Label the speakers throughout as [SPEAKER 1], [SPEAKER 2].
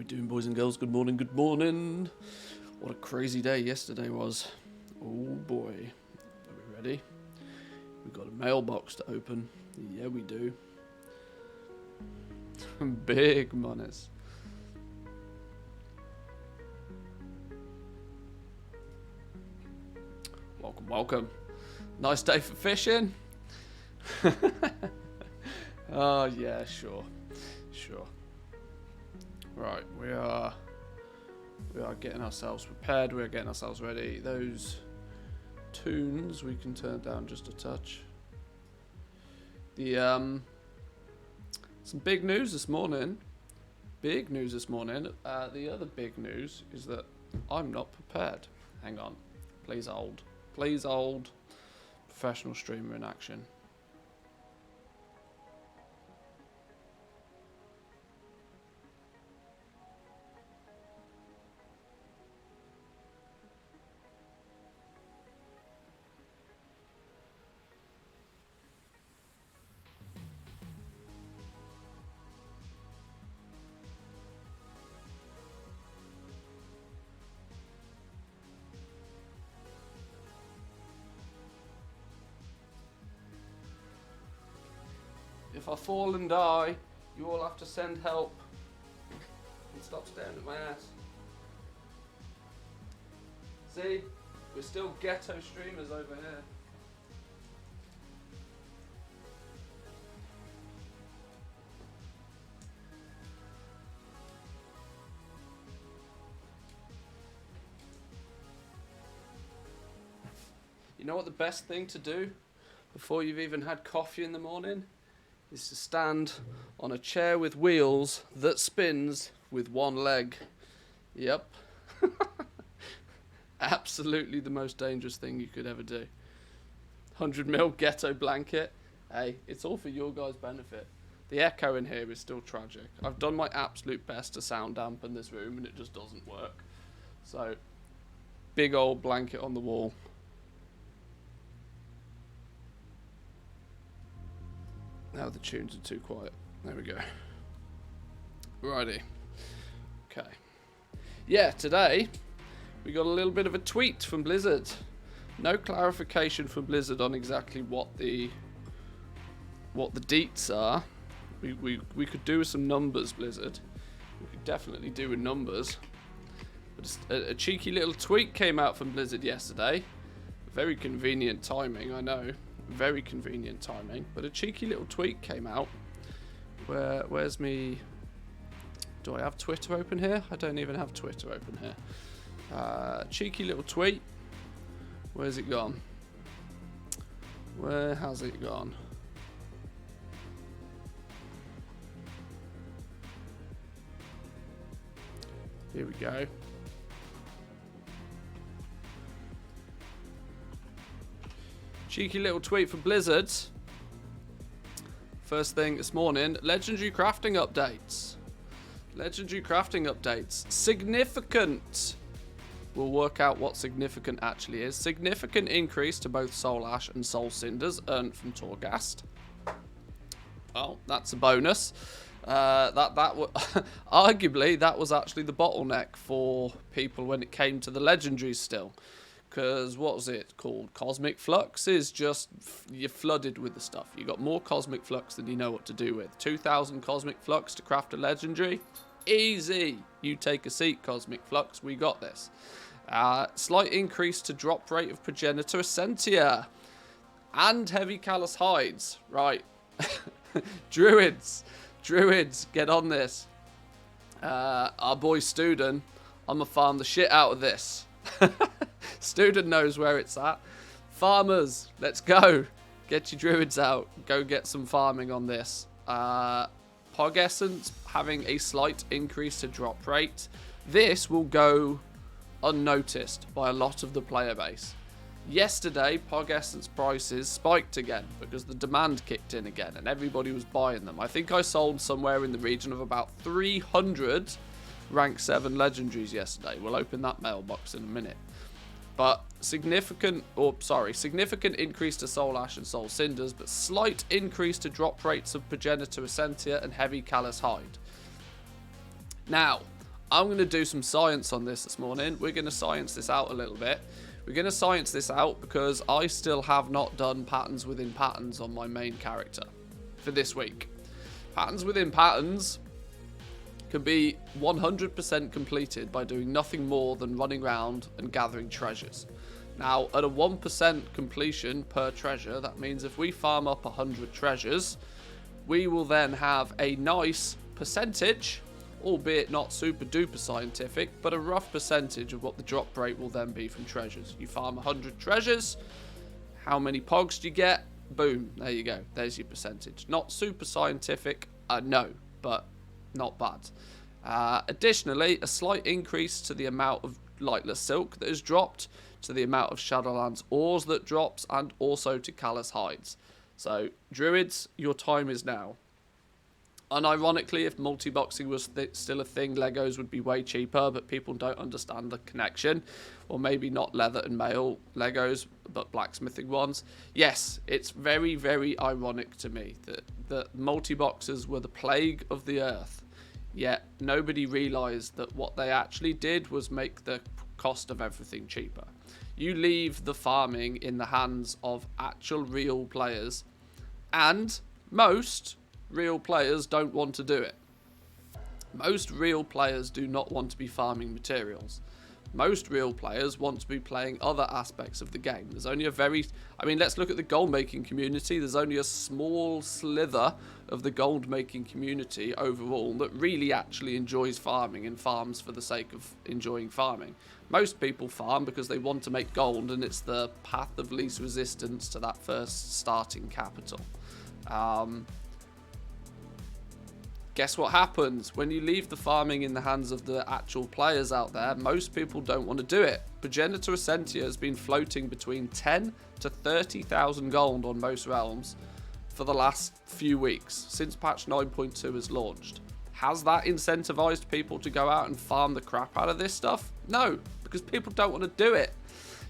[SPEAKER 1] we doing, boys and girls? Good morning, good morning. What a crazy day yesterday was. Oh boy. Are we ready? We've got a mailbox to open. Yeah, we do. Big monies. Welcome, welcome. Nice day for fishing. Oh yeah, sure. Right, we are getting ourselves prepared. We are getting ourselves ready. Those tunes we can turn down just a touch. Some big news this morning. Big news this morning. The other big news is that I'm not prepared. Hang on. Please hold. Please hold. Professional streamer in action. If I fall and die, you all have to send help. And stop staring at my ass. See? We're still ghetto streamers over here. You know what the best thing to do before you've even had coffee in the morning? Is to stand on a chair with wheels that spins with one leg. Yep. Absolutely the most dangerous thing you could ever do. 100mm ghetto blanket. Hey, it's all for your guys' benefit. The echo in here is still tragic. I've done my absolute best to sound dampen this room and it just doesn't work. So, big old blanket on the wall. Now the tunes are too quiet. There we go. Righty. Okay. Yeah, today we got a little bit of a tweet from Blizzard. No clarification from Blizzard on exactly what the deets are. We could do with some numbers, Blizzard. We could definitely do with numbers. But a cheeky little tweet came out from Blizzard yesterday. Very convenient timing, I know. Very convenient timing, but a cheeky little tweet came out. Where's me? Do I have Twitter open here? I don't even have Twitter open here. Cheeky little tweet. Where's it gone? Where has it gone? Here we go. Cheeky little tweet from Blizzard. First thing this morning, legendary crafting updates. Legendary crafting updates. Significant. We'll work out what significant actually is. Significant increase to both Soul Ash and Soul Cinders earned from Torghast. Well, that's a bonus. Arguably, that was actually the bottleneck for people when it came to the legendaries still. Because what was it called? Cosmic Flux is just, you're flooded with the stuff. You got more Cosmic Flux than you know what to do with. 2,000 Cosmic Flux to craft a legendary? Easy. You take a seat, Cosmic Flux. We got this. Slight increase to drop rate of Progenitor Essentia. And Heavy Callous Hides. Right. Druids, get on this. Our boy Student, I'm going to farm the shit out of this. Student knows where it's at. Farmers, let's go. Get your druids out. Go get some farming on this. Pog Essence having a slight increase to drop rate. This will go unnoticed by a lot of the player base. Yesterday, Pog Essence prices spiked again because the demand kicked in again and everybody was buying them. I think I sold somewhere in the region of about 300 rank 7 legendaries yesterday. We'll open that mailbox in a minute. But significant increase to Soul Ash and Soul Cinders, but slight increase to drop rates of Progenitor Essentia and Heavy Callous Hide. Now, I'm going to do some science on this morning. We're going to science this out a little bit. We're going to science this out because I still have not done patterns within patterns on my main character for this week. Patterns within patterns can be 100% completed by doing nothing more than running around and gathering treasures. Now, at a 1% completion per treasure, that means if we farm up 100 treasures, we will then have a nice percentage, albeit not super duper scientific, but a rough percentage of what the drop rate will then be from treasures. You farm 100 treasures, how many pogs do you get? Boom, there you go, there's your percentage. Not super scientific, no, but not bad. Additionally, a slight increase to the amount of lightless silk that is dropped, to the amount of Shadowlands ores that drops, and also to Callous hides. So, druids, your time is now. Unironically, if multi-boxing was still a thing, Legos would be way cheaper, but people don't understand the connection. Or maybe not leather and mail Legos, but blacksmithing ones. Yes, it's very, very ironic to me that multi-boxers were the plague of the earth. Yet, nobody realised that what they actually did was make the cost of everything cheaper. You leave the farming in the hands of actual real players, and most real players don't want to do it. Most real players do not want to be farming materials. Most real players want to be playing other aspects of the game. There's only let's look at the gold making community. There's only a small slither of the gold making community overall that really actually enjoys farming and farms for the sake of enjoying farming. Most people farm because they want to make gold, and it's the path of least resistance to that first starting capital. Guess what happens when you leave the farming in the hands of the actual players out there? Most people don't want to do it. Progenitor Essentia has been floating between 10 to 30,000 gold on most realms for the last few weeks, since patch 9.2 has launched. Has that incentivized people to go out and farm the crap out of this stuff? No, because people don't want to do it.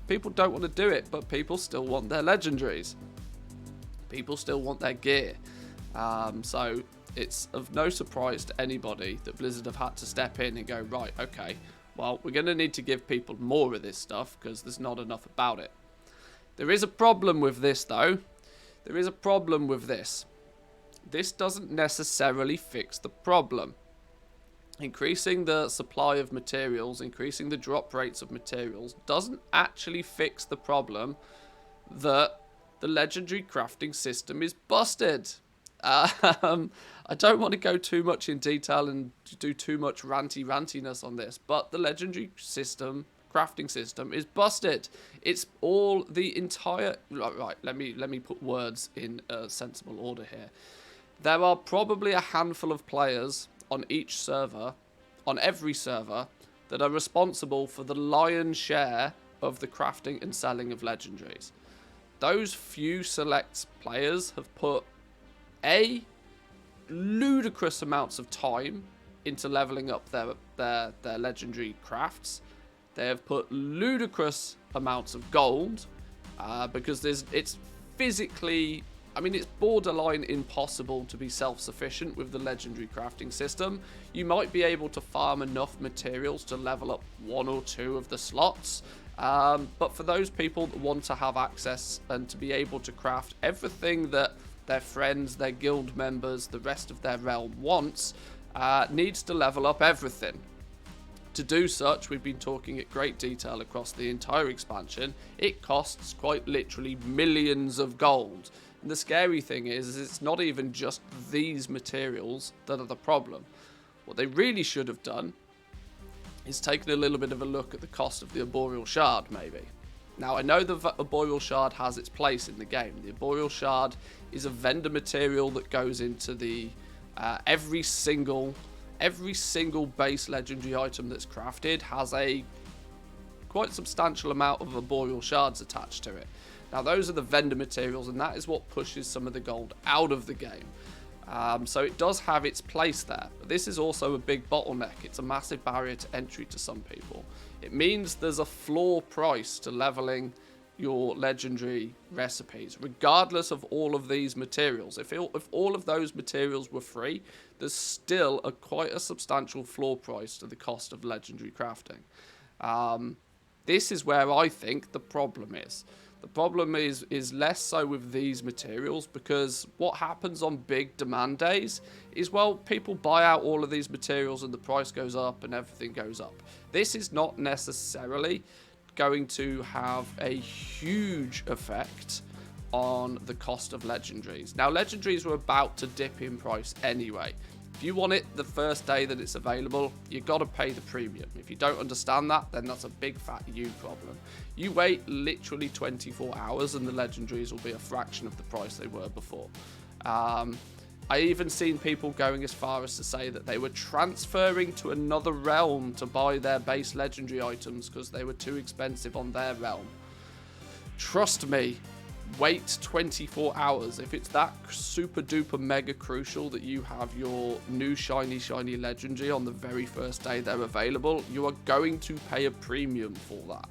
[SPEAKER 1] People don't want to do it, but people still want their legendaries. People still want their gear. So it's of no surprise to anybody that Blizzard have had to step in and go, right, okay, well, we're going to need to give people more of this stuff because there's not enough about it. There is a problem with this, though. There is a problem with this. This doesn't necessarily fix the problem. Increasing the supply of materials, increasing the drop rates of materials, doesn't actually fix the problem that the legendary crafting system is busted. I don't want to go too much in detail and do too much rantiness on this, but the legendary system, crafting system, is busted. It's all the entire... Right, let me put words in a sensible order here. There are probably a handful of players on each server, on every server, that are responsible for the lion's share of the crafting and selling of legendaries. Those few select players have put ludicrous amounts of time into leveling up their legendary crafts. They have put ludicrous amounts of gold because it's physically... it's borderline impossible to be self-sufficient with the legendary crafting system. You might be able to farm enough materials to level up 1 or 2 of the slots, but for those people that want to have access and to be able to craft everything that their friends, their guild members, the rest of their realm wants, needs to level up everything. To do such, we've been talking at great detail across the entire expansion, it costs quite literally millions of gold. And the scary thing is it's not even just these materials that are the problem. What they really should have done is taken a little bit of a look at the cost of the Arboreal Shard, maybe. Now, I know the Arboreal Shard has its place in the game. The Arboreal Shard is a vendor material that goes into the every single base legendary item that's crafted has a quite substantial amount of Arboreal Shards attached to it. Now, those are the vendor materials, and that is what pushes some of the gold out of the game. So it does have its place there. But this is also a big bottleneck. It's a massive barrier to entry to some people. It means there's a floor price to leveling your legendary recipes, regardless of all of these materials. If all of those materials were free, there's still quite a substantial floor price to the cost of legendary crafting. This is where I think the problem is. The problem is less so with these materials, because what happens on big demand days is, well, people buy out all of these materials and the price goes up and everything goes up. This is not necessarily going to have a huge effect on the cost of legendaries. Now, legendaries were about to dip in price anyway. If you want it the first day that it's available, you got to pay the premium. If you don't understand that, then that's a big fat you problem. You wait literally 24 hours and the legendaries will be a fraction of the price they were before. I even seen people going as far as to say that they were transferring to another realm to buy their base legendary items because they were too expensive on their realm. Trust me, wait 24 hours. If it's that super duper mega crucial that you have your new shiny legendary on the very first day they're available, you are going to pay a premium for that.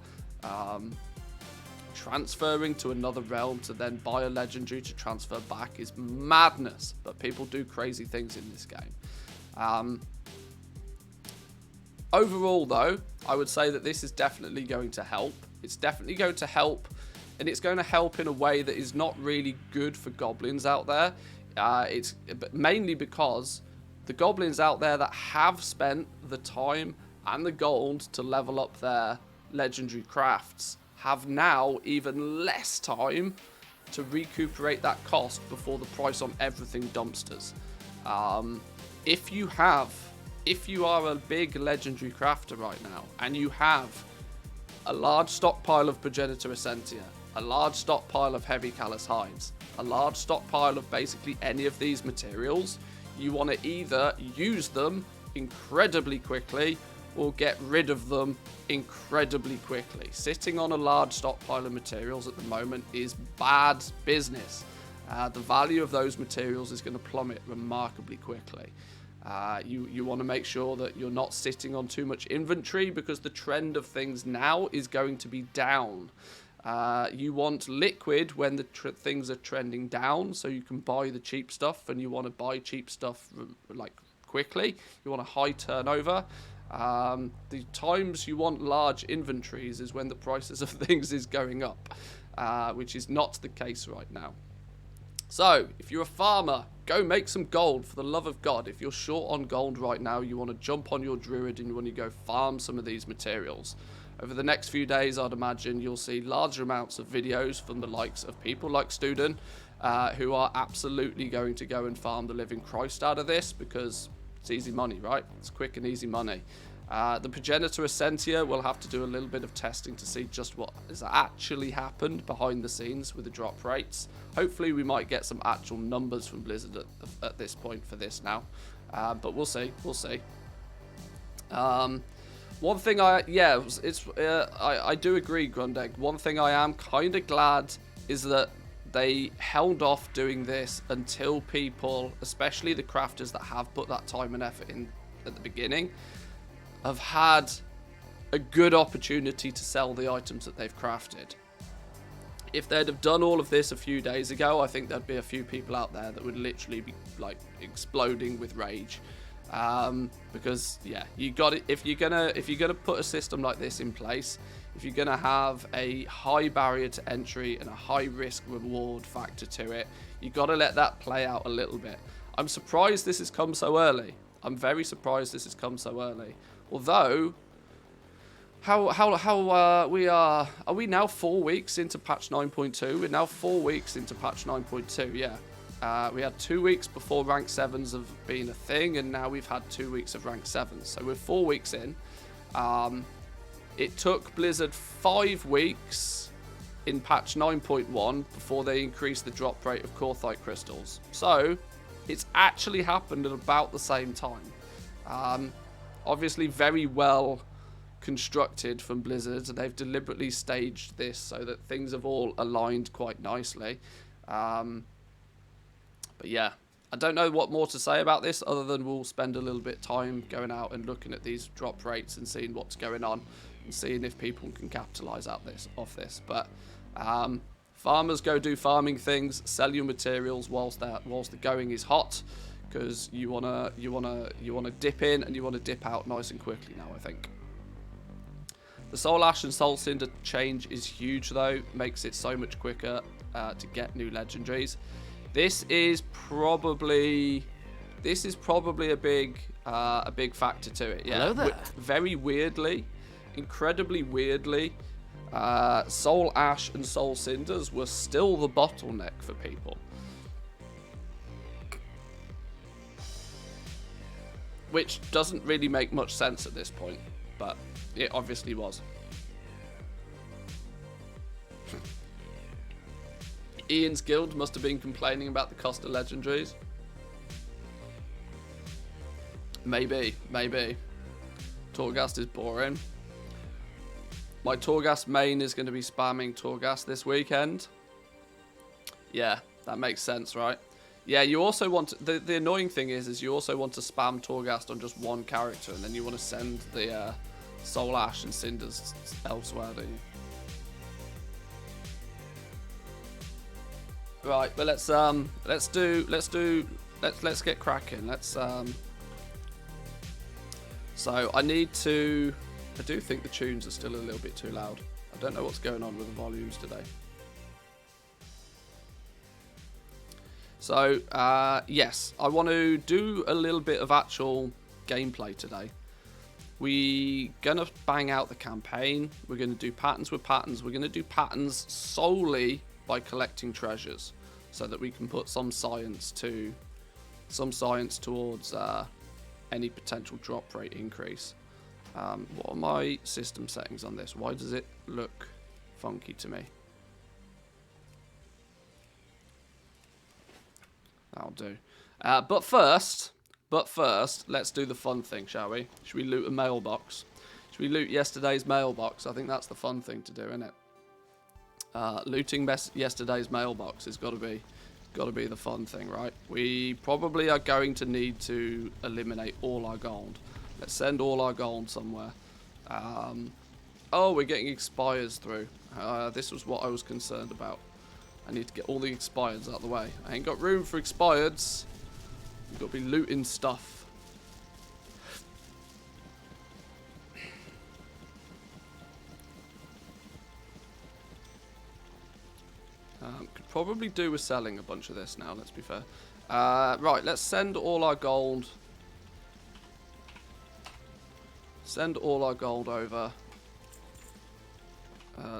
[SPEAKER 1] Transferring to another realm to then buy a legendary to transfer back is madness, but people do crazy things in this game. Overall though, I would say that this is definitely going to help. It's definitely going to help, and it's going to help in a way that is not really good for goblins out there. It's mainly because the goblins out there that have spent the time and the gold to level up their legendary crafts have now even less time to recuperate that cost before the price on everything dumpsters. If you are a big legendary crafter right now and you have a large stockpile of Progenitor Essentia, a large stockpile of Heavy Callous Hides, a large stockpile of basically any of these materials, you want to either use them incredibly quickly or get rid of them incredibly quickly. Sitting on a large stockpile of materials at the moment is bad business. The value of those materials is going to plummet remarkably quickly. You want to make sure that you're not sitting on too much inventory, because the trend of things now is going to be down. You want liquid when the things are trending down, so you can buy the cheap stuff, and you want to buy cheap stuff like quickly. You want a high turnover. The times you want large inventories is when the prices of things is going up, which is not the case right now. So, if you're a farmer, go make some gold, for the love of God. If you're short on gold right now, you want to jump on your druid and you want to go farm some of these materials. Over the next few days, I'd imagine you'll see larger amounts of videos from the likes of people like Student, who are absolutely going to go and farm the living Christ out of this, because it's easy money, right? It's quick and easy money. The Progenitor Essentia will have to do a little bit of testing to see just what has actually happened behind the scenes with the drop rates. Hopefully we might get some actual numbers from Blizzard at this point for this now. But we'll see. One thing I do agree, Grundegg. One thing I am kind of glad is that they held off doing this until people, especially the crafters that have put that time and effort in at the beginning, have had a good opportunity to sell the items that they've crafted. If they'd have done all of this a few days ago, I think there'd be a few people out there that would literally be like exploding with rage. Because yeah, you got it. If you're gonna put a system like this in place, if you're gonna have a high barrier to entry and a high risk reward factor to it, you got to let that play out a little bit. I'm surprised this has come so early. I'm very surprised this has come so early. Although, are we now 4 weeks into patch 9.2? We're now 4 weeks into patch 9.2. Yeah. We had 2 weeks before rank 7s have been a thing, and now we've had 2 weeks of rank 7s. So we're 4 weeks in. It took Blizzard 5 weeks in patch 9.1 before they increased the drop rate of Korthite crystals. So it's actually happened at about the same time. Obviously very well constructed from Blizzard. They've deliberately staged this so that things have all aligned quite nicely. But yeah, I don't know what more to say about this other than we'll spend a little bit of time going out and looking at these drop rates and seeing what's going on and seeing if people can capitalize off this. But Farmers go do farming things, sell your materials whilst the going is hot, because you wanna dip in and you wanna dip out nice and quickly now, I think. The Soul Ash and Soul Cinder change is huge though, makes it so much quicker to get new legendaries. This is probably a big factor to it. Yeah.
[SPEAKER 2] Hello there.
[SPEAKER 1] Very weirdly, incredibly weirdly, Soul Ash and Soul Cinders were still the bottleneck for people. Which doesn't really make much sense at this point, but it obviously was. Ian's guild must have been complaining about the cost of legendaries. Maybe. Torghast is boring. My Torghast main is going to be spamming Torghast this weekend. Yeah, that makes sense, right? Yeah, you also want to, the annoying thing is you also want to spam Torghast on just one character, and then you want to send the Soul Ash and Cinders elsewhere, don't you? Right, but let's get cracking. So I do think the tunes are still a little bit too loud. I don't know what's going on with the volumes today. So, yes, I want to do a little bit of actual gameplay today. We're going to bang out the campaign. We're going to do patterns with patterns. We're going to do patterns solely by collecting treasures, so that we can put some science towards any potential drop rate increase. What are my system settings on this? Why does it look funky to me? That'll do. But first, let's do the fun thing, shall we? Should we loot a mailbox? Should we loot yesterday's mailbox? I think that's the fun thing to do, isn't it? Looting yesterday's mailbox has got to be the fun thing, right? We probably are going to need to eliminate all our gold. Let's send all our gold somewhere. Oh, we're getting expires through. This was what I was concerned about. I need to get all the expireds out of the way. I ain't got room for expireds. You've got to be looting stuff. Could probably do with selling a bunch of this now, let's be fair. Right, let's send all our gold. Send all our gold over.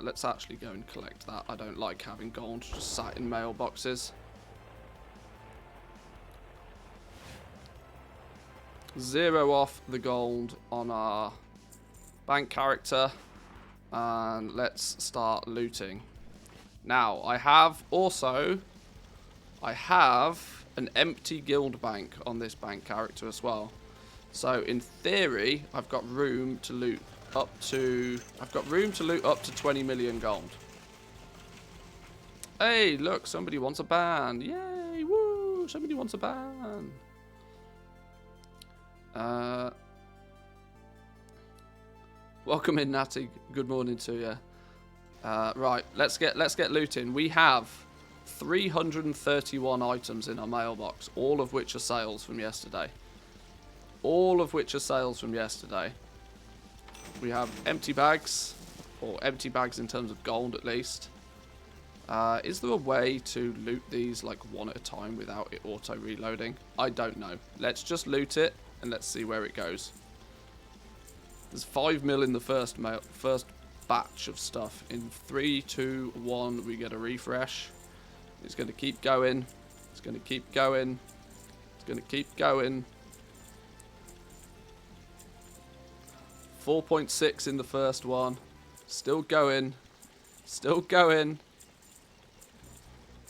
[SPEAKER 1] Let's actually go and collect that. I don't like having gold just sat in mailboxes. 0 off the gold on our bank character. And let's start looting. Now, I have an empty guild bank on this bank character as well. So in theory, I've got room to loot up to 20 million gold. Hey, look, somebody wants a ban. Yay, woo, somebody wants a ban. Welcome in, Natty. Good morning to you. Right, let's get looting. We have 331 items in our mailbox, all of which are sales from yesterday. We have empty bags, or empty bags in terms of gold at least. Is there a way to loot these like one at a time without it auto reloading? I don't know. Let's just loot it and let's see where it goes. There's 5 mil in the first batch of stuff. In 3, 2, 1, we get a refresh. It's going to keep going. It's going to keep going. It's going to keep going. 4.6 in the first one. Still going. Still going.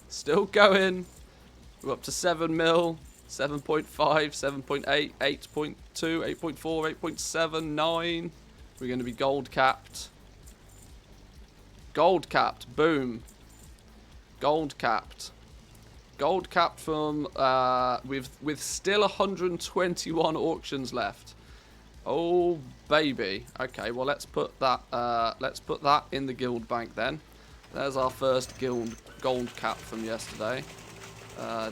[SPEAKER 1] Still going. We're up to 7 mil. 7.5, 7.8, 8.2, 8.4, 8.7, 9. We're going to be gold capped. Gold capped. Boom. Gold capped. Gold capped from with still 121 auctions left. Oh baby. Okay, well let's put that in the guild bank then. There's our first gold cap from yesterday.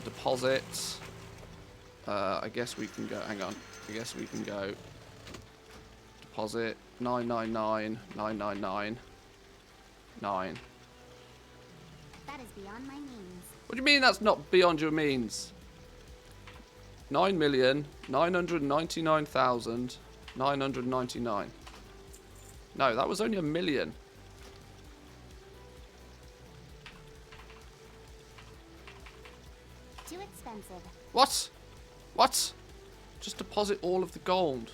[SPEAKER 1] Deposit. I guess we can go. Hang on. I guess we can go. Deposit 999 999 9.
[SPEAKER 2] That is beyond my means.
[SPEAKER 1] What do you mean that's not beyond your means? 9,999,999. No, that was only 1 million.
[SPEAKER 2] Too expensive.
[SPEAKER 1] What? What? Just deposit all of the gold.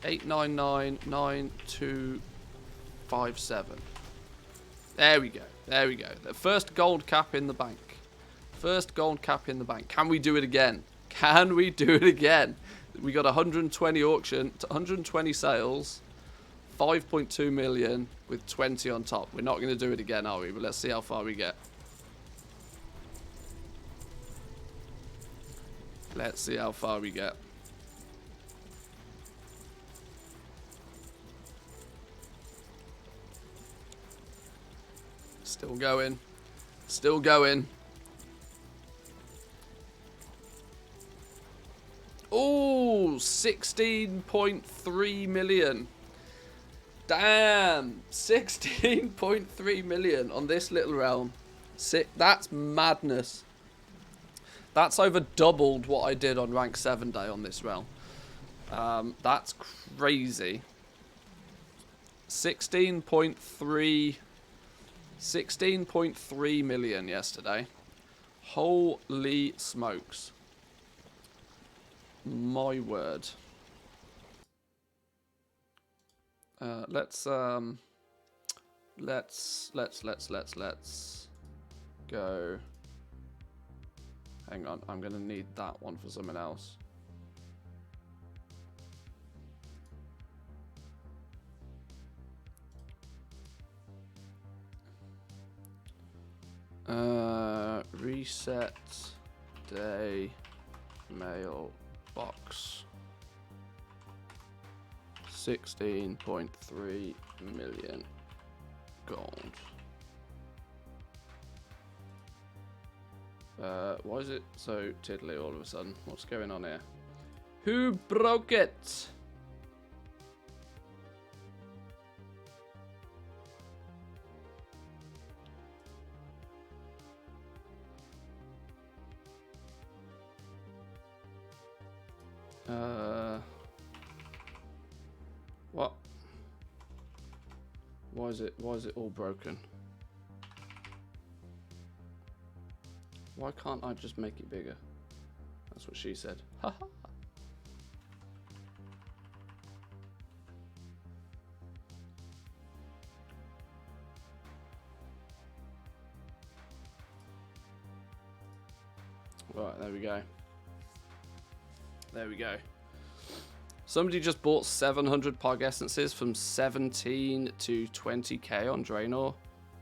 [SPEAKER 1] 8999257. There we go. There we go. The first gold cap in the bank. First gold cap in the bank. Can we do it again? Can we do it again? We got 120 auction, 120 sales, 5.2 million with 20 on top. We're not going to do it again, are we? But let's see how far we get. Let's see how far we get. Still going. Still going. Oh, 16.3 million. Damn. 16.3 million on this little realm. That's madness. That's over doubled what I did on rank 7 day on this realm. That's crazy. 16.3 million yesterday. Holy smokes. My word. Let's go. Hang on, I'm gonna need that one for someone else. Reset day mailbox. 16.3 million gold. Why is it so tiddly all of a sudden? What's going on here? Who broke it? What? Why is it all broken? Why can't I just make it bigger? That's what she said. Haha. Right, there we go. There we go. Somebody just bought 700 Pog Essences from 17 to 20k on Draenor.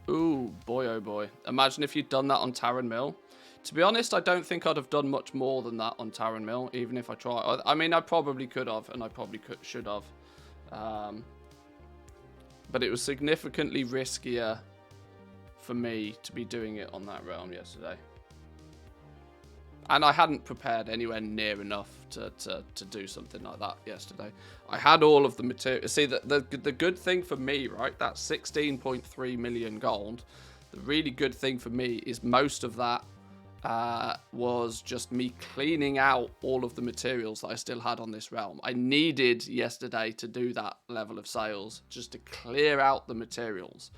[SPEAKER 1] Ooh, boy oh boy. Imagine if you'd done that on Tarren Mill. To be honest, I don't think I'd have done much more than that on Tarren Mill, even if I tried. I mean, I probably could have, and I probably should have. But it was significantly riskier for me to be doing it on that realm yesterday. And I hadn't prepared anywhere near enough to do something like that yesterday. I had all of the material. See, the good thing for me, right, that's 16.3 million gold. The really good thing for me is most of that was just me cleaning out all of the materials that I still had on this realm. I needed yesterday to do that level of sales, just to clear out the materials.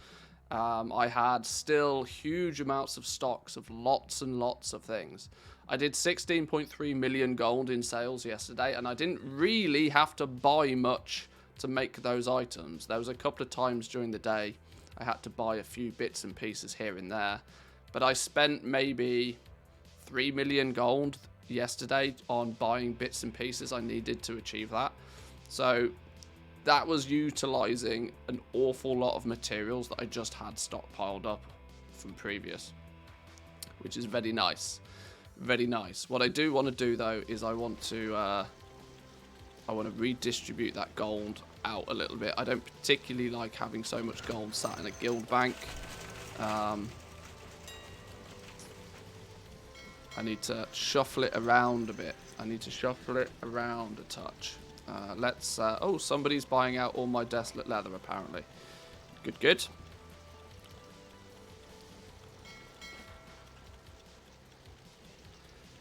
[SPEAKER 1] I had still huge amounts of stocks of lots and lots of things. I did 16.3 million gold in sales yesterday, and I didn't really have to buy much to make those items. There was a couple of times during the day I had to buy a few bits and pieces here and there, but I spent maybe 3 million gold yesterday on buying bits and pieces I needed to achieve that. So that was utilizing an awful lot of materials that I just had stockpiled up from previous, which is very nice. Very nice. What I do want to do though is I want to redistribute that gold out a little bit. I don't particularly like having so much gold sat in a guild bank. I need to shuffle it around a bit. I need to shuffle it around a touch. Let's... oh, somebody's buying out all my Desolate Leather, apparently. Good, good.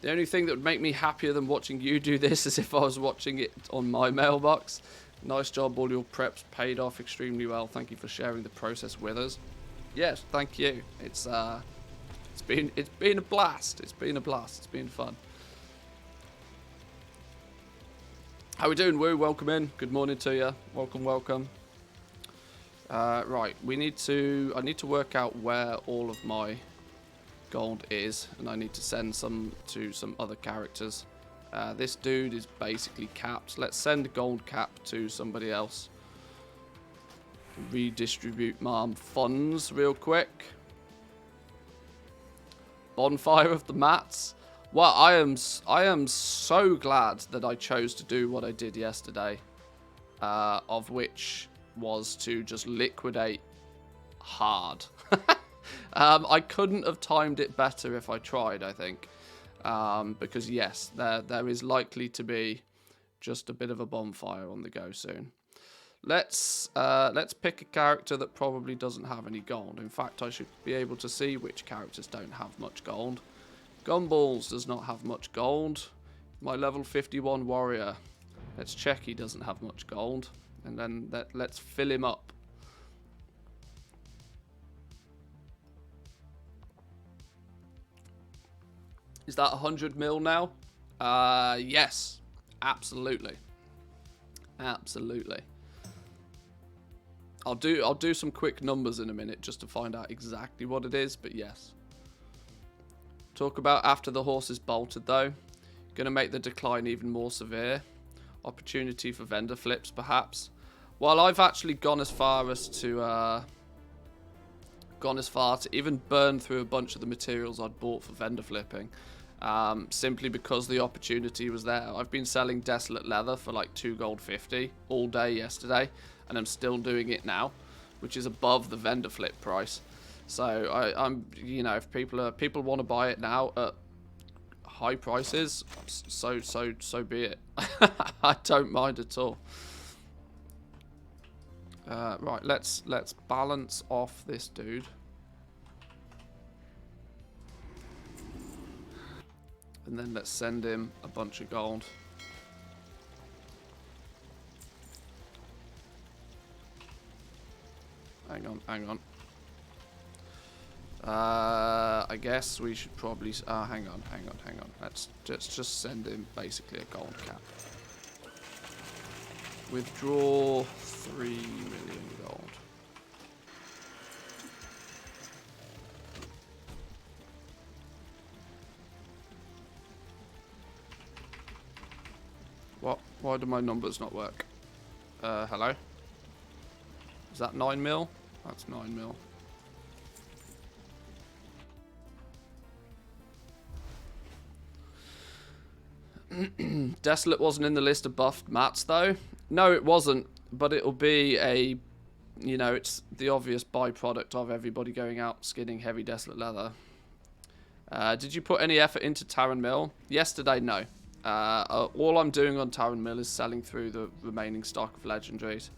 [SPEAKER 1] The only thing that would make me happier than watching you do this is if I was watching it on my mailbox. Nice job, all your preps paid off extremely well. Thank you for sharing the process with us. Yes, thank you. It's been a blast. It's been a blast. It's been fun. How we doing, Woo? Welcome in. Good morning to you. Welcome, welcome. Right, I need to work out where all of my gold is, and I need to send some to some other characters. This dude is basically capped. Let's send gold cap to somebody else. Redistribute my funds real quick. Bonfire of the Mats. Well, I am so glad that I chose to do what I did yesterday, of which was to just liquidate hard. I couldn't have timed it better if I tried, I think. Because yes, there is likely to be just a bit of a bonfire on the go soon. Let's pick a character that probably doesn't have any gold. In fact, I should be able to see which characters don't have much gold. Gumballs does not have much gold. My level 51 warrior. Let's check he doesn't have much gold. And then let's fill him up. Is that 100 mil now? Yes. Absolutely. Absolutely. I'll do some quick numbers in a minute just to find out exactly what it is, but yes. Talk about after the horse is bolted though. Gonna make the decline even more severe. Opportunity for vendor flips perhaps. Well, I've actually gone as far to even burn through a bunch of the materials I'd bought for vendor flipping. Simply because the opportunity was there. I've been selling Desolate Leather for like 2 gold 50 all day yesterday, and I'm still doing it now, which is above the vendor flip price. So I'm, you know, if people want to buy it now at high prices, so be it. I don't mind at all. Right, let's balance off this dude. And then let's send him a bunch of gold. Hang on. I guess we should probably... hang on. Let's just send him basically a gold cap. Withdraw 3 million gold. What? Why do my numbers not work? Hello? Is that 9 mil? That's 9 mil. Desolate wasn't in the list of buffed mats though. No, it wasn't, but it'll be a, you know, it's the obvious byproduct of everybody going out skinning heavy Desolate Leather. Did you put any effort into Taran Mill? Yesterday, no. All I'm doing on Taran Mill is selling through the remaining stock of legendaries.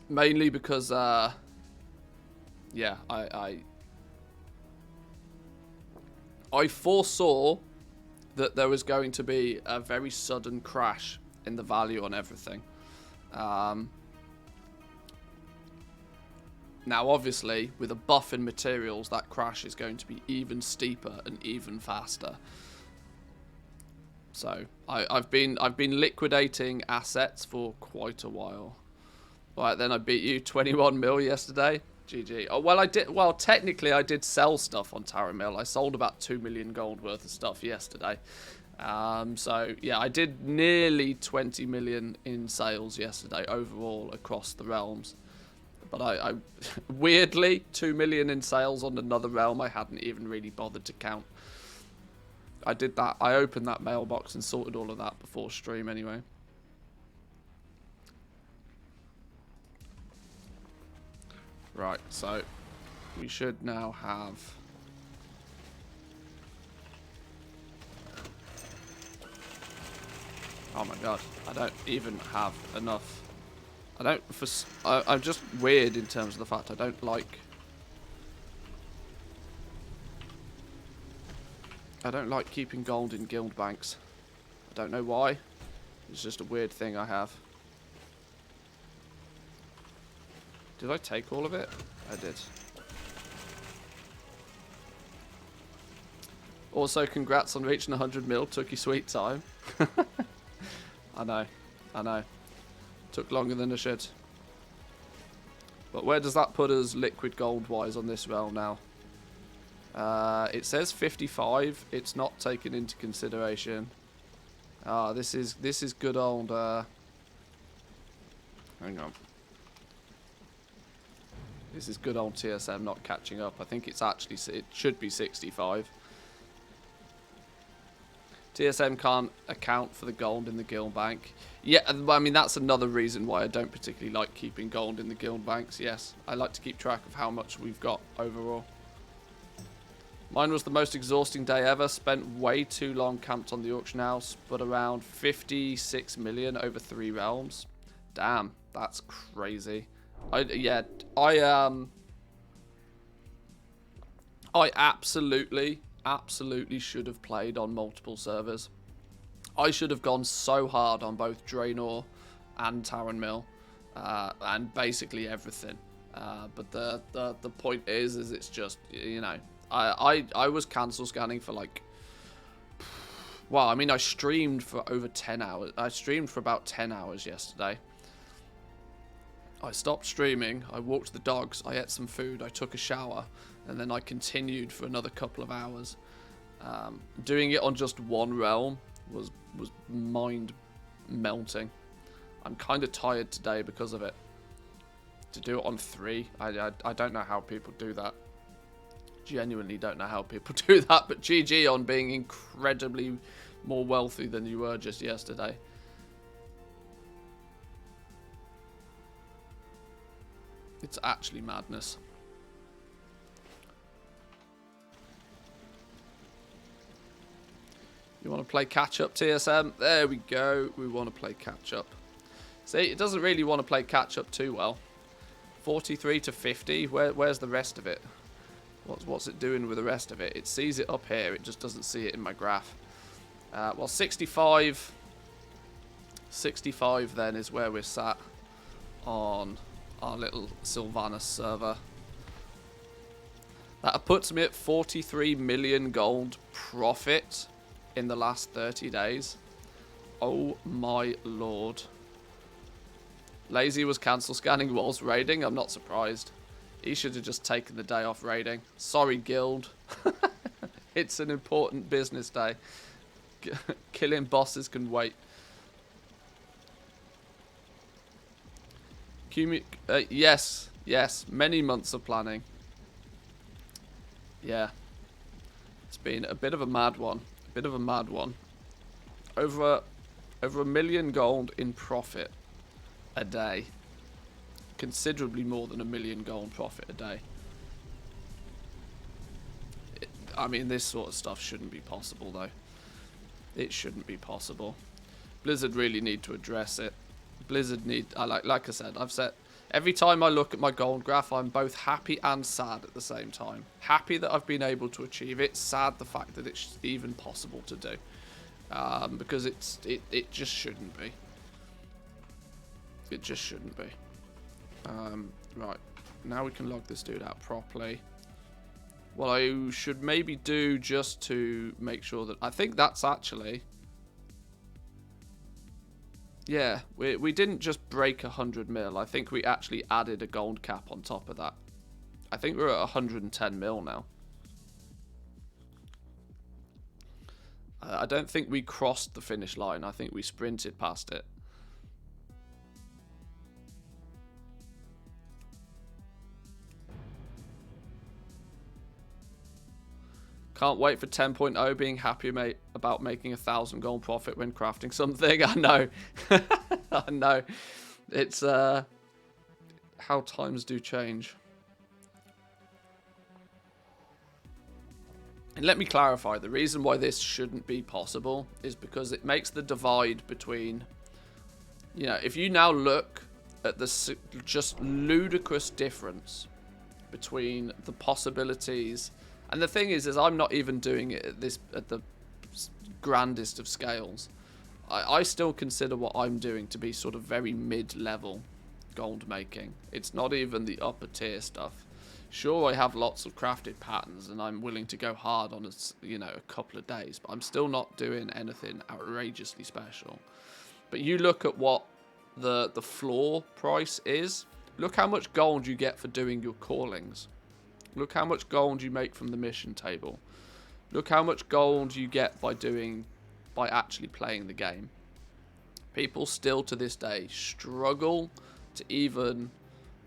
[SPEAKER 1] Mainly because, yeah, I foresaw that there was going to be a very sudden crash in the value on everything. Now, obviously, with a buff in materials, that crash is going to be even steeper and even faster. So, I've been liquidating assets for quite a while. Right, then I beat you 21 mil yesterday. GG. Oh, well, I did. Well, technically, I did sell stuff on Taran Mill. I sold about 2 million gold worth of stuff yesterday. So yeah, I did nearly 20 million in sales yesterday overall across the realms. But I weirdly 2 million in sales on another realm I hadn't even really bothered to count. I did that. I opened that mailbox and sorted all of that before stream anyway. Right, so we should now have... Oh my god, I don't even have enough. I'm just weird in terms of the fact I don't like keeping gold in guild banks. I don't know why. It's just a weird thing I have. Did I take all of it? I did. Also, congrats on reaching 100 mil. Took you sweet time. I know. Took longer than it should. But where does that put us liquid gold-wise on this realm now? It says 55. It's not taken into consideration. This is good old... hang on. This is good old TSM not catching up. I think it's actually... It should be 65. TSM can't account for the gold in the guild bank. Yeah, I mean, that's another reason why I don't particularly like keeping gold in the guild banks. Yes, I like to keep track of how much we've got overall. Mine was the most exhausting day ever. Spent way too long camped on the auction house, but around 56 million over 3 realms. Damn, that's crazy. I absolutely should have played on multiple servers. I should have gone so hard on both Draenor and Tarren Mill, and basically everything. But the point is it's just, you know, I was cancel scanning for like, well, I mean, I streamed for over 10 hours. I streamed for about 10 hours yesterday. I stopped streaming, I walked the dogs, I ate some food, I took a shower, and then I continued for another couple of hours. Doing it on just one realm was mind melting. I'm kind of tired today because of it. To do it on 3, I don't know how people do that. Genuinely don't know how people do that, but GG on being incredibly more wealthy than you were just yesterday. It's actually madness. You want to play catch-up, TSM? There we go. We want to play catch-up. See, it doesn't really want to play catch-up too well. 43 to 50. Where's the rest of it? What's it doing with the rest of it? It sees it up here. It just doesn't see it in my graph. Well, 65. 65 then is where we're sat on our little Sylvanas server. That puts me at 43 million gold profit in the last 30 days. Oh my lord. Lazy was cancel scanning whilst raiding. I'm not surprised. He should have just taken the day off raiding. Sorry, guild. It's an important business day. Killing bosses can wait. Yes. Many months of planning. Yeah. It's been a bit of a mad one. Over a million gold in profit a day. Considerably more than a million gold profit a day. I mean, this sort of stuff shouldn't be possible, though. It shouldn't be possible. Blizzard really need to address it. Blizzard need... like I said, I've said... Every time I look at my gold graph, I'm both happy and sad at the same time. Happy that I've been able to achieve it. Sad the fact that it's even possible to do. Because it just shouldn't be. It just shouldn't be. Right. Now we can log this dude out properly. What I should maybe do just to make sure that... I think that's actually... Yeah, we didn't just break 100 mil. I think we actually added a gold cap on top of that. I think we're at 110 mil now. I don't think we crossed the finish line. I think we sprinted past it. Can't wait for 10.0 being happy about making 1,000 gold profit when crafting something. I know. I know. It's how times do change. And let me clarify, the reason why this shouldn't be possible is because it makes the divide between, you know, if you now look at the just ludicrous difference between the possibilities, and the thing is I'm not even doing it at the grandest of scales. I still consider what I'm doing to be sort of very mid-level gold making. It's not even the upper tier stuff. Sure, I have lots of crafted patterns and I'm willing to go hard on a couple of days, but I'm still not doing anything outrageously special. But you look at what the floor price is. Look how much gold you get for doing your callings. Look how much gold you make from the mission table. Look how much gold you get by actually playing the game. People still to this day struggle to even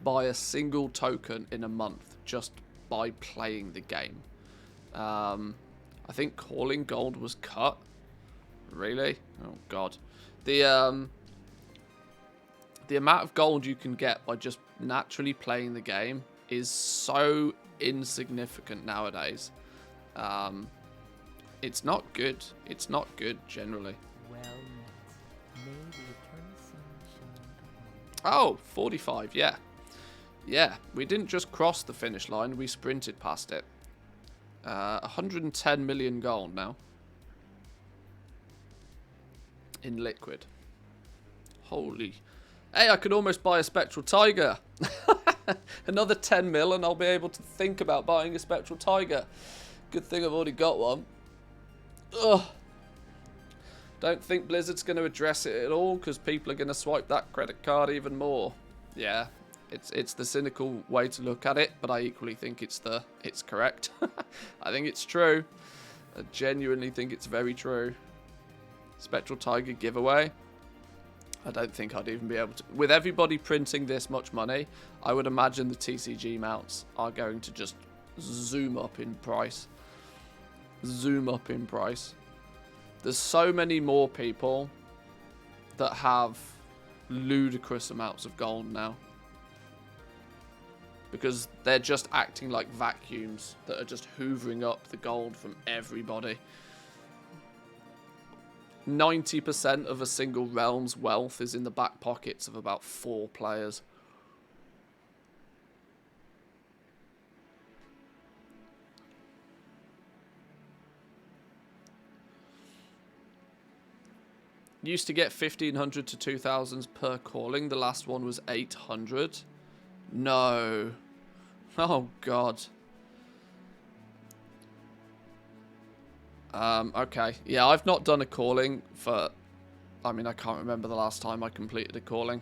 [SPEAKER 1] buy a single token in a month just by playing the game. I think calling gold was cut. Really? Oh god. The amount of gold you can get by just naturally playing the game is so insignificant nowadays. It's not good. It's not good generally.
[SPEAKER 3] Well met. May the eternal sun shine upon
[SPEAKER 1] Oh, 45, yeah. Yeah, we didn't just cross the finish line, we sprinted past it. 110 million gold now. In liquid. Holy. Hey, I could almost buy a Spectral Tiger. Another 10 mil and I'll be able to think about buying a Spectral Tiger. Good thing I've already got one. Ugh. Don't think Blizzard's going to address it at all because people are going to swipe that credit card even more. Yeah, it's the cynical way to look at it, but I equally think it's correct. I think it's true. I genuinely think it's very true. Spectral Tiger giveaway. I don't think I'd even be able to. With everybody printing this much money, I would imagine the TCG mounts are going to just zoom up in price. Zoom up in price. There's so many more people that have ludicrous amounts of gold now. Because they're just acting like vacuums that are just hoovering up the gold from everybody. 90% of a single realm's wealth is in the back pockets of about 4 players. Used to get 1,500 to 2,000 per calling. The last one was 800. No. Oh, God. Okay. Yeah, I've not done a calling for... I mean, I can't remember the last time I completed a calling.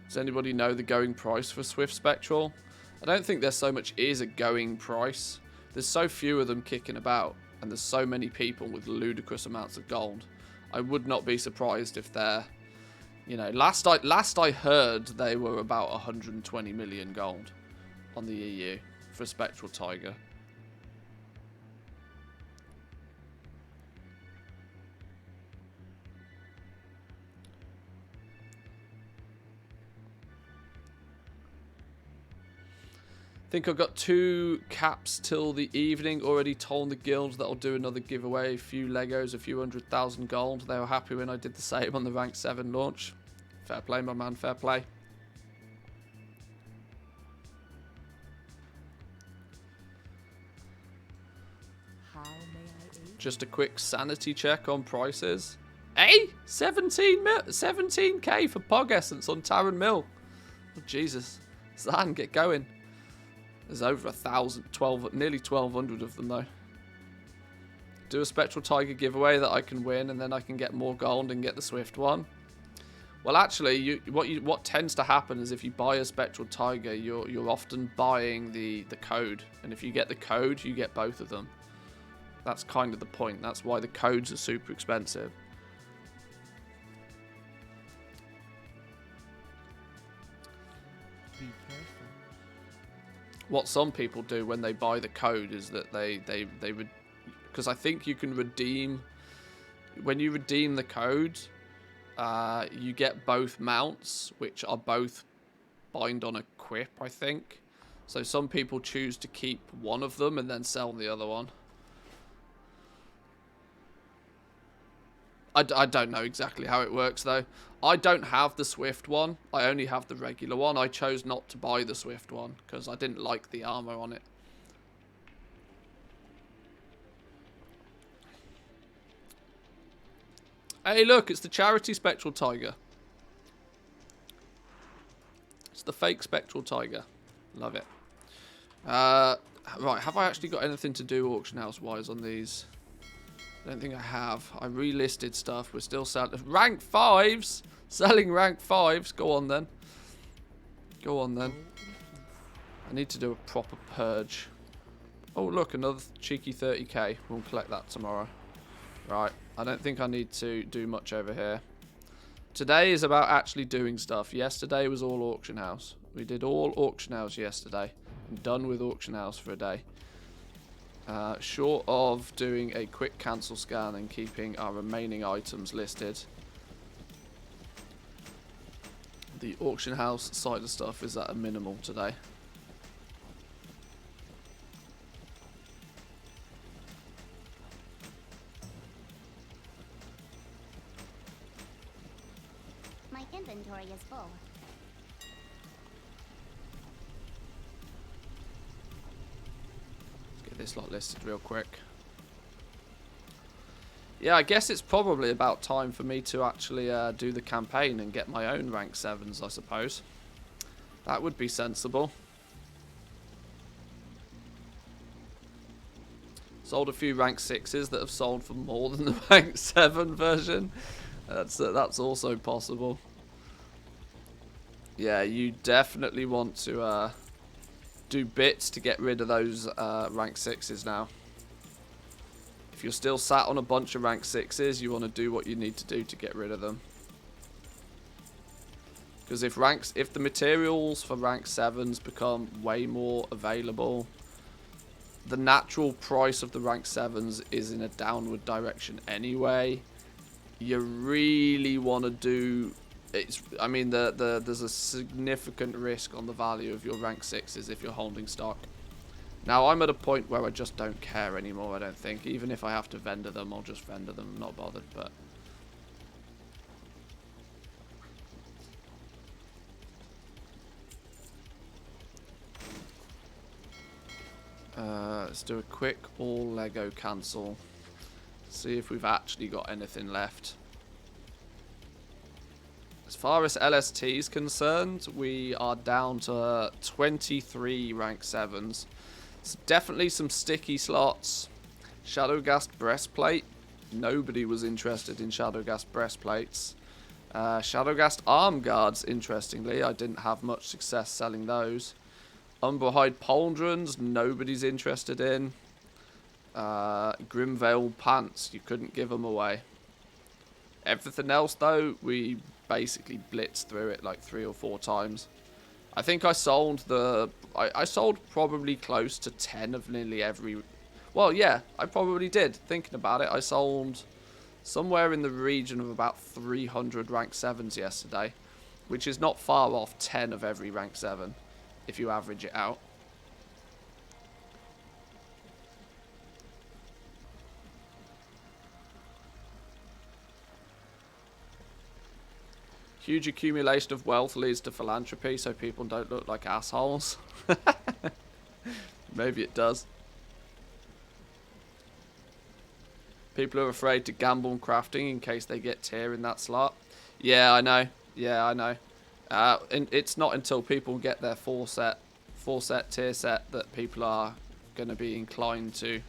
[SPEAKER 1] Does anybody know the going price for Swift Spectral? I don't think there so much is a going price. There's so few of them kicking about, and there's so many people with ludicrous amounts of gold. I would not be surprised if they're... You know, last I heard, they were about 120 million gold on the EU for Spectral Tiger. Think I've got 2 caps till the evening. Already told the guild that I'll do another giveaway. A few Legos, a few 100,000 gold. They were happy when I did the same on the rank 7 launch. Fair play, my man, fair play.
[SPEAKER 3] How may I aid?
[SPEAKER 1] Just a quick sanity check on prices. Hey, 17k for Pog Essence on Taran Mill. Oh, Jesus. Zan, get going. There's over 1,000, nearly 1,200 of them though. Do a Spectral Tiger giveaway that I can win, and then I can get more gold and get the Swift one. Well, actually, what tends to happen is if you buy a Spectral Tiger, you're often buying the code, and if you get the code, you get both of them. That's kind of the point. That's why the codes are super expensive.
[SPEAKER 3] Be careful.
[SPEAKER 1] What some people do when they buy the code is that because I think you can redeem, when you redeem the code, you get both mounts, which are both bind on equip, I think. So some people choose to keep one of them and then sell the other one. I don't know exactly how it works though. I don't have the Swift one. I only have the regular one. I chose not to buy the Swift one because I didn't like the armor on it. Hey look, it's the charity Spectral Tiger. It's the fake Spectral Tiger. Love it. Right, have I actually got anything to do auction house wise on these? I don't think I have. I relisted stuff. We're still selling rank 5s. Selling rank 5s. Go on then. Go on then. I need to do a proper purge. Oh look, another cheeky 30k. We'll collect that tomorrow. Right. I don't think I need to do much over here. Today is about actually doing stuff. Yesterday was all auction house. We did all auction house yesterday. I'm done with auction house for a day. Short of doing a quick cancel scan and keeping our remaining items listed, the auction house side of stuff is at a minimal today.
[SPEAKER 2] My inventory is full.
[SPEAKER 1] Get this lot listed real quick. Yeah, I guess it's probably about time for me to actually do the campaign and get my own rank 7s, I suppose. That would be sensible. Sold a few rank 6s that have sold for more than the rank 7 version. That's also possible. Yeah, you definitely want to do bits to get rid of those rank 6s now. If you're still sat on a bunch of rank 6s, you want to do what you need to do to get rid of them. Because if the materials for rank 7s become way more available, the natural price of the rank 7s is in a downward direction anyway. You really want to do... I mean, there's a significant risk on the value of your rank 6s if you're holding stock. Now, I'm at a point where I just don't care anymore, I don't think. Even if I have to vendor them, I'll just vendor them. I'm not bothered, but... let's do a quick all Lego cancel. See if we've actually got anything left. As far as LST is concerned, we are down to 23 rank 7s. So definitely some sticky slots. Shadowgast breastplate. Nobody was interested in Shadowgast breastplates. Shadowgast arm guards, interestingly. I didn't have much success selling those. Umberhide pauldrons, nobody's interested in. Grimvale pants, you couldn't give them away. Everything else, though, we basically blitzed through it like 3 or 4 times. I think I sold I sold probably close to 10 of nearly every... Well, yeah, I probably did. Thinking about it, I sold somewhere in the region of about 300 rank 7s yesterday, which is not far off 10 of every rank 7, if you average it out. Huge accumulation of wealth leads to philanthropy, so people don't look like assholes. Maybe it does. People are afraid to gamble on crafting in case they get tier in that slot. Yeah, I know. Yeah, I know. And it's not until people get their 4-set tier set that people are going to be inclined to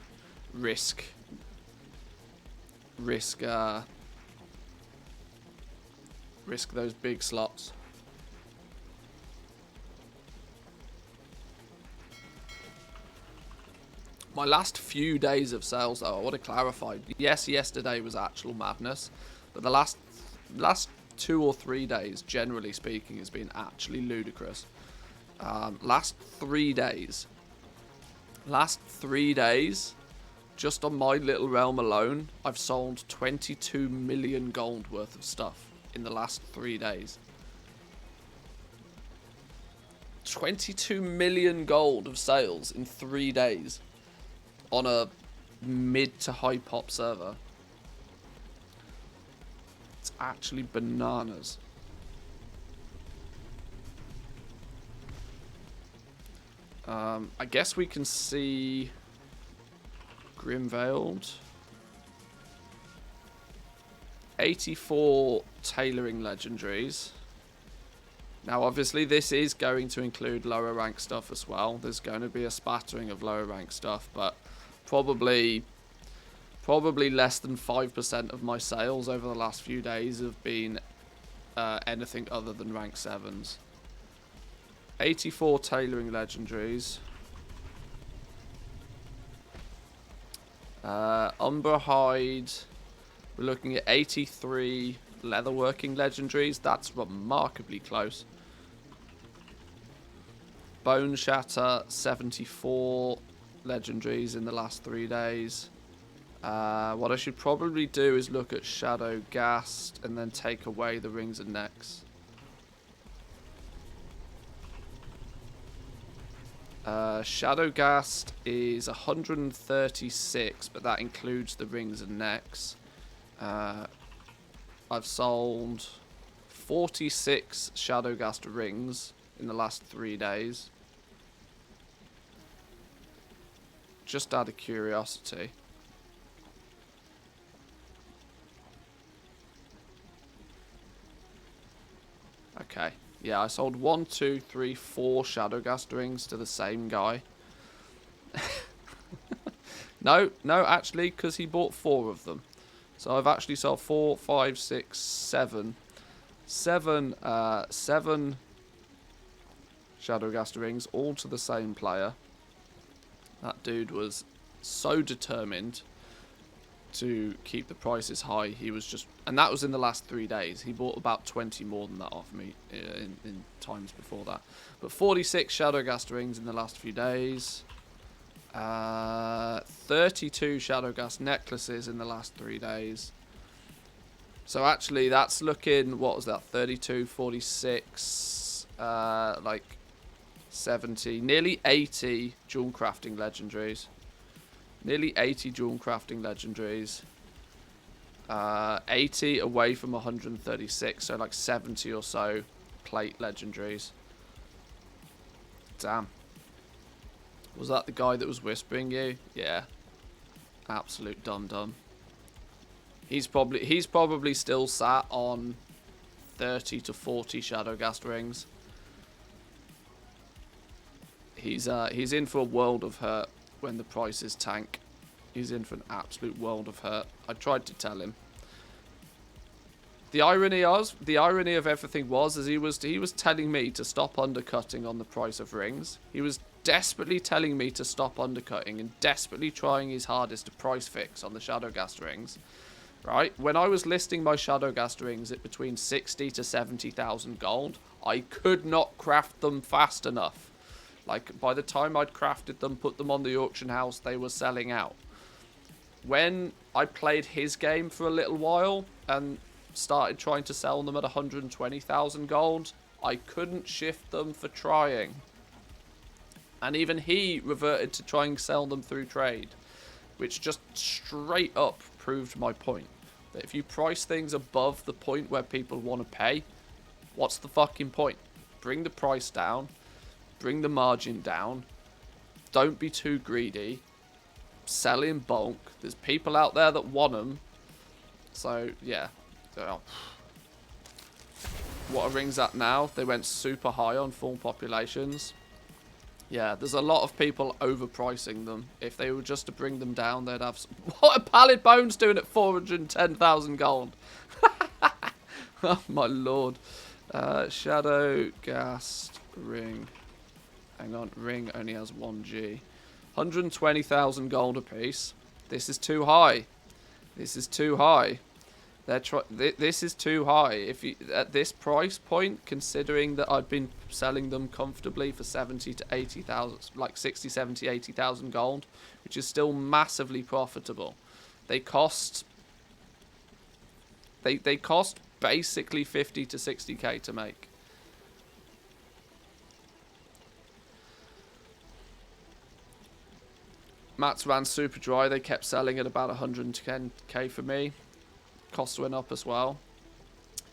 [SPEAKER 1] risk those big slots. My last few days of sales, though, I want to clarify. Yes, yesterday was actual madness, but the last 2 or 3 days, generally speaking, has been actually ludicrous. Last 3 days, just on my little realm alone, I've sold 22 million gold worth of stuff in the last 3 days. 22 million gold of sales in 3 days on a mid to high pop server. It's actually bananas. I guess we can see Grimveiled. 84 tailoring legendaries. Now, obviously, this is going to include lower rank stuff as well. There's going to be a spattering of lower rank stuff, but probably less than 5% of my sales over the last few days have been anything other than rank 7s. 84 tailoring legendaries. Umber Hide. We're looking at 83 leatherworking legendaries. That's remarkably close. Bone Shatter, 74 legendaries in the last 3 days. What I should probably do is look at Shadow Ghast and then take away the rings and necks. Shadow Ghast is 136, but that includes the rings and necks. I've sold 46 Shadow Ghast rings in the last 3 days. Just out of curiosity. Okay. Yeah, I sold 1, 2, 3, 4 Shadow Ghast rings to the same guy. No, actually, because he bought 4 of them. So I've actually sold 4, 5, 6, 7. 7 Shadow Ghast rings, all to the same player. That dude was so determined to keep the prices high. He was just, and that was in the last 3 days. He bought about 20 more than that off me in times before that. But 46 Shadow Ghast rings in the last few days. 32 Shadow Ghast necklaces in the last 3 days. So actually that's looking, what was that, 32, 46, like 70, nearly 80 jewel crafting legendaries. Nearly 80 jewel crafting legendaries. 80 away from 136, so like 70 or so plate legendaries. Damn. Was that the guy that was whispering you? Yeah. Absolute dum-dum. He's probably still sat on 30 to 40 Shadow Ghast rings. He's in for a world of hurt when the prices tank. He's in for an absolute world of hurt. I tried to tell him. The irony of everything was, he was telling me to stop undercutting on the price of rings. He was desperately telling me to stop undercutting and desperately trying his hardest to price fix on the Shadow Ghast rings. Right? When I was listing my Shadow Ghast rings at between 60 to 70,000 gold, I could not craft them fast enough. Like, by the time I'd crafted them, put them on the auction house, they were selling out. When I played his game for a little while and started trying to sell them at 120,000 gold, I couldn't shift them for trying. And even he reverted to trying to sell them through trade, which just straight up proved my point. That if you price things above the point where people want to pay, what's the fucking point? Bring the price down. Bring the margin down. Don't be too greedy. Sell in bulk. There's people out there that want them. So, yeah. What are rings at now? They went super high on full populations. Yeah, there's a lot of people overpricing them. If they were just to bring them down, they'd have... What are Pallid Bones doing at 410,000 gold? Oh, my lord. Shadow Ghast ring. Hang on, ring only has 1G. 120,000 gold apiece. This is too high. This is too high. This is too high. If you at this price point, considering that I've been selling them comfortably for 70 to 80,000, like 60, 70, 80,000 gold, which is still massively profitable. They cost. They cost basically 50 to 60k to make. Mats ran super dry. They kept selling at about 110k for me. Costs went up as well.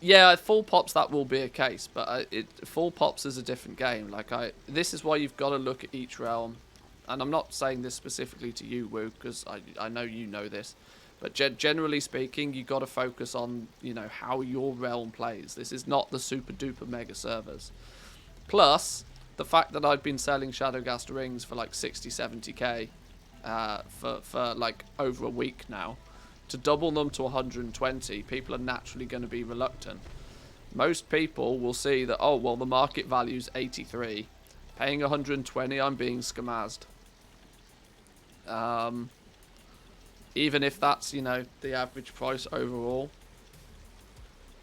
[SPEAKER 1] Yeah, full pops, that will be a case, but full pops is a different game. Like this is why you've got to look at each realm, and I'm not saying this specifically to you, Woo, because I know you know this, but generally speaking, you got to focus on how your realm plays. This is not the super duper mega servers. Plus, the fact that I've been selling Shadowgast rings for like 60, 70k for like over a week now. To double them to 120, people are naturally going to be reluctant. Most people will see that, oh, well, the market value's 83. Paying 120, I'm being skamazed. Even if that's, the average price overall.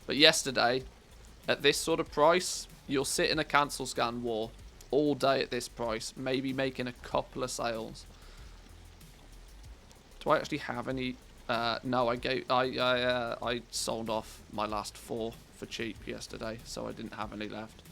[SPEAKER 1] But yesterday, at this sort of price, you'll sit in a cancel scan war all day at this price, maybe making a couple of sales. Do I actually have any... no, I sold off my last 4 for cheap yesterday, so I didn't have any left.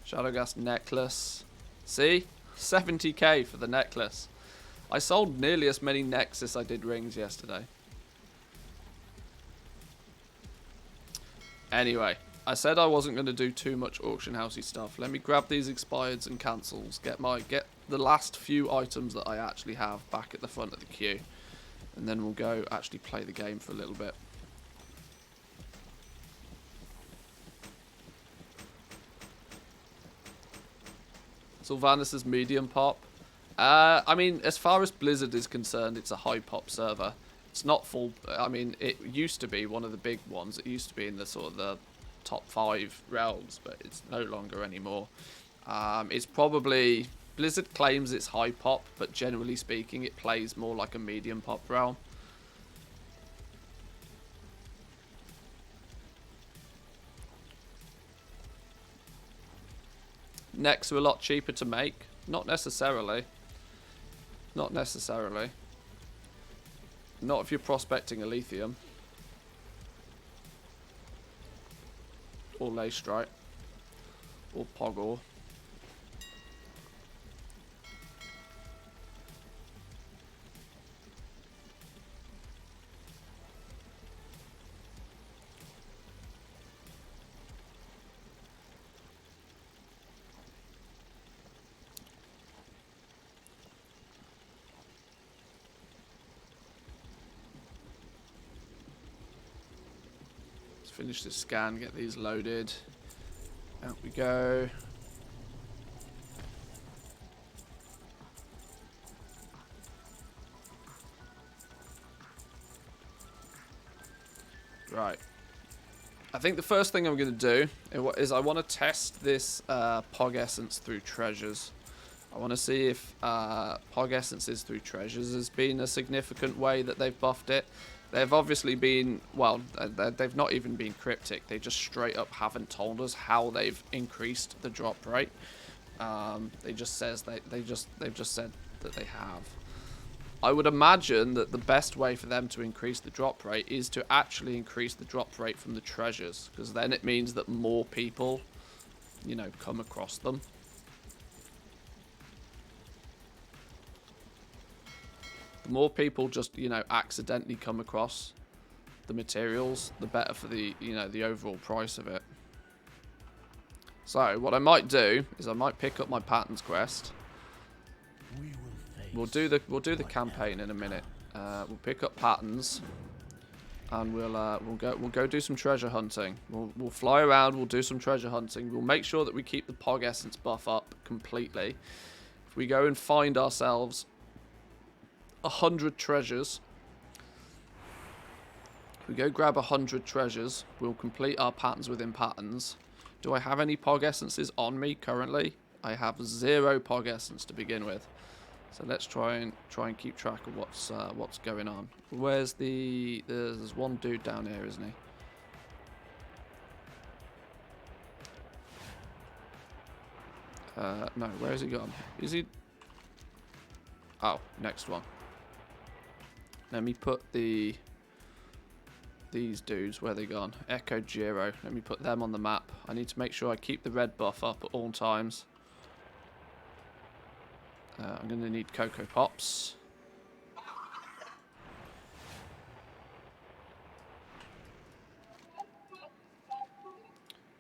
[SPEAKER 1] Shadowgast necklace. See? 70k for the necklace. I sold nearly as many necks as I did rings yesterday. Anyway, I said I wasn't going to do too much auction housey stuff. Let me grab these expireds and cancels, get the last few items that I actually have back at the front of the queue, and then we'll go actually play the game for a little bit. Sylvanus' medium pop. I mean, as far as Blizzard is concerned, it's a high pop server. It's not full. I mean, it used to be one of the big ones. It used to be in the sort of the top 5 realms, but it's no longer anymore. It's probably... Blizzard claims it's high pop, but generally speaking, it plays more like a medium pop realm. Necks are a lot cheaper to make. Not necessarily. Not necessarily. Not if you're prospecting a lithium. Or Leystrite. Or Pogor. Finish this scan, get these loaded. Out we go. Right. I think the first thing I'm going to do is I want to test this Pog Essence through treasures. I want to see if Pog Essences through treasures has been a significant way that they've buffed it. They've obviously been, well, they've not even been cryptic. They just straight up haven't told us how they've increased the drop rate. They just says they've just said that they have. I would imagine that the best way for them to increase the drop rate is to actually increase the drop rate from the treasures, because then it means that more people, come across them. The more people just, accidentally come across the materials, the better for the, the overall price of it. So, what I might do is I might pick up my patterns quest. We'll do the campaign in a minute. We'll pick up patterns, and we'll go do some treasure hunting. We'll fly around. We'll do some treasure hunting. We'll make sure that we keep the Pog Essence buff up completely. If we go and find ourselves 100 treasures. If we go grab 100 treasures, we'll complete our patterns within patterns. Do I have any Pog Essences on me currently? I have 0 Pog Essence to begin with. So let's try and keep track of what's going on. Where's there's one dude down here, isn't he? No, where has he gone? Is he... Oh, next one. Let me put the these dudes. Where they gone? Echo Giro. Let me put them on the map. I need to make sure I keep the red buff up at all times. I'm going to need Cocoa Pops.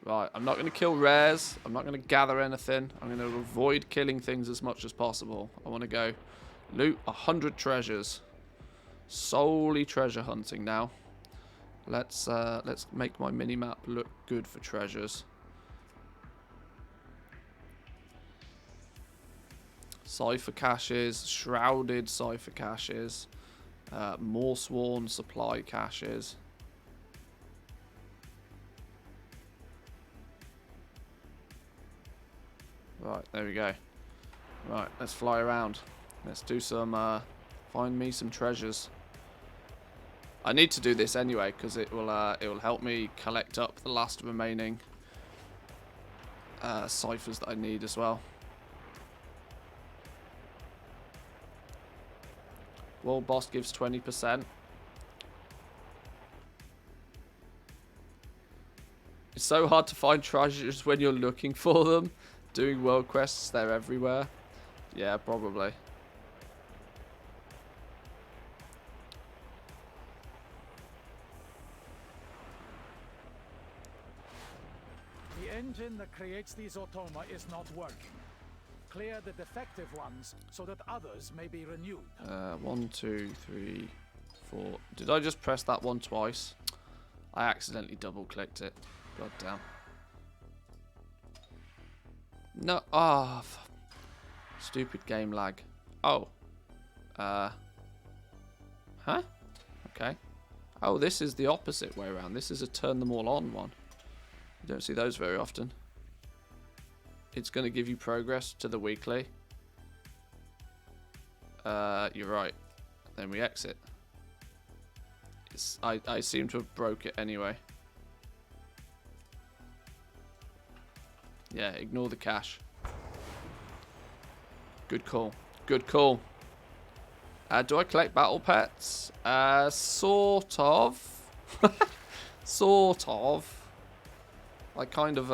[SPEAKER 1] Right, I'm not going to kill rares. I'm not going to gather anything. I'm going to avoid killing things as much as possible. I want to go loot 100 treasures. Solely treasure hunting now. Let's make my mini-map look good for treasures. Cipher caches, shrouded cipher caches, Morsworn supply caches. Right, there we go. Right, let's fly around. Let's do some, find me some treasures. I need to do this anyway because it will help me collect up the last remaining ciphers that I need as well. World boss gives 20%. It's so hard to find treasures when you're looking for them. Doing world quests, they're everywhere. Yeah, probably.
[SPEAKER 4] The engine that creates these automa is not working. Clear the defective ones so that others may be renewed.
[SPEAKER 1] 1, 2, 3, 4. Did I just press that one twice? I accidentally double clicked it. God damn. No. Ah. Oh, stupid game lag. Oh. Huh? Okay. Oh, this is the opposite way around. This is a turn them all on one. You don't see those very often. It's going to give you progress to the weekly. You're right. Then we exit. I seem to have broke it anyway. Yeah, ignore the cache. Good call. Good call. Do I collect battle pets? Sort of. Sort of. I kind of,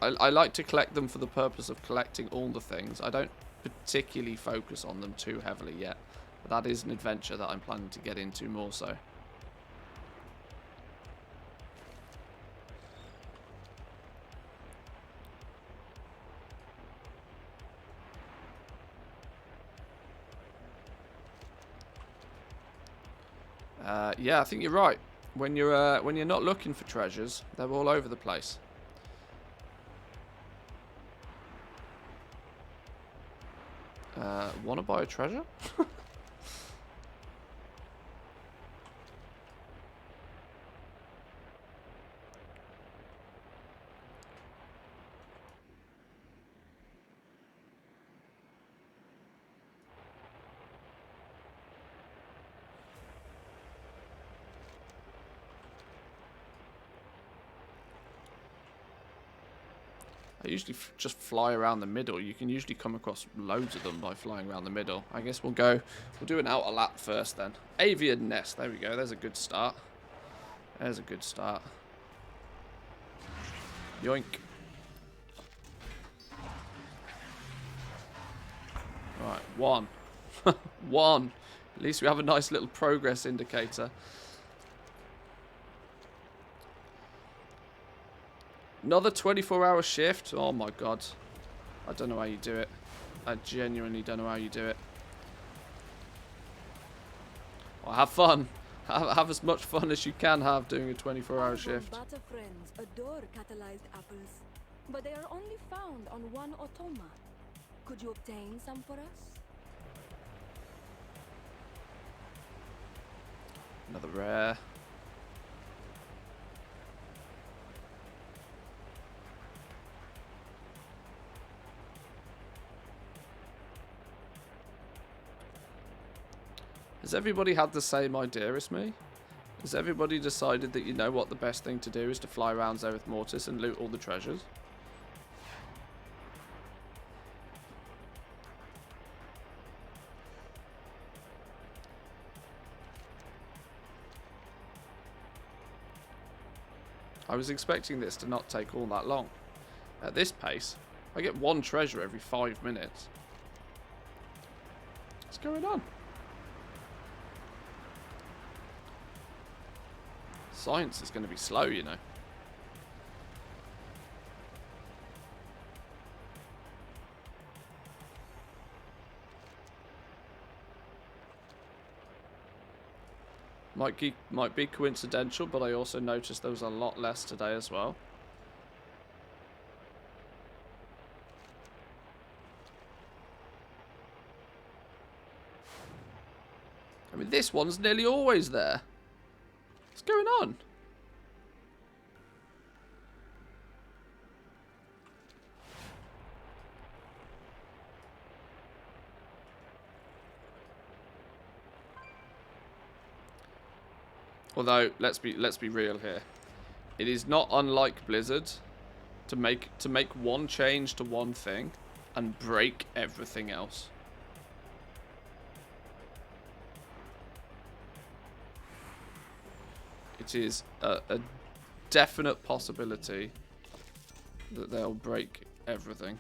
[SPEAKER 1] I like to collect them for the purpose of collecting all the things. I don't particularly focus on them too heavily yet. But that is an adventure that I'm planning to get into more so. Yeah, I think you're right. When you're not looking for treasures, they're all over the place. Want to buy a treasure? I usually just fly around the middle. You can usually come across loads of them by flying around the middle. I guess we'll do an outer lap first then. Avian Nest, there we go. There's a good start. There's a good start. Yoink. Right, 1. 1. At least we have a nice little progress indicator. Another 24-hour shift? Oh my god. I don't know how you do it. I genuinely don't know how you do it. Well, have fun. Have as much fun as you can have doing a 24-hour shift.
[SPEAKER 5] Bata friends adore catalyzed apples, but they are only found on one automa. Could you obtain some for us?
[SPEAKER 1] Another rare. Has everybody had the same idea as me? Has everybody decided that you know what the best thing to do is to fly around Zereth Mortis and loot all the treasures? I was expecting this to not take all that long. At this pace, I get one treasure every 5 minutes. What's going on? Science is going to be slow, you know. Might be coincidental, but I also noticed there was a lot less today as well. I mean, this one's nearly always there. What's going on? Although, let's be real here. It is not unlike Blizzard to make one change to one thing and break everything else. It is a definite possibility that they'll break everything.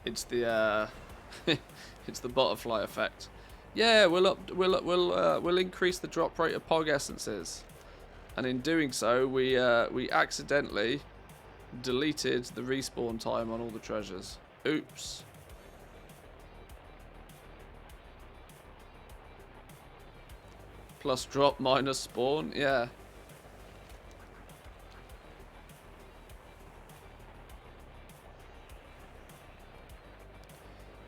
[SPEAKER 1] It's the it's the butterfly effect. Yeah, we'll increase the drop rate of Pog essences, and in doing so, we accidentally deleted the respawn time on all the treasures. Oops. Plus drop minus spawn. Yeah.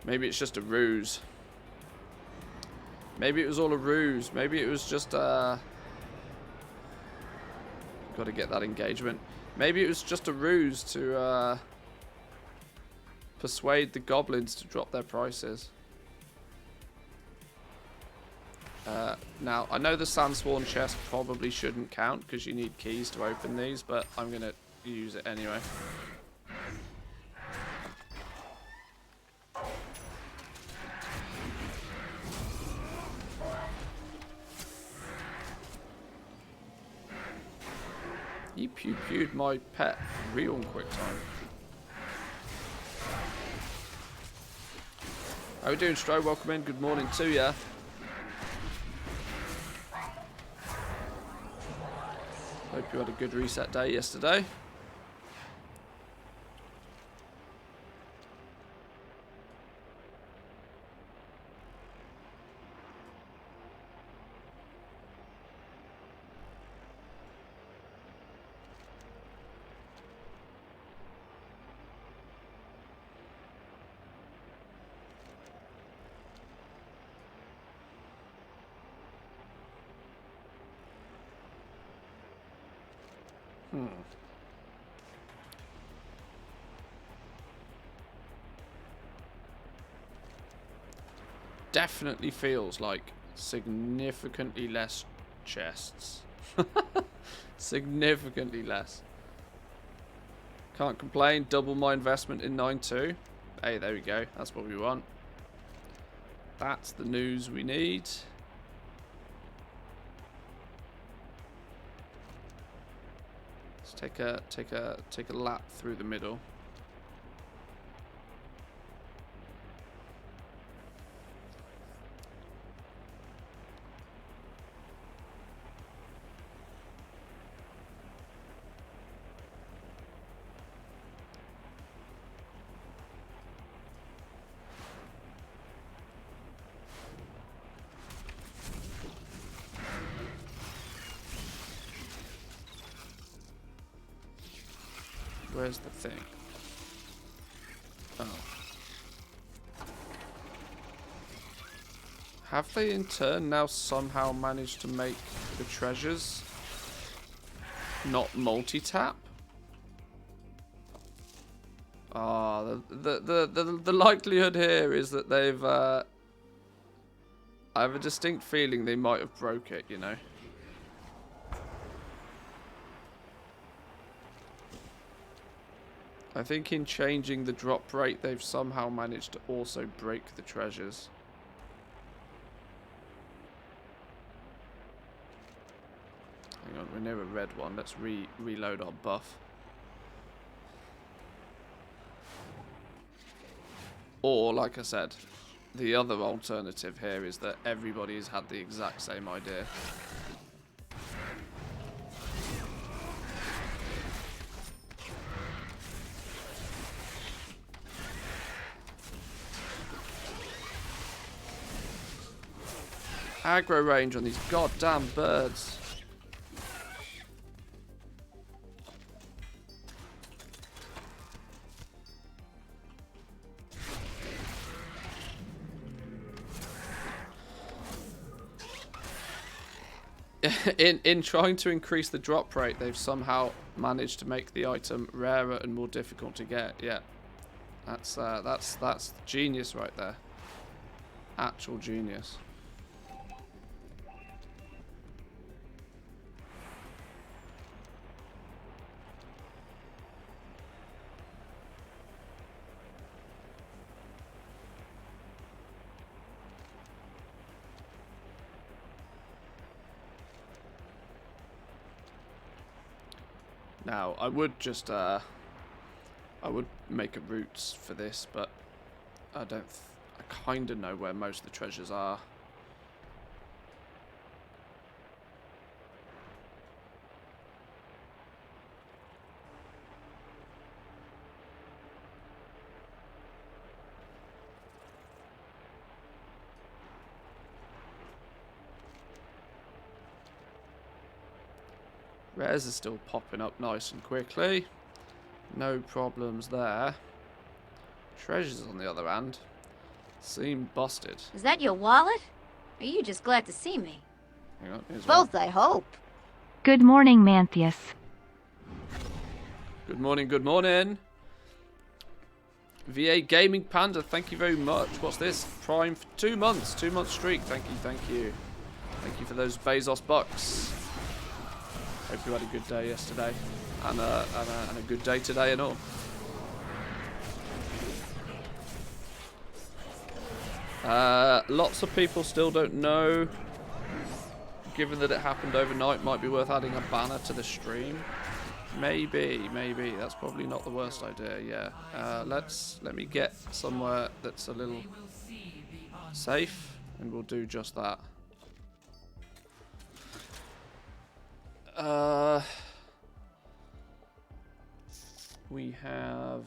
[SPEAKER 1] Maybe it's just a ruse. Maybe it was all a ruse. Maybe it was just got to get that engagement. Maybe it was just a ruse to persuade the goblins to drop their prices. Now, I know the Sandsworn chest probably shouldn't count because you need keys to open these, but I'm going to use it anyway. You pew-pewed my pet real quick time. How we doing, Stro? Welcome in. Good morning to ya. Hope you had a good reset day yesterday. Definitely feels like significantly less chests. Significantly less. Can't complain. Double my investment in 9.2. Hey, there we go. That's what we want. That's the news we need. Let's take a lap through the middle. Where's the thing? Oh. Have they in turn now somehow managed to make the treasures not multi-tap? Ah, the likelihood here is that they've I have a distinct feeling they might have broke it, you know. I think in changing the drop rate, they've somehow managed to also break the treasures. Hang on, we're near a red one. Let's reload our buff. Or, like I said, the other alternative here is that everybody's had the exact same idea. Aggro range on these goddamn birds. In trying to increase the drop rate, they've somehow managed to make the item rarer and more difficult to get. Yeah, that's genius right there. Actual genius. Now, I would just, I would make a route for this, but I don't, I kind of know where most of the treasures are. Rares are still popping up nice and quickly. No problems there. Treasures, on the other hand, seem busted.
[SPEAKER 6] Is that your wallet? Or are you just glad to see me?
[SPEAKER 1] Hang on, here's one.
[SPEAKER 6] Both, I hope.
[SPEAKER 7] Good morning, Manthias.
[SPEAKER 1] Good morning, good morning. VA Gaming Panda, thank you very much. What's this? Prime for 2 months. 2 month streak. Thank you, thank you. Thank you for those Bezos bucks. Hope you had a good day yesterday. And a good day today and all. Lots of people still don't know. Given that it happened overnight, might be worth adding a banner to the stream. Maybe. That's probably not the worst idea. Yeah. Let me get somewhere that's a little safe, and we'll do just that. We have.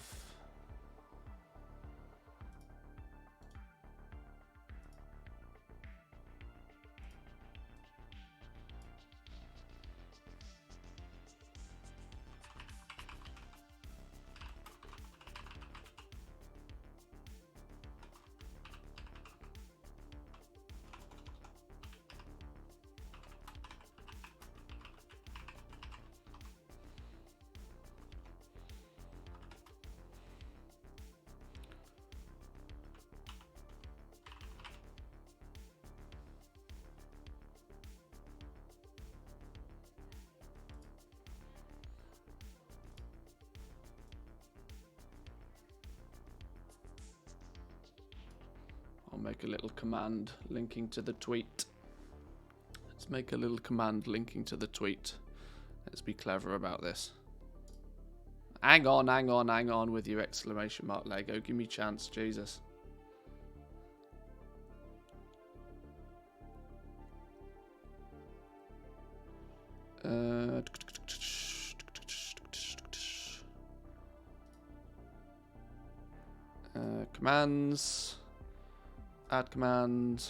[SPEAKER 1] I'll make a little command linking to the tweet. Let's make a little command linking to the tweet. Let's be clever about this. Hang on with your exclamation mark, Lego. Give me a chance, Jesus. Commands. Add command.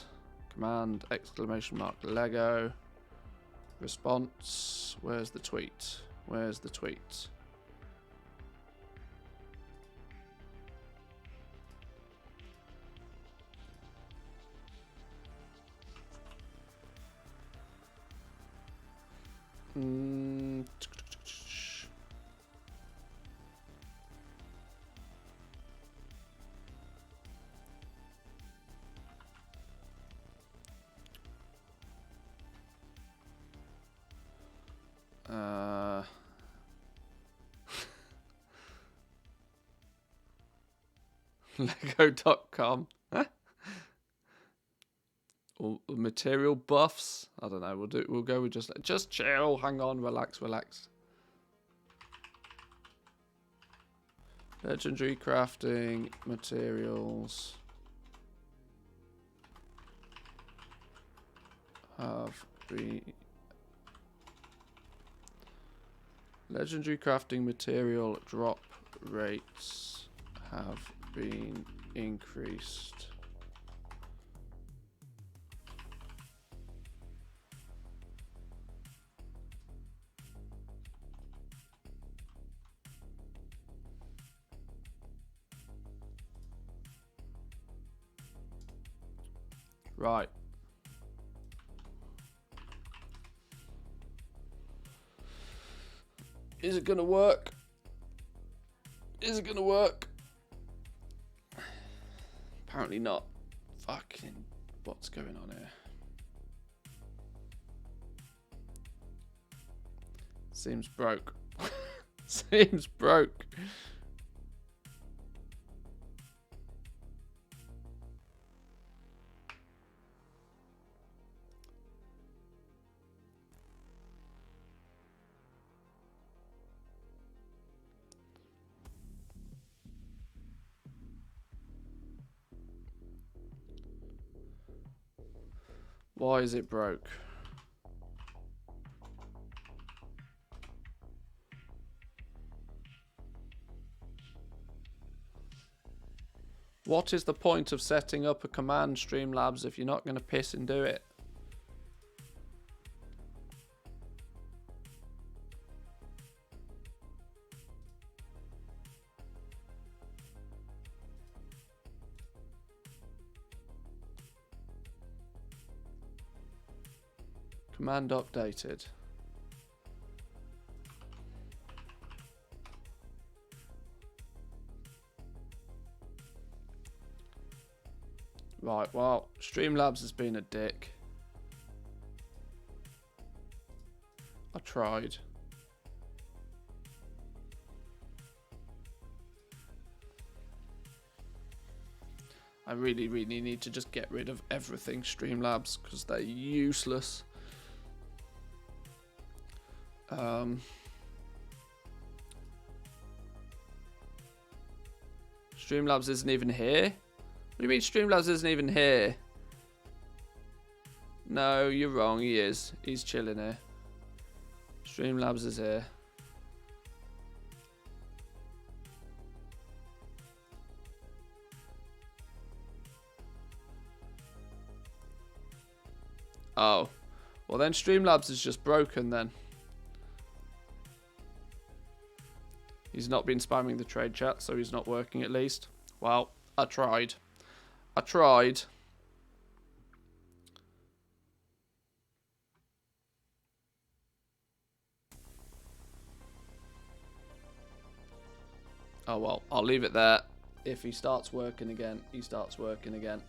[SPEAKER 1] Command exclamation mark Lego. Response. Where's the tweet? Where's the tweet? Lego.com. Or material buffs. I don't know. We'll go with just chill. Hang on. Relax. Legendary crafting materials have been. Legendary crafting material drop rates have been increased. Right. Is it gonna work? Is it gonna work? Apparently not. Fucking, what's going on here? Seems broke. Seems broke. Why is it broke? What is the point of setting up a command, Streamlabs, if you're not going to piss and do it? Command updated. Right, well, Streamlabs has been a dick. I tried. I really need to just get rid of everything Streamlabs because they're useless. Streamlabs isn't even here? What do you mean Streamlabs isn't even here? No, you're wrong, he is. He's chilling here. Streamlabs is here. Oh. Well then Streamlabs is just broken then. He's not been spamming the trade chat, so he's not working at least. Well, I tried. I tried. Oh well, I'll leave it there. If he starts working again, he starts working again.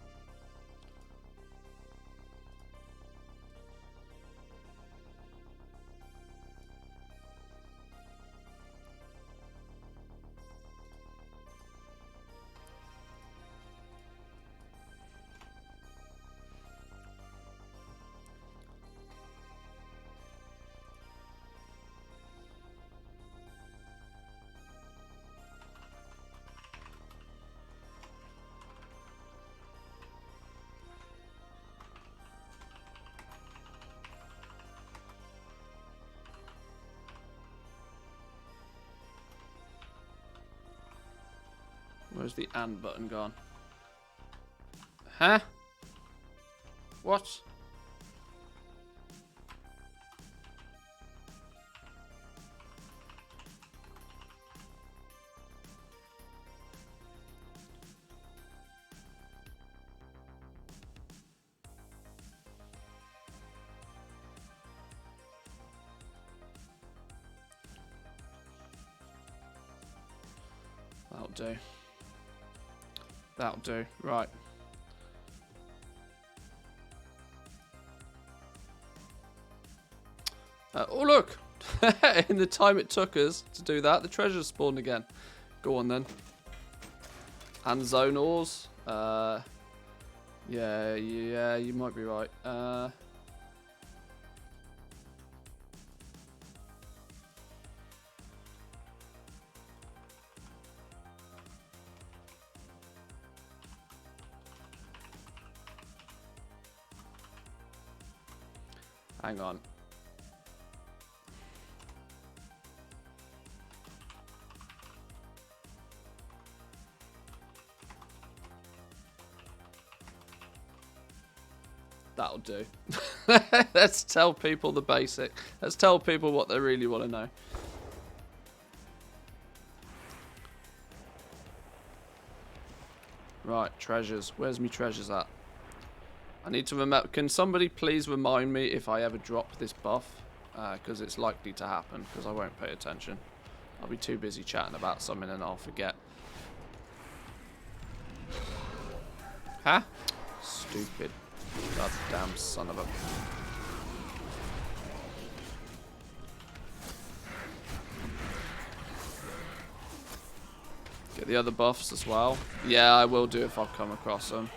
[SPEAKER 1] Where's the and button gone? Huh? What? That'll do. That'll do. Right. Oh, look! In the time it took us to do that, the treasure spawned again. Go on, then. And zone ores. Yeah, you might be right. Hang on. That'll do. Let's tell people the basic. Let's tell people what they really want to know. Right, treasures. Where's me treasures at? I need to remember. Can somebody please remind me if I ever drop this buff? Because it's likely to happen, because I won't pay attention. I'll be too busy chatting about something and I'll forget. Huh? Stupid. Goddamn son of a... Get the other buffs as well. Yeah, I will do if I come across them.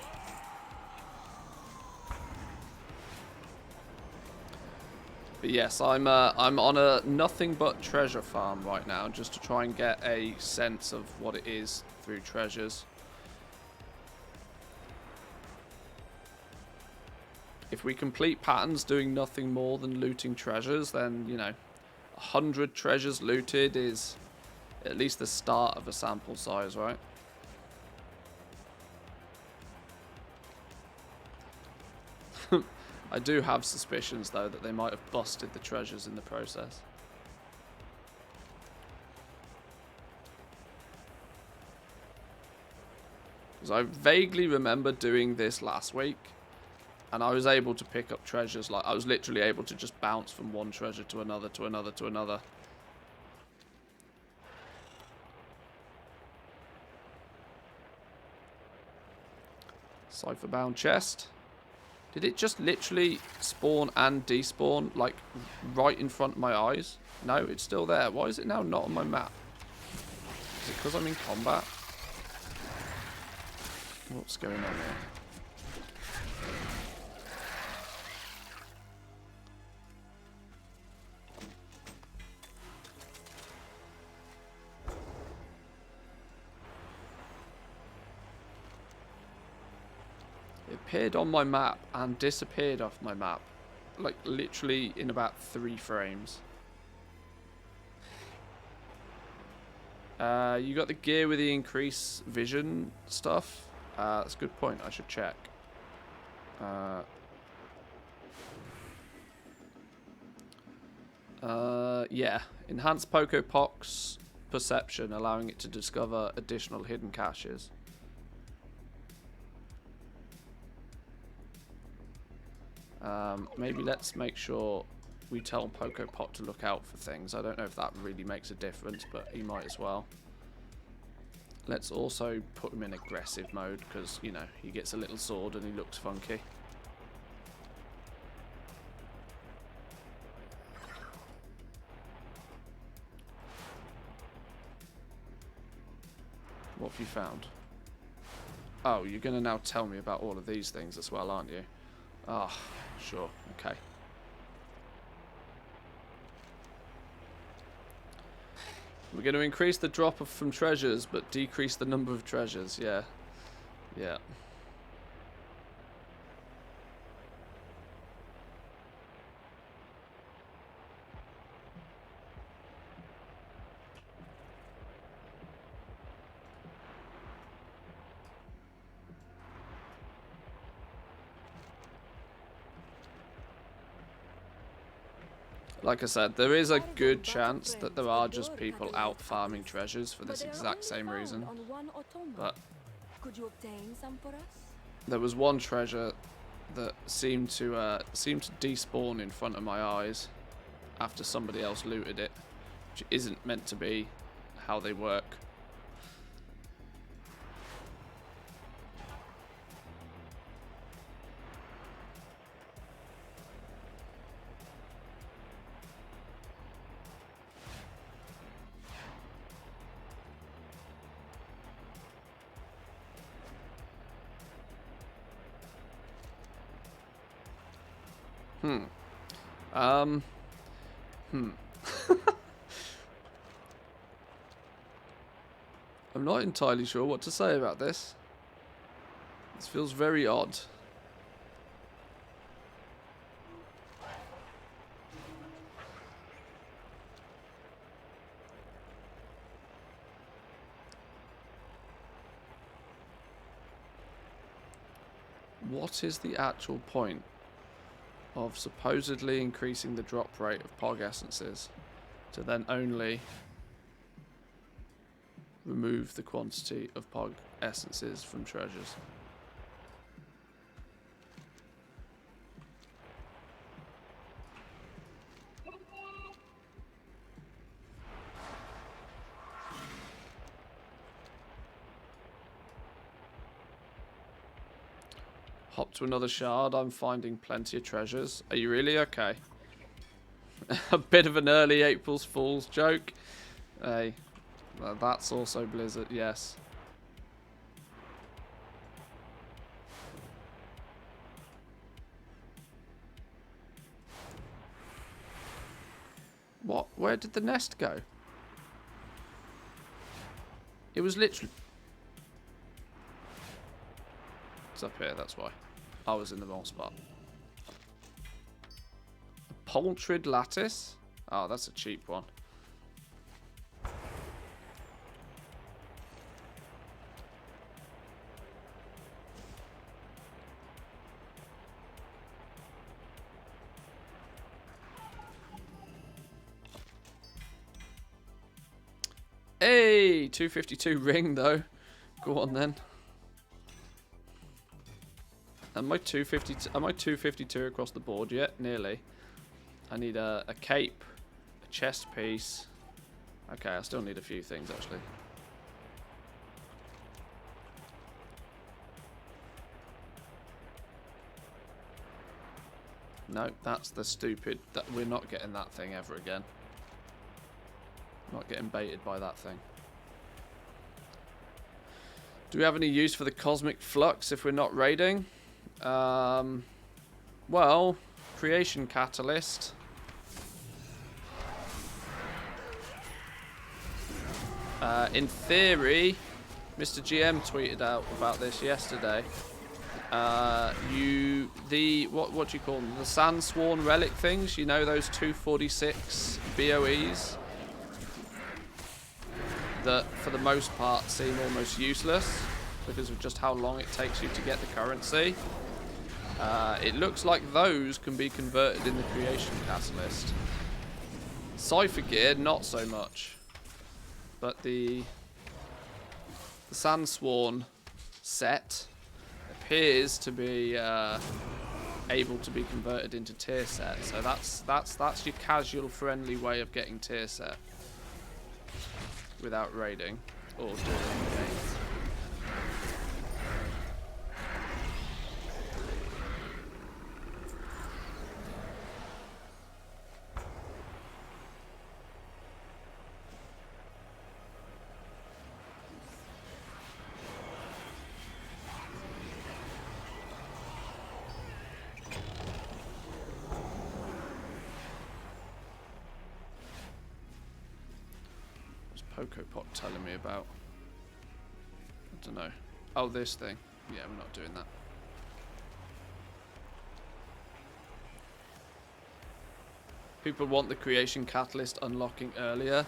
[SPEAKER 1] But yes, I'm on a nothing but treasure farm right now, just to try and get a sense of what it is through treasures. If we complete patterns doing nothing more than looting treasures, then, you know, 100 treasures looted is at least the start of a sample size, right? I do have suspicions, though, that they might have busted the treasures in the process. Because I vaguely remember doing this last week, and I was able to pick up treasures. Like, I was literally able to just bounce from one treasure to another, to another, to another. Cipher-bound chest. Did it just literally spawn and despawn, like, right in front of my eyes? No, it's still there. Why is it now not on my map? Is it because I'm in combat? What's going on here? It appeared on my map and disappeared off my map. Like, literally in about 3 frames. You got the gear with the increased vision stuff? That's a good point. I should check. Yeah. Enhanced Poco Pox perception, allowing it to discover additional hidden caches. Maybe let's make sure we tell Poco Pot to look out for things. I don't know if that really makes a difference, but he might as well. Let's also put him in aggressive mode, because, you know, he gets a little sword and he looks funky. What have you found? Oh, you're going to now tell me about all of these things as well, aren't you? Ah, sure, okay. We're going to increase the drop from treasures, but decrease the number of treasures, yeah. Yeah. Like I said, there is a good chance that there are just people out farming treasures for this exact same reason. But there was one treasure that seemed to despawn in front of my eyes after somebody else looted it, which isn't meant to be how they work. I'm not entirely sure what to say about this. This feels very odd. What is the actual point of supposedly increasing the drop rate of Pog essences to then only remove the quantity of Pog essences from treasures? Hop to another shard. I'm finding plenty of treasures. Are you really? Okay. A bit of an early April Fool's joke. Hey, that's also Blizzard, yes. What? Where did the nest go? It was literally... It's up here, that's why. I was in the wrong spot. A poultred lattice? Oh, that's a cheap one. Hey, 252 ring though. Go on then. Am I 252 across the board yet? Nearly. I need a cape, a chest piece. Okay, I still need a few things actually. No, that's the stupid. That we're not getting that thing ever again. Not getting baited by that thing. Do we have any use for the cosmic flux if we're not raiding? Well, creation catalyst. In theory, Mr. GM tweeted out about this yesterday. What do you call them? The Sandsworn relic things. You know those 246 BOEs that, for the most part, seem almost useless because of just how long it takes you to get the currency. It looks like those can be converted in the creation catalyst. Cypher gear, not so much. But the Sandsworn set appears to be able to be converted into tier set. So that's your casual, friendly way of getting tier set without raiding or doing anything. Pokopot telling me about? I don't know. Oh, this thing. Yeah, we're not doing that. People want the creation catalyst unlocking earlier.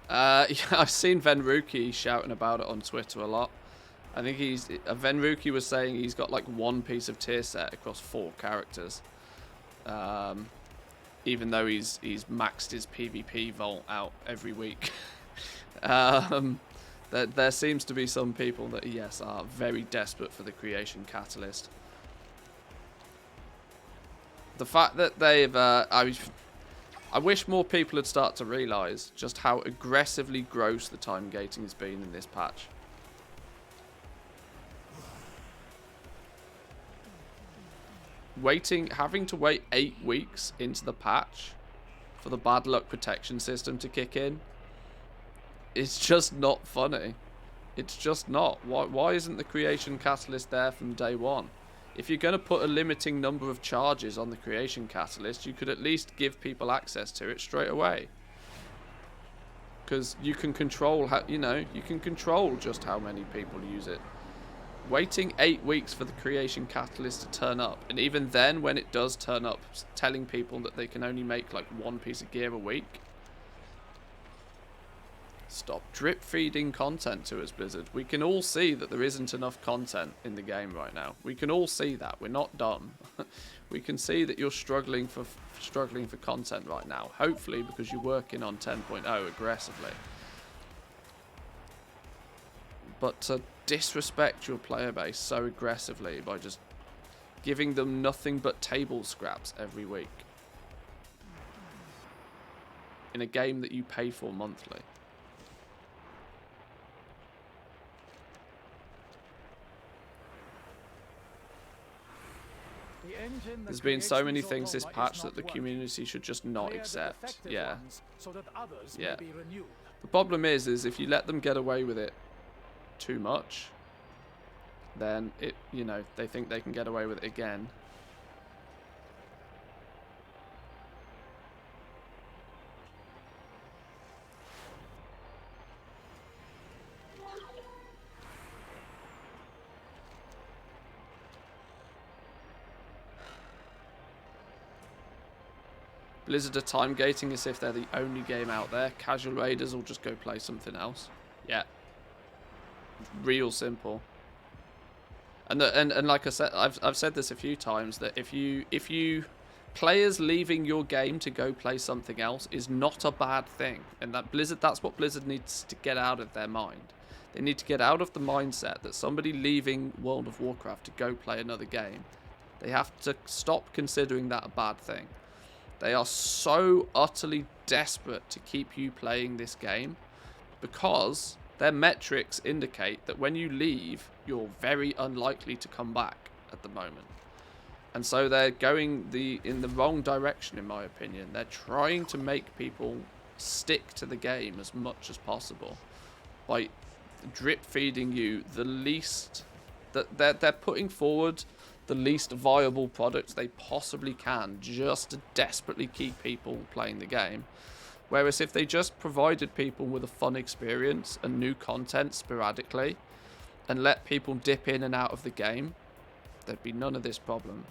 [SPEAKER 1] Yeah, I've seen Venruki shouting about it on Twitter a lot. I think Venruki was saying he's got like one piece of tier set across 4 characters. Even though he's maxed his PvP vault out every week. There seems to be some people that, yes, are very desperate for the creation catalyst. The fact that they've... I wish more people would start to realise just how aggressively gross the time gating has been in this patch. Having to wait 8 weeks into the patch for the bad luck protection system to kick in. It's just not funny. It's just not. Why isn't the creation catalyst there from day one? if you're going to put a limiting number of charges on the Creation Catalyst, you could at least give people access to it straight away. Because you can control how, you know, you can control just how many people use it. Waiting 8 weeks for the Creation Catalyst to turn up, and even then, when it does turn up, telling people that they can only make like 1 piece of gear a week. Stop drip feeding content to us, Blizzard. We can all see that there isn't enough content in the game right now. We can all see that. We're not dumb. We can see that you're struggling for content right now. Hopefully because you're working on 10.0 aggressively. But to disrespect your player base so aggressively by just giving them nothing but table scraps every week in a game that you pay for monthly. There's been so many things this patch that the community should just not accept. Yeah. Yeah. The problem is if you let them get away with it too much, then it, you know, they think they can get away with it again. Blizzard are time gating as if they're the only game out there. Casual raiders will just go play something else. Yeah. Real simple. And like I said, I've said this a few times, that if you players leaving your game to go play something else is not a bad thing. And that's what Blizzard needs to get out of their mind. They need to get out of the mindset that somebody leaving World of Warcraft to go play another game, they have to stop considering that a bad thing. They are so utterly desperate to keep you playing this game because their metrics indicate that when you leave, you're very unlikely to come back at the moment. And so they're going in the wrong direction, in my opinion. They're trying to make people stick to the game as much as possible by drip feeding you the least that they're putting forward the least viable product they possibly can just to desperately keep people playing the game. Whereas if they just provided people with a fun experience and new content sporadically and let people dip in and out of the game, there'd be none of this problem.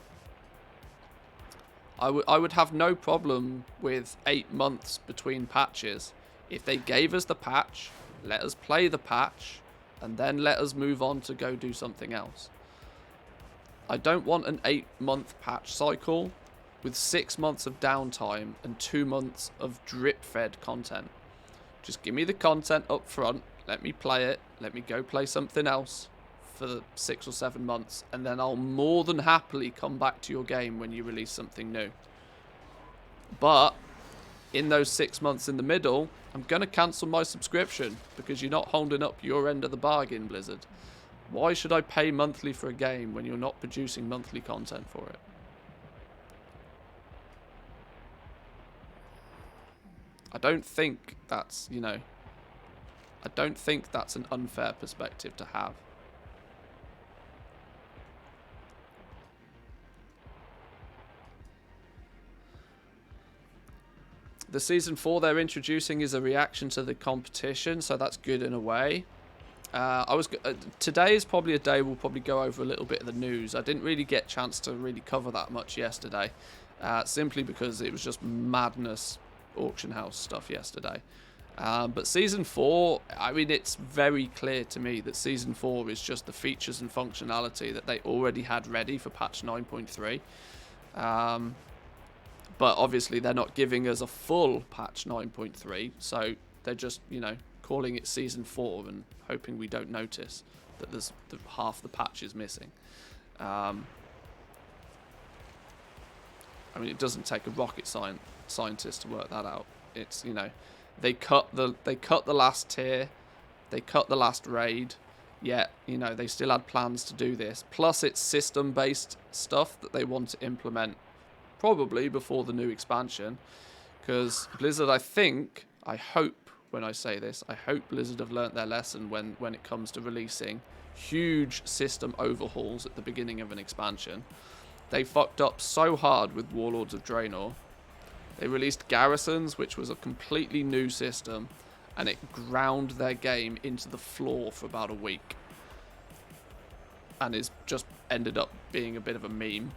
[SPEAKER 1] I would have no problem with 8 months between patches if they gave us the patch, let us play the patch, and then let us move on to go do something else. I don't want an 8-month patch cycle with 6 months of downtime and 2 months of drip-fed content. Just give me the content up front, let me play it, let me go play something else for 6 or 7 months, and then I'll more than happily come back to your game when you release something new. But in those 6 months in the middle, I'm going to cancel my subscription because you're not holding up your end of the bargain, Blizzard. Why should I pay monthly for a game when you're not producing monthly content for it? I don't think that's, you know, I don't think that's an unfair perspective to have. The Season 4 they're introducing is a reaction to the competition, so that's good in a way. Today is probably a day we'll probably go over a little bit of the news. I didn't really get a chance to really cover that much yesterday, simply because it was just madness auction house stuff yesterday. But Season 4, I mean, it's very clear to me that Season 4 is just the features and functionality that they already had ready for patch 9.3. But obviously they're not giving us a full patch 9.3, so they're just, you know, calling it Season 4 and hoping we don't notice that there's half the patch is missing. I mean, it doesn't take a rocket scientist to work that out. It's, you know, they cut the last tier, they cut the last raid, yet, you know, they still had plans to do this. Plus, it's system-based stuff that they want to implement probably before the new expansion, because Blizzard, I hope when I say this, I hope Blizzard have learnt their lesson when it comes to releasing huge system overhauls at the beginning of an expansion. They fucked up so hard with Warlords of Draenor. They released Garrisons, which was a completely new system, and it ground their game into the floor for about a week. And it's just ended up being a bit of a meme.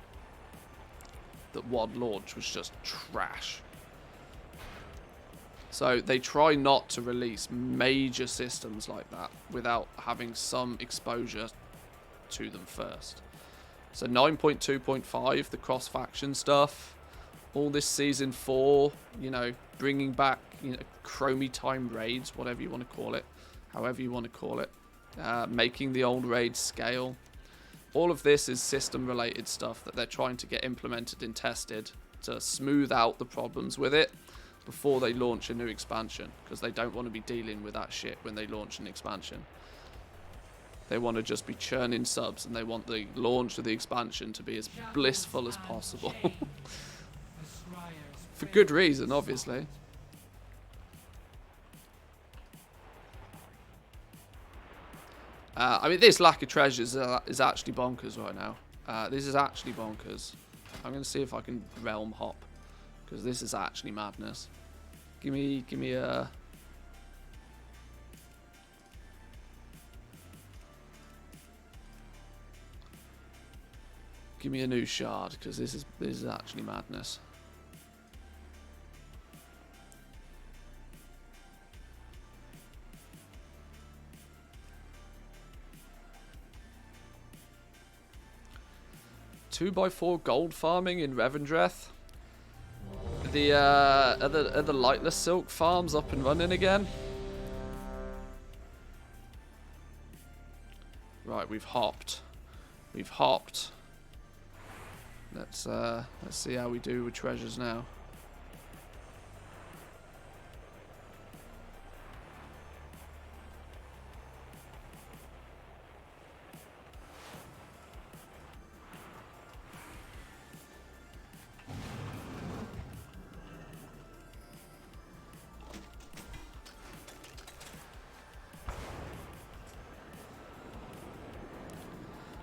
[SPEAKER 1] That WoD launch was just trash. So they try not to release major systems like that without having some exposure to them first. So 9.2.5, the cross-faction stuff, all this Season 4, you know, bringing back, you know, Chromie time raids, whatever you want to call it, however you want to call it, making the old raids scale. All of this is system-related stuff that they're trying to get implemented and tested to smooth out the problems with it before they launch a new expansion, because they don't want to be dealing with that shit when they launch an expansion. They want to just be churning subs, and they want the launch of the expansion to be as blissful as possible. For good reason, obviously. I mean, this lack of treasures is actually bonkers right now. This is actually bonkers. I'm going to see if I can realm hop, because this is actually madness. Give me a... Give me a new shard, because this is actually madness. Two by 4 gold farming in Revendreth. Are the Lightless Silk farms up and running again? Right, we've hopped. We've hopped. Let's see how we do with treasures now.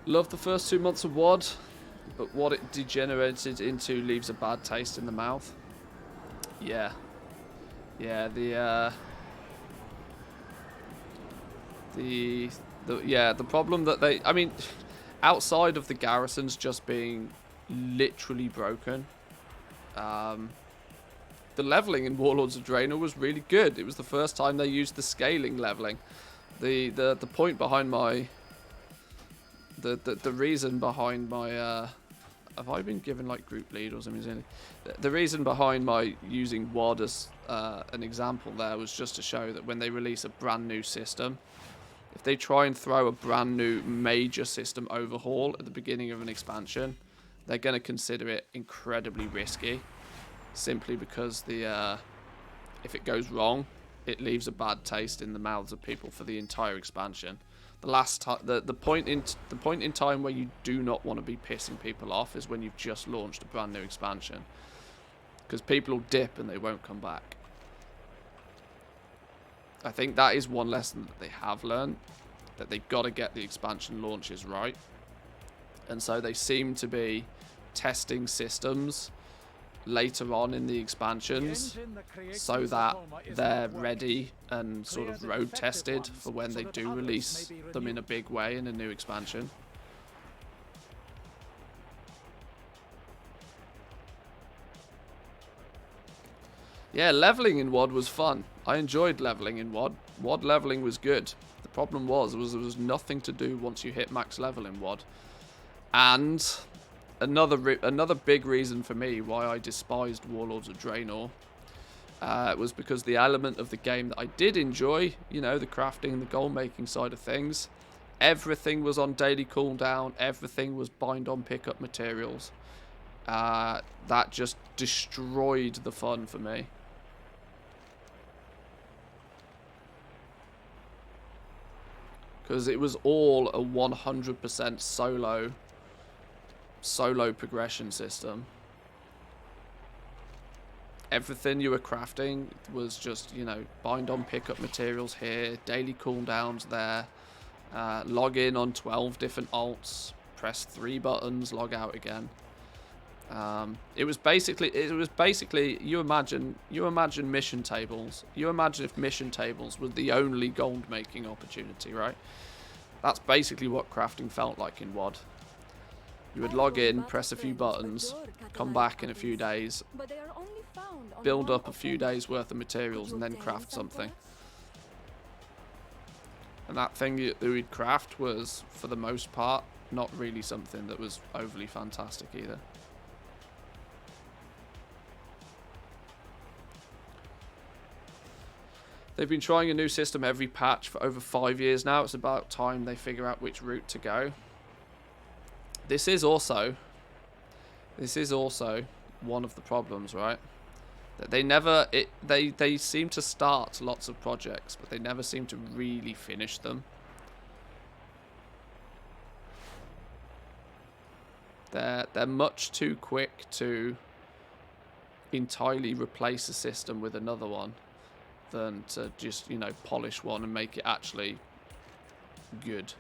[SPEAKER 1] Love the first 2 months of WoD, but what it degenerated into leaves a bad taste in the mouth. Yeah. Yeah, the problem that they... I mean, outside of the garrisons just being literally broken, the leveling in Warlords of Draenor was really good. It was the first time they used the scaling leveling. The point behind my... The reason behind my have I been given like group lead or something? The reason behind my using WoD as an example there was just to show that when they release a brand new system, if they try and throw a brand new major system overhaul at the beginning of an expansion, they're going to consider it incredibly risky, simply because if it goes wrong, it leaves a bad taste in the mouths of people for the entire expansion. The point in time where you do not want to be pissing people off is when you've just launched a brand new expansion, because people will dip and they won't come back. I think that is one lesson that they have learned, that they've got to get the expansion launches right, and so they seem to be testing systems later on in the expansions so that they're ready and sort of road tested for when they do release them in a big way in a new expansion. Yeah, leveling in WoD was fun. I enjoyed leveling in WoD. WoD leveling was good. The problem was there was nothing to do once you hit max level in WoD. And another big reason for me why I despised Warlords of Draenor was because the element of the game that I did enjoy, you know, the crafting and the gold making side of things, everything was on daily cooldown, everything was bind on pickup materials. That just destroyed the fun for me. Because it was all a 100% solo progression system. Everything you were crafting was just, you know, bind on pickup materials here, daily cooldowns there, log in on 12 different alts, press 3 buttons, log out again. It was basically you imagine mission tables. You imagine if mission tables were the only gold making opportunity, right? That's basically what crafting felt like in WoD. You would log in, press a few buttons, come back in a few days, build up a few days worth of materials, and then craft something. And that thing that we'd craft was, for the most part, not really something that was overly fantastic either. They've been trying a new system every patch for over 5 years now. It's about time they figure out which route to go. This is also one of the problems, right? That they seem to start lots of projects, but they never seem to really finish them. They're much too quick to entirely replace a system with another one than to just, you know, polish one and make it actually good.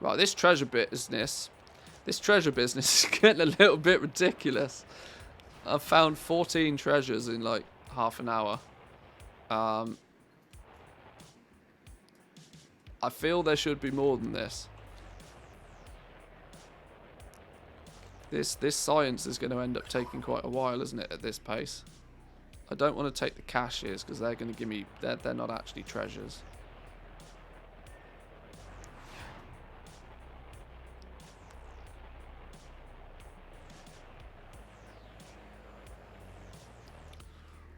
[SPEAKER 1] Right, this treasure business is getting a little bit ridiculous. I've found 14 treasures in like half an hour. I feel there should be more than this. This science is going to end up taking quite a while, isn't it, at this pace? I don't want to take the caches because they're going to give me... They're not actually treasures.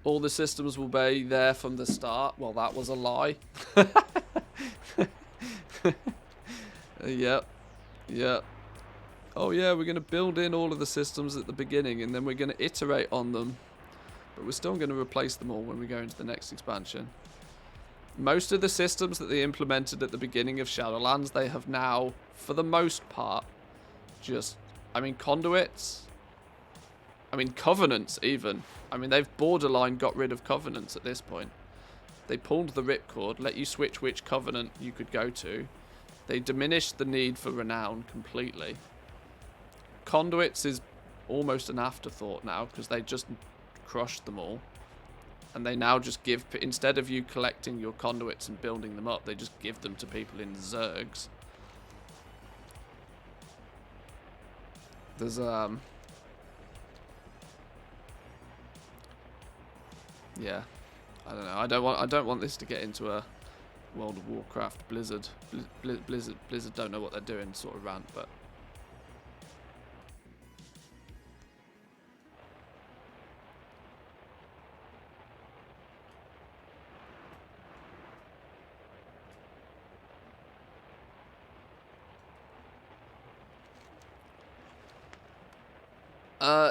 [SPEAKER 1] All the systems will be there from the start. Well, that was a lie. Yep. Yep. Oh yeah, we're going to build in all of the systems at the beginning and then we're going to iterate on them. But we're still going to replace them all when we go into the next expansion. Most of the systems that they implemented at the beginning of Shadowlands, they have now, for the most part, just... I mean, conduits... I mean, covenants, even. I mean, they've borderline got rid of covenants at this point. They pulled the ripcord, let you switch which covenant you could go to. They diminished the need for renown completely. Conduits is almost an afterthought now, because they just crushed them all. And they now just give... Instead of you collecting your conduits and building them up, they just give them to people in Zergs. There's, yeah, I don't know. I don't want this to get into a World of Warcraft Blizzard don't know what they're doing sort of rant, but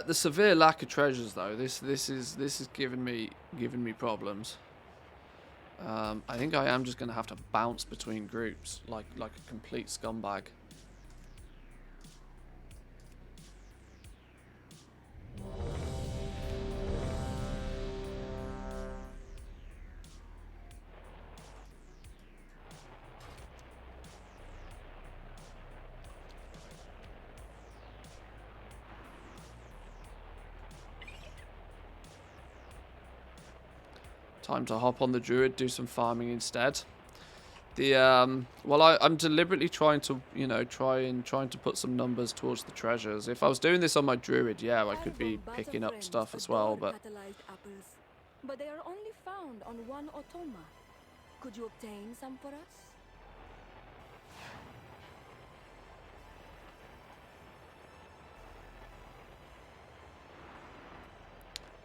[SPEAKER 1] the severe lack of treasures, though, this is giving me problems. I think I am just going to have to bounce between groups like a complete scumbag. Time to hop on the druid, do some farming instead. The well, I'm deliberately trying to, you know, trying to put some numbers towards the treasures. If I was doing this on my druid, yeah, I could be picking up stuff as well, but
[SPEAKER 5] they are only found on one automa. Could you obtain some for us?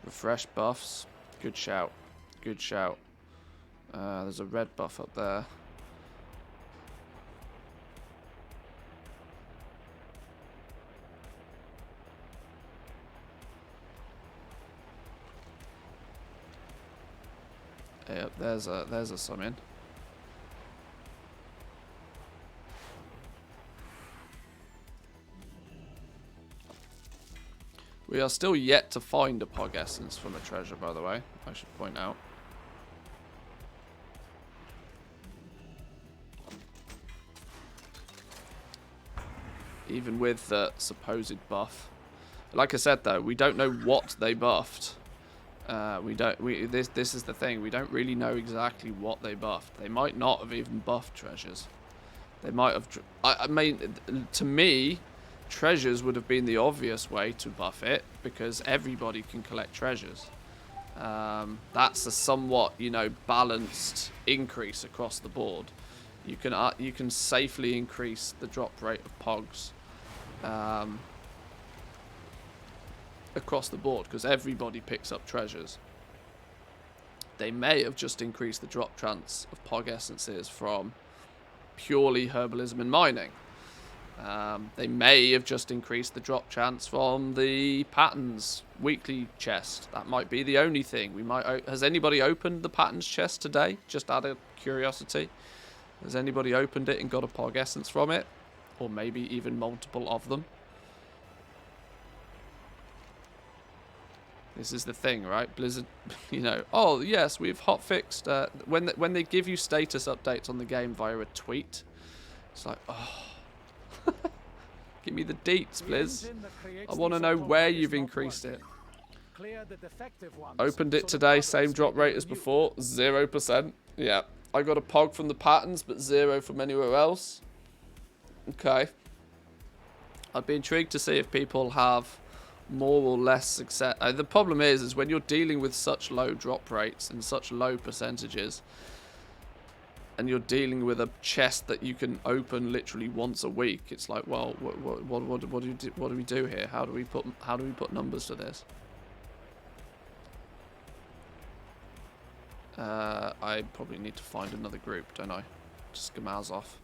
[SPEAKER 1] refresh buffs. Good shout. Good shout. There's a red buff up there. Yep, there's a summon. We are still yet to find a Pog Essence from a treasure, by the way, I should point out. even with the supposed buff. Like I said though, we don't know what they buffed. This is the thing, we don't really know exactly what they buffed. They might not have even buffed treasures. They might have... I mean, to me, treasures would have been the obvious way to buff it, because everybody can collect treasures. That's a somewhat, you know, balanced increase across the board. You can safely increase the drop rate of Pogs across the board, because everybody picks up treasures. They may have just increased the drop chance of Pog essences from purely herbalism and mining. They may have just increased the drop chance from the patterns weekly chest. That might be the only thing. We might. Has anybody opened the patterns chest today? Just out of curiosity, has anybody opened it and got a Pog essence from it, or maybe even multiple of them? This is the thing, right? Blizzard, you know. Oh yes, we've hotfixed. When they give you status updates on the game via a tweet, it's like, oh. Give me the deets, Blizz. I want to know where you've increased it. Opened it today, same drop rate as before, 0%. Yeah, I got a Pog from the patterns, but 0 from anywhere else. Okay. I'd be intrigued to see if people have more or less success. The problem is when you're dealing with such low drop rates and such low percentages, and you're dealing with a chest that you can open literally once a week, it's like, well, what do we do here? How do we put numbers to this? I probably need to find another group, don't I? Just Gamaz off.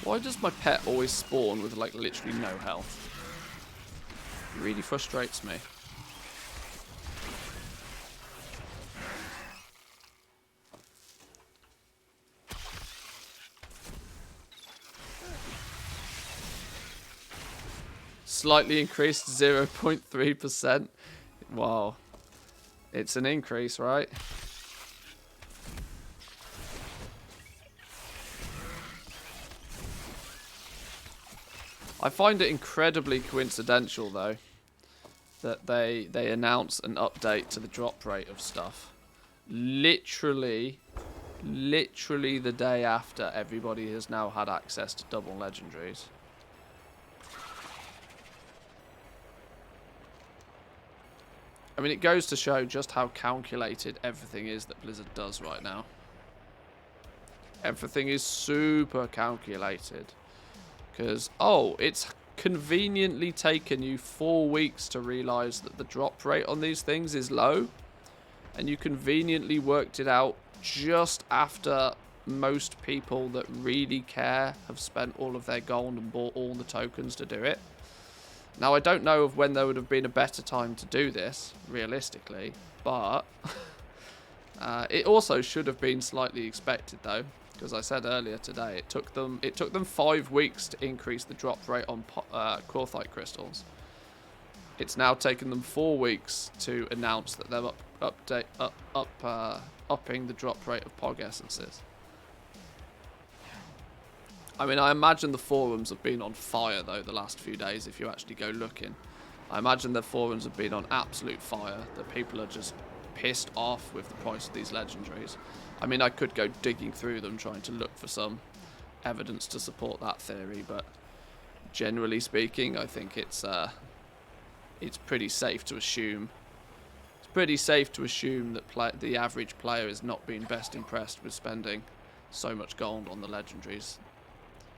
[SPEAKER 1] Why does my pet always spawn with, like, literally no health? It really frustrates me. Slightly increased 0.3%. Wow. It's an increase, right? I find it incredibly coincidental, though, that they announce an update to the drop rate of stuff. Literally the day after everybody has now had access to double legendaries. I mean, it goes to show just how calculated everything is that Blizzard does right now. Everything is super calculated. Because, oh, it's conveniently taken you 4 weeks to realise that the drop rate on these things is low. And you conveniently worked it out just after most people that really care have spent all of their gold and bought all the tokens to do it. Now, I don't know of when there would have been a better time to do this, realistically. But it also should have been slightly expected, though. Because I said earlier today, it took them 5 weeks to increase the drop rate on Quarthite crystals. It's now taken them 4 weeks to announce that they're upping the drop rate of Pog essences. I mean, I imagine the forums have been on fire though the last few days. If you actually go looking, I imagine the forums have been on absolute fire. That people are just pissed off with the price of these legendaries. I mean, I could go digging through them trying to look for some evidence to support that theory, but generally speaking, I think it's pretty safe to assume. It's pretty safe to assume that the average player is not being best impressed with spending so much gold on the legendaries,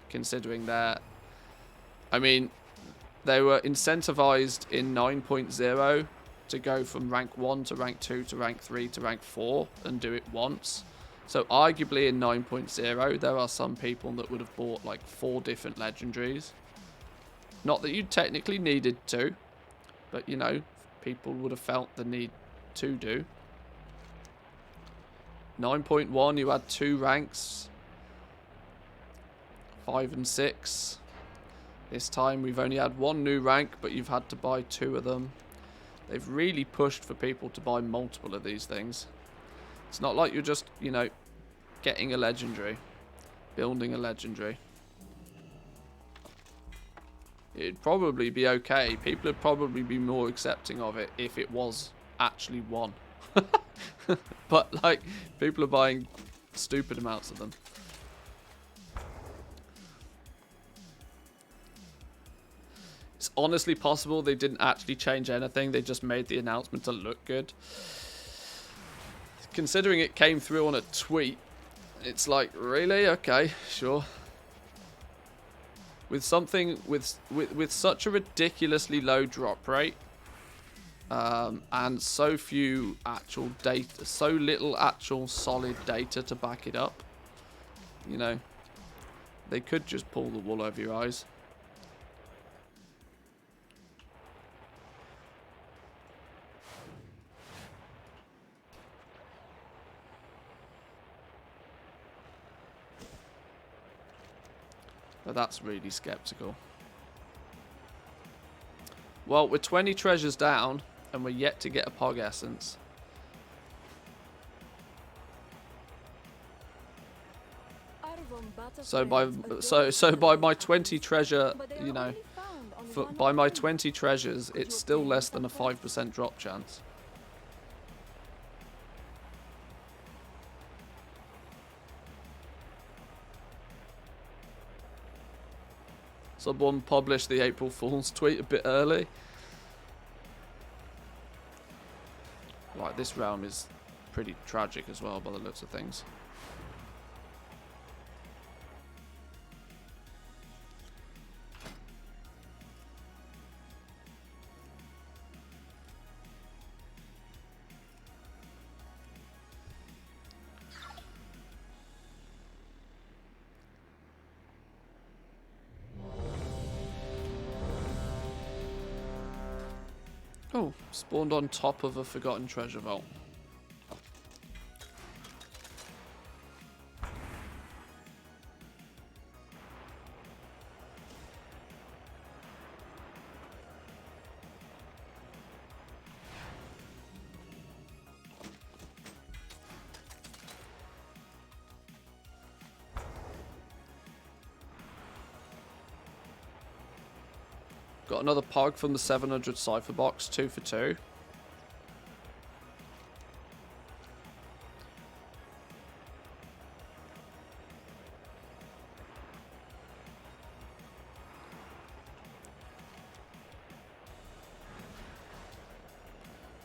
[SPEAKER 1] considering that, I mean, they were incentivized in 9.0 to go from rank 1 to rank 2 to rank 3 to rank 4 and do it once. So arguably in 9.0 there are some people that would have bought like 4 different legendaries. Not that you technically needed to, but you know, people would have felt the need to do. 9.1, you had 2 ranks. 5 and 6. This time we've only had 1 new rank, but you've had to buy 2 of them. They've really pushed for people to buy multiple of these things. It's not like you're just, you know, getting a legendary, building a legendary. It'd probably be okay. People would probably be more accepting of it if it was actually 1. But, like, people are buying stupid amounts of them. It's honestly possible they didn't actually change anything. They just made the announcement to look good. Considering it came through on a tweet, it's like, really? Okay, sure. With something with such a ridiculously low drop rate, and so few actual data, so little actual solid data to back it up, you know, they could just pull the wool over your eyes. But that's really skeptical. Well, we're 20 treasures down, and we're yet to get a Pog Essence. So by my 20 treasure, you know, by my 20 treasures, it's still less than a 5% drop chance. Someone published the April Fool's tweet a bit early. Right, this realm is pretty tragic as well by the looks of things. Oh, spawned on top of a forgotten treasure vault. Got another Pog from the 700 Cypher box, 2 for 2.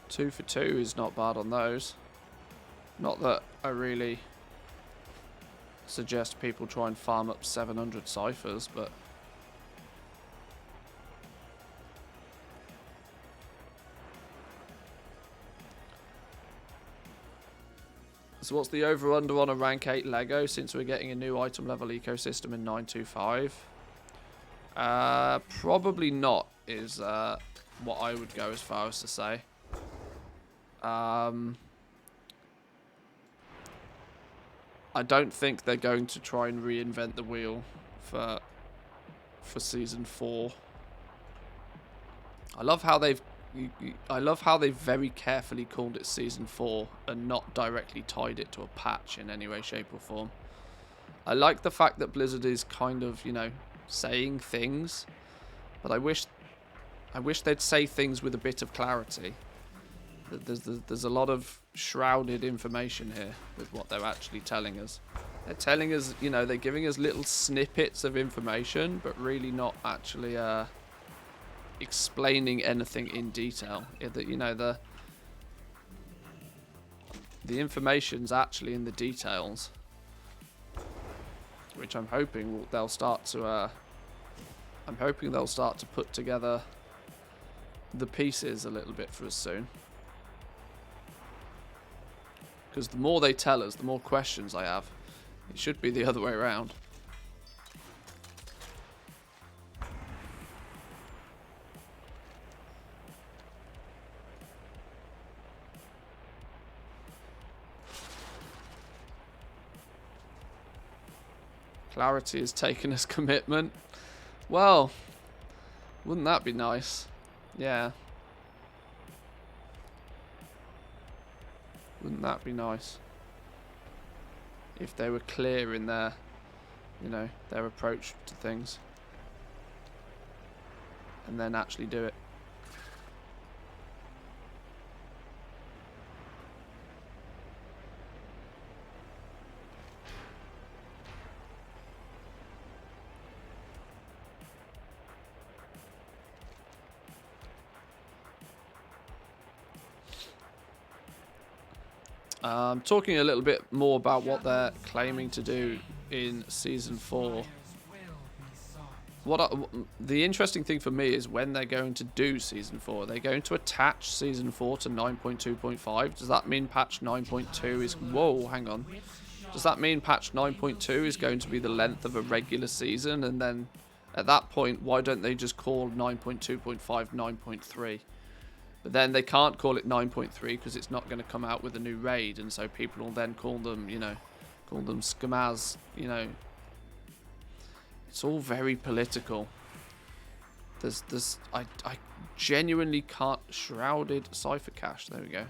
[SPEAKER 1] Two for 2 is not bad on those. Not that I really suggest people try and farm up 700 Cyphers, but so what's the over-under on a rank 8 Lego since we're getting a new item level ecosystem in 925? Probably not is what I would go as far as to say. I don't think they're going to try and reinvent the wheel for season 4. I love how they've very carefully called it Season 4 and not directly tied it to a patch in any way, shape or form. I like the fact that Blizzard is kind of, you know, saying things, but I wish they'd say things with a bit of clarity. There's a lot of shrouded information here with what they're actually telling us. They're telling us, you know, they're giving us little snippets of information, but really not actually explaining anything in detail. You know, the information's actually in the details, which I'm hoping they'll start to. I'm hoping they'll start to put together the pieces a little bit for us soon. Because the more they tell us, the more questions I have. It should be the other way around. Clarity is taken as commitment. Well, wouldn't that be nice? Yeah. Wouldn't that be nice? If they were clear in their, you know, their approach to things. And then actually do it. Talking a little bit more about what they're claiming to do in Season 4. The interesting thing for me is when they're going to do Season 4. Are they going to attach Season 4 to 9.2.5? Does that mean patch 9.2 is... Whoa, hang on. Does that mean patch 9.2 is going to be the length of a regular season? And then at that point, why don't they just call 9.2.5 9.3? But then they can't call it 9.3 because it's not going to come out with a new raid, and so people will then call them, you know, call them Skamaz, you know. It's all very political. I genuinely can't... Shrouded Cypher Cache, there we go.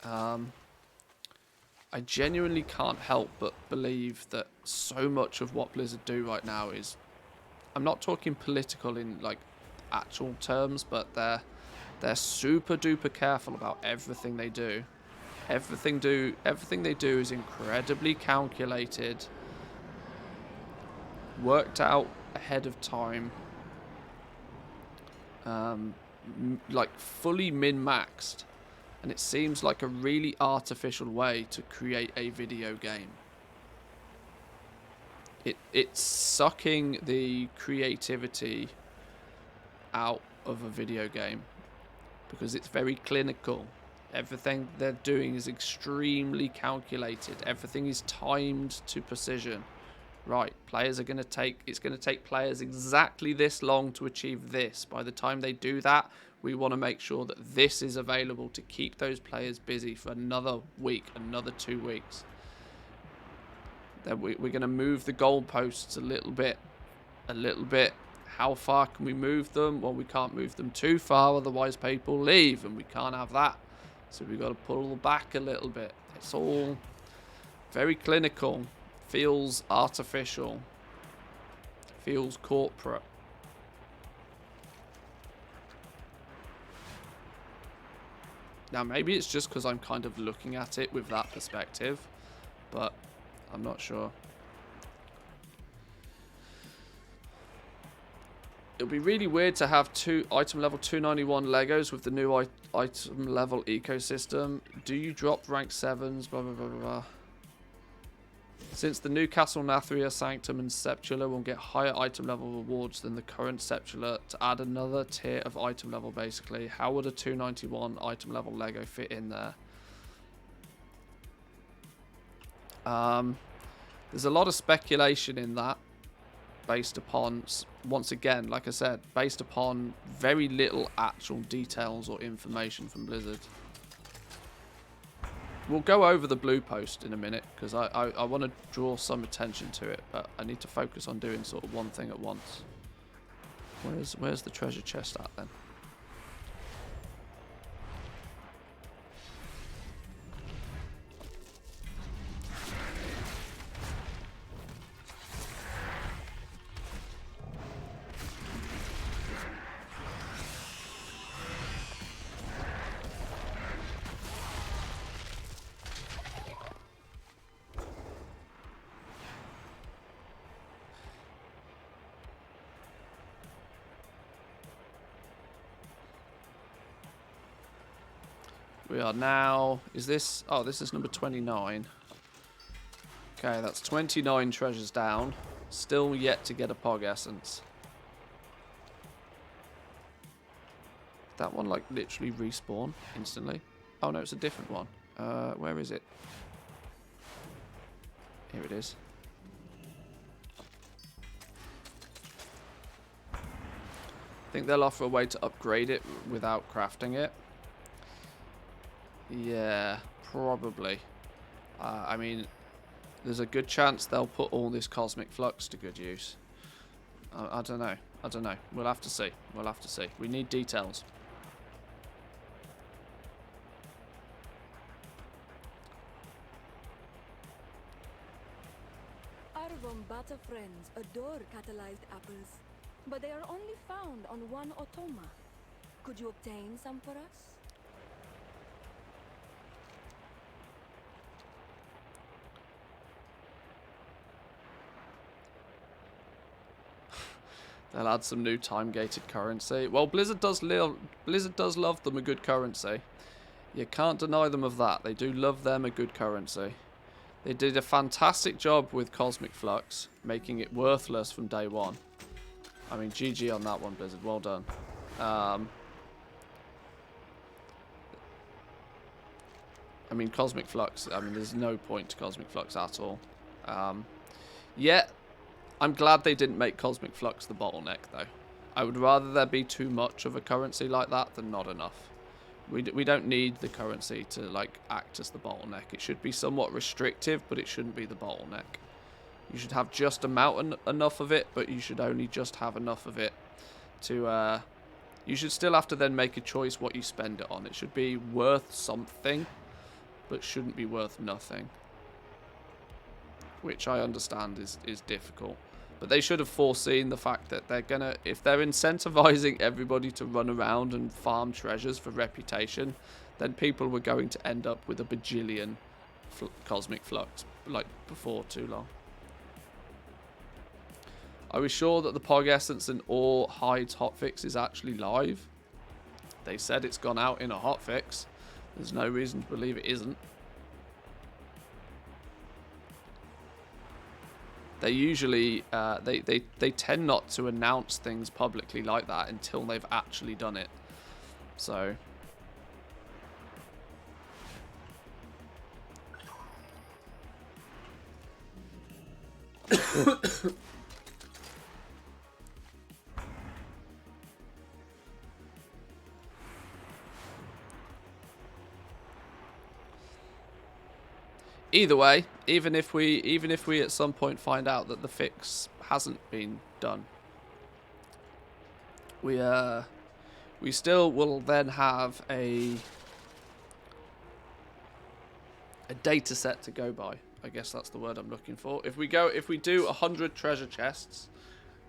[SPEAKER 1] I genuinely can't help but believe that so much of what Blizzard do right now is... I'm not talking political in, like, actual terms, but they're super duper careful about everything they do. Everything they do is incredibly calculated, worked out ahead of time, like fully min-maxed, and it seems like a really artificial way to create a video game. It's sucking the creativity out of a video game because it's very clinical. Everything they're doing is extremely calculated. Everything is timed to precision. Right, players are going to take... It's going to take players exactly this long to achieve this. By the time they do that, we want to make sure that this is available to keep those players busy for another week, another 2 weeks. Then we're going to move the goalposts a little bit. How far can we move them? Well, we can't move them too far, otherwise people leave, and we can't have that. So we've got to pull back a little bit. It's all very clinical. Feels artificial. Feels corporate. Now, maybe it's just because I'm kind of looking at it with that perspective, but I'm not sure. It'll be really weird to have two item level 291 Legos with the new item level ecosystem. Do you drop rank 7s? Blah, blah, blah, blah, blah. Since the new Castle Nathria, Sanctum and Sepulchre will get higher item level rewards than the current Sepulchre to add another tier of item level basically, how would a 291 item level Lego fit in there? There's a lot of speculation in that based upon, once again, like I said, based upon very little actual details or information from Blizzard. We'll go over the blue post in a minute because I want to draw some attention to it, but I need to focus on doing sort of one thing at once. Where's the treasure chest at then? We are now... Is this... Oh, this is number 29. Okay, that's 29 treasures down. Still yet to get a Pog Essence. That one, like, literally respawn instantly. Oh, no, it's a different one. Where is it? Here it is. I think they'll offer a way to upgrade it without crafting it. Yeah, probably. I mean, There's a good chance they'll put all this Cosmic Flux to good use. I don't know. I don't know. We'll have to see. We'll have to see. We need details.
[SPEAKER 5] Our Vombata friends adore catalyzed apples, but they are only found on one Automa. Could you obtain some for us?
[SPEAKER 1] They'll add some new time-gated currency. Well, Blizzard does love them a good currency. You can't deny them of that. They do love them a good currency. They did a fantastic job with Cosmic Flux, making it worthless from day one. I mean, GG on that one, Blizzard. Well done. I mean, Cosmic Flux, I mean, there's no point to Cosmic Flux at all. Yet, I'm glad they didn't make Cosmic Flux the bottleneck, though. I would rather there be too much of a currency like that than not enough. We don't need the currency to, like, act as the bottleneck. It should be somewhat restrictive, but it shouldn't be the bottleneck. You should have just enough of it, but you should only just have enough of it to... you should still have to then make a choice what you spend it on. It should be worth something, but shouldn't be worth nothing. Which I understand is difficult. But they should have foreseen the fact that they're gonna, if they're incentivizing everybody to run around and farm treasures for reputation, then people were going to end up with a bajillion Cosmic Flux, like, before too long. Are we sure that the Pog Essence and Ore Hides hotfix is actually live? They said it's gone out in a hotfix. There's no reason to believe it isn't. They usually, they tend not to announce things publicly like that until they've actually done it. So... Either way, even if we at some point find out that the fix hasn't been done, we still will then have a data set to go by. I guess that's the word I'm looking for. If we do 100 treasure chests,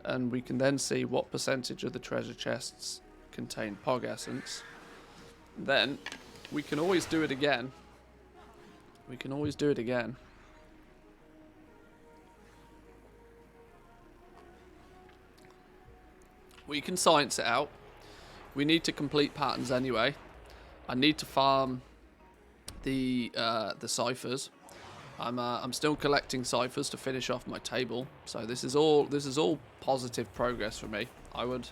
[SPEAKER 1] and we can then see what percentage of the treasure chests contain Pog Essence, then we can always do it again. We can always do it again. We can science it out. We need to complete patterns anyway. I need to farm the ciphers. I'm still collecting ciphers to finish off my table. So this is all positive progress for me. I would,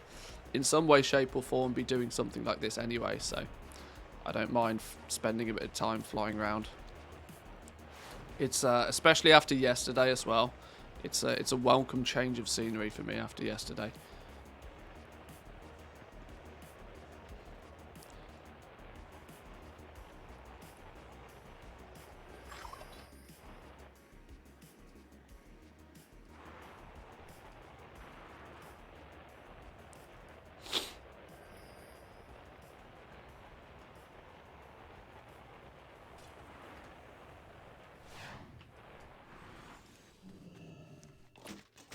[SPEAKER 1] in some way, shape or form, be doing something like this anyway. So I don't mind spending a bit of time flying around. It's especially after yesterday as well. It's a welcome change of scenery for me after yesterday.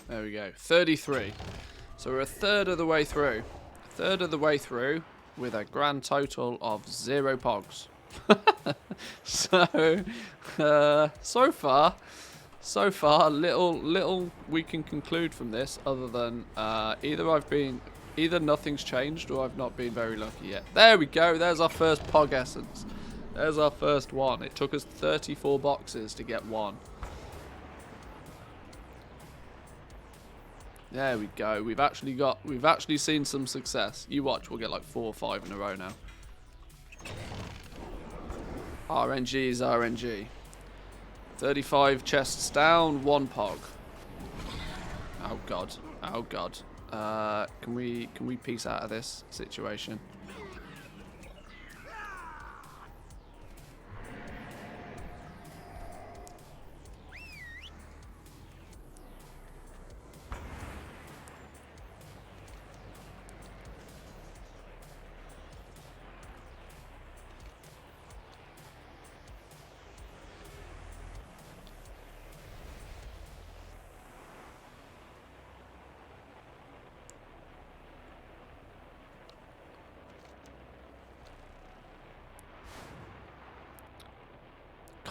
[SPEAKER 1] There we go, 33. So we're a third of the way through. A third of the way through with a grand total of 0 Pogs. So far, little we can conclude from this, other than either nothing's changed or I've not been very lucky yet. There we go. There's our first Pog Essence. There's our first one. It took us 34 boxes to get one. There we go. We've actually seen some success. You watch, we'll get like 4 or 5 in a row now. RNG is RNG. 35 chests down, 1 Pog. Oh god. Oh god. Can we peace out of this situation?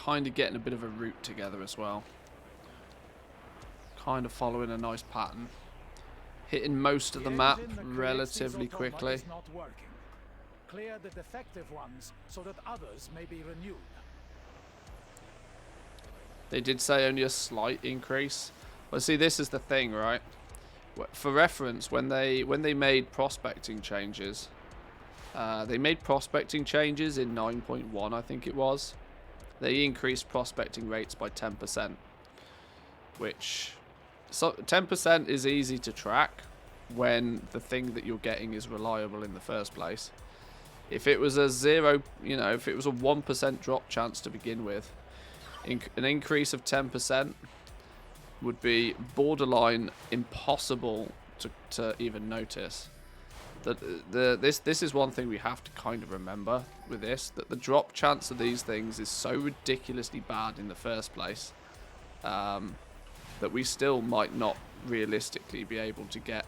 [SPEAKER 1] kind of getting a bit of a route together as well. Kind of following a nice pattern. Hitting most of the map relatively quickly.
[SPEAKER 4] Is not working. Clear the defective ones so that others may be renewed.
[SPEAKER 1] They did say only a slight increase. Well, see, this is the thing, right? For reference, when they made prospecting changes, they made prospecting changes in 9.1, I think it was. They increased prospecting rates by 10%, which 10% is easy to track when the thing that you're getting is reliable in the first place. If it was a zero, you know, if it was a 1% drop chance to begin with, an increase of 10% would be borderline impossible to even notice. This is one thing we have to kind of remember with this, that the drop chance of these things is so ridiculously bad in the first place, that we still might not realistically be able to get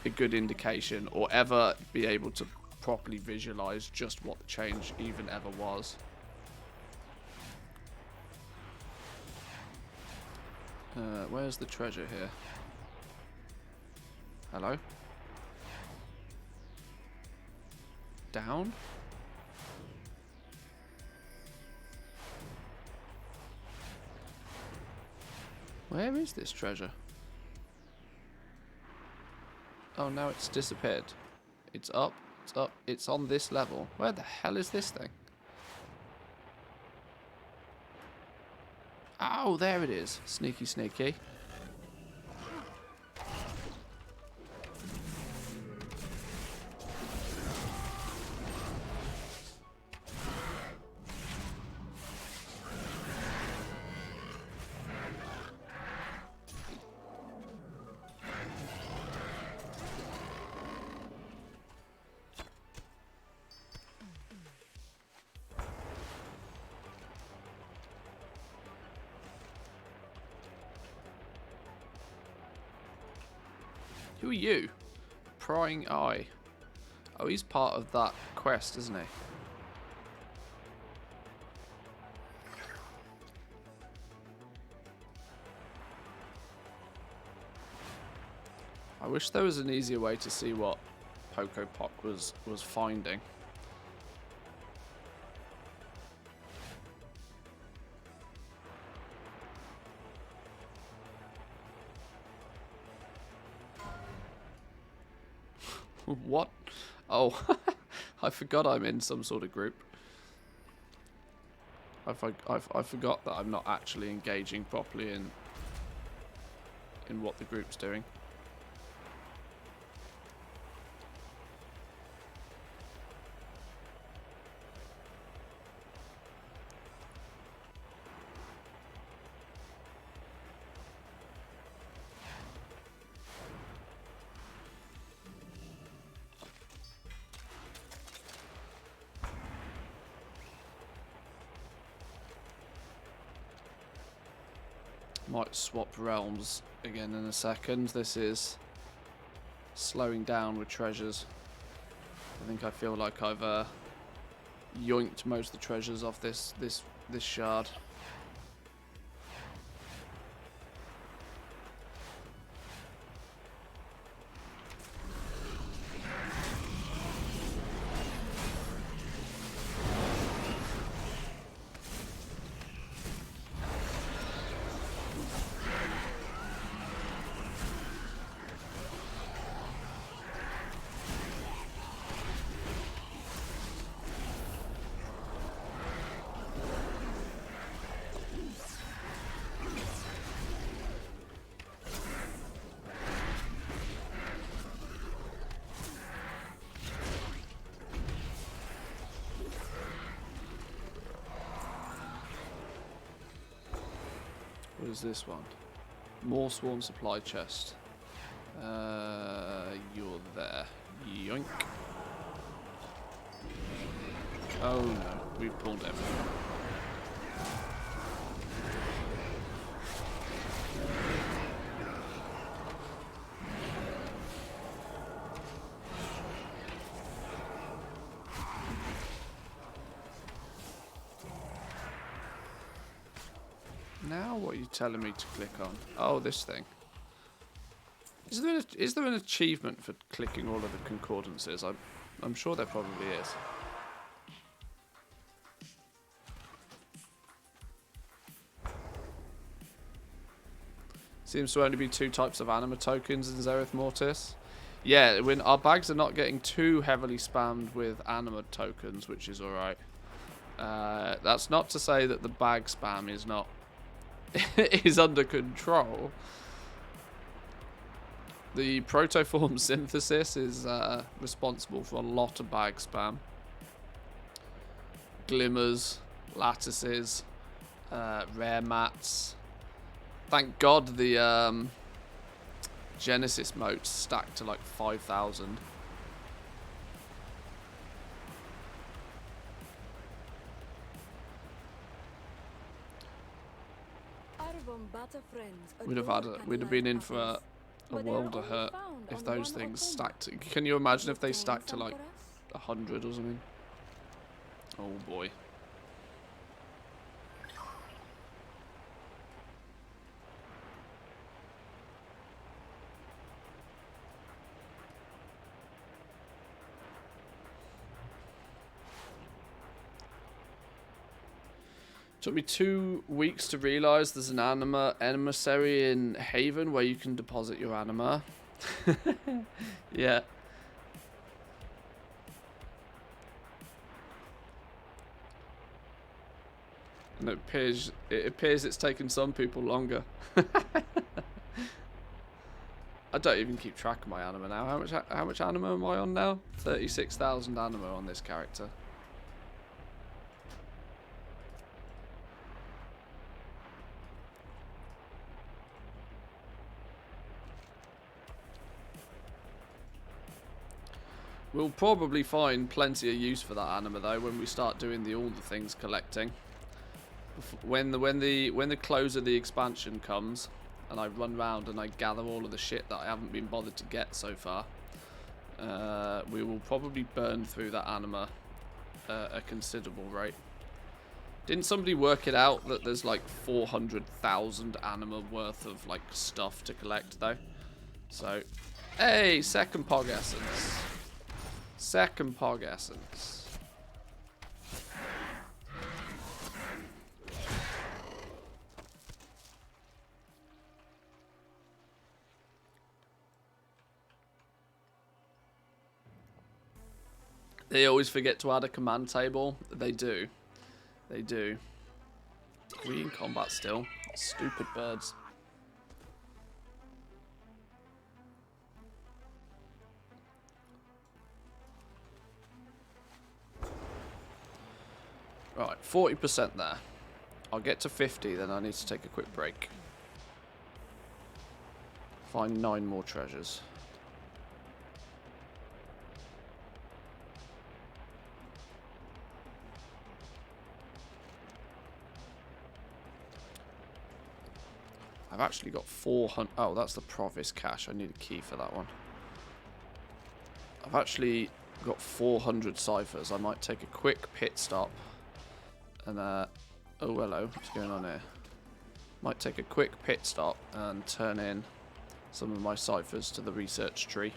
[SPEAKER 1] a good indication or ever be able to properly visualize just what the change even ever was. Where's the treasure here? Hello? Down? Where is this treasure? Oh, now it's disappeared. It's up, it's up, it's on this level. Where the hell is this thing? Oh, there it is. Sneaky, sneaky. Who are you? Prying Eye. Oh, he's part of that quest, isn't he? I wish there was an easier way to see what Pocopoc was finding. What? Oh, I forgot I'm in some sort of group. I forgot that I'm not actually engaging properly in what the group's doing. Might swap realms again in a second. This is slowing down with treasures. I feel like I've yoinked most of the treasures off this shard. What is this one? More swarm supply chest. You're there. Yoink. Oh no, we've pulled everything. Now what are you telling me to click on? Oh, this thing. Is there an achievement for clicking all of the concordances? I'm sure there probably is. Seems to only be 2 types of anima tokens in Zereth Mortis. Yeah, when our bags are not getting too heavily spammed with anima tokens, which is alright. That's not to say that the bag spam is not is under control. The protoform synthesis is responsible for a lot of bag spam. Glimmers, lattices, rare mats. Thank God the Genesis motes stacked to like 5,000. We'd have been in for a world of hurt if those things stacked. Can you imagine if they stacked to like 100 or something? Oh boy. Took me 2 weeks to realise there's an anima emissary in Haven where you can deposit your anima. Yeah. And it appears it's taken some people longer. I don't even keep track of my anima now. How much anima am I on now? 36,000 anima on this character. We'll probably find plenty of use for that anima though when we start doing all the things collecting. When the close of the expansion comes, and I run around and I gather all of the shit that I haven't been bothered to get so far, we will probably burn through that anima at a considerable rate. Didn't somebody work it out that there's like 400,000 anima worth of like stuff to collect though? So, hey, second Pog Essence. Second Pog Essence. They always forget to add a command table. They do. They do. Are we in combat still? Stupid birds. Right, 40% there. I'll get to 50, then I need to take a quick break. Find 9 more treasures. I've actually got 400... Oh, that's the Provis cache. I need a key for that one. I've actually got 400 ciphers. I might take a quick pit stop. And, oh, hello. What's going on here? Might take a quick pit stop and turn in some of my ciphers to the research tree.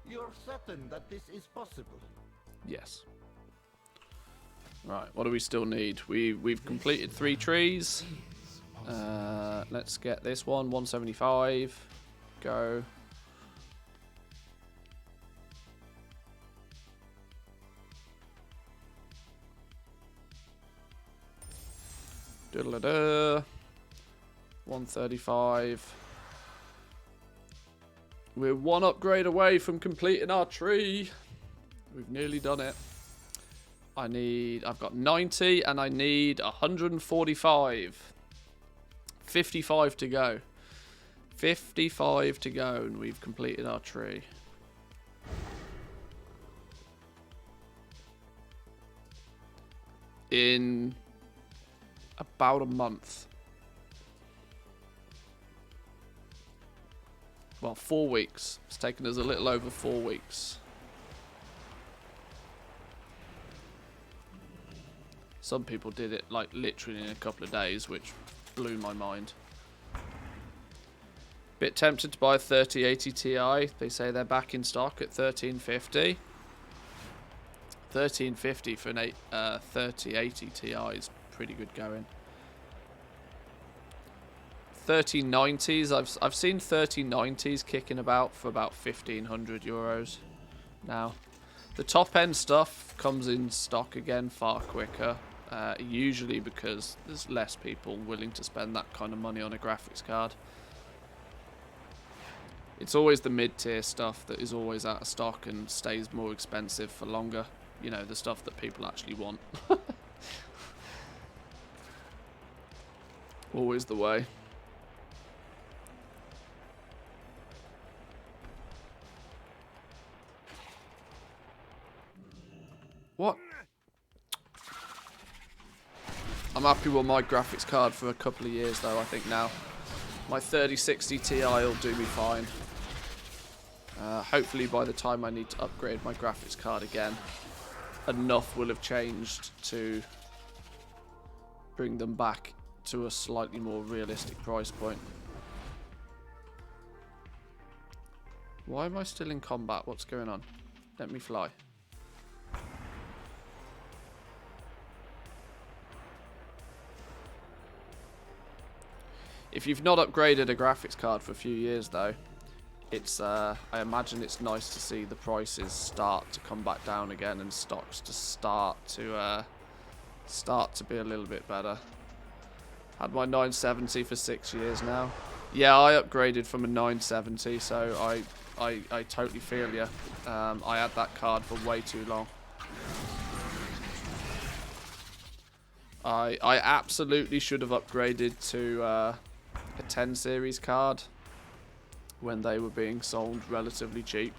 [SPEAKER 8] You're certain that this is possible?
[SPEAKER 1] Yes. Right, what do we still need? We've completed 3 trees. Let's get this one, 175. Go. Diddle-a-duh. 135. We're 1 upgrade away from completing our tree. We've nearly done it. I've got 90 and I need 145. 55 to go. 55 to go and we've completed our tree. In about a month. Well, 4 weeks. It's taken us a little over 4 weeks. Some people did it like literally in a couple of days, which blew my mind. Bit tempted to buy a 3080 Ti. They say they're back in stock at 1350. 1350 for an 3080 Ti is pretty good going. 3090s, I've seen 3090s kicking about for about 1500 euros now. The top end stuff comes in stock again far quicker, usually because there's less people willing to spend that kind of money on a graphics card. It's always the mid-tier stuff that is always out of stock and stays more expensive for longer. You know, the stuff that people actually want. Always the way. What? I'm happy with my graphics card for a couple of years though, I think now. My 3060 Ti will do me fine. Hopefully by the time I need to upgrade my graphics card again, enough will have changed to bring them back to a slightly more realistic price point. Why am I still in combat? What's going on? Let me fly. If you've not upgraded a graphics card for a few years though, it's I imagine it's nice to see the prices start to come back down again and stocks to start to be a little bit better. Had my 970 for 6 years now. Yeah, I upgraded from a 970, so I totally feel you. I had that card for way too long. I absolutely should have upgraded to a 10 series card when they were being sold relatively cheap,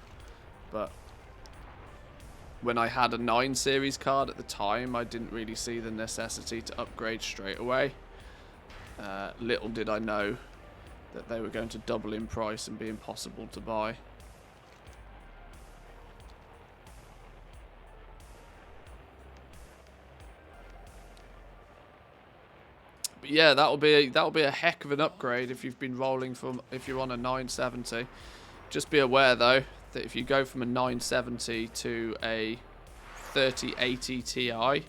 [SPEAKER 1] but when I had a 9 series card at the time, I didn't really see the necessity to upgrade straight away. Little did I know that they were going to double in price and be impossible to buy. But yeah, that'll be a heck of an upgrade if you've been rolling if you're on a 970. Just be aware though that if you go from a 970 to a 3080 Ti,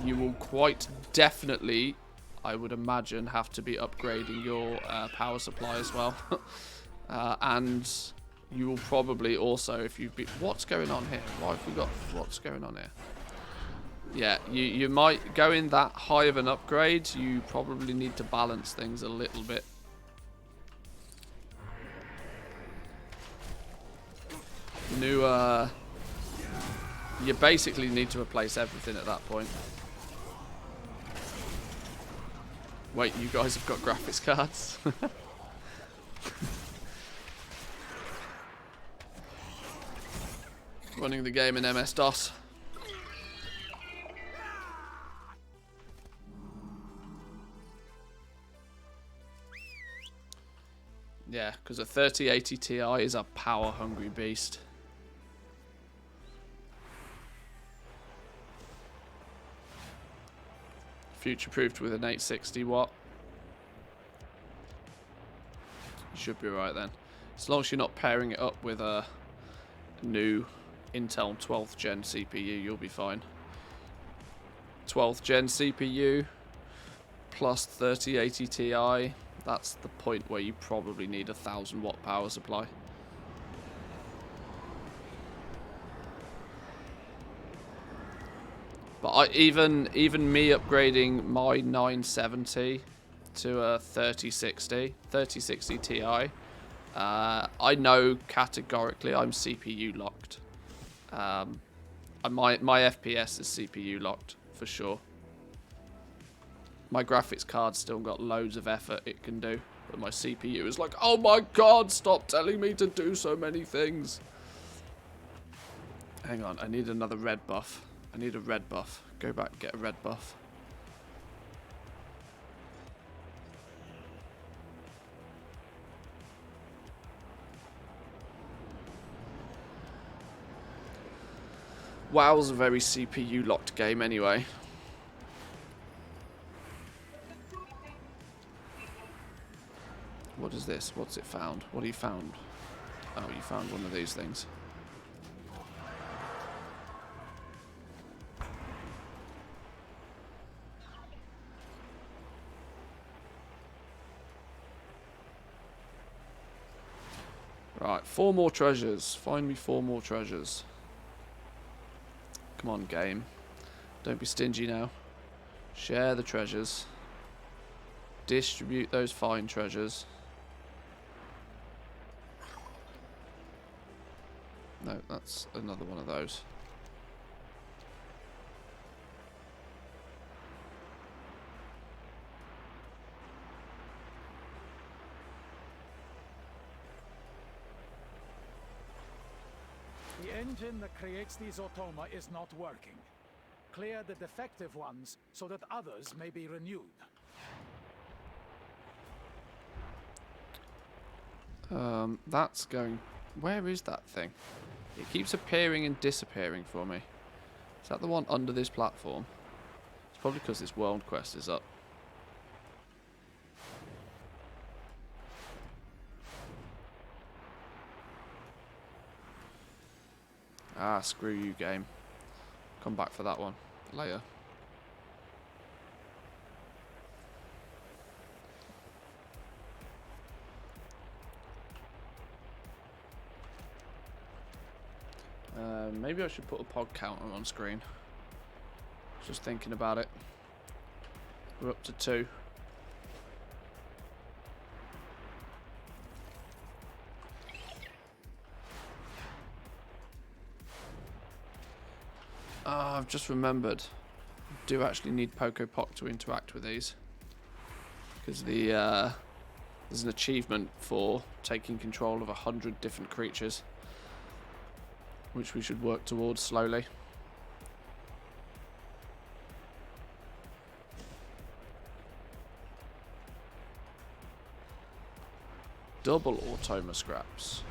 [SPEAKER 1] you will quite definitely, I would imagine, have to be upgrading your power supply as well. And you will probably also, if you've been... What's going on here? Why have we got... What's going on here? Yeah, you might go in that high of an upgrade. You probably need to balance things a little bit. You basically need to replace everything at that point. Wait, you guys have got graphics cards? Running the game in MS-DOS. Yeah, because a 3080 Ti is a power-hungry beast. Future-proofed with an 860 watt. You should be right then. As long as you're not pairing it up with a new Intel 12th gen CPU, you'll be fine. 12th gen CPU plus 3080 Ti. That's the point where you probably need a 1000 watt power supply. But even me upgrading my 970 to a 3060 Ti, I know categorically I'm CPU locked. My FPS is CPU locked for sure. My graphics card's still got loads of effort it can do, but my CPU is like, oh my god, stop telling me to do so many things. Hang on, I need another red buff. I need a red buff. Go back and get a red buff. WoW's a very CPU locked game anyway. What is this? What's it found? What have you found? Oh, you found one of these things. Right, 4 more treasures. Find me 4 more treasures. Come on, game. Don't be stingy now. Share the treasures. Distribute those fine treasures. No, that's another one of those.
[SPEAKER 4] The engine that creates these automa is not working. Clear the defective ones so that others may be renewed.
[SPEAKER 1] That's going... Where is that thing? It keeps appearing and disappearing for me. Is that the one under this platform? It's probably because this world quest is up. Ah, screw you, game. Come back for that one later. Maybe I should put a pod counter on screen. Just thinking about it. We're up to 2. Ah, I've just remembered. I do actually need Pocopoc to interact with these. Because there's an achievement for taking control of 100 different creatures, which we should work towards slowly. Double automa scraps.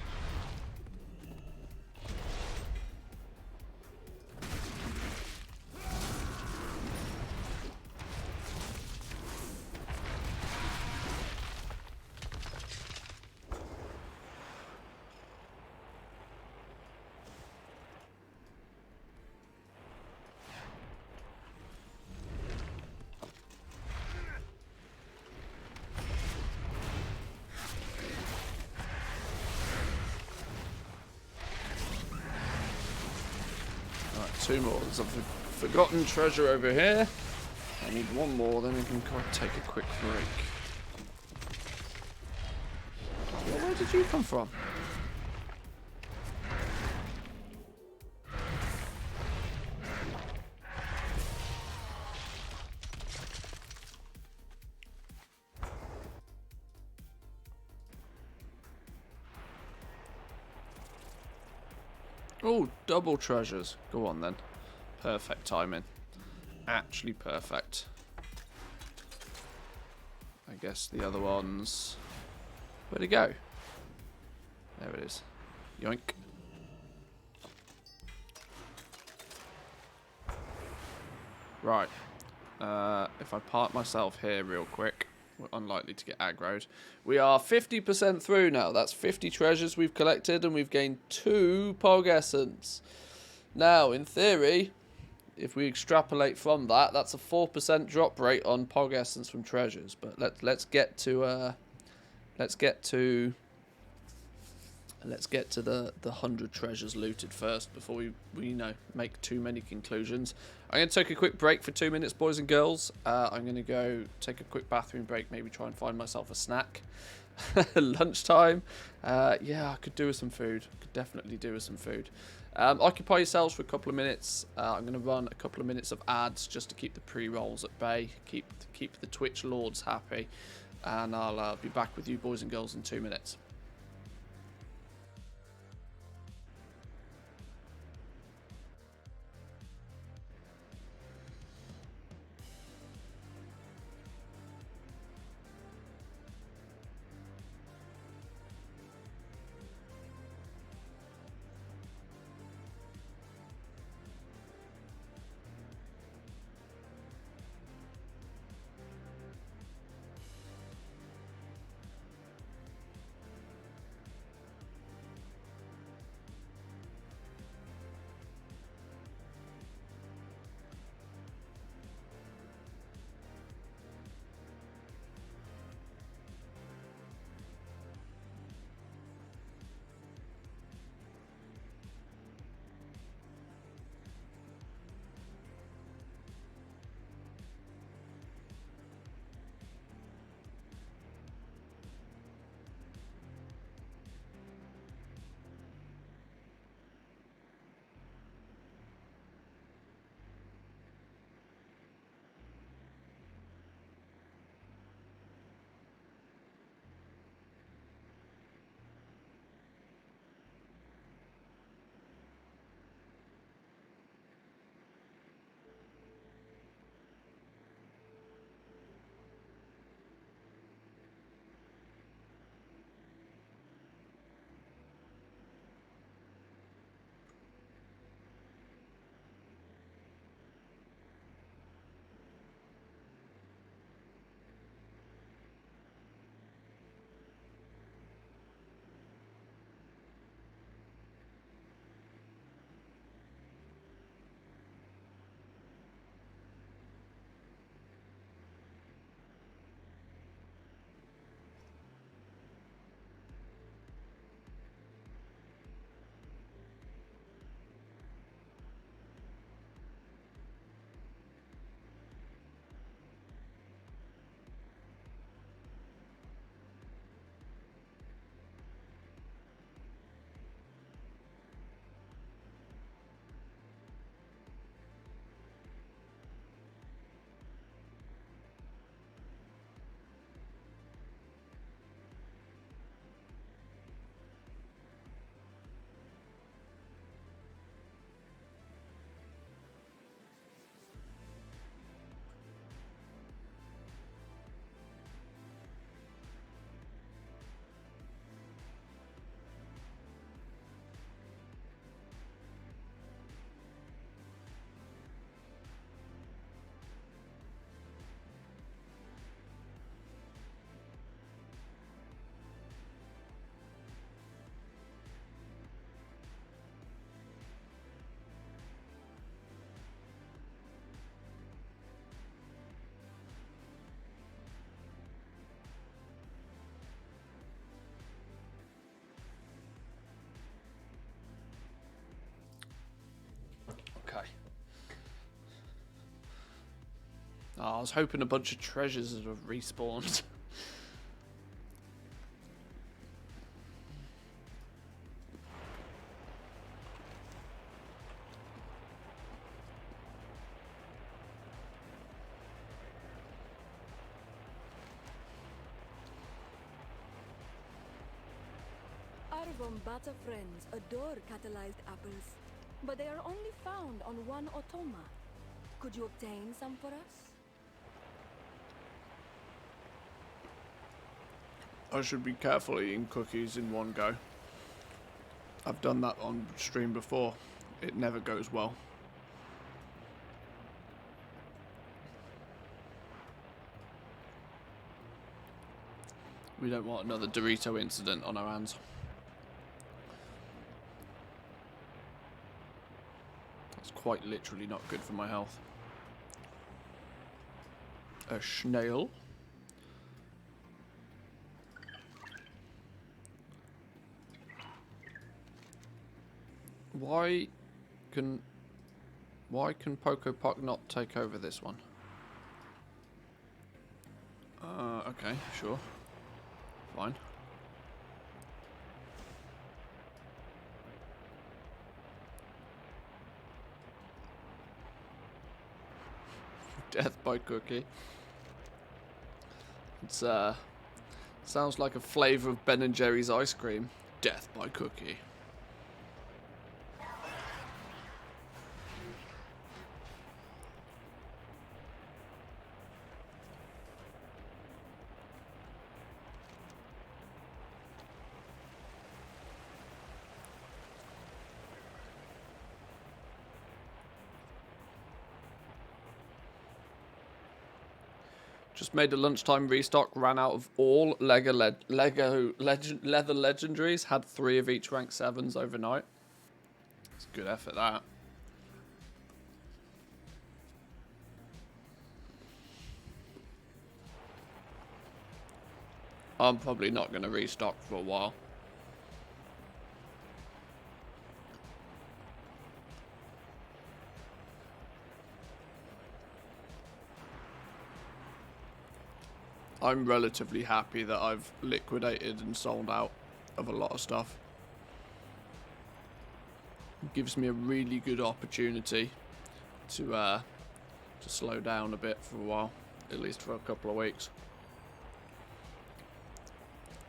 [SPEAKER 1] Right, 2 more. There's a forgotten treasure over here. I need 1 more, then we can take a quick break. Well, where did you come from? Oh, double treasures. Go on then. Perfect timing. Actually perfect. I guess the other ones... Where'd it go? There it is. Yoink. Right. If I park myself here real quick, we're unlikely to get aggroed. We are 50% through now. That's 50 treasures we've collected, and we've gained 2 Pog Essence. Now, in theory, if we extrapolate from that, that's a 4% drop rate on Pog Essence from treasures. But let's get to the 100 treasures looted first before we make too many conclusions. I'm going to take a quick break for 2 minutes, boys and girls. I'm going to go take a quick bathroom break, maybe try and find myself a snack. Lunchtime. Yeah, I could do with some food. Could definitely do with some food. Occupy yourselves for a couple of minutes. I'm going to run a couple of minutes of ads just to keep the pre-rolls at bay, keep the Twitch lords happy, and I'll be back with you, boys and girls, in 2 minutes. Oh, I was hoping a bunch of treasures would have respawned.
[SPEAKER 5] Our Vombata friends adore catalyzed apples, but they are only found on one Otoma. Could you obtain some for us?
[SPEAKER 1] I should be careful eating cookies in one go. I've done that on stream before. It never goes well. We don't want another Dorito incident on our hands. That's quite literally not good for my health. A snail. Why can Poco Pock not take over this one? Okay, sure. Fine. Death by cookie. It's sounds like a flavour of Ben and Jerry's ice cream. Death by cookie. Just made a lunchtime restock, ran out of all leather legendaries, had 3 of each rank 7s overnight. It's a good effort, that. I'm probably not going to restock for a while. I'm relatively happy that I've liquidated and sold out of a lot of stuff. It gives me a really good opportunity to slow down a bit for a while, at least for a couple of weeks.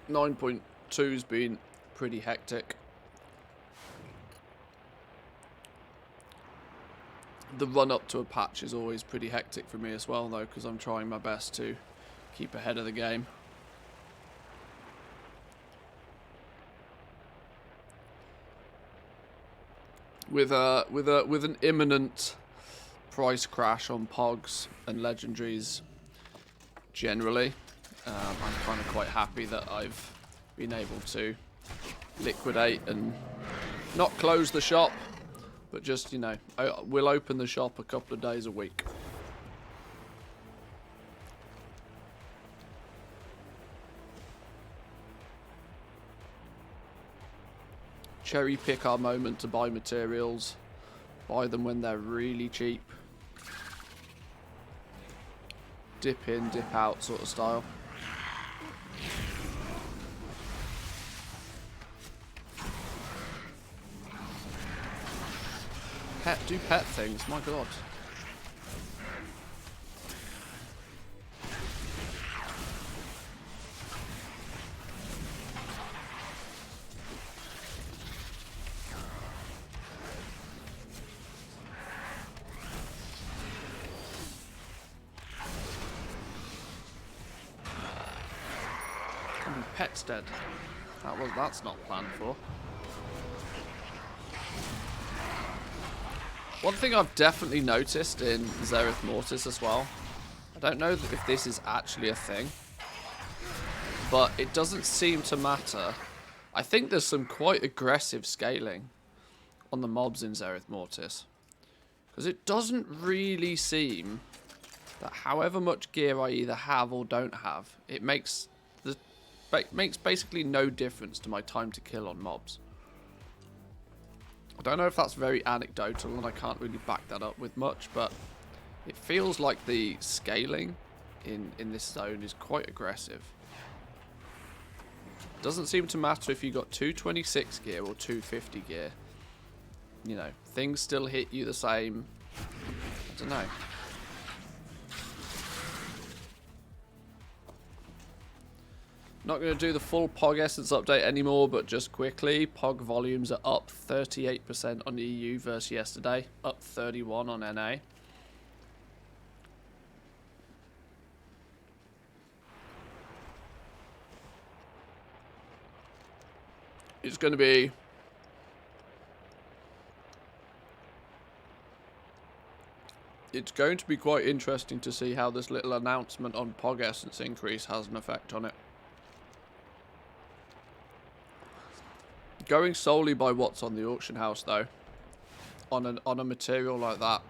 [SPEAKER 1] 9.2's been pretty hectic. The run up to a patch is always pretty hectic for me as well, though, because I'm trying my best to keep ahead of the game. With an imminent price crash on Pogs and legendaries generally, I'm kind of quite happy that I've been able to liquidate and not close the shop, but just, you know, we'll open the shop a couple of days a week. Cherry pick our moment to buy materials, buy them when they're really cheap, dip in, dip out sort of style. Do pet things, my god. Pet's dead. That's not planned for. One thing I've definitely noticed in Zereth Mortis as well, I don't know if this is actually a thing, but it doesn't seem to matter. I think there's some quite aggressive scaling on the mobs in Zereth Mortis, because it doesn't really seem that however much gear I either have or don't have, it makes basically no difference to my time to kill on mobs. I don't know if that's very anecdotal and I can't really back that up with much, but It feels like the scaling in this zone is quite aggressive. Doesn't seem to matter if you got 226 gear or 250 gear. You know, things still hit you the same. I don't know. Not going to do the full POG Essence update anymore, but just quickly, POG volumes are up 38% on EU versus yesterday, up 31 on NA. It's going to be quite interesting to see how this little announcement on POG Essence increase has an effect on it. Going solely by what's on the auction house, though, on a material like that,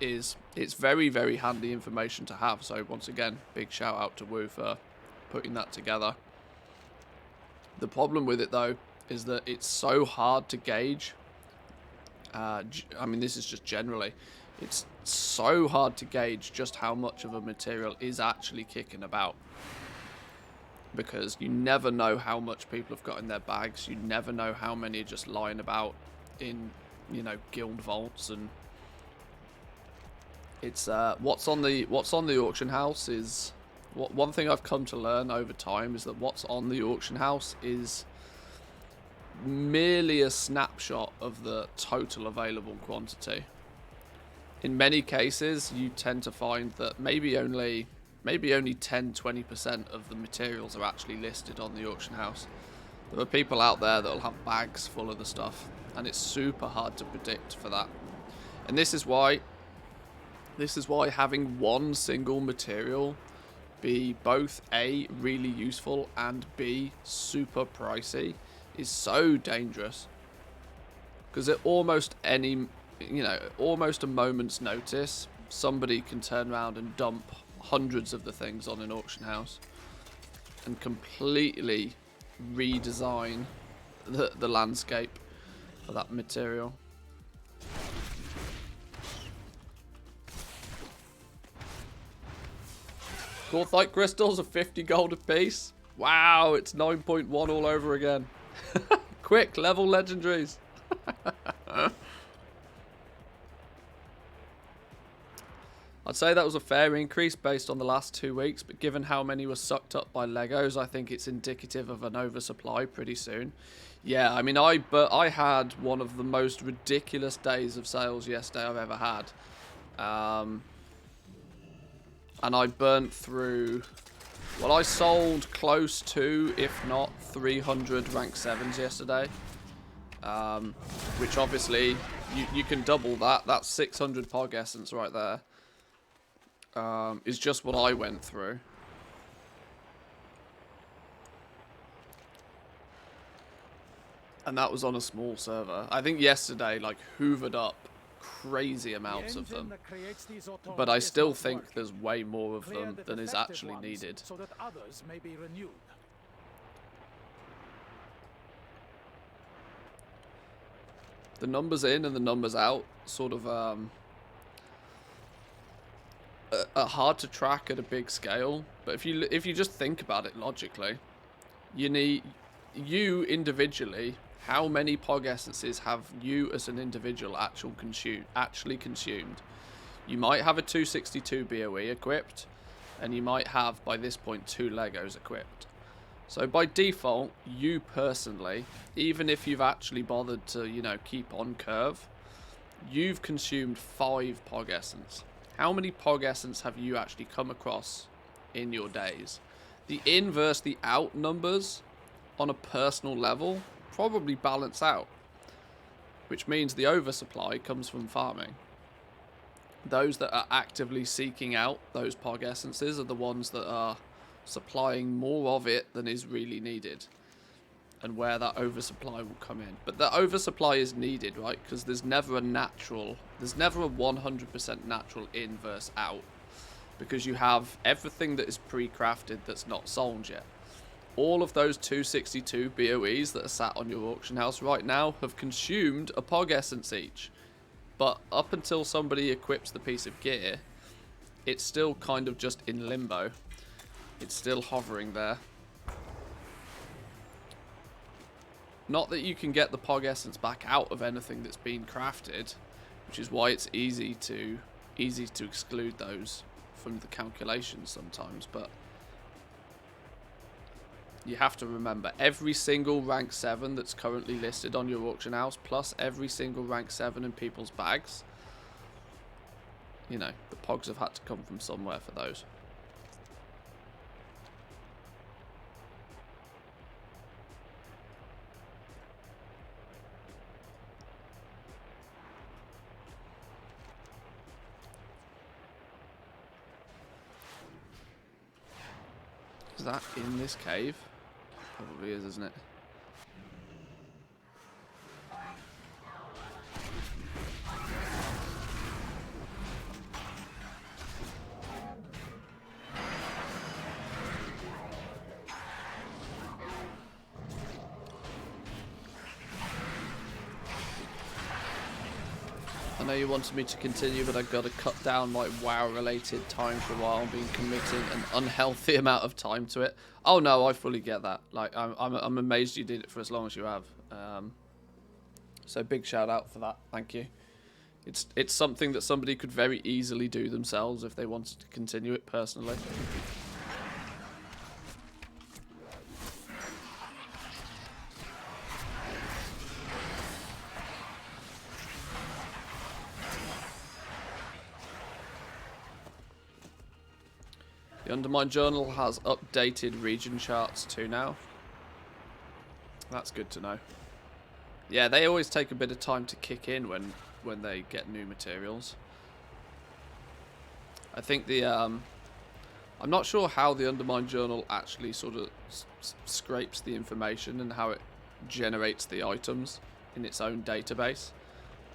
[SPEAKER 1] it's very, very handy information to have. So once again, big shout out to Wu for putting that together. The problem with it, though, is that it's so hard to gauge. I mean, this is just generally. It's so hard to gauge just how much of a material is actually kicking about. Because you never know how much people have got in their bags. You never know how many are just lying about in, you know, guild vaults. And it's what's on the auction house is one thing I've come to learn over time is that what's on the auction house is merely a snapshot of the total available quantity. In many cases, you tend to find that maybe only 10-20% of the materials are actually listed on the auction house. There are people out there that will have bags full of the stuff, and it's super hard to predict for that. And this is why having one single material be both A, really useful, and B, super pricey is so dangerous. Because at almost any, almost a moment's notice, somebody can turn around and dump hundreds of the things on an auction house and completely redesign the landscape for that material. Gorthite crystals are 50 gold a piece. Wow, it's 9.1 all over again. Quick, level legendaries. I'd say that was a fair increase based on the last 2 weeks, but given how many were sucked up by Legos, I think it's indicative of an oversupply pretty soon. Yeah, I mean, I had one of the most ridiculous days of sales yesterday I've ever had. And I burnt through, well, I sold close to, if not 300 rank 7s yesterday. Which obviously, you can double that. That's 600 POG Essence right there. Is just what I went through. And that was on a small server. I think yesterday, like, hoovered up crazy amounts of them. But I still think there's way more of them than is actually needed.
[SPEAKER 4] So that others may be renewed.
[SPEAKER 1] The numbers in and the numbers out sort of are hard to track at a big scale, but if you just think about it logically, you individually, how many POG Essences have you as an individual actually consumed? You might have a 262 BOE equipped, and you might have by this point 2 Legos equipped. So by default, you personally, even if you've actually bothered to, keep on curve, you've consumed 5 POG Essence. How many POG Essence have you actually come across in your days? The in versus the out numbers on a personal level probably balance out, which means the oversupply comes from farming. Those that are actively seeking out those POG Essences are the ones that are supplying more of it than is really needed, and where that oversupply will come in. But that oversupply is needed, right? Because there's never a 100% natural in versus out, because you have everything that is pre-crafted that's not sold yet. All of those 262 BOEs that are sat on your auction house right now have consumed a POG Essence each, But up until somebody equips the piece of gear, it's still kind of just in limbo. It's still hovering there. Not that you can get the Pog Essence back out of anything that's been crafted, which is why it's easy to exclude those from the calculations sometimes, but you have to remember every single rank 7 that's currently listed on your auction house, plus every single rank 7 in people's bags. You know, the Pogs have had to come from somewhere for those. Is that in this cave? Probably is, isn't it? I know you wanted me to continue, but I've got to cut down my WoW-related time for a while. I've been committing an unhealthy amount of time to it. Oh no, I fully get that. Like, I'm amazed you did it for as long as you have. So big shout out for that. Thank you. It's something that somebody could very easily do themselves if they wanted to continue it personally. The Undermine Journal has updated region charts too now. That's good to know. Yeah, they always take a bit of time to kick in when they get new materials. I think the I'm not sure how the Undermine Journal actually sort of scrapes the information and how it generates the items in its own database.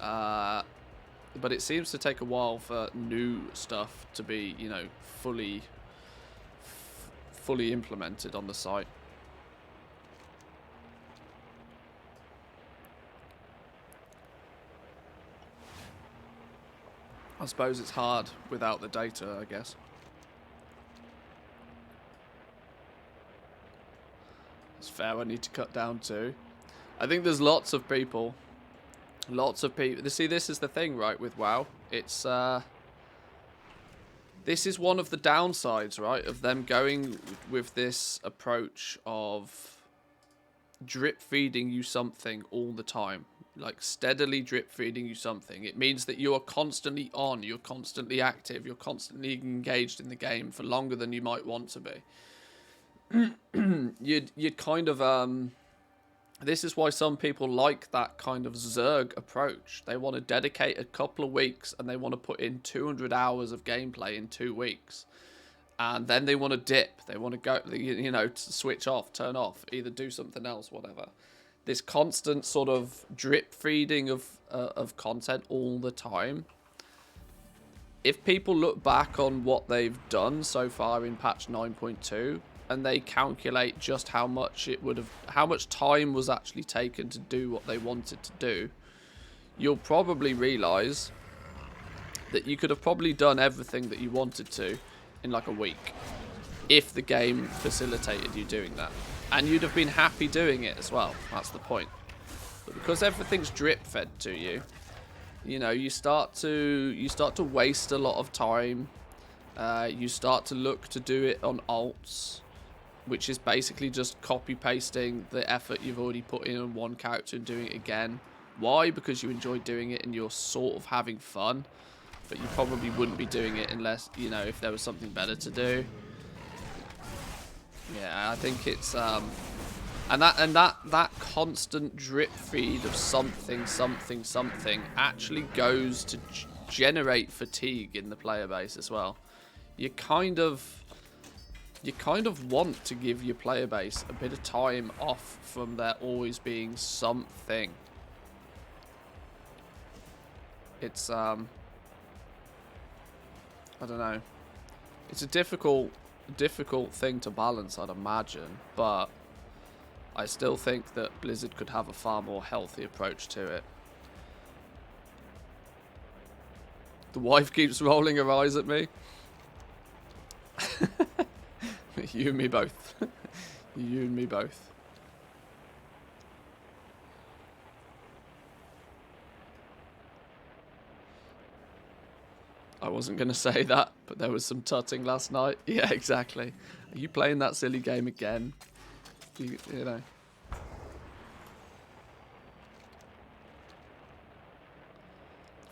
[SPEAKER 1] But it seems to take a while for new stuff to be, you know, fully implemented on the site. I suppose it's hard without the data, I guess. It's fair, I need to cut down too. I think there's lots of people. See, this is the thing, right, with WoW. It's, this is one of the downsides, right, of them going with this approach of drip feeding you something all the time. Like, steadily drip feeding you something. It means that you are constantly on, you're constantly active, you're constantly engaged in the game for longer than you might want to be. You'd kind of, this is why some people like that kind of Zerg approach. They want to dedicate a couple of weeks and they want to put in 200 hours of gameplay in 2 weeks. And then they want to dip. They want to go, you know, to switch off, turn off, either do something else, whatever. This constant sort of drip feeding of content all the time. If people look back on what they've done so far in patch 9.2, and they calculate just how much time was actually taken to do what they wanted to do, you'll probably realize that you could have probably done everything that you wanted to in like a week if the game facilitated you doing that, and you'd have been happy doing it as well. That's the point. But because everything's drip fed to you, you know, you start to waste a lot of time. You start to look to do it on alts, which is basically just copy-pasting the effort you've already put in on one character and doing it again. Why? Because you enjoy doing it and you're sort of having fun, but you probably wouldn't be doing it unless, you know, if there was something better to do. Yeah, I think it's, and that constant drip feed of something actually goes to generate fatigue in the player base as well. You kind of want to give your player base a bit of time off from there always being something. It's, I don't know. It's a difficult thing to balance, I'd imagine, but I still think that Blizzard could have a far more healthy approach to it. The wife keeps rolling her eyes at me. You and me both. You and me both. I wasn't going to say that, but there was some tutting last night. Yeah, exactly. Are you playing that silly game again? You know.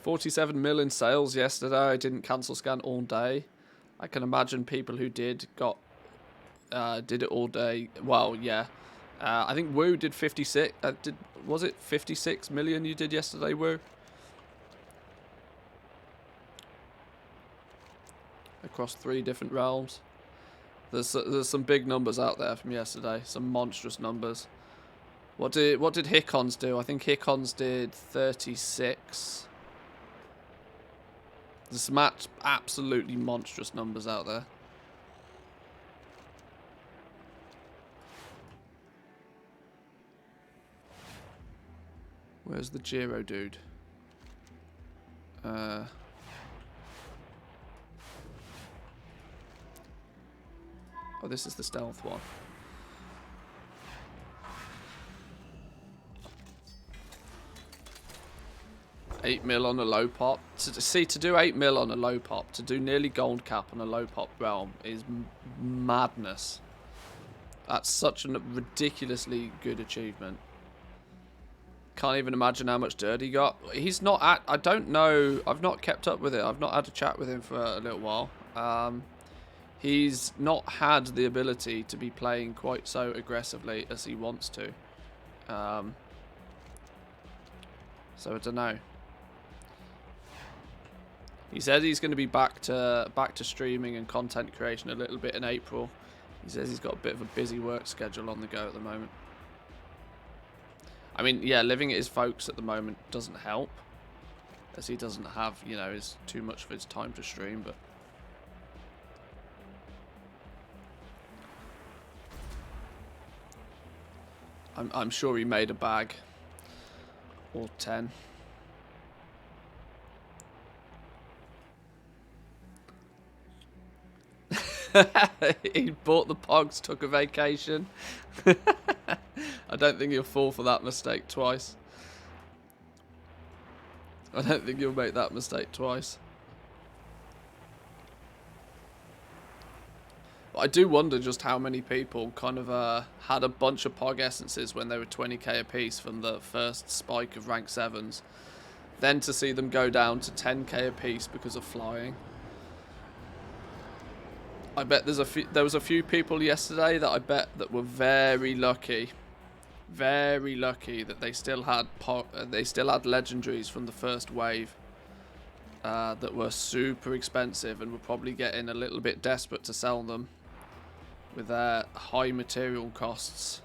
[SPEAKER 1] $47 million sales yesterday. I didn't cancel scan all day. I can imagine people who did it all day. Well, yeah. I think Woo did 56. Was it 56 million you did yesterday, Woo? Across 3 different realms. There's some big numbers out there from yesterday. Some monstrous numbers. What did Hickons do? I think Hickons did 36. There's some absolutely monstrous numbers out there. Where's the Giro dude? Oh, this is the stealth one. $8 mil on a low pop. To do 8 mil on a low pop, to do nearly gold cap on a low pop realm is madness. That's such a ridiculously good achievement. Can't even imagine how much dirt he got. He's not at... I don't know. I've not kept up with it. I've not had a chat with him for a little while. He's not had the ability to be playing quite so aggressively as he wants to. So I don't know. He said he's going to be back to streaming and content creation a little bit in April. He says he's got a bit of a busy work schedule on the go at the moment. I mean, yeah, living at his folks at the moment doesn't help, as he doesn't have, you know, too much of his time to stream, but I'm sure he made a bag or 10. He bought the Pogs, took a vacation. I don't think he'll fall for that mistake twice. I don't think you'll make that mistake twice. But I do wonder just how many people kind of had a bunch of Pog essences when they were 20k a piece from the first spike of rank 7s. Then to see them go down to 10k a piece because of flying. I bet there was a few people yesterday that I bet that were very lucky that they still had legendaries from the first wave that were super expensive and were probably getting a little bit desperate to sell them with their high material costs.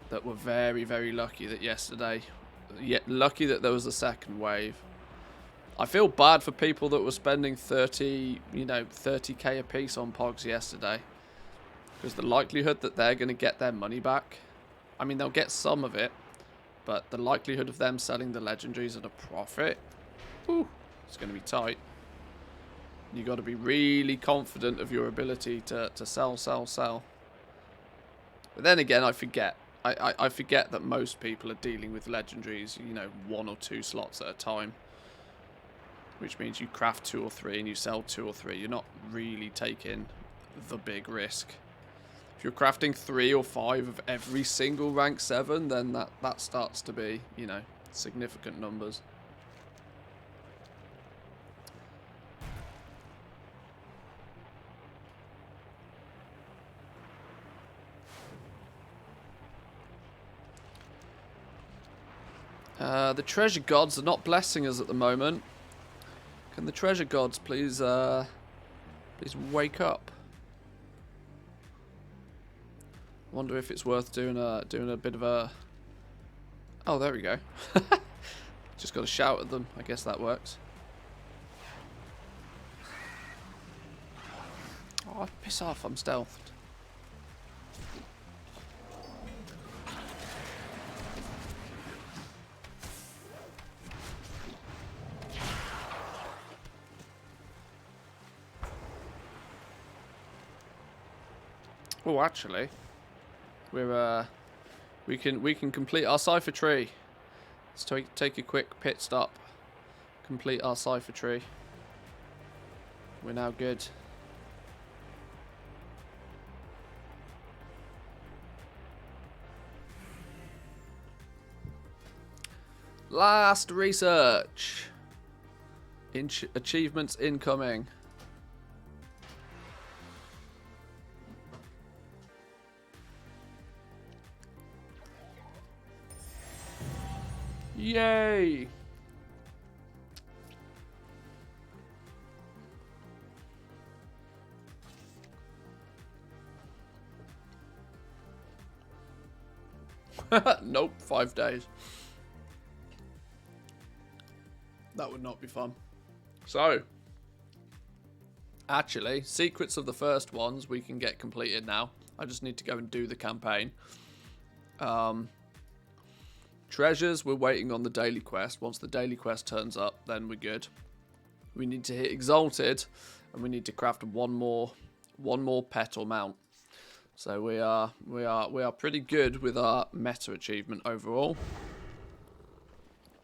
[SPEAKER 1] That were very, very lucky that lucky that there was a second wave. I feel bad for people that were spending 30k a piece on Pogs yesterday. Because the likelihood that they're going to get their money back, I mean, they'll get some of it, but the likelihood of them selling the legendaries at a profit, it's going to be tight. You got to be really confident of your ability to sell. But then again, I forget. I forget that most people are dealing with legendaries, you know, 1 or 2 slots at a time. Which means you craft 2 or 3 and you sell 2 or 3. You're not really taking the big risk. If you're crafting 3 or 5 of every single rank 7, then that starts to be, you know, significant numbers. The treasure gods are not blessing us at the moment. Can the treasure gods please wake up? Wonder if it's worth doing a bit of a... Oh, there we go. Just got to shout at them. I guess that works. Oh, piss off! I'm stealthed. Oh, actually, we can complete our cipher tree. Let's take a quick pit stop. Complete our cipher tree. We're now good. Last research. Achievements incoming. Yay! Nope, 5 days. That would not be fun. So, actually, secrets of the first ones we can get completed now. I just need to go and do the campaign. Treasures, we're waiting on the daily quest. Once the daily quest turns up, then we're good. We need to hit Exalted, and we need to craft one more pet or mount. So we are pretty good with our meta achievement overall.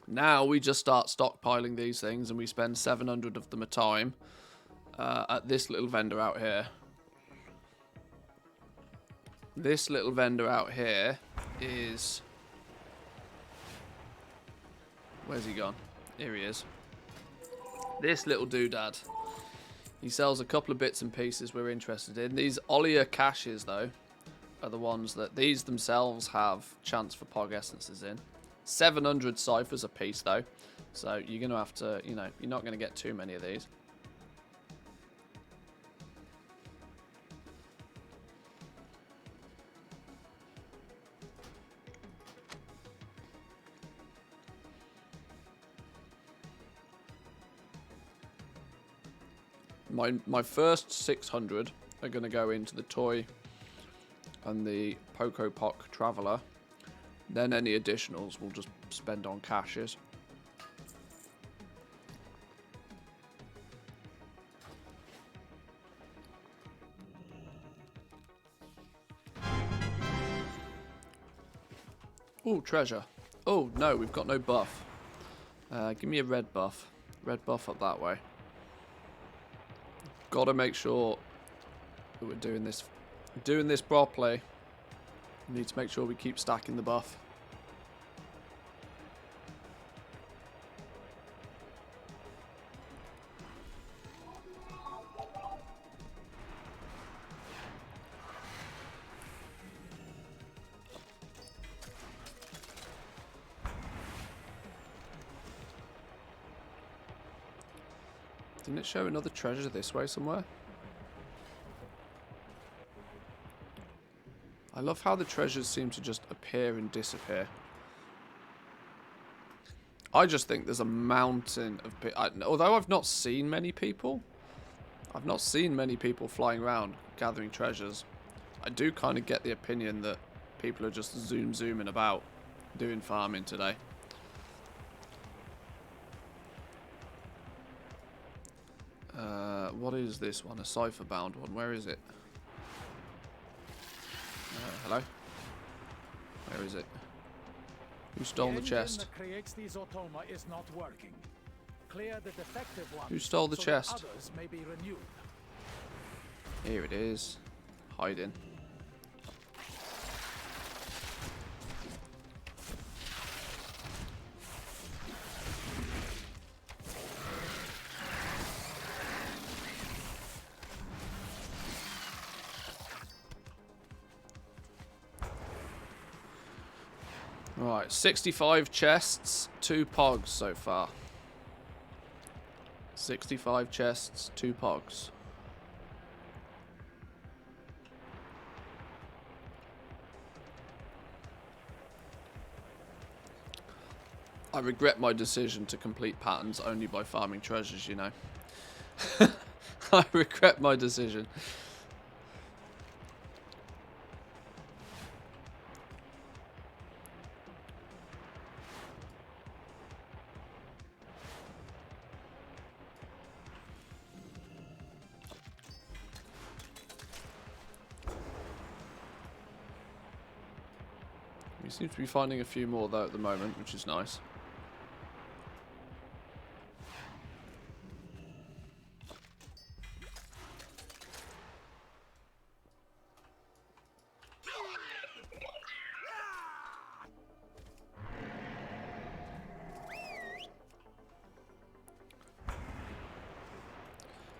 [SPEAKER 1] Now we just start stockpiling these things, and we spend 700 of them a time at this little vendor out here. This little vendor out here is... Where's he gone? Here he is. This little doodad. He sells a couple of bits and pieces we're interested in. These Olia caches, though, are the ones that these themselves have chance for Pog Essences in. 700 ciphers a piece, though. So you're going to have to, you know, you're not going to get too many of these. My first 600 are going to go into the toy and the Poco Poc Traveller. Then any additionals we'll just spend on caches. Ooh, treasure. Oh, no, we've got no buff. Give me a red buff. Red buff up that way. Gotta make sure that we're doing this properly. We need to make sure we keep stacking the buff. Didn't it show another treasure this way somewhere? I love how the treasures seem to just appear and disappear. I just think there's a mountain of people. Although I've not seen many people. I've not seen many people flying around gathering treasures. I do kind of get the opinion that people are just zooming about doing farming today. What is this one? A cipher bound one. Where is it? Hello? Where is it? Who stole the chest?
[SPEAKER 4] That creates these automa is not working. Clear the defective ones.
[SPEAKER 1] Who stole the
[SPEAKER 4] so
[SPEAKER 1] chest?
[SPEAKER 4] That others may be renewed.
[SPEAKER 1] Here it is. Hiding. Right, 65 chests, 2 pogs so far. 65 chests, 2 pogs. I regret my decision to complete patterns only by farming treasures, you know. I regret my decision. We seem to be finding a few more though at the moment, which is nice.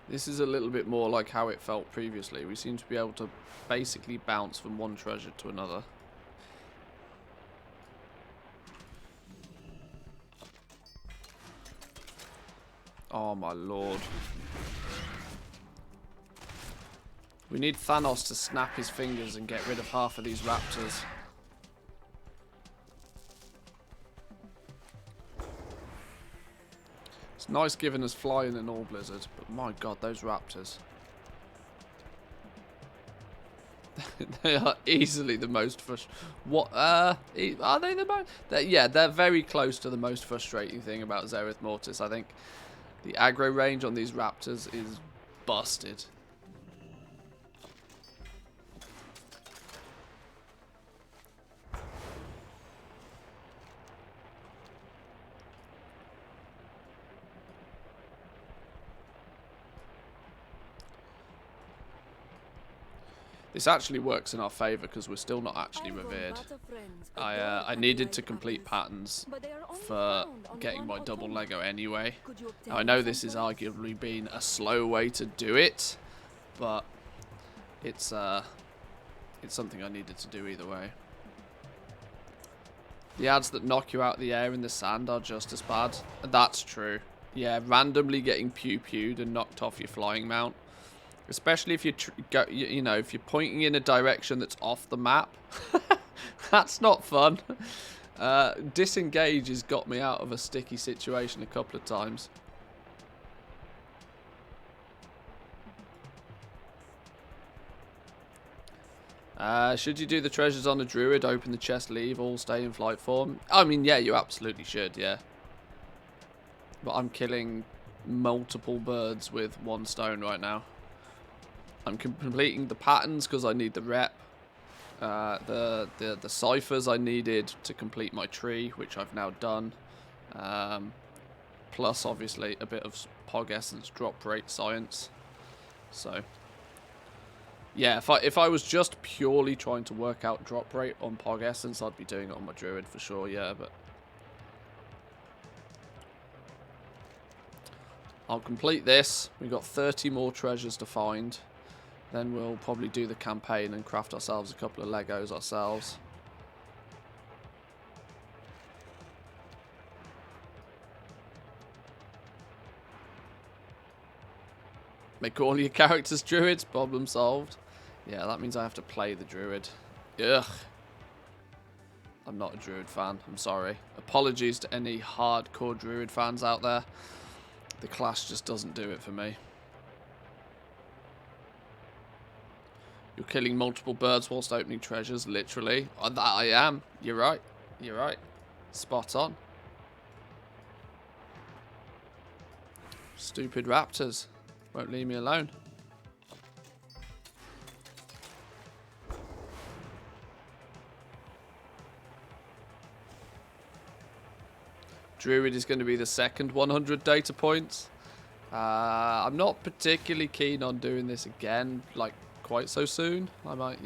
[SPEAKER 1] This is a little bit more like how it felt previously. We seem to be able to basically bounce from one treasure to another. Oh my lord. We need Thanos to snap his fingers and get rid of half of these raptors. It's nice giving us flying and all, Blizzard, but my god, those raptors. They are easily the most what are they the most? Yeah, they're very close to the most frustrating thing about Zereth Mortis, I think. The aggro range on these raptors is busted. This actually works in our favour because we're still not actually revered. I needed to complete patterns for getting my double Lego anyway. Now, I know this is arguably been a slow way to do it, but it's something I needed to do either way. The ads that knock you out of the air in the sand are just as bad. That's true. Yeah, randomly getting pew-pewed and knocked off your flying mount. Especially if if you're pointing in a direction that's off the map. That's not fun. Disengage has got me out of a sticky situation a couple of times. Should you do the treasures on a druid, open the chest, leave, all stay in flight form? I mean, yeah, you absolutely should, yeah. But I'm killing multiple birds with one stone right now. I'm completing the patterns because I need the rep. The ciphers I needed to complete my tree, which I've now done. Plus, obviously, a bit of Pog Essence drop rate science. So, yeah, if I was just purely trying to work out drop rate on Pog Essence, I'd be doing it on my druid for sure. Yeah, but I'll complete this. We've got 30 more treasures to find. Then we'll probably do the campaign and craft ourselves a couple of Legos ourselves. Make all your characters druids, problem solved. Yeah, that means I have to play the druid. Ugh. I'm not a druid fan, I'm sorry. Apologies to any hardcore druid fans out there. The class just doesn't do it for me. You're killing multiple birds whilst opening treasures, literally. That I am. You're right. You're right. Spot on. Stupid raptors. Won't leave me alone. Druid is going to be the second 100 data points. I'm not particularly keen on doing this again, like, quite so soon. I might,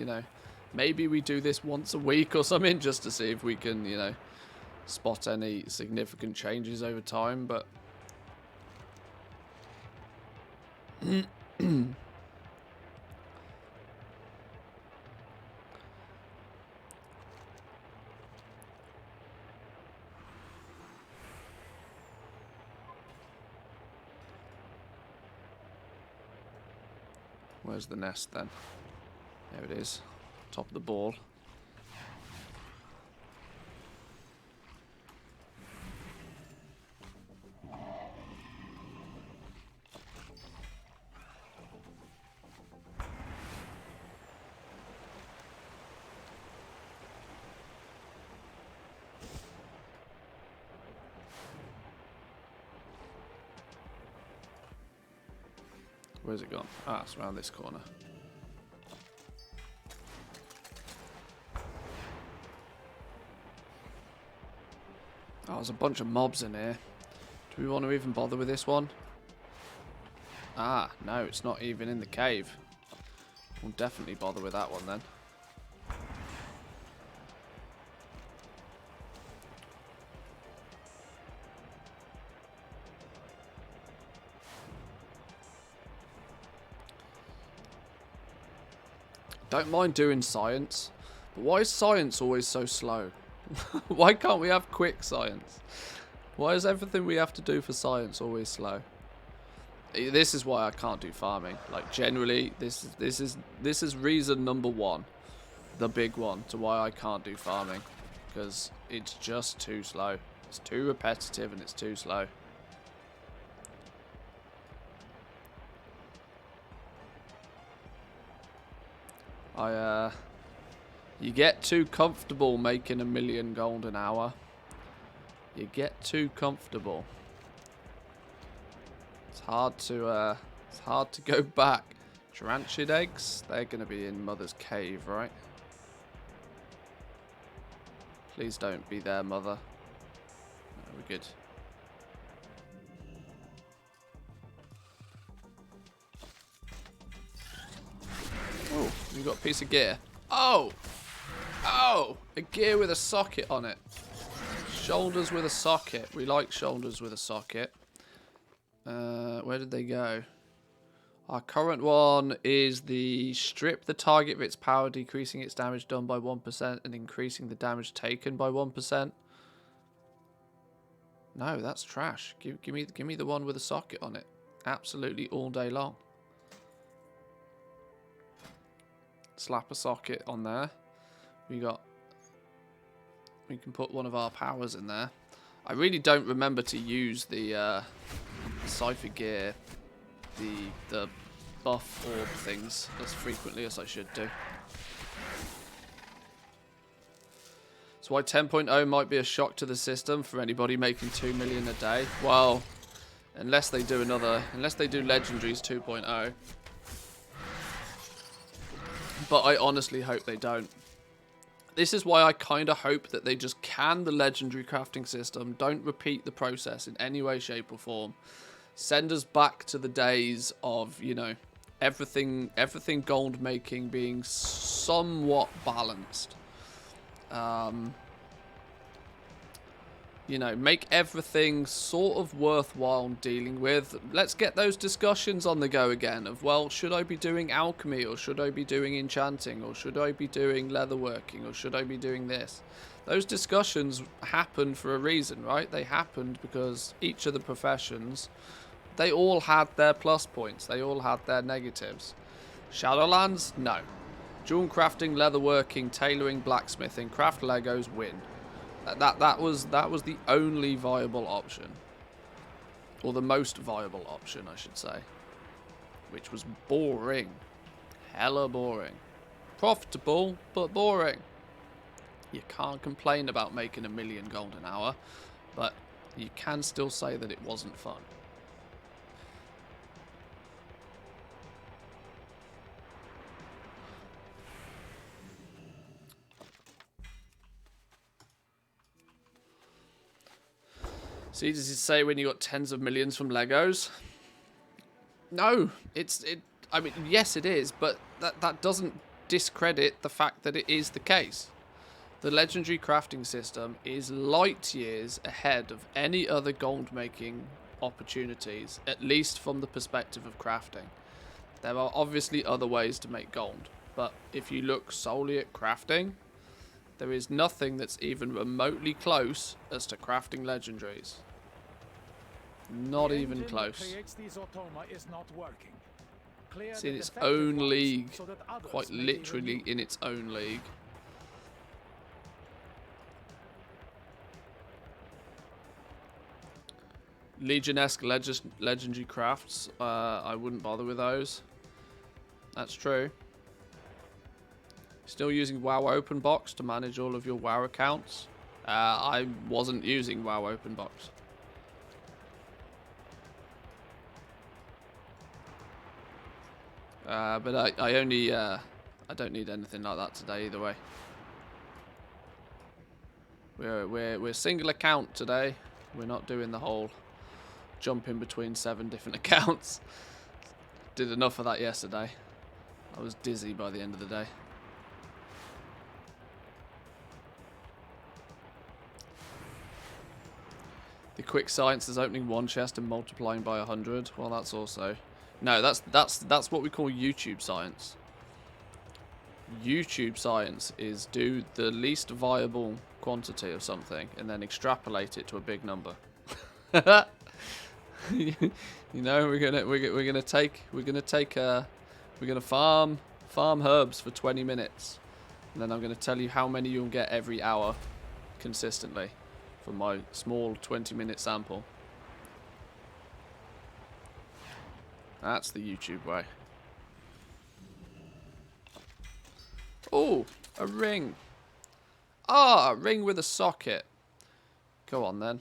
[SPEAKER 1] maybe we do this once a week or something just to see if we can, spot any significant changes over time, but where's the nest then? There it is. Top of the ball. Where's it gone? Ah, it's around this corner. Oh, there's a bunch of mobs in here. Do we want to even bother with this one? Ah, no, it's not even in the cave. We'll definitely bother with that one then. Don't mind doing science, but why is science always so slow? Why can't we have quick science? Why is everything we have to do for science always slow? This is why I can't do farming. Like, generally, this is reason number one, the big one, to why I can't do farming, because it's just too slow. It's too repetitive and it's too slow. You get too comfortable making 1 million gold an hour. You get too comfortable. It's hard to go back. Tarantid eggs, they're gonna be in Mother's cave, right? Please don't be there, Mother. No, we're good. Oh, we got a piece of gear. Oh! Oh! A gear with a socket on it. Shoulders with a socket. We like shoulders with a socket. Where did they go? Our current one is the strip the target of its power, decreasing its damage done by 1% and increasing the damage taken by 1%. No, that's trash. Give me the one with a socket on it. Absolutely all day long. Slap a socket on there. We can put one of our powers in there. I really don't remember to use the Cypher gear, the buff orb things as frequently as I should do. That's why 10.0 might be a shock to the system for anybody making 2 million a day. Well, unless they do Legendaries 2.0. But I honestly hope they don't. This is why I kind of hope that they just can the legendary crafting system, don't repeat the process in any way, shape or form. Send us back to the days of, you know, everything gold making being somewhat balanced. You know, make everything sort of worthwhile dealing with. Let's get those discussions on the go again of, well, should I be doing alchemy, or should I be doing enchanting, or should I be doing leatherworking, or should I be doing this? Those discussions happened for a reason, right? They happened because each of the professions, they all had their plus points. They all had their negatives. Shadowlands? No. Jewel crafting, leatherworking, tailoring, blacksmithing, craft Legos, win. That was the only viable option, or the most viable option, I should say, which was boring, hella boring, profitable but boring. You can't complain about making 1 million gold an hour, but you can still say that it wasn't fun. See, does it say when you got tens of millions from Legos? No, I mean, yes it is, but that doesn't discredit the fact that it is the case. The legendary crafting system is light years ahead of any other gold making opportunities, at least from the perspective of crafting. There are obviously other ways to make gold, but if you look solely at crafting, there is nothing that's even remotely close as to crafting legendaries. Not even close. It's in its own league, quite literally in its own league. Legion-esque legendary crafts, I wouldn't bother with those. That's true. Still using WoW Open Box to manage all of your WoW accounts? I wasn't using WoW Open Box. But I only, I don't need anything like that today either way. We're single account today. We're not doing the whole jumping between 7 different accounts. Did enough of that yesterday. I was dizzy by the end of the day. The quick science is opening 1 chest and multiplying by 100. Well, that's also... No, that's what we call YouTube science. YouTube science is do the least viable quantity of something and then extrapolate it to a big number. You know, we're gonna farm herbs for 20 minutes, and then I'm gonna tell you how many you'll get every hour consistently from my small 20-minute sample. That's the YouTube way. Oh, a ring. Ah, a ring with a socket. Go on then.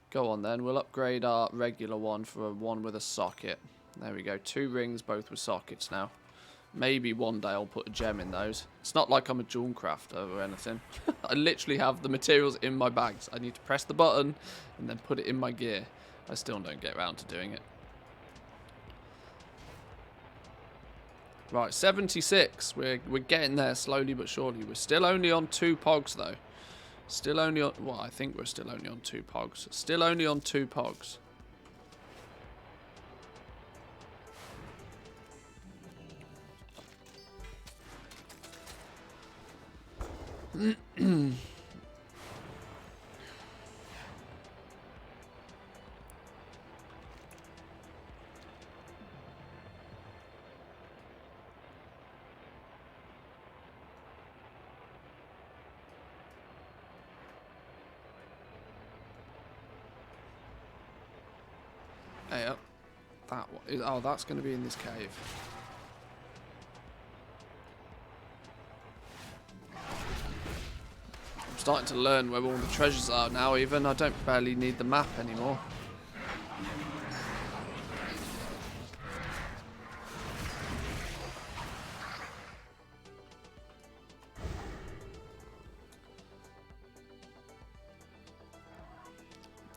[SPEAKER 1] Go on then. We'll upgrade our regular one for a one with a socket. There we go. 2 rings, both with sockets now. Maybe one day I'll put a gem in those. It's not like I'm a jewel crafter or anything. I literally have the materials in my bags. I need to press the button and then put it in my gear. I still don't get around to doing it. Right, 76. We're getting there slowly but surely. We're still only on 2 pogs though. Still only on... Well, I think we're still only on 2 pogs. Still only on 2 pogs. Hey up. That one. Oh, that's going to be in this cave. I'm starting to learn where all the treasures are now even. I don't barely need the map anymore.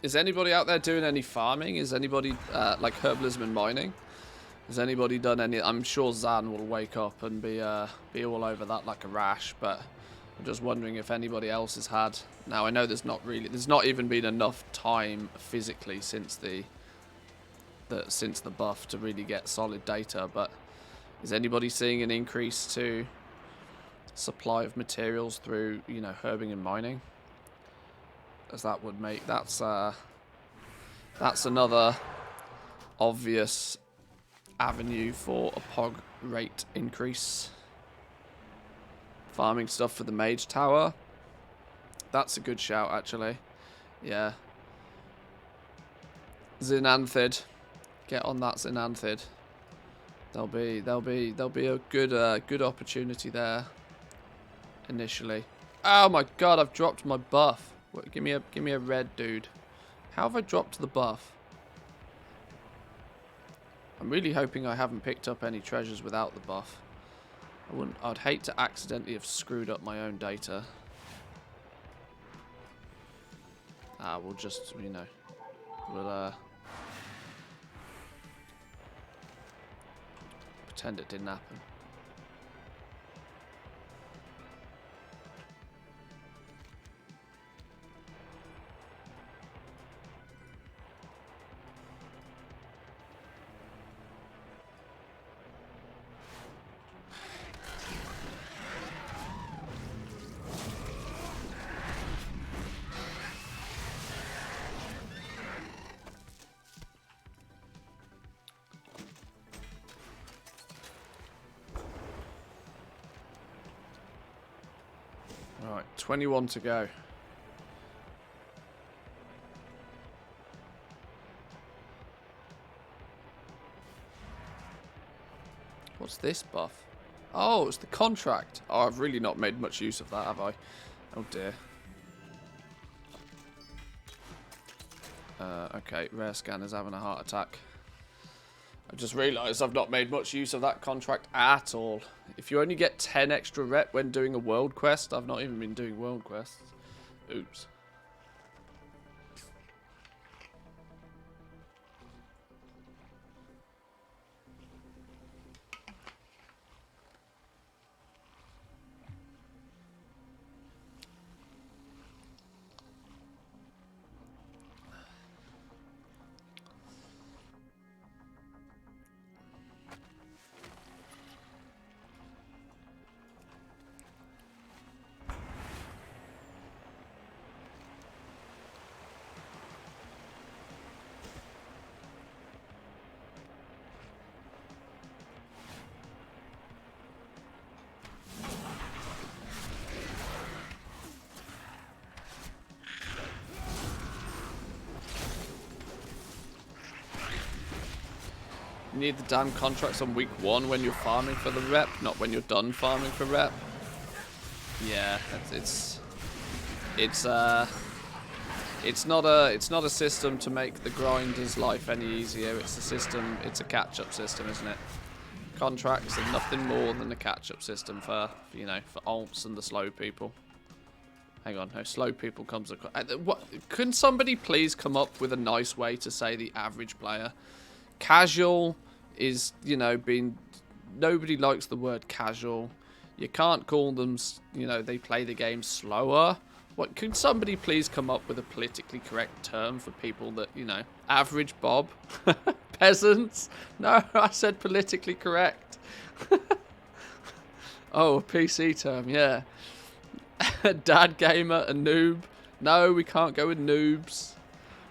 [SPEAKER 1] Is anybody out there doing any farming? Is anybody like herbalism and mining? Has anybody done any? I'm sure Zan will wake up and be all over that like a rash. But I'm just wondering if anybody else has had. Now I know there's not even been enough time physically since the buff to really get solid data. But is anybody seeing an increase to supply of materials through herbing and mining? As that would make that's another obvious avenue for a pog rate increase. Farming stuff for the mage tower. That's a good shout actually. Yeah. Xenanthid. Get on that Xenanthid. There'll be a good opportunity there initially. Oh my god, I've dropped my buff. Wait, give me a red dude. How have I dropped the buff? I'm really hoping I haven't picked up any treasures without the buff. I'd hate to accidentally have screwed up my own data. We'll just, we'll pretend it didn't happen. Right, 21 to go. What's this buff? Oh, it's the contract. Oh, I've really not made much use of that, have I? Oh dear. Okay, rare scanner's having a heart attack. I just realised I've not made much use of that contract at all. If you only get 10 extra rep when doing a world quest, I've not even been doing world quests. Oops. You need the damn contracts on week 1 when you're farming for the rep, not when you're done farming for rep. Yeah, it's not a system to make the grinder's life any easier. It's a system. It's a catch-up system, isn't it? Contracts are nothing more than a catch-up system for for alts and the slow people. Hang on, no, slow people comes across. What? Can somebody please come up with a nice way to say the average player? Casual is, being... Nobody likes the word casual. You can't call them, they play the game slower. What? Could somebody please come up with a politically correct term for people that, average Bob? Peasants? No, I said politically correct. Oh, a PC term, yeah. Dad gamer, a noob. No, we can't go with noobs.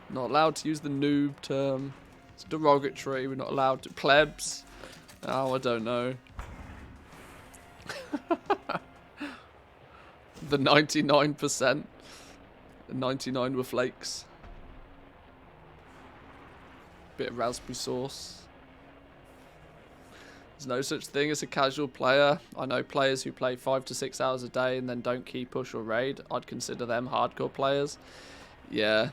[SPEAKER 1] Not allowed to use the noob term. It's derogatory. We're not allowed to. Plebs. Oh, I don't know. The 99%. The 99 were flakes. Bit of raspberry sauce. There's no such thing as a casual player. I know players who play 5 to 6 hours a day and then don't key push or raid. I'd consider them hardcore players. Yeah.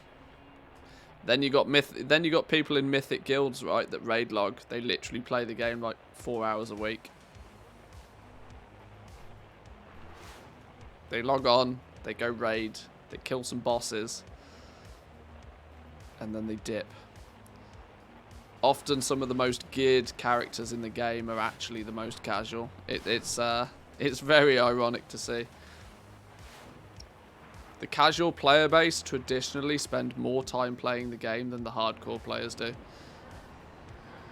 [SPEAKER 1] Then you got people in mythic guilds, right, that raid log. They literally play the game like 4 hours a week. They log on, they go raid, they kill some bosses, and then they dip. Often some of the most geared characters in the game are actually the most casual. It's very ironic to see. The casual player base traditionally spend more time playing the game than the hardcore players do.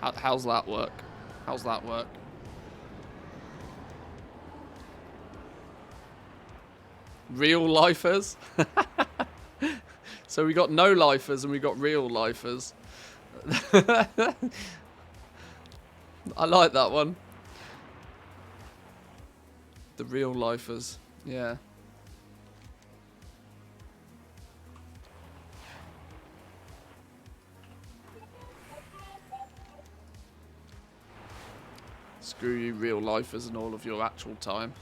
[SPEAKER 1] How's that work? How's that work? Real lifers? So we got no lifers and we got real lifers. I like that one. The real lifers. Yeah. Screw you real lifers and all of your actual time.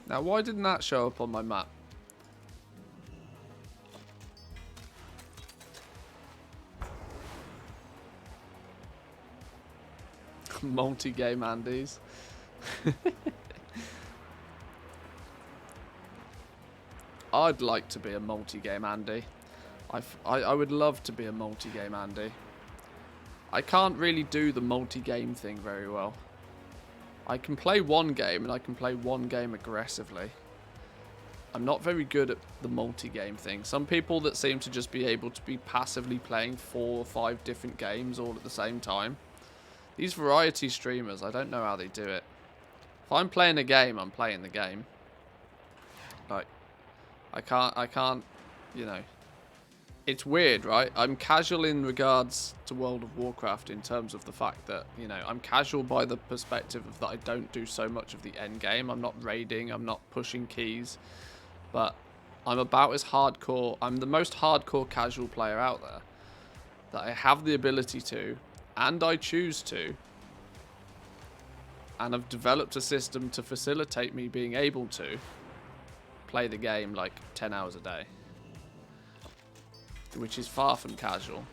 [SPEAKER 1] Now, why didn't that show up on my map? Multi-game Andes. I'd like to be a multi-game Andy. I would love to be a multi-game Andy. I can't really do the multi-game thing very well. I can play one game and I can play one game aggressively. I'm not very good at the multi-game thing. Some people that seem to just be able to be passively playing 4 or 5 different games all at the same time. These variety streamers, I don't know how they do it. If I'm playing a game, I'm playing the game. Like, I can't, It's weird, right? I'm casual in regards to World of Warcraft in terms of the fact that, I'm casual by the perspective of that I don't do so much of the end game. I'm not raiding, I'm not pushing keys, but I'm about as hardcore. I'm the most hardcore casual player out there that I have the ability to, and I choose to, and I've developed a system to facilitate me being able to play the game like 10 hours a day. Which is far from casual.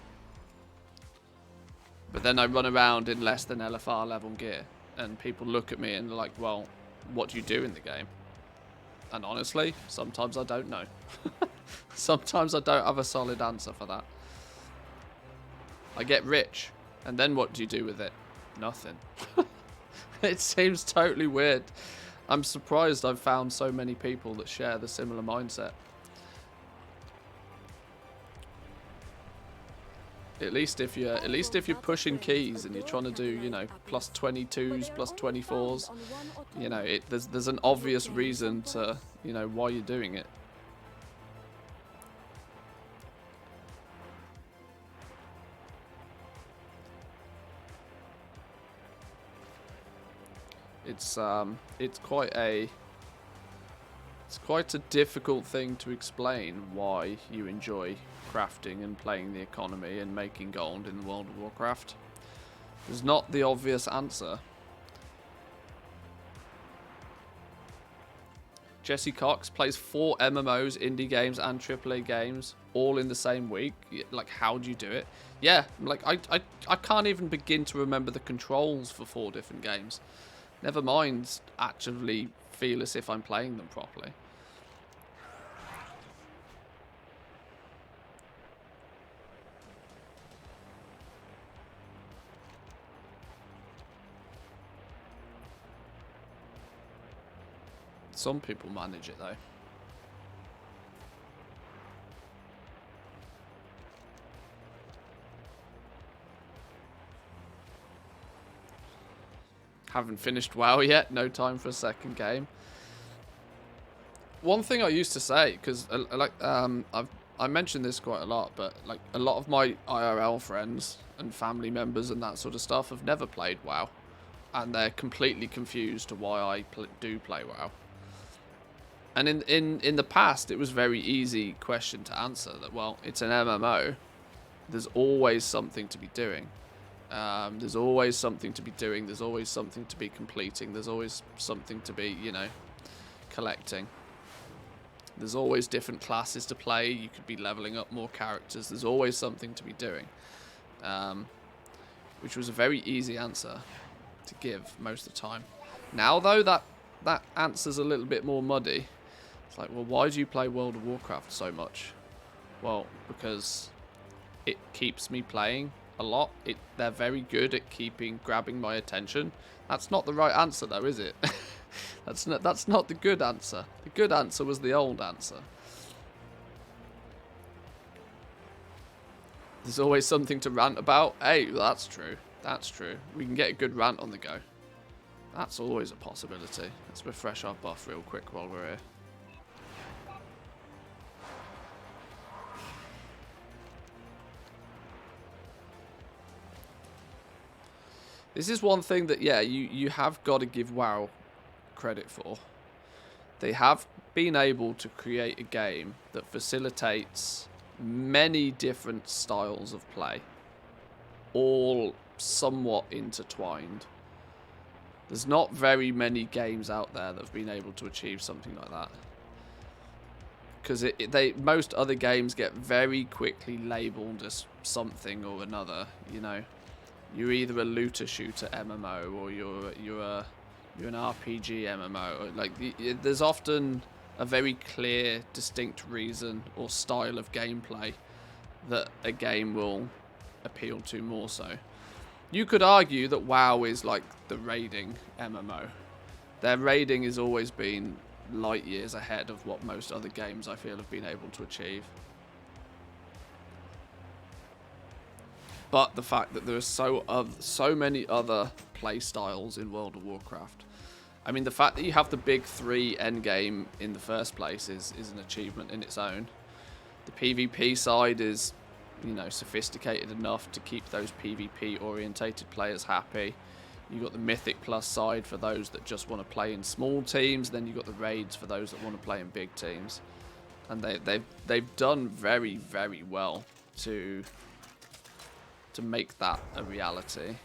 [SPEAKER 1] But then I run around in less than LFR level gear, and people look at me and they're like, well, what do you do in the game? And honestly, sometimes I don't know. Sometimes I don't have a solid answer for that. I get rich, and then what do you do with it? Nothing. It seems totally weird. I'm surprised I've found so many people that share the similar mindset. At least if you're pushing keys and you're trying to do, you know, plus 22s, plus 24s, you know, there's an obvious reason to, you know, why you're doing it. It's quite a difficult thing to explain why you enjoy crafting and playing the economy and making gold in World of Warcraft. There's not the obvious answer. Jesse Cox plays 4 MMOs, indie games and AAA games all in the same week. Like, how do you do it? Yeah, like I can't even begin to remember the controls for 4 different games. Never mind actually feel as if I'm playing them properly. Some people manage it though. Haven't finished WoW yet. No time for a second game. One thing I used to say, because I mentioned this quite a lot, but like a lot of my IRL friends and family members and that sort of stuff have never played WoW, and they're completely confused to why I do play WoW. And in the past, it was very easy question to answer that, well, it's an MMO. There's always something to be doing. There's always something to be doing. There's always something to be completing. There's always something to be, you know, collecting. There's always different classes to play. You could be leveling up more characters. There's always something to be doing. Which was a very easy answer to give most of the time. Now, though, that answer's a little bit more muddy. It's like, well, why do you play World of Warcraft so much? Well, because it keeps me playing a lot. They're very good at grabbing my attention. That's not the right answer, though, is it? That's not the good answer. The good answer was the old answer. There's always something to rant about. Hey, that's true. That's true. We can get a good rant on the go. That's always a possibility. Let's refresh our buff real quick while we're here. This is one thing that, yeah, you have got to give WoW credit for. They have been able to create a game that facilitates many different styles of play, all somewhat intertwined. There's not very many games out there that have been able to achieve something like that. Because most other games get very quickly labelled as something or another, you know. You're either a looter shooter MMO or you're an RPG MMO. Like there's often a very clear, distinct reason or style of gameplay that a game will appeal to more so. You could argue that WoW is like the raiding MMO. Their raiding has always been light years ahead of what most other games I feel have been able to achieve. But the fact that there are so many other play styles in World of Warcraft. I mean, the fact that you have the big 3 endgame in the first place is an achievement in its own. The PvP side is, you know, sophisticated enough to keep those PvP orientated players happy. You've got the Mythic Plus side for those that just want to play in small teams. Then you've got the raids for those that want to play in big teams. And they've done very, very well to make that a reality.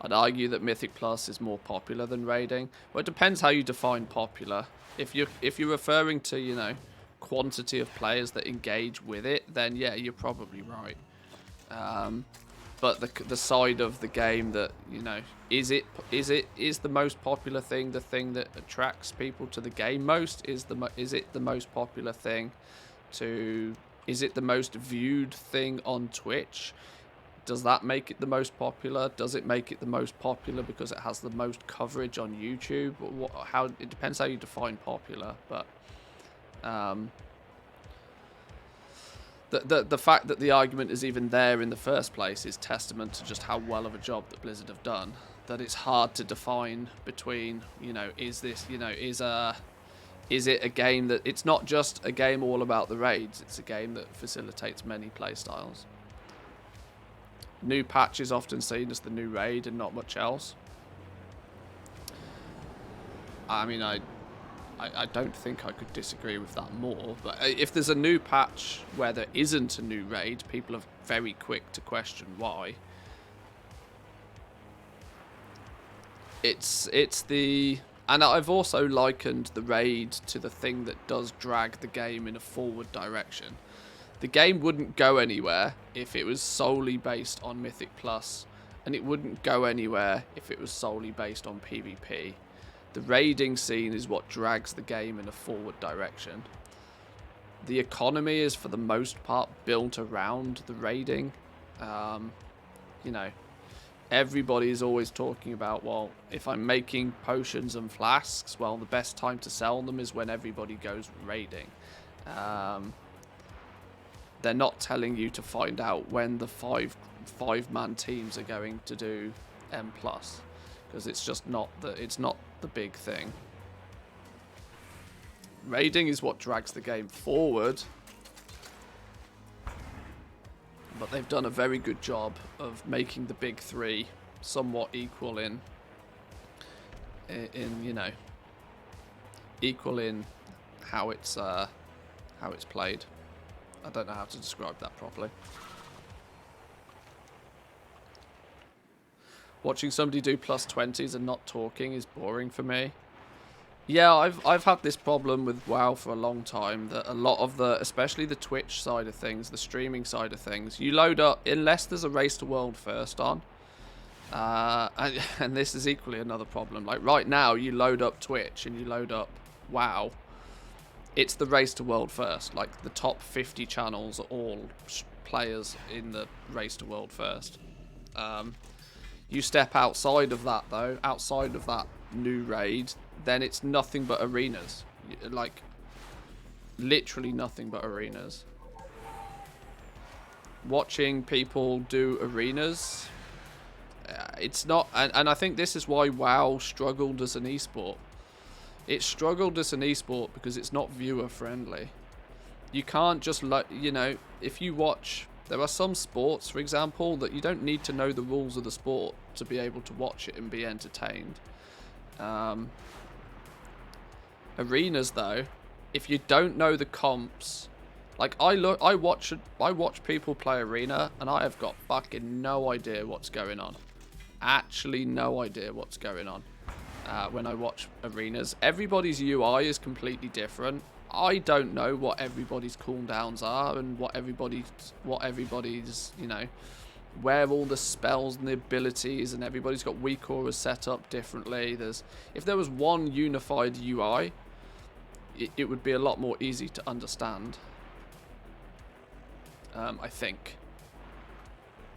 [SPEAKER 1] I'd argue that Mythic Plus is more popular than raiding. Well, it depends how you define popular. If you're referring to, you know, quantity of players that engage with it, then yeah, you're probably right. but the side of the game that, you know, is the most popular thing the thing that attracts people to the game most? Is it the most popular thing is it the most viewed thing on Twitch? Does that make it the most popular? Does it make it the most popular because it has the most coverage on YouTube? It depends how you define popular, but the fact that the argument is even there in the first place is testament to just how well of a job that Blizzard have done. That it's hard to define between, you know, is it a game that, it's not just a game all about the raids, it's a game that facilitates many playstyles. New patch is often seen as the new raid and not much else. I mean, I don't think I could disagree with that more, but if there's a new patch where there isn't a new raid, people are very quick to question why. And I've also likened the raid to the thing that does drag the game in a forward direction. The game wouldn't go anywhere if it was solely based on Mythic Plus, and it wouldn't go anywhere if it was solely based on PvP. The raiding scene is what drags the game in a forward direction. The economy is, for the most part, built around the raiding. You know, everybody is always talking about, well, if I'm making potions and flasks, well, the best time to sell them is when everybody goes raiding. They're not telling you to find out when the five-man teams are going to do M+, because it's just not the big thing. Raiding is what drags the game forward, but they've done a very good job of making the big three somewhat equal in you know, equal in how it's played. I don't know how to describe that properly. Watching somebody do +20s and not talking is boring for me. Yeah, I've had this problem with WoW for a long time, that a lot of especially the Twitch side of things, the streaming side of things, you load up, unless there's a Race to World First on, and this is equally another problem. Like right now, you load up Twitch and you load up WoW, it's the Race to World First. Like the top 50 channels are all players in the Race to World First. You step outside of that though, outside of that new raid, then it's nothing but arenas. Like literally nothing but arenas. Watching people do arenas, it's not, and I think this is why WoW struggled as an esport. It struggled as an esport because it's not viewer friendly. You can't just, you know, if you watch, there are some sports, for example, that you don't need to know the rules of the sport to be able to watch it and be entertained. Arenas though, if you don't know the comps, like I watch people play arena and I have got fucking no idea what's going on. Actually no idea what's going on. When I watch arenas, everybody's UI is completely different. I don't know what everybody's cooldowns are and what everybody's, you know, where all the spells and the abilities, and everybody's got weak auras set up differently. If there was one unified UI, it would be a lot more easy to understand. I think.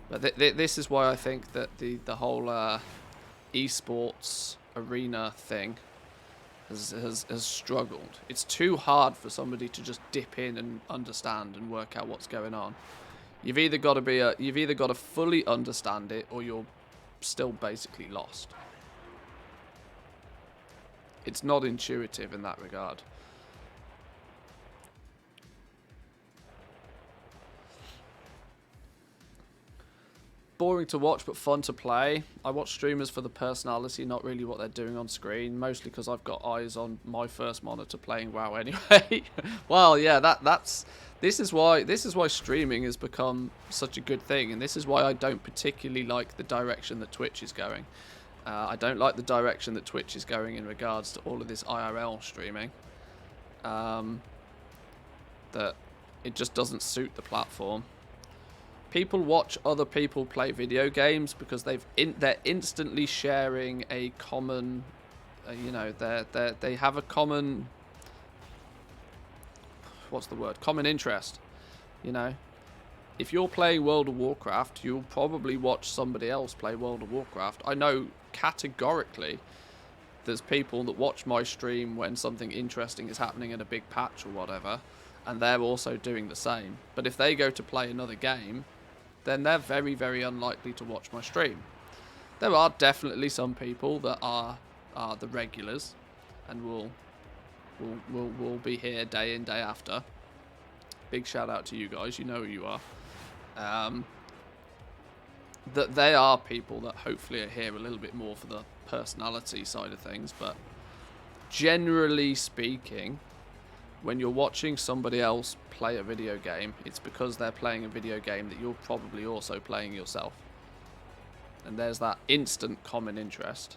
[SPEAKER 1] But this is why I think that the whole esports arena thing has struggled. It's too hard for somebody to just dip in and understand and work out what's going on. You've either got to fully understand it, or you're still basically lost. It's not intuitive in that regard. Boring to watch but fun to play. I watch streamers for the personality, not really what they're doing on screen, mostly because I've got eyes on my first monitor playing WoW anyway. Well, yeah, this is why streaming has become such a good thing, and this is why I don't particularly like the direction that Twitch is going. I don't like the direction that Twitch is going in regards to all of this IRL streaming. That it just doesn't suit the platform. people watch other people play video games because they're instantly sharing a common, you know, they have a common, what's the word? Common interest, you know. If you're playing World of Warcraft, you'll probably watch somebody else play World of Warcraft. I know categorically there's people that watch my stream when something interesting is happening in a big patch or whatever, and they're also doing the same. But if they go to play another game, then they're very, very unlikely to watch my stream. There are definitely some people that are the regulars and will be here day in, day after. Big shout out to you guys, you know who you are. That they are people that hopefully are here a little bit more for the personality side of things, but generally speaking, when you're watching somebody else play a video game, it's because they're playing a video game that you're probably also playing yourself. And there's that instant common interest.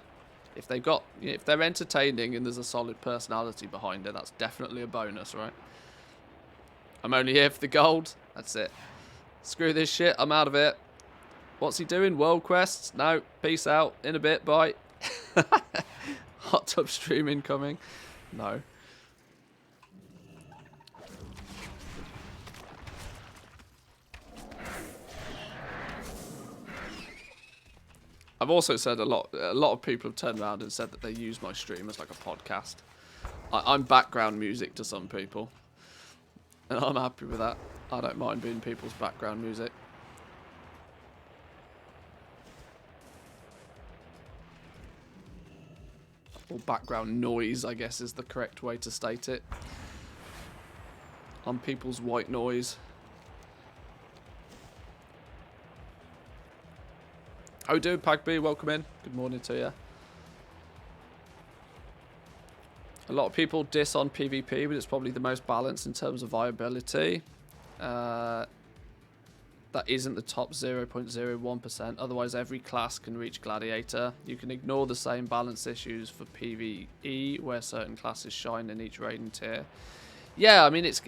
[SPEAKER 1] If they're entertaining and there's a solid personality behind it, that's definitely a bonus, right? I'm only here for the gold. That's it. Screw this shit. I'm out of it. What's he doing? World quests? No. Peace out. In a bit. Bye. Hot tub stream incoming. No. I've also said a lot of people have turned around and said that they use my stream as like a podcast. I'm background music to some people. And I'm happy with that. I don't mind being people's background music. Or background noise, I guess is the correct way to state it. I'm people's white noise. How you doing, Pagby? Welcome in. Good morning to you. A lot of people diss on PvP, but it's probably the most balanced in terms of viability. That isn't the top 0.01%. Otherwise, every class can reach Gladiator. You can ignore the same balance issues for PvE, where certain classes shine in each rating tier. Yeah, I mean, it's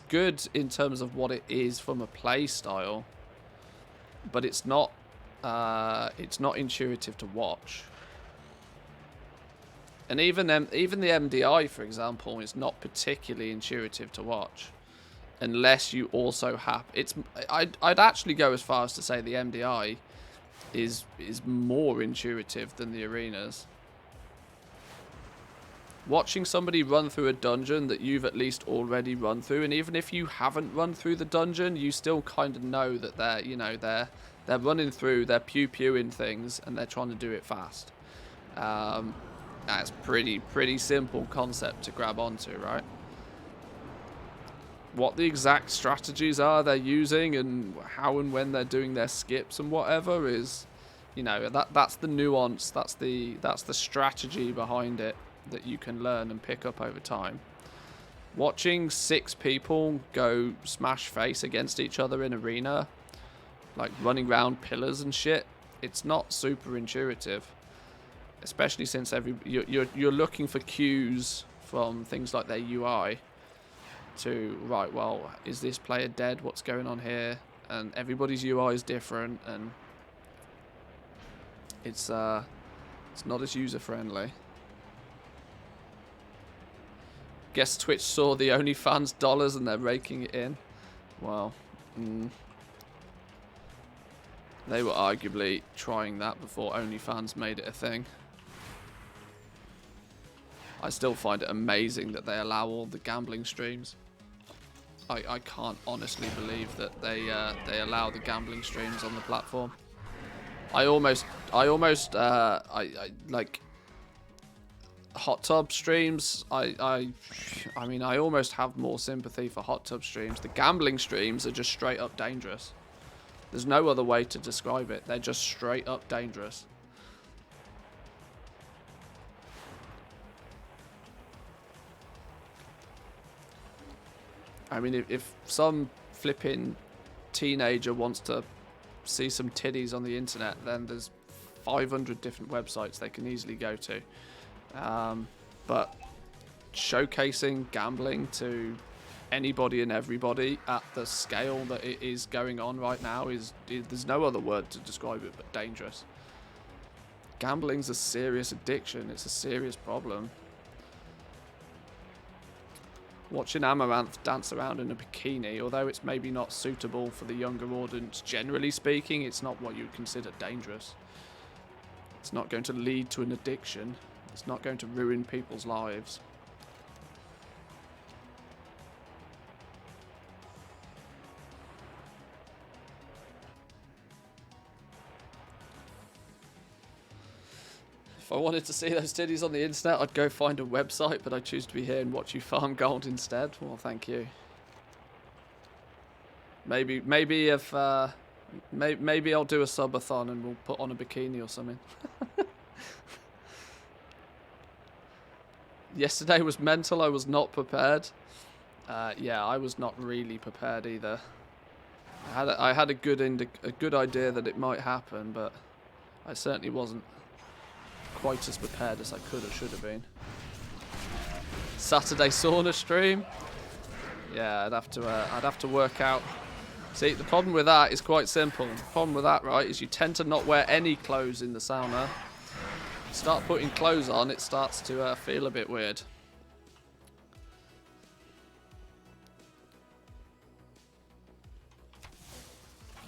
[SPEAKER 1] good in terms of what it is from a play style, but it's not intuitive to watch. And even the MDI, for example, is not particularly intuitive to watch, unless you also have. I'd actually go as far as to say the MDI is more intuitive than the arenas. Watching somebody run through a dungeon that you've at least already run through, and even if you haven't run through the dungeon, you still kind of know that they're running through, they're pew-pewing things, and they're trying to do it fast. That's pretty simple concept to grab onto, right? What the exact strategies are they're using and how and when they're doing their skips and whatever is, you know, that's the nuance, that's the strategy behind it that you can learn and pick up over time. Watching 6 people go smash face against each other in arena, like running around pillars and shit, it's not super intuitive. Especially since you're looking for cues from things like their UI to, right, well, is this player dead? What's going on here? And everybody's UI is different, and it's not as user friendly. Guess Twitch saw the OnlyFans dollars and they're raking it in. Well, they were arguably trying that before OnlyFans made it a thing. I still find it amazing that they allow all the gambling streams. I can't honestly believe that they allow the gambling streams on the platform. I like hot tub streams. I mean, I almost have more sympathy for hot tub streams. The gambling streams are just straight up dangerous. There's no other way to describe it. They're just straight up dangerous. I mean, if some flipping teenager wants to see some titties on the internet, then there's 500 different websites they can easily go to. But showcasing gambling to anybody and everybody at the scale that it is going on right now there's no other word to describe it but dangerous. Gambling's a serious addiction. It's a serious problem. Watching Amaranth dance around in a bikini, although it's maybe not suitable for the younger audience, generally speaking, it's not what you would consider dangerous. It's not going to lead to an addiction. It's not going to ruin people's lives. If I wanted to see those titties on the internet, I'd go find a website, but I choose to be here and watch you farm gold instead. Well, thank you. Maybe if maybe I'll do a subathon and we'll put on a bikini or something. Yesterday was mental. I was not prepared. Yeah, I was not really prepared either. I had a good idea that it might happen, but I certainly wasn't quite as prepared as I could or should have been. Saturday sauna stream. Yeah, I'd have to work out. See, the problem with that is quite simple. The problem with that, right, is you tend to not wear any clothes in the sauna. You start putting clothes on, it starts to feel a bit weird.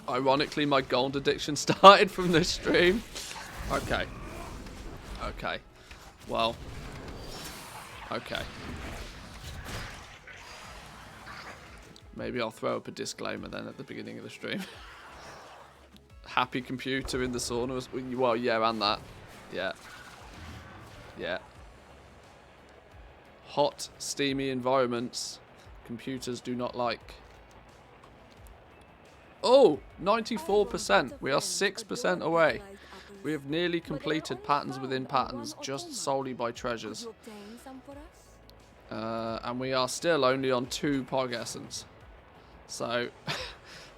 [SPEAKER 1] Ironically, my gold addiction started from this stream. Okay. Okay. Well. Okay. Maybe I'll throw up a disclaimer then at the beginning of the stream. Happy computer in the sauna. Well, yeah, and that. Yeah. Yeah. Hot, steamy environments. Computers do not like. Oh, 94%. We are 6% away. We have nearly completed patterns within patterns just solely by treasures. And we are still only on 2 Pog Essence. So,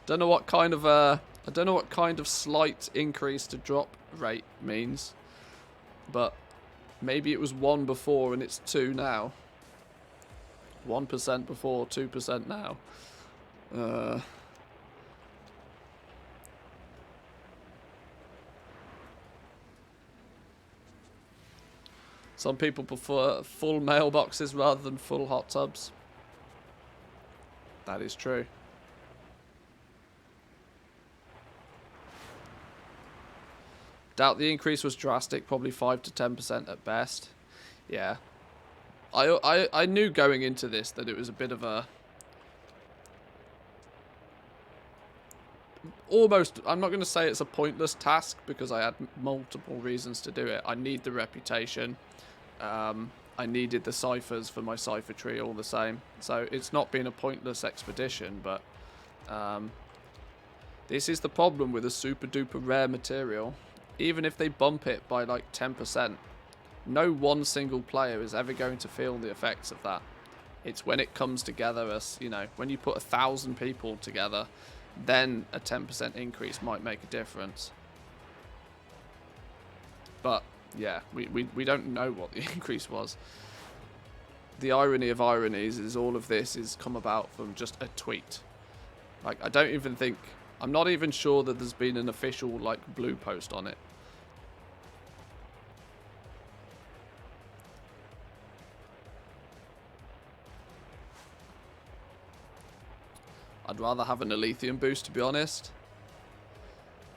[SPEAKER 1] don't know what kind of I don't know what kind of slight increase to drop rate means, but maybe it was 1 before and it's 2 now. 1% before, 2% now. Some people prefer full mailboxes rather than full hot tubs. That is true. Doubt the increase was drastic, probably 5 to 10% at best. Yeah. I knew going into this that it was a bit of a... Almost, I'm not going to say it's a pointless task because I had multiple reasons to do it. I need the reputation. I needed the ciphers for my cipher tree all the same. So it's not been a pointless expedition, but this is the problem with a super duper rare material. Even if they bump it by like 10%, no one single player is ever going to feel the effects of that. It's when it comes together as, you know, when you put 1,000 people together, then a 10% increase might make a difference. But yeah, we don't know what the increase was. The irony of ironies is all of this is come about from just a tweet. Like, I don't even think... I'm not even sure that there's been an official, like, blue post on it. I'd rather have an Elythium boost, to be honest.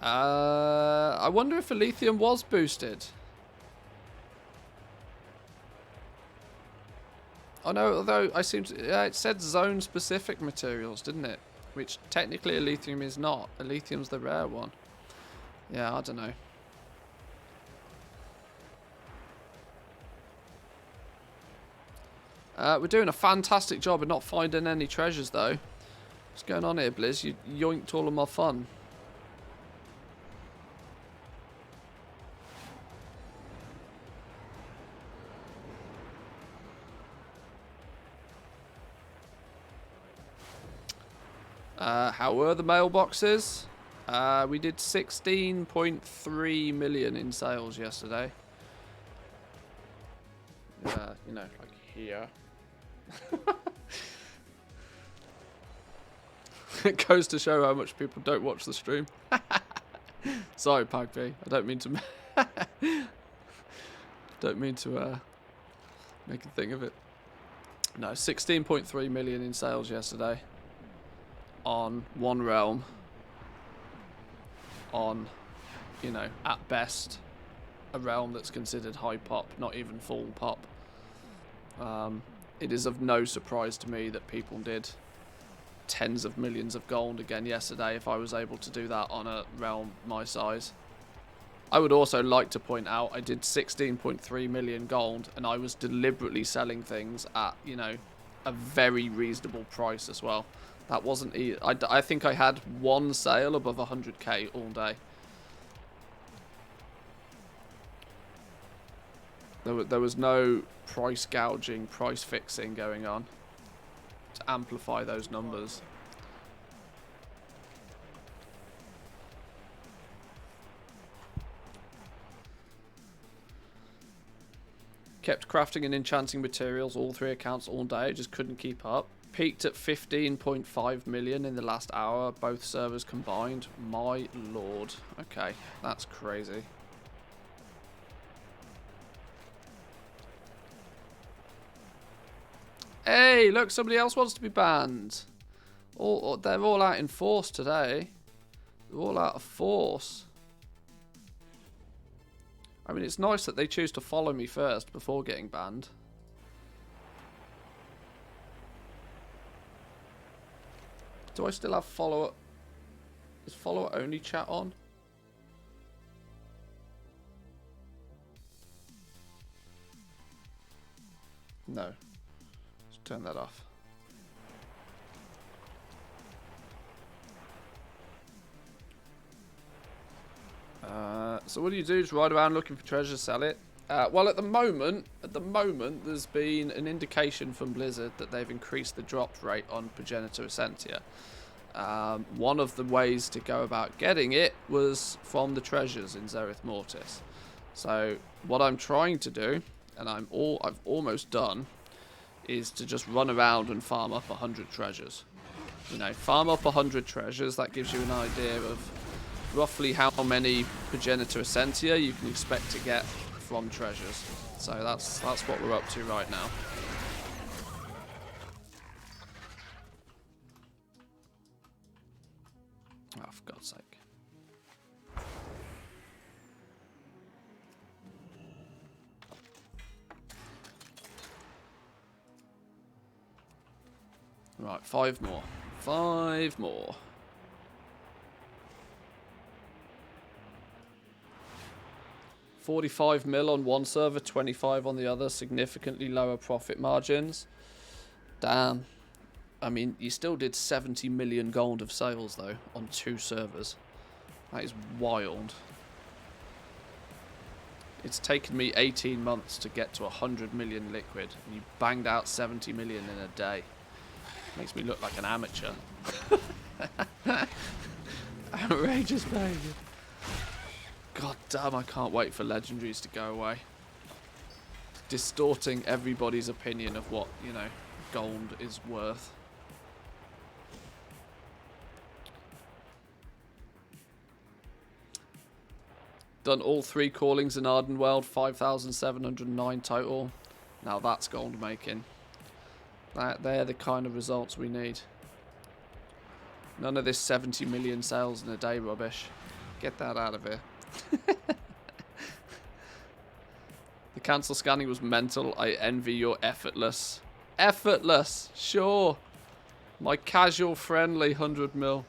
[SPEAKER 1] I wonder if Elythium was boosted. Oh no, although I seem to... Yeah, it said zone-specific materials, didn't it? Which technically Elythium is not. Elythium's the rare one. Yeah, I don't know. We're doing a fantastic job of not finding any treasures, though. What's going on here, Blizz? You yoinked all of my fun. How were the mailboxes? We did 16.3 million in sales yesterday. You know, like here. It goes to show how much people don't watch the stream. Sorry, Pagby. I don't mean to... don't mean to make a thing of it. No, 16.3 million in sales yesterday. On one realm. On, you know, at best, a realm that's considered high pop, not even full pop. It is of no surprise to me that people did tens of millions of gold again yesterday if I was able to do that on a realm my size. I would also like to point out I did 16.3 million gold and I was deliberately selling things at, you know, a very reasonable price as well. That wasn't... I think I had one sale above 100k all day. There was no price gouging, price fixing going on to amplify those numbers. Kept crafting and enchanting materials, all 3 accounts all day, just couldn't keep up. Peaked at 15.5 million in the last hour, both servers combined. My lord. Okay, that's crazy. Hey, look, somebody else wants to be banned. They're all out in force today. They're all out of force. I mean, it's nice that they choose to follow me first before getting banned. Do I still have follower? Is follower only chat on? No. Turn that off. So what do? Just ride around looking for treasure, sell it? Well, at the moment, there's been an indication from Blizzard that they've increased the drop rate on Progenitor Essentia. One of the ways to go about getting it was from the treasures in Zereth Mortis. So what I'm trying to do, and I've almost done, is to just run around and farm up 100 treasures. You know, farm up 100 treasures, that gives you an idea of roughly how many Progenitor Essentia you can expect to get from treasures. So that's what we're up to right now. Oh, for God's sake. Right, 5 more. 5 more. $45 mil on one server, 25 on the other. Significantly lower profit margins. Damn. I mean, you still did 70 million gold of sales, though, on 2 servers. That is wild. It's taken me 18 months to get to 100 million liquid, and you banged out 70 million in a day. Makes me look like an amateur. Outrageous behavior. God damn, I can't wait for legendaries to go away. Distorting everybody's opinion of what, you know, gold is worth. Done all 3 callings in Ardenweald, 5,709 total. Now that's gold making. They're the kind of results we need. None of this 70 million sales in a day rubbish. Get that out of here. The cancel scanning was mental. I envy your effortless. Effortless, sure. My casual friendly 100 mil.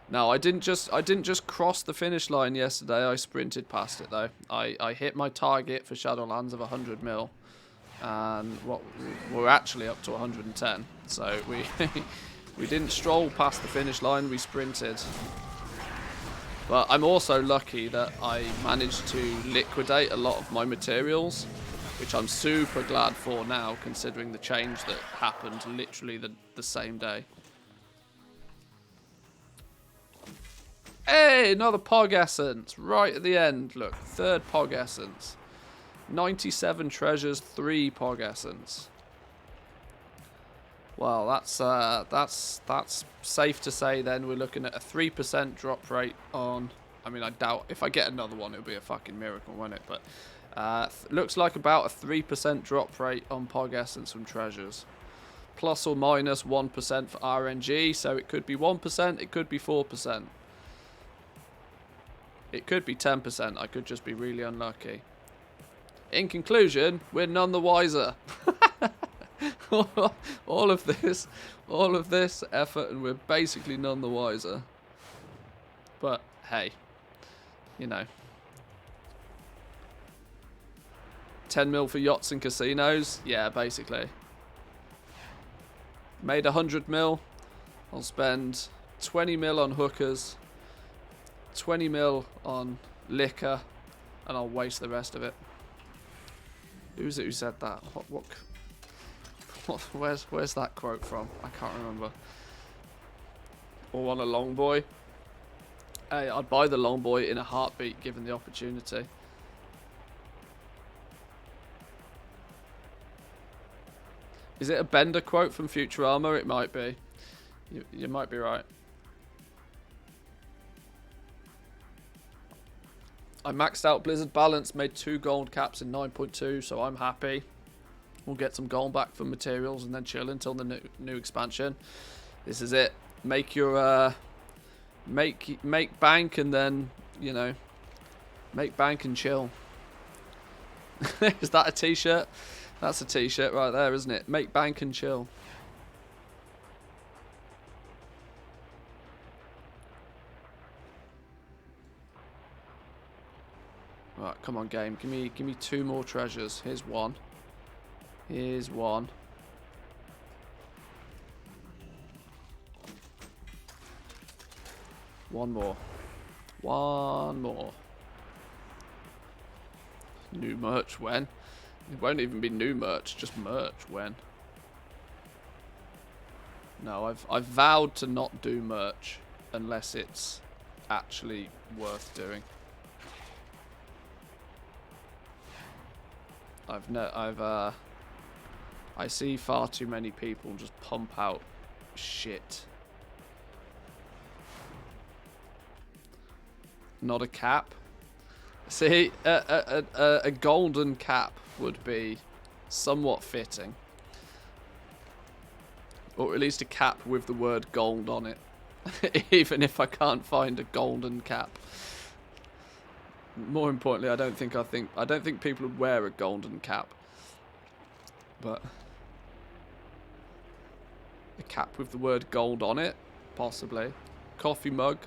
[SPEAKER 1] No, I didn't just cross the finish line yesterday. I sprinted past it though. I hit my target for Shadowlands of 100 mil, and we're actually up to 110. So we didn't stroll past the finish line. We sprinted. But I'm also lucky that I managed to liquidate a lot of my materials, which I'm super glad for now, considering the change that happened literally the same day. Hey, another Pog Essence. Right at the end, look. 3rd Pog Essence. 97 treasures, 3 Pog Essence. Well, that's safe to say then we're looking at a 3% drop rate on... I mean, I doubt... If I get another one, it'll be a fucking miracle, won't it? But looks like about a 3% drop rate on Pog Essence from Treasures. Plus or minus 1% for RNG, so it could be 1%, it could be 4%. It could be 10%, I could just be really unlucky. In conclusion, we're none the wiser. all of this effort, and we're basically none the wiser. But hey, you know, 10 mil for yachts and casinos, yeah, basically. Made 100 mil. I'll spend 20 mil on hookers, 20 mil on liquor, and I'll waste the rest of it. Who's it who said that? Where's that quote from? I can't remember. Or on a long boy. Hey, I'd buy the long boy in a heartbeat given the opportunity. Is it a Bender quote from Futurama? It might be. You might be right. I maxed out Blizzard Balance, made 2 gold caps in 9.2, so I'm happy. We'll get some gold back from materials and then chill until the new expansion. This is it. Make your make bank and then, you know, make bank and chill. Is that a t-shirt? That's a t-shirt right there, isn't it? Make bank and chill. Right, come on, game. Give me 2 more treasures. Here's one. Here's one. One more. One more. New merch when? It won't even be new merch, just merch when. No, I've vowed to not do merch unless it's actually worth doing. I see far too many people just pump out shit. Not a cap. See, a golden cap would be somewhat fitting. Or at least a cap with the word gold on it. Even if I can't find a golden cap. More importantly, I don't think people would wear a golden cap. But a cap with the word gold on it, possibly. Coffee mug.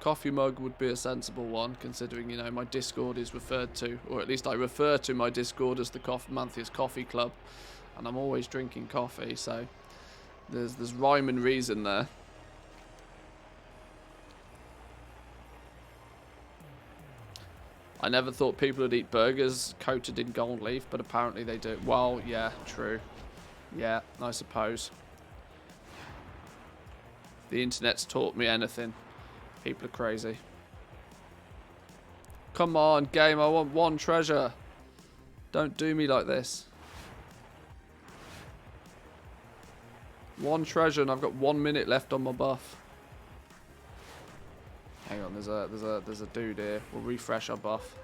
[SPEAKER 1] Coffee mug would be a sensible one, considering, you know, my Discord is referred to, or at least I refer to my Discord as the Mantheus Coffee Club, and I'm always drinking coffee, so there's rhyme and reason there. I never thought people would eat burgers coated in gold leaf, but apparently they do. Well, yeah, true. Yeah, I suppose. The internet's taught me anything. People are crazy. Come on, game, I want 1 treasure. Don't do me like this. 1 treasure and I've got 1 minute left on my buff. Hang on, there's a dude here. We'll refresh our buff.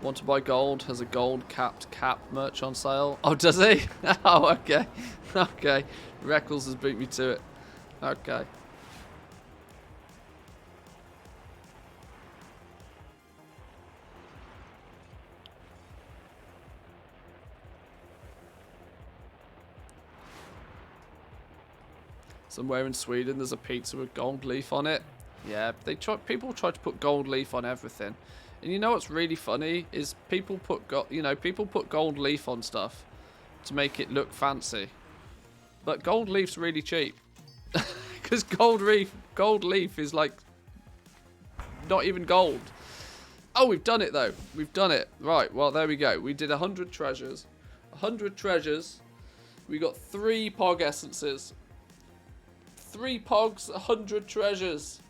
[SPEAKER 1] Want to buy gold? Has a gold capped cap merch on sale. Oh, does he? Oh, okay. Okay. Reckles has beat me to it. Okay. Somewhere in Sweden there's a pizza with gold leaf on it. Yeah, people try to put gold leaf on everything. And you know what's really funny is people put gold leaf on stuff to make it look fancy. But gold leaf's really cheap. Cuz gold leaf is like not even gold. Oh, we've done it though. We've done it. Right, well there we go. We did 100 treasures. 100 treasures. We got 3 Pog essences. 3 Pogs, 100 treasures.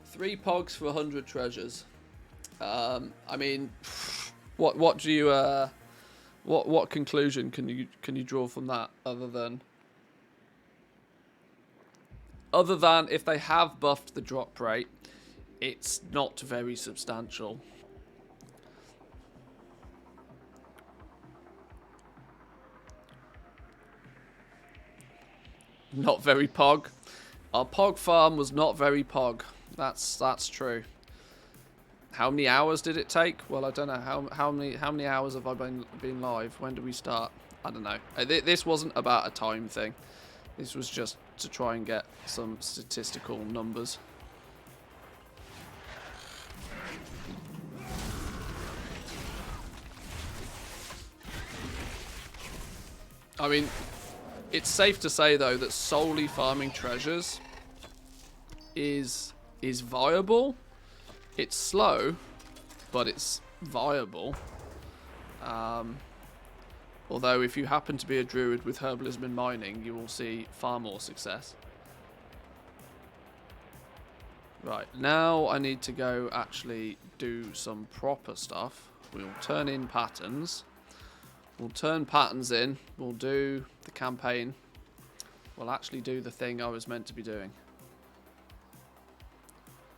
[SPEAKER 1] 3 Pogs for 100 treasures. I mean, What do you what conclusion can you draw from that other than if they have buffed the drop rate, it's not very substantial. Not very pog. Our pog farm was not very pog. That's true. How many hours did it take? Well, I don't know. How many hours have I been live? When did we start? I don't know. This wasn't about a time thing. This was just to try and get some statistical numbers. I mean, it's safe to say though that solely farming treasures is viable. It's slow, but it's viable. Although if you happen to be a druid with herbalism and mining, you will see far more success. Right, now I need to go actually do some proper stuff. We'll turn in patterns. We'll turn patterns in. We'll do the campaign. We'll actually do the thing I was meant to be doing.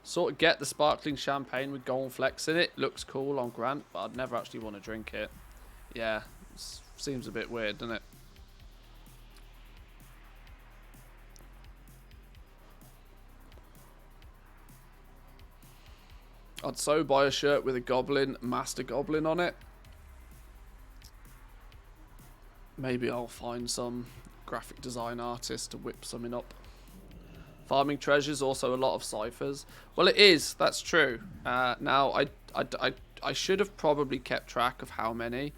[SPEAKER 1] Sort of get the sparkling champagne with Golden Flecks in it. Looks cool on Grant, but I'd never actually want to drink it. Yeah, seems a bit weird, doesn't it? I'd so buy a shirt with a goblin, Master Goblin on it. Maybe I'll find some graphic design artist to whip something up. Farming treasures, also a lot of ciphers. Well, it is. That's true. Now, I should have probably kept track of how many,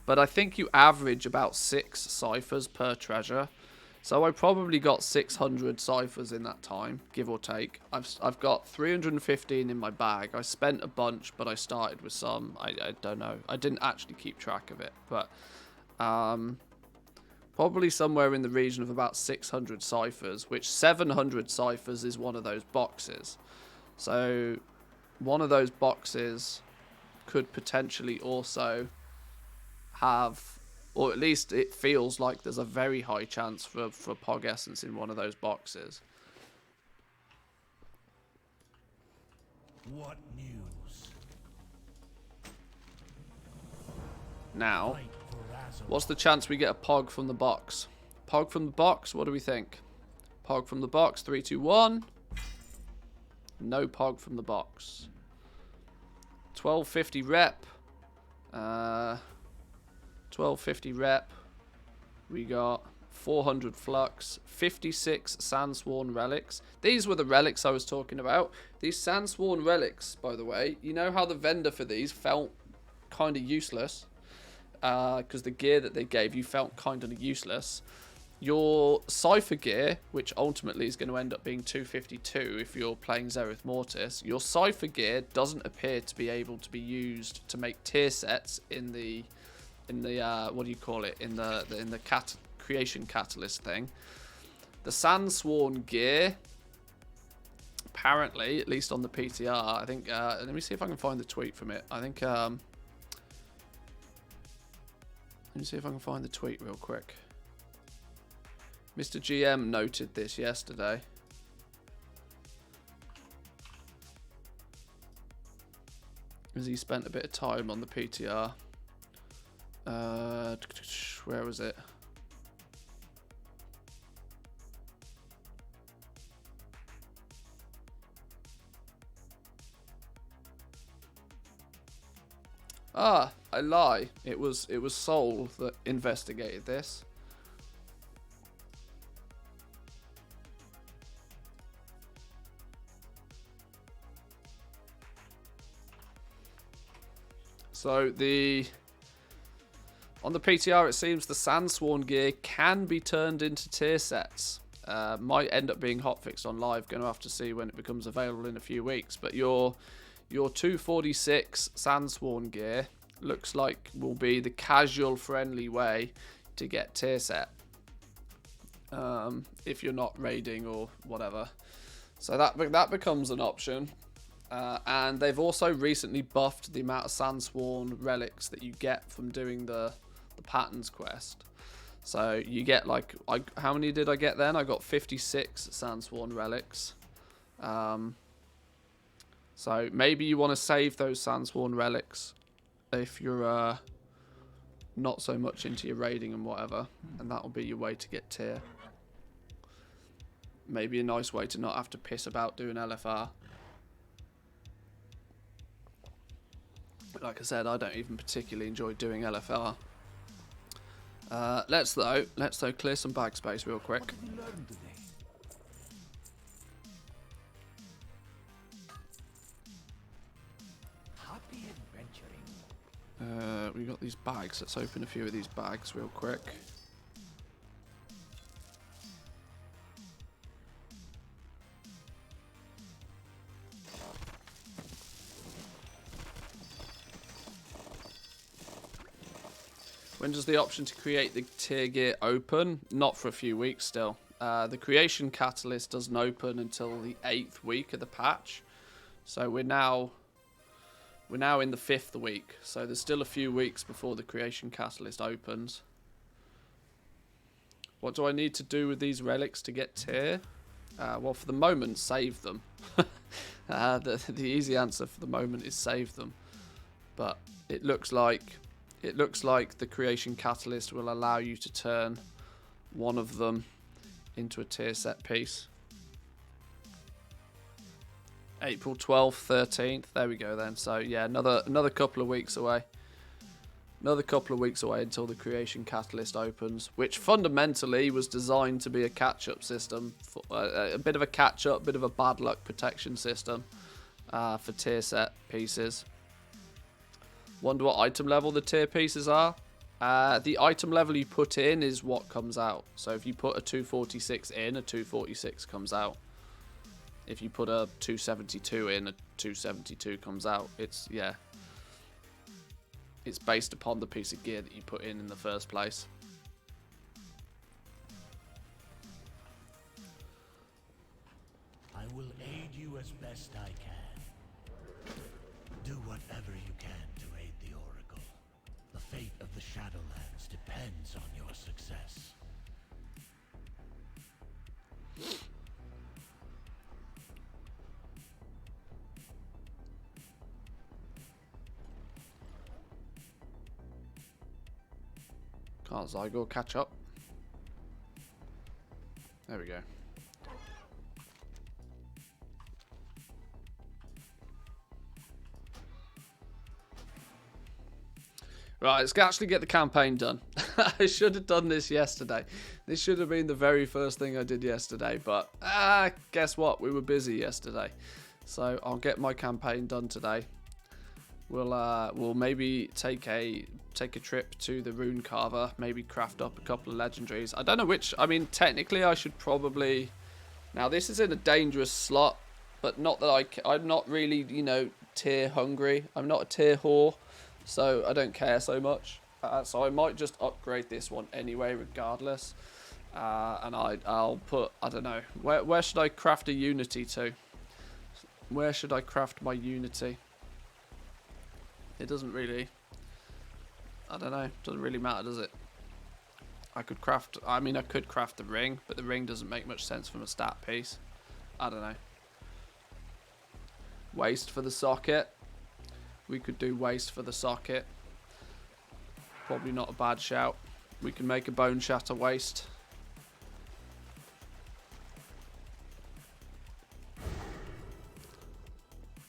[SPEAKER 1] but I think you average about 6 ciphers per treasure. So I probably got 600 ciphers in that time, give or take. I've got 315 in my bag. I spent a bunch, but I started with some. I don't know. I didn't actually keep track of it, but probably somewhere in the region of about 600 ciphers, which 700 ciphers is one of those boxes. So one of those boxes could potentially also have, or at least it feels like there's a very high chance for Pog Essence in one of those boxes.
[SPEAKER 9] What news?
[SPEAKER 1] Now, what's the chance we get a Pog from the box? Pog from the box, what do we think? Pog from the box, 3, 2, 1. No Pog from the box. 1250 rep. 1250 rep. We got 400 flux, 56 Sandsworn relics. These were the relics I was talking about. These Sandsworn relics, by the way, you know how the vendor for these felt kind of useless? Because the gear that they gave you felt kind of useless. Your Cypher gear, which ultimately is going to end up being 252 if you're playing Zereth Mortis, your Cypher gear doesn't appear to be able to be used to make tier sets in the what do you call it, in the creation catalyst thing. The Sandsworn gear, apparently, at least on the PTR, I think, let me see if I can find the tweet from it. I think, let me see if I can find the tweet real quick. Mr. GM noted this yesterday. As he spent a bit of time on the PTR. Where was it? Ah, I lie. It was Soul that investigated this. So on the PTR, it seems the Sandsworn gear can be turned into tier sets. Might end up being hotfixed on live. Going to have to see when it becomes available in a few weeks. But your 246 Sandsworn gear looks like will be the casual, friendly way to get tier set. If you're not raiding or whatever. So that becomes an option. And they've also recently buffed the amount of Sandsworn relics that you get from doing the patterns quest. So you get like, how many did I get then? I got 56 Sandsworn relics. So maybe you want to save those Sandsworn relics if you're not so much into your raiding and whatever, and that'll be your way to get tier. Maybe a nice way to not have to piss about doing LFR. Like I said, I don't even particularly enjoy doing LFR. Let's though clear some bag space real quick.
[SPEAKER 8] What have you learned today?
[SPEAKER 3] Happy adventuring.
[SPEAKER 1] We got these bags. Let's open a few of these bags real quick. When does the option to create the tier gear open? Not for a few weeks still. The creation catalyst doesn't open until the 8th week of the patch. So we're now in the 5th week. So there's still a few weeks before the creation catalyst opens. What do I need to do with these relics to get tier? Well, for the moment, save them. The easy answer for the moment is save them. But it looks like the creation catalyst will allow you to turn one of them into a tier set piece. April 12th, 13th. There we go then. So yeah, another couple of weeks away. Another couple of weeks away until the creation catalyst opens, which fundamentally was designed to be a catch-up system, for, a bit of a catch-up, bit of a bad luck protection system for tier set pieces. Wonder what item level the tier pieces are. The item level you put in is what comes out. So if you put a 246 in, a 246 comes out. If you put a 272 in, a 272 comes out. It's based upon the piece of gear that you put in the first place.
[SPEAKER 9] I will aid you as best I can. Do whatever you can to aid the Oracle. The fate of the Shadowlands depends on your success.
[SPEAKER 1] Can't Zygo catch up? There we go. Right, let's actually get the campaign done. I should have done this yesterday. This should have been the very first thing I did yesterday, but guess what? We were busy yesterday. So I'll get my campaign done today. We'll maybe take a trip to the Rune Carver, maybe craft up a couple of legendaries. I don't know which. I mean, technically I should probably. Now this is in a dangerous slot, but not that I'm not really, you know, tier hungry. I'm not a tier whore, so I don't care so much. So I might just upgrade this one anyway, regardless. And I'll put, I don't know, where should I craft a Unity to? Where should I craft my Unity? It doesn't really, I don't know, doesn't really matter, does it? I could craft the ring, but the ring doesn't make much sense from a stat piece. I don't know. Waste for the socket. We could do waste for the socket. Probably not a bad shout. We can make a bone shatter waste.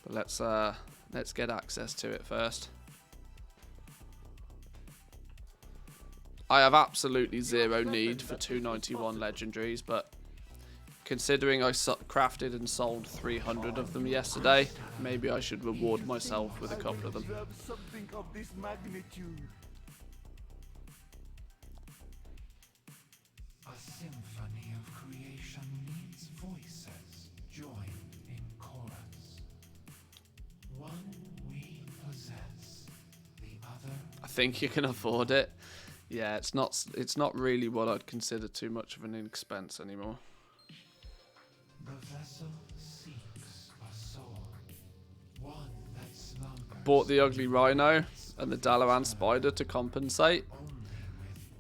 [SPEAKER 1] But let's get access to it first. I have absolutely zero need for 291 legendaries, but considering I crafted and sold 300 of them yesterday, maybe I should reward myself with a couple of them.
[SPEAKER 8] Something of this magnitude.
[SPEAKER 10] A symphony of creation needs voices joined in chorus. One we possess, the other.
[SPEAKER 1] I think you can afford it. Yeah, it's not really what I'd consider too much of an expense anymore.
[SPEAKER 10] The vessel seeks a sword.
[SPEAKER 1] bought the ugly rhino and the Dalaran spider to compensate.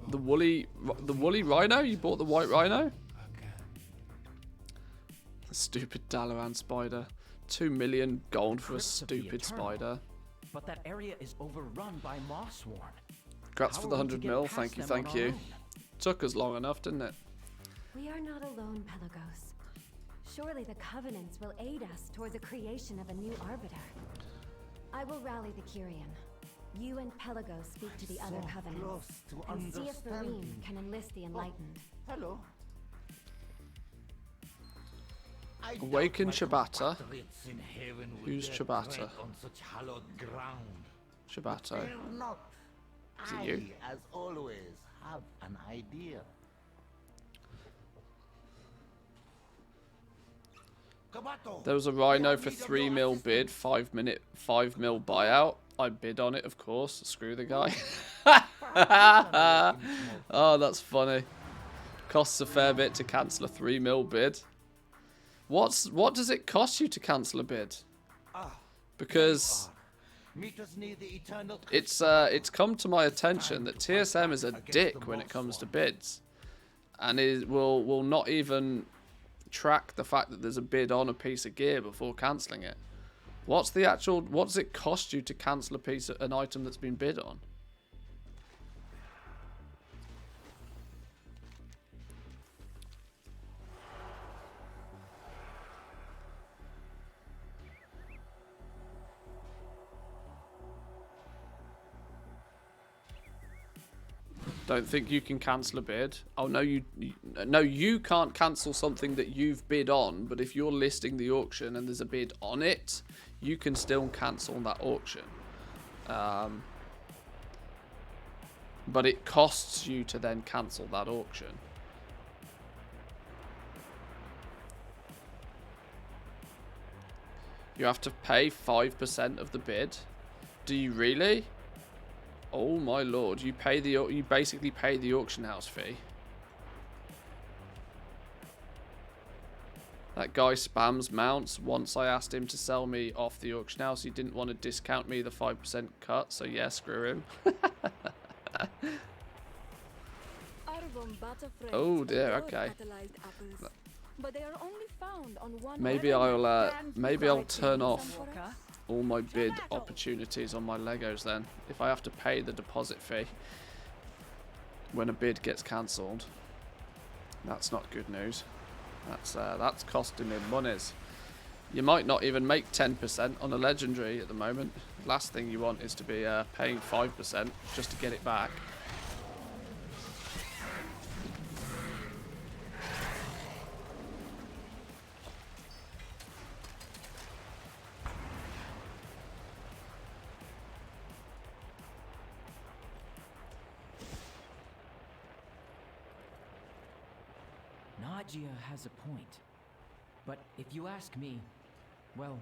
[SPEAKER 1] The woolly rhino? You bought the white rhino? The stupid Dalaran spider. 2 million gold for a stupid spider.
[SPEAKER 3] But that area is overrun by Mossworn.
[SPEAKER 1] Congrats for the 100 mil. Thank you, thank you. Took us long enough, didn't it?
[SPEAKER 11] We are not alone, Pelagos. Surely the Covenants will aid us toward the creation of a new Arbiter. I will rally the Kyrian. You and Pelagos speak to the other Covenants, and see if Vereen can enlist the Enlightened.
[SPEAKER 8] Hello.
[SPEAKER 1] Awaken Chibata. Who's Chibata? Chibata. Is it you?
[SPEAKER 8] As always, have an idea.
[SPEAKER 1] There was a rhino for 3 mil bid, 5 mil buyout. I bid on it, of course. Screw the guy. Oh, that's funny. Costs a fair bit to cancel a 3 mil bid. What does it cost you to cancel a bid? Because it's come to my attention that TSM is a dick when it comes to bids, and will not even track the fact that there's a bid on a piece of gear before cancelling it. What does it cost you to cancel an item that's been bid on? Don't think you can cancel a bid. Oh no, you can't cancel something that you've bid on, but if you're listing the auction and there's a bid on it, you can still cancel that auction. But it costs you to then cancel that auction. You have to pay 5% of the bid. Do you really? Oh my lord, you basically pay the auction house fee. That guy spams mounts. Once I asked him to sell me off the auction house, he didn't want to discount me the 5% cut, so yeah, screw him. Oh dear, okay. Maybe I'll turn off all my bid opportunities on my Legos then, if I have to pay the deposit fee when a bid gets cancelled. That's not good news. That's costing me monies. You might not even make 10% on a legendary at the moment. Last thing you want is to be paying 5% just to get it back.
[SPEAKER 3] Nagia has a point. But if you ask me, well,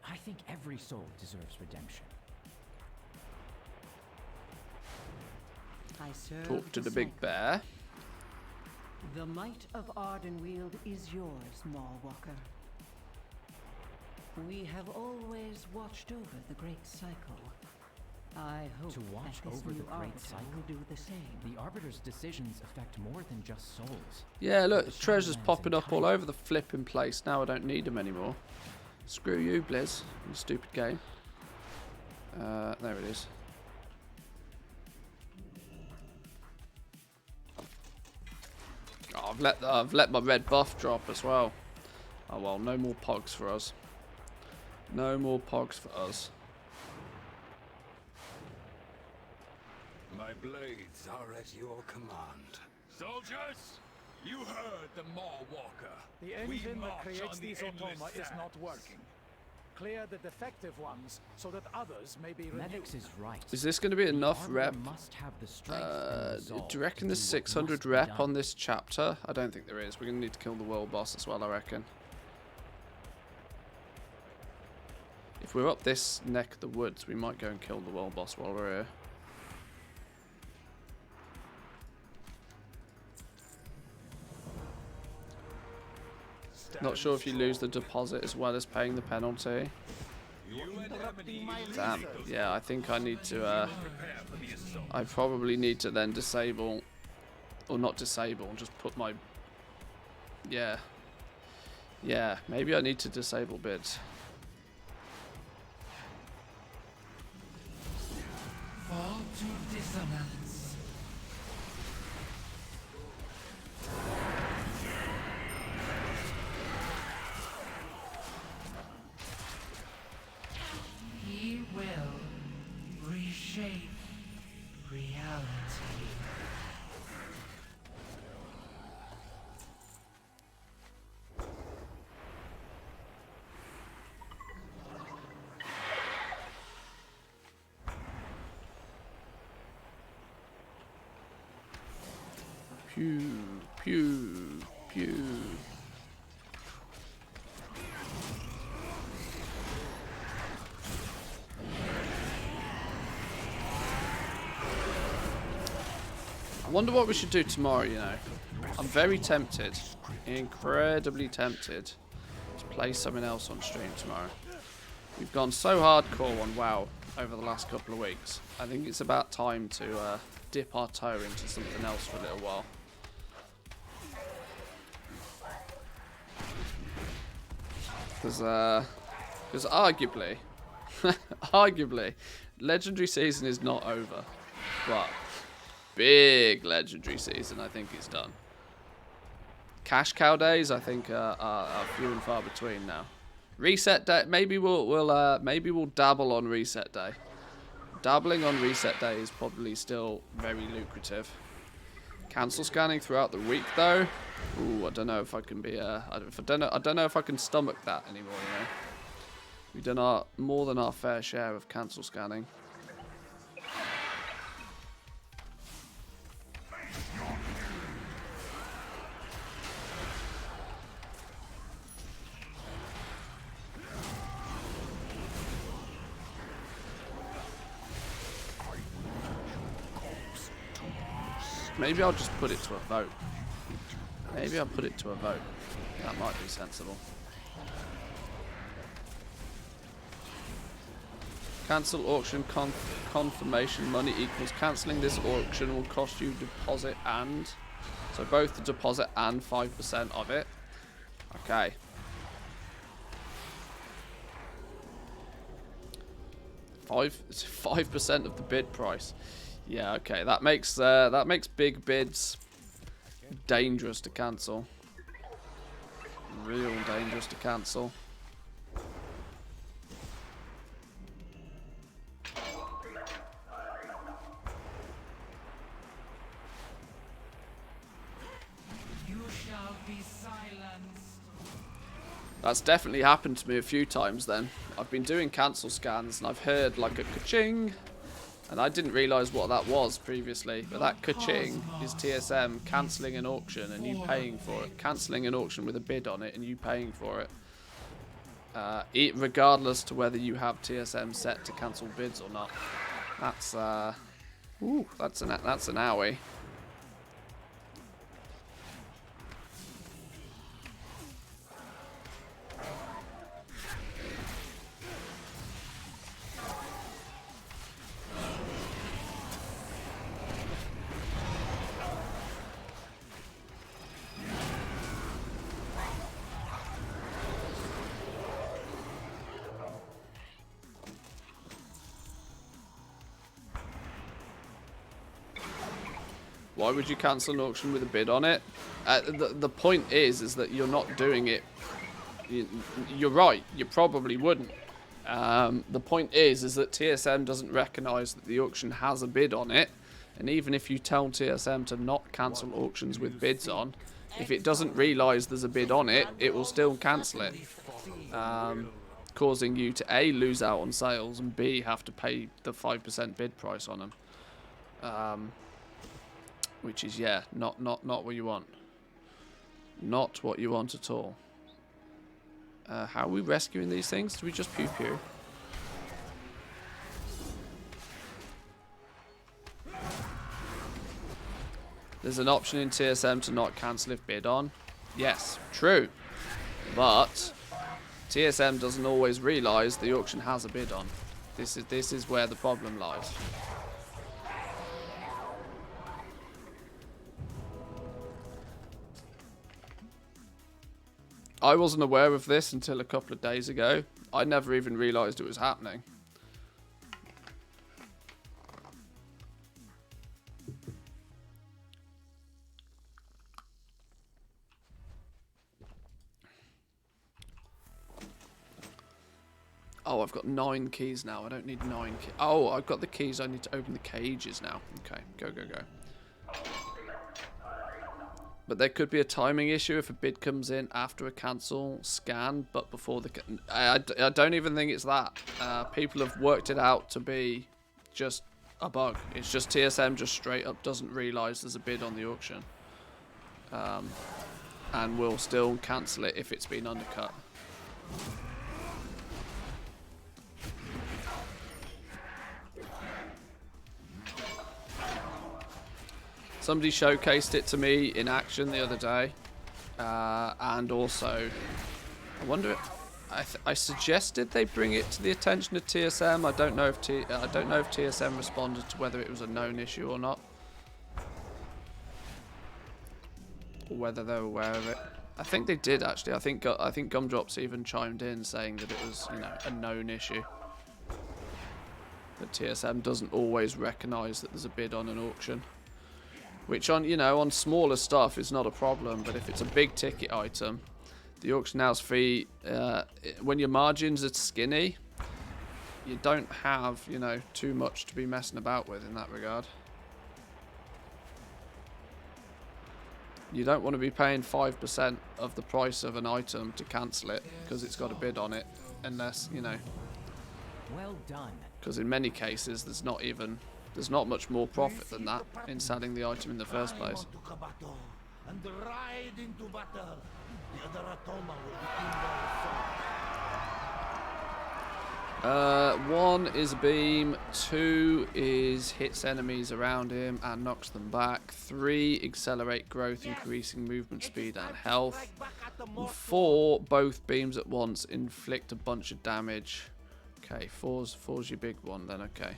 [SPEAKER 3] I think every soul deserves redemption.
[SPEAKER 1] Talk to the big bear.
[SPEAKER 12] The might of Ardenweald is yours, Maulwalker. We have always watched over the Great Cycle. I hope
[SPEAKER 3] to watch over the Great Cycle
[SPEAKER 12] will do the same.
[SPEAKER 3] The Arbiter's decisions affect more than just souls.
[SPEAKER 1] Yeah, look, treasures popping up all over the flipping place. Now I don't need them anymore. Screw you, Blizz, you stupid game. There it is. Oh, I've let my red buff drop as well. Oh well, no more pogs for us. No more pogs for us.
[SPEAKER 13] My blades are at your command. Soldiers, you heard the Maulwalker.
[SPEAKER 4] The engine that creates these automa is not working. Clear the defective ones so that others may be renewed.
[SPEAKER 3] Medix is right.
[SPEAKER 1] Is this going to be enough rep?
[SPEAKER 3] Must have the strength
[SPEAKER 1] do you reckon there's 600 rep on this chapter? I don't think there is. We're going to need to kill the world boss as well, I reckon. If we're up this neck of the woods, we might go and kill the world boss while we're here. Not sure if you lose the deposit as well as paying the penalty. Damn. Yeah, I think I need to, I probably need to then disable, or not disable, just put my, yeah, maybe I need to disable bids.
[SPEAKER 10] Fall to dissonance. He will reshape reality.
[SPEAKER 1] Pew, pew, pew. I wonder what we should do tomorrow, you know. I'm very tempted, incredibly tempted, to play something else on stream tomorrow. We've gone so hardcore on WoW over the last couple of weeks. I think it's about time to dip our toe into something else for a little while. Because arguably, Legendary Season is not over, but big Legendary Season, I think, is done. Cash Cow days, I think, are few and far between now. Reset Day, maybe we'll dabble on Reset Day. Dabbling on Reset Day is probably still very lucrative. Cancel scanning throughout the week, though. Ooh, I don't know if I can be. I don't know if I can stomach that anymore. You know, we've done more than our fair share of cancel scanning. Maybe I'll just put it to a vote. Maybe I'll put it to a vote. That might be sensible. Cancel auction confirmation money equals cancelling this auction will cost you deposit and... So both the deposit and 5% of it. Okay. It's 5% of the bid price. Yeah, okay. That makes big bids dangerous to cancel. Real dangerous to cancel.
[SPEAKER 10] You shall be silenced.
[SPEAKER 1] That's definitely happened to me a few times then. I've been doing cancel scans and I've heard like a ka-ching. And I didn't realise what that was previously, but that ka-ching is TSM cancelling an auction and you paying for it. Cancelling an auction with a bid on it and you paying for it. Regardless to whether you have TSM set to cancel bids or not. That's that's an owie. Why would you cancel an auction with a bid on it? The point is that you're not doing it. You're right. You probably wouldn't. The point is that TSM doesn't recognise that the auction has a bid on it, and even if you tell TSM to not cancel auctions with bids on, if it doesn't realise there's a bid on it, it will still cancel it, causing you to A, lose out on sales, and B, have to pay the 5% bid price on them. Which is, yeah, not what you want. Not what you want at all. How are we rescuing these things? Do we just pew pew? There's an option in TSM to not cancel if bid on. Yes, true. But TSM doesn't always realise the auction has a bid on. This is where the problem lies. I wasn't aware of this until a couple of days ago. I never even realised it was happening. Oh, I've got 9 keys now. I don't need 9 keys. Oh, I've got the keys. I need to open the cages now. Okay, go, go, go. But there could be a timing issue if a bid comes in after a cancel scan, but before the... I don't even think it's that. People have worked it out to be just a bug. It's just TSM just straight up doesn't realise there's a bid on the auction. And will still cancel it if it's been undercut. Somebody showcased it to me in action the other day, and also, I wonder. I suggested they bring it to the attention of TSM. I don't know if TSM responded to whether it was a known issue or not, or whether they're aware of it. I think they did actually. I think Gumdrops even chimed in saying that it was, you know, a known issue. That TSM doesn't always recognise that there's a bid on an auction. Which on, you know, on smaller stuff is not a problem, but if it's a big ticket item, the auction house fee, when your margins are skinny, you don't have, you know, too much to be messing about with in that regard. You don't want to be paying 5% of the price of an item to cancel it because it's got a bid on it, unless, you know.
[SPEAKER 3] Well done. Because
[SPEAKER 1] in many cases, there's not much more profit than that in selling the item in the first place. One is a beam, 2 is hits enemies around him and knocks them back, 3 accelerate growth, increasing movement speed and health, and 4 both beams at once inflict a bunch of damage. Okay, 4's your big one then, okay.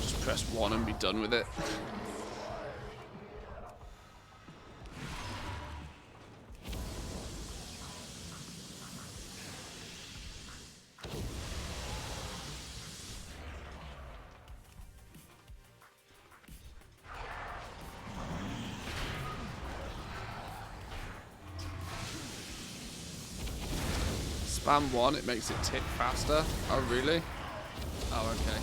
[SPEAKER 1] Just press 1 and be done with it. Spam 1, it makes it tick faster. Oh, really? Oh, okay.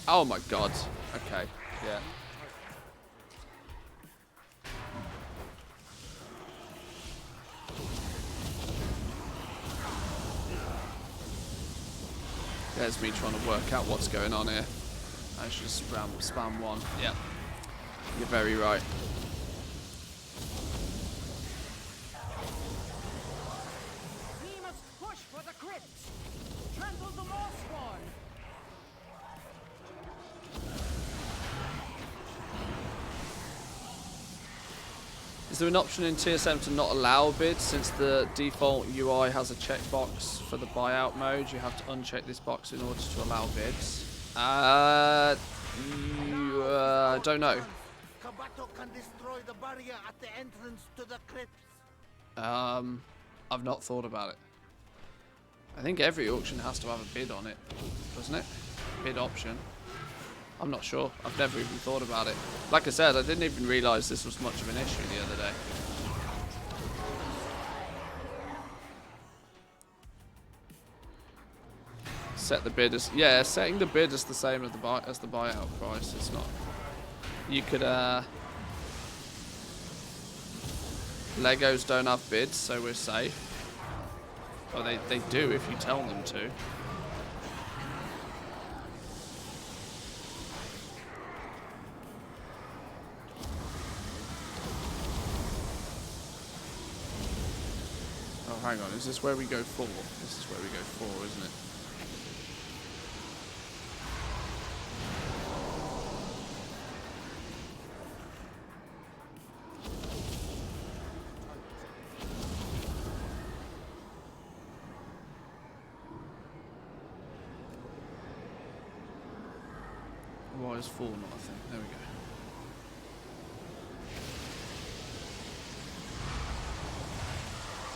[SPEAKER 1] Oh my god. Okay, yeah. There's me trying to work out what's going on here. I should spam 1. Yeah. You're very right. Is there an option in TSM to not allow bids since the default UI has a checkbox for the buyout mode? You have to uncheck this box in order to allow bids. I don't know.
[SPEAKER 8] Kabato can destroy the barrier at the entrance to the crypts.
[SPEAKER 1] I've not thought about it. I think every auction has to have a bid on it, doesn't it? Bid option. I'm not sure. I've never even thought about it. Like I said, I didn't even realise this was much of an issue the other day. Set the bid as... Yeah, setting the bid as the same as the buyout price. It's not... You could... Legos don't have bids, so we're safe. Well, they do if you tell them to. hang on. Is this where we go 4? This is where we go 4, isn't it? Why is 4 not a thing? There we go.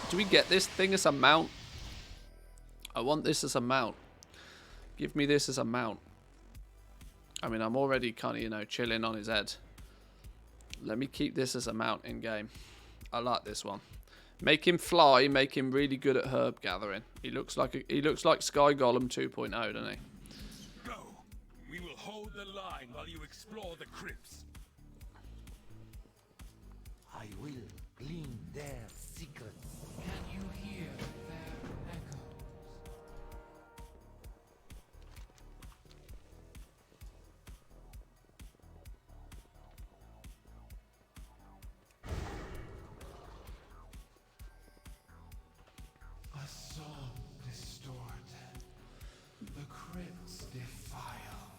[SPEAKER 1] Do we get this thing as a mount? I want this as a mount. Give me this as a mount. I mean, I'm already kind of, you know, chilling on his head. Let me keep this as a mount in game. I like this one. Make him fly. Make him really good at herb gathering. He looks like Sky Golem 2.0, doesn't he?
[SPEAKER 13] Go. We will hold the line while you explore the crypts.
[SPEAKER 8] I will glean their secrets.
[SPEAKER 10] Can you hear their echoes? A soul distorted. The crypts defile.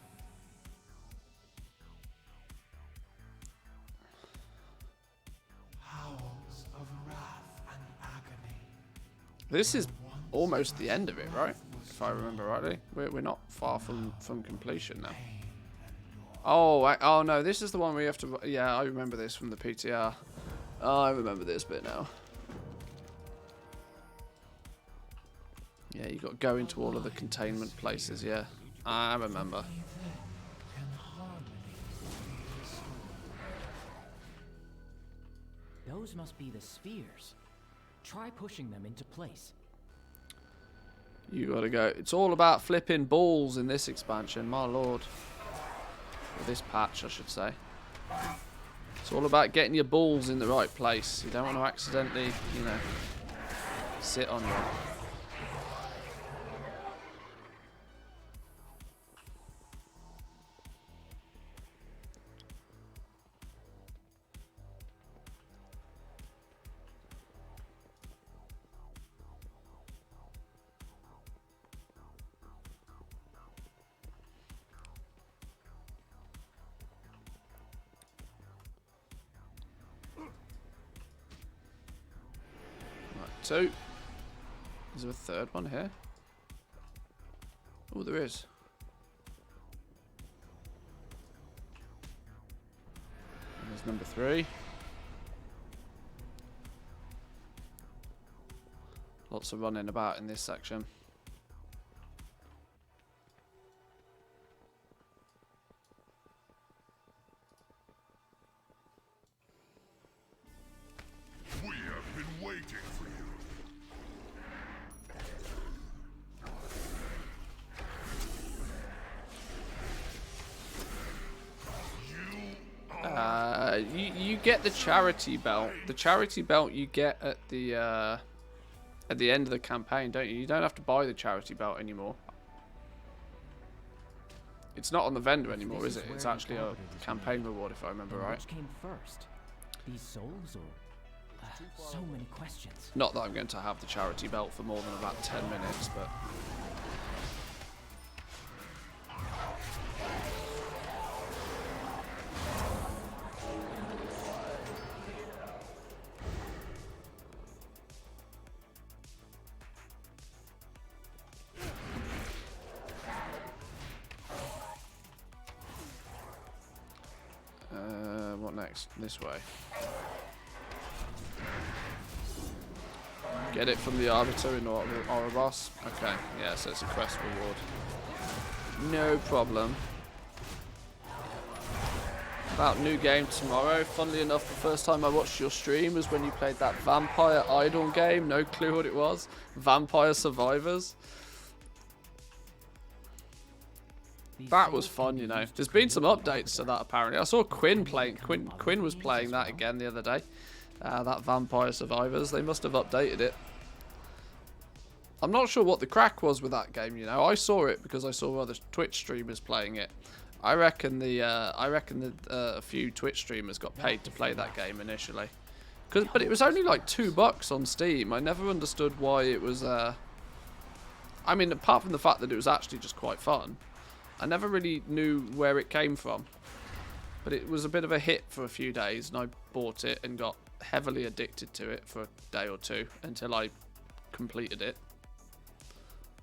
[SPEAKER 10] Howls of wrath and agony.
[SPEAKER 1] This is almost the end of it, right? If I remember rightly. We're not far from completion now. Oh no, this is the one where you have to... Yeah, I remember this from the PTR. Oh, I remember this bit now. Yeah, you got to go into all of the containment places, yeah. I remember.
[SPEAKER 3] Those must be the spheres. Try pushing them into place.
[SPEAKER 1] You gotta go. It's all about flipping balls in this expansion, my lord. Or this patch, I should say. It's all about getting your balls in the right place. You don't want to accidentally, you know, sit on them. Two. Is there a third one here? Oh, there is. And there's number 3. Lots of running about in this section.
[SPEAKER 13] We have been waiting for you.
[SPEAKER 1] You get the charity belt. The charity belt you get at the end of the campaign, don't you? You don't have to buy the charity belt anymore. It's not on the vendor anymore, is it? It's actually a campaign reward, if I remember right.
[SPEAKER 3] Which came first? These souls or so many questions.
[SPEAKER 1] Not that I'm going to have the charity belt for more than about 10 minutes, but... what next? This way. Get it from the Arbiter in Oribos. Okay, yeah, so it's a quest reward. No problem. About new game tomorrow. Funnily enough, the first time I watched your stream was when you played that Vampire Idol game. No clue what it was. Vampire Survivors. That was fun, you know. There's been some updates to that, apparently. I saw Quinn playing. Quinn was playing that again the other day. That Vampire Survivors. They must have updated it. I'm not sure what the crack was with that game, you know. I saw it because I saw other Twitch streamers playing it. I reckon a few Twitch streamers got paid to play that game initially. But it was only like $2 on Steam. I never understood why it was. I mean, apart from the fact that it was actually just quite fun, I never really knew where it came from. But it was a bit of a hit for a few days, and I bought it and got heavily addicted to it for a day or two until I completed it.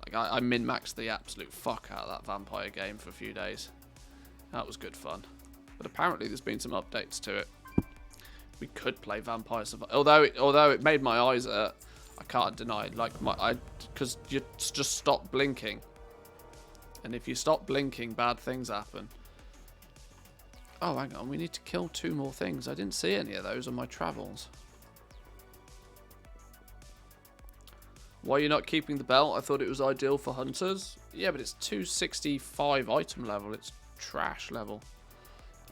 [SPEAKER 1] Like I min-maxed the absolute fuck out of that vampire game for a few days. That was good fun. But apparently there's been some updates to it. We could play Vampire Survivor. Although it made my eyes hurt, I can't deny. Like because you just stop blinking, and if you stop blinking, bad things happen. Oh, hang on, we need to kill 2 more things. I didn't see any of those on my travels. Why are you not keeping the belt? I thought it was ideal for hunters. Yeah, but it's 265 item level. It's trash level.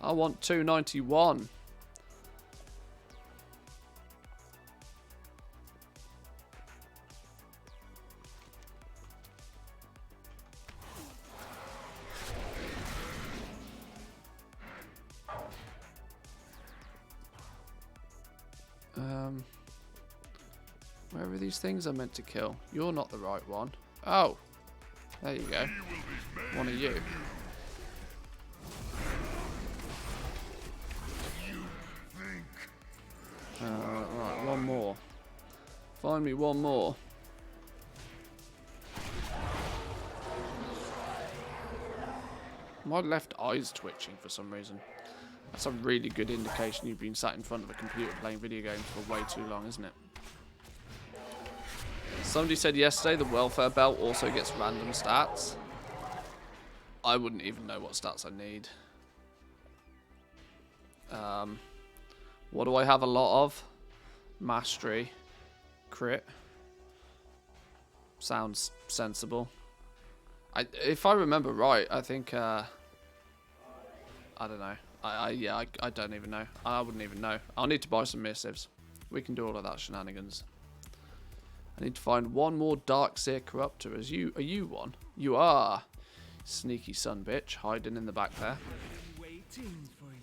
[SPEAKER 1] I want 291. Where are these things I meant to kill? You're not the right one. Oh, there you go. One of you. Right, one more. Find me one more. My left eye's twitching for some reason. That's a really good indication you've been sat in front of a computer playing video games for way too long, isn't it? Somebody said yesterday the welfare belt also gets random stats. I wouldn't even know what stats I need. What do I have a lot of? Mastery. Crit. Sounds sensible. If I remember right, I think, I don't know. I don't even know. I wouldn't even know. I'll need to buy some missives. We can do all of that shenanigans. I need to find one more Darkseer Corruptor. Are you one? You are. Sneaky son bitch, hiding in the back there.
[SPEAKER 10] Waiting for you.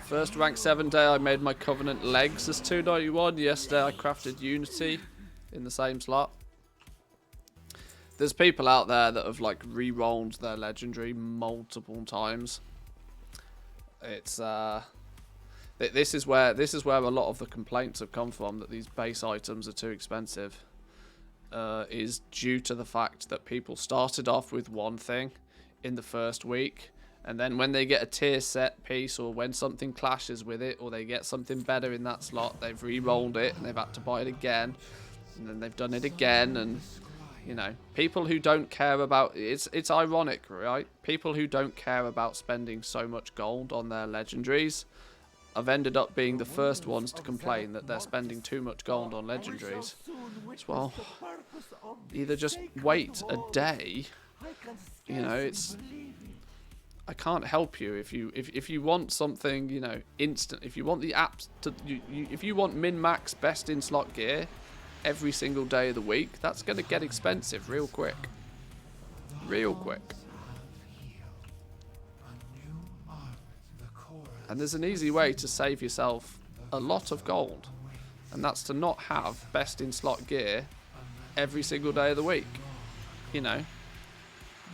[SPEAKER 1] First rank 7 day I made my Covenant legs as 291. Yesterday I crafted Unity in the same slot. There's people out there that have like re-rolled their legendary multiple times. It's this is where a lot of the complaints have come from, that these base items are too expensive. Is due to the fact that people started off with one thing in the first week, and then when they get a tier set piece, or when something clashes with it, or they get something better in that slot, they've re-rolled it and they've had to buy it again, and then they've done it again. And you know, people who don't care about it's ironic, right? People who don't care about spending so much gold on their legendaries have ended up being the first ones to complain that they're spending too much gold on legendaries. Well, either just wait a day. You know, it's, I can't help you if you want something, you know, instant. If you want the apps to, if you want min-max best in slot gear every single day of the week, that's going to get expensive real quick. Real quick. And there's an easy way to save yourself a lot of gold, and that's to not have best in slot gear every single day of the week. You know,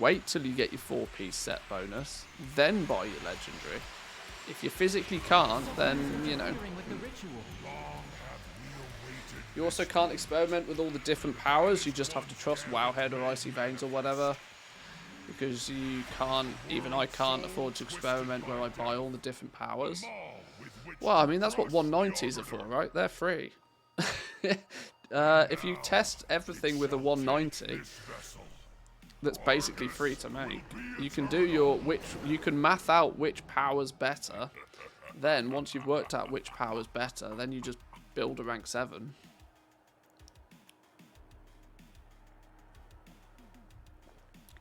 [SPEAKER 1] wait till you get your 4-piece set bonus, then buy your legendary. If you physically can't, then, you know, you also can't experiment with all the different powers. You just have to trust Wowhead or Icy Veins or whatever, because you can't, even I can't afford to experiment where I buy all the different powers. Well, I mean, that's what 190s are for, right? They're free. If you test everything with a 190, that's basically free to make. You can do you can math out which power's better. Then, once you've worked out which power's better, then you just build a rank 7.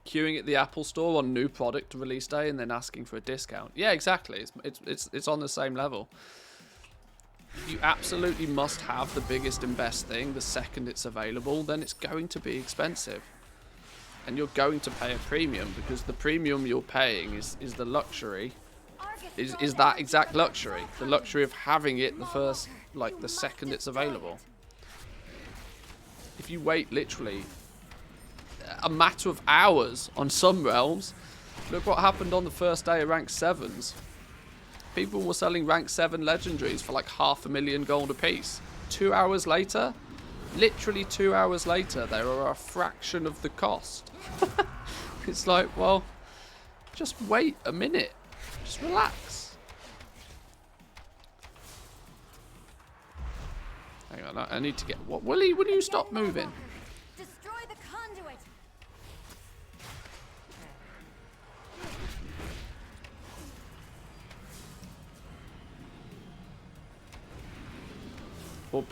[SPEAKER 1] Queuing at the Apple Store on new product release day and then asking for a discount. Yeah, exactly. It's on the same level. You absolutely must have the biggest and best thing the second it's available. Then it's going to be expensive. and you're going to pay a premium because the premium you're paying is the luxury, is that exact luxury, the luxury of having it the second it's available. If you wait literally a matter of hours on some realms, look what happened on the first day of rank 7s. People were selling rank 7 legendaries for like 500,000 gold a piece. 2 hours later, literally 2 hours later, they were a fraction of the cost. It's like, well, just wait a minute. Just relax. Hang on, I need to get... What, will you stop moving?
[SPEAKER 11] Destroy the conduit.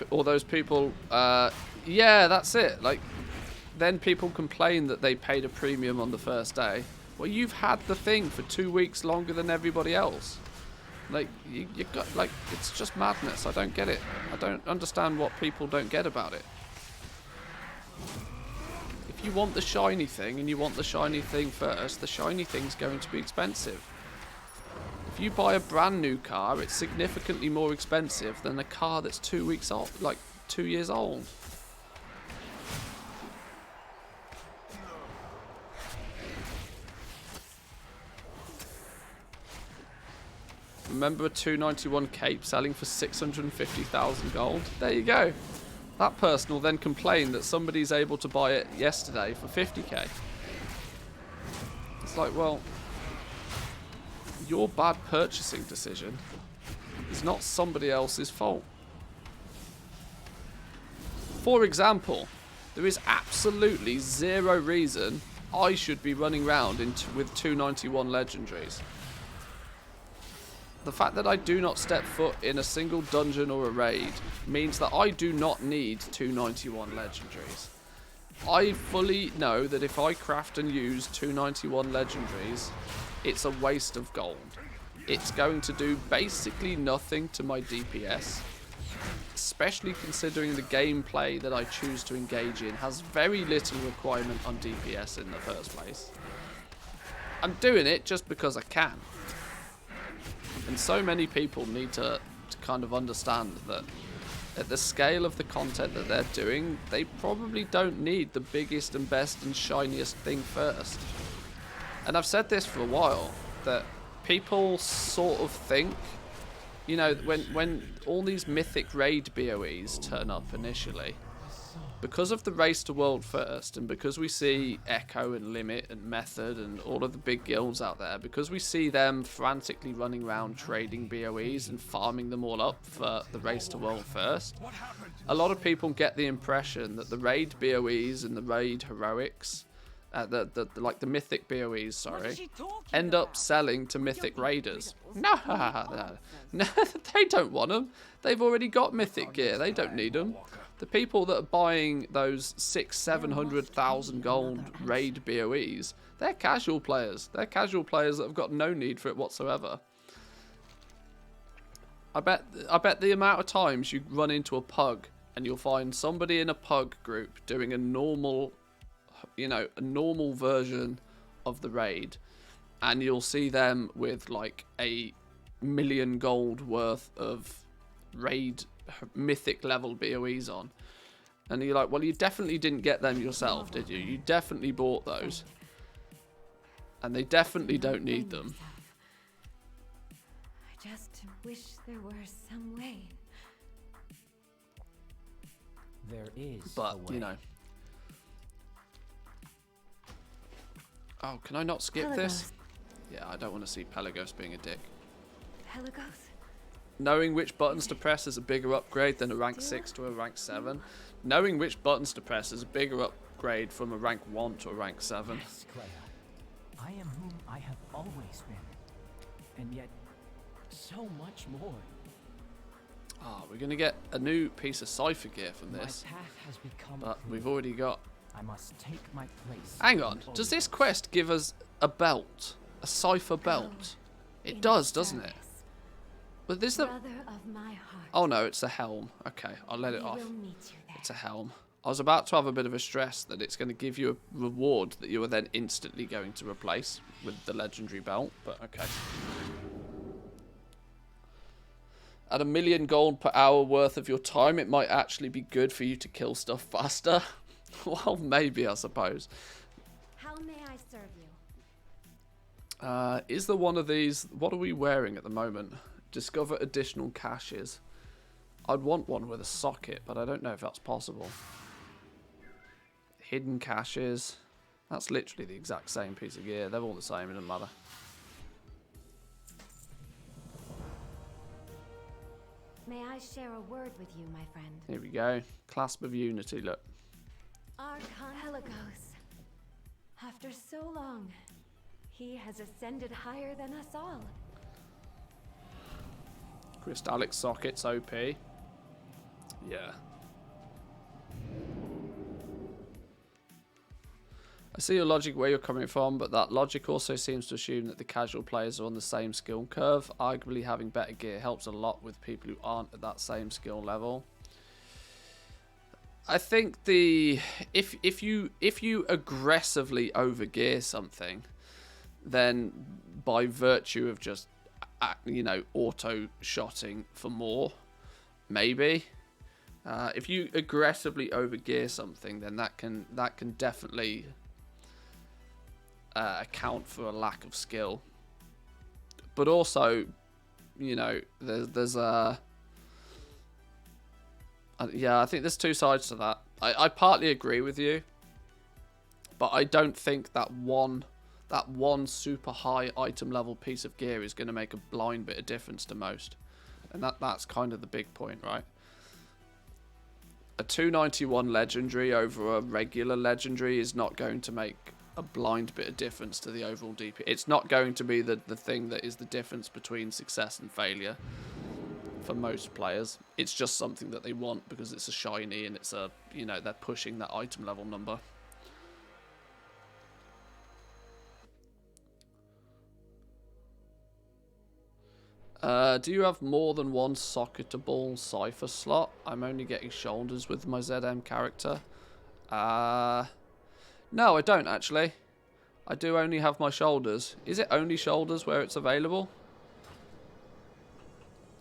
[SPEAKER 1] Or those people, yeah, that's it. Like, then people complain that they paid a premium on the first day. Well, you've had the thing for 2 weeks longer than everybody else. Like, you got, like, it's just madness. I don't get it. I don't understand what people don't get about it. If you want the shiny thing and you want the shiny thing first, the shiny thing's going to be expensive. If you buy a brand new car, it's significantly more expensive than a car that's 2 weeks old, like 2 years old. Remember a 291 cape selling for 650,000 gold? There you go. That person will then complain that somebody's able to buy it yesterday for 50k. It's like, well, your bad purchasing decision is not somebody else's fault. For example, there is absolutely zero reason I should be running around with 291 legendaries. The fact that I do not step foot in a single dungeon or a raid means that I do not need 291 legendaries. I fully know that if I craft and use 291 legendaries, it's a waste of gold. It's going to do basically nothing to my DPS, especially considering the gameplay that I choose to engage in has very little requirement on DPS in the first place. I'm doing it just because I can. And so many people need to kind of understand that at the scale of the content that they're doing, they probably don't need the biggest and best and shiniest thing first. And I've said this for a while, that people sort of think, you know, when all these mythic raid BOEs turn up initially, because of the race to world first, and because we see Echo and Limit and Method and all of the big guilds out there, because we see them frantically running around trading BOEs and farming them all up for the race to world first, a lot of people get the impression that the raid BOEs and the raid heroics, like the mythic BOEs, sorry, end up selling to mythic raiders. No, they don't want them. They've already got mythic gear. They don't need them. The people that are buying those 600,000-700,000 gold raid BOEs, they're casual players. They're casual players that have got no need for it whatsoever. I bet the amount of times you run into a pug and you'll find somebody in a pug group doing a normal, you know, a normal version of the raid, and you'll see them with like 1 million gold worth of raid mythic level BOEs on, and you're like, well, you definitely didn't get them yourself, did you? You definitely bought those, and they definitely don't need them.
[SPEAKER 11] I just wish there were some way.
[SPEAKER 3] There is,
[SPEAKER 1] but you know. Oh, can I not skip this? Yeah, I don't want to see Pelagos being a dick.
[SPEAKER 11] Pelagos?
[SPEAKER 1] Knowing which buttons to press is a bigger upgrade than a rank 6 to a rank 7. Knowing which buttons to press is a bigger upgrade from a rank 1 to a rank 7.
[SPEAKER 3] Yes, Clea. I am whom I have always been. And yet, so much more.
[SPEAKER 1] Ah, we're going to get a new piece of Cypher gear from this.
[SPEAKER 3] My path has become
[SPEAKER 1] but
[SPEAKER 3] clear.
[SPEAKER 1] we've already got...
[SPEAKER 3] I must take my place.
[SPEAKER 1] Hang on, does this quest give us a belt? A Cypher belt? It does, doesn't it? But this the...
[SPEAKER 11] Brother of my heart.
[SPEAKER 1] Oh no, it's a helm. Okay, I'll let it off.
[SPEAKER 11] We will meet you there.
[SPEAKER 1] It's a helm. I was about to have a bit of a stress that it's going to give you a reward that you are then instantly going to replace with the legendary belt, but okay. At 1 million gold per hour worth of your time, it might actually be good for you to kill stuff faster. Well, maybe, I suppose.
[SPEAKER 11] How may I serve you?
[SPEAKER 1] Is there one of these? What are we wearing at the moment? Discover additional caches. I'd want one with a socket, but I don't know if that's possible. Hidden caches. That's literally the exact same piece of gear. They're all the same, it doesn't matter.
[SPEAKER 11] May I share a word with you, my friend?
[SPEAKER 1] Here we go. Clasp of Unity, look.
[SPEAKER 11] Archon Pelagos. After so long, he has ascended higher than us all.
[SPEAKER 1] Crystallic sockets, OP. Yeah. I see your logic where you're coming from, but that logic also seems to assume that the casual players are on the same skill curve. Arguably, having better gear helps a lot with people who aren't at that same skill level. I think if you aggressively overgear something, then by virtue of just auto shotting for more, maybe. If you aggressively overgear something, then that can definitely account for a lack of skill. But also, there's a yeah, I think there's two sides to that. I partly agree with you, but I don't think that one super high item level piece of gear is going to make a blind bit of difference to most, and that's kind of the big point, right? A 291 legendary over a regular legendary is not going to make a blind bit of difference to the overall DP. It's not going to be the thing that is the difference between success and failure for most players. It's just something that they want because it's a shiny and it's a, they're pushing that item level number. Do you have more than one socketable cipher slot? I'm only getting shoulders with my ZM character. No, I don't actually. I do only have my shoulders. Is it only shoulders where it's available?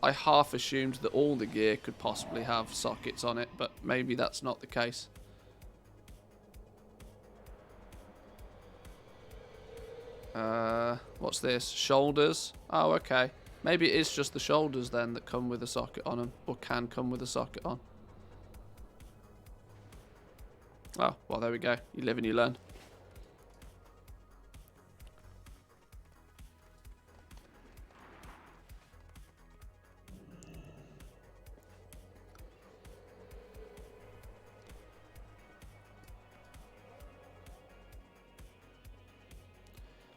[SPEAKER 1] I half assumed that all the gear could possibly have sockets on it, but maybe that's not the case. What's this? Shoulders? Oh, okay. Maybe it is just the shoulders then that come with a socket on them, or can come with a socket on. Oh, well, there we go. You live and you learn.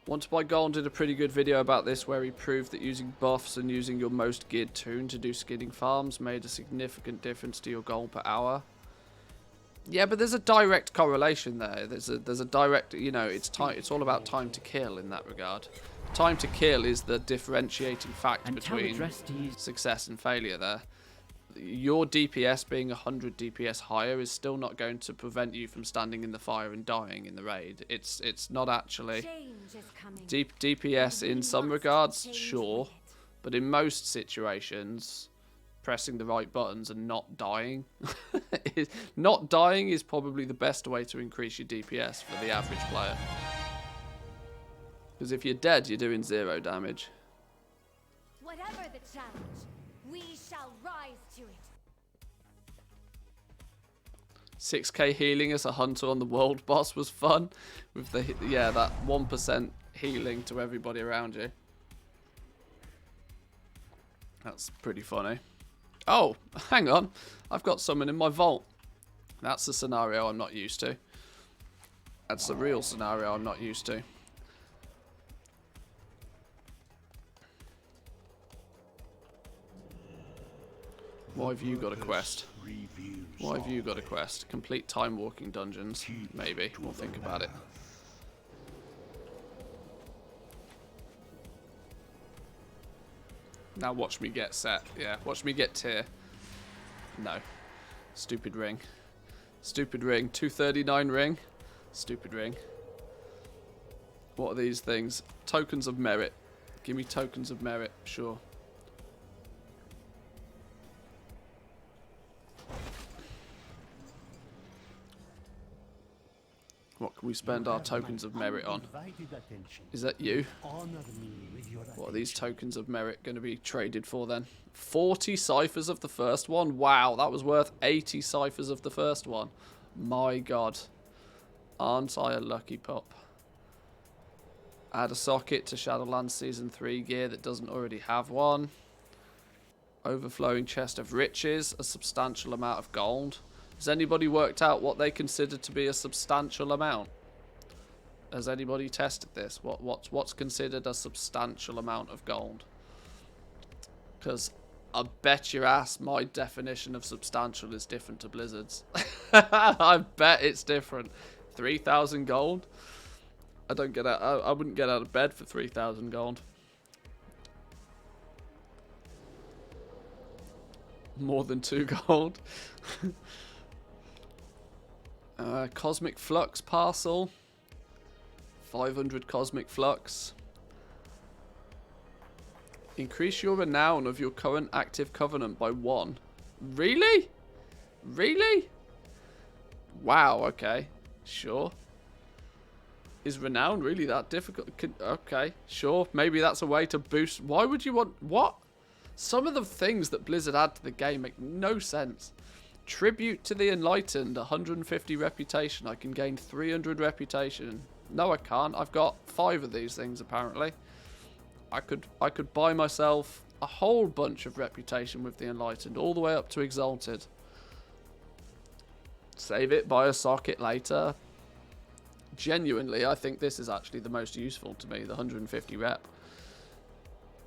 [SPEAKER 1] Want to Buy Gold did a pretty good video about this where he proved that using buffs and using your most geared toon to do skinning farms made a significant difference to your gold per hour. Yeah, but there's a direct correlation there. There's a direct, it's all about time to kill in that regard. Time to kill is the differentiating factor between success and failure there. Your DPS being 100 DPS higher is still not going to prevent you from standing in the fire and dying in the raid. It's not actually. DPS in some regards, sure, but in most situations, pressing the right buttons and not dying, not dying is probably the best way to increase your DPS for the average player. Because if you're dead, you're doing 0 damage.
[SPEAKER 11] Whatever the challenge, we shall rise to it.
[SPEAKER 1] 6k healing as a hunter on the world boss was fun. With the that 1% healing to everybody around you. That's pretty funny. Oh, hang on. I've got someone in my vault. That's a scenario I'm not used to. That's a real scenario I'm not used to. Why have you got a quest? Why have you got a quest? Complete time walking dungeons. Maybe. We'll think about it. Now watch me get set. Yeah, watch me get tier. No. Stupid ring. Stupid ring. 239 ring. Stupid ring. What are these things? Tokens of merit. Give me tokens of merit. Sure. What can we spend our tokens of merit on? Is that you? What are these tokens of merit going to be traded for then? 40 ciphers of the first one? Wow, that was worth 80 ciphers of the first one. My god. Aren't I a lucky pup? Add a socket to Shadowlands Season 3 gear that doesn't already have one. Overflowing chest of riches, a substantial amount of gold. Has anybody worked out what they consider to be a substantial amount? Has anybody tested this? What's considered a substantial amount of gold? Because I bet your ass my definition of substantial is different to Blizzard's. I bet it's different. 3,000 gold? I don't get out. I wouldn't get out of bed for 3,000 gold. More than 2 gold. Cosmic Flux parcel. 500 Cosmic Flux. Increase your renown of your current active covenant by 1. Really? Really? Wow, okay. Sure. Is renown really that difficult? Okay, sure. Maybe that's a way to boost. Why would you want... What? Some of the things that Blizzard add to the game make no sense. Tribute to the Enlightened, 150 reputation. I can gain 300 reputation. No, I can't. I've got 5 of these things, apparently. I could buy myself a whole bunch of reputation with the Enlightened, all the way up to Exalted. Save it, buy a socket later. Genuinely, I think this is actually the most useful to me, the 150 rep.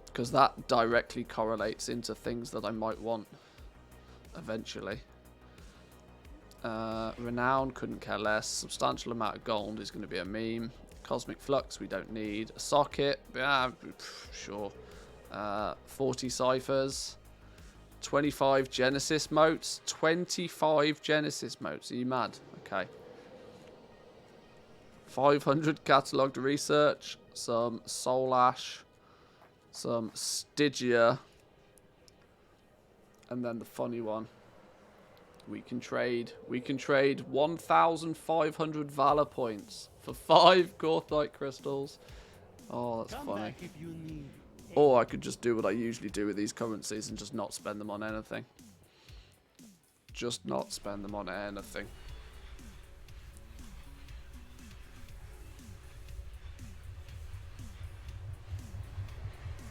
[SPEAKER 1] Because that directly correlates into things that I might want eventually. Renown, couldn't care less. Substantial amount of gold is going to be a meme. Cosmic Flux, we don't need. A socket, yeah, sure. 40 ciphers. 25 Genesis motes. 25 Genesis motes. Are you mad? Okay. 500 catalogued research. Some Soul Ash. Some Stygia. And then the funny one. We can trade 1,500 Valor points for 5 Gorthite crystals. Oh, that's funny. Or I could just do what I usually do with these currencies and just not spend them on anything. Just not spend them on anything.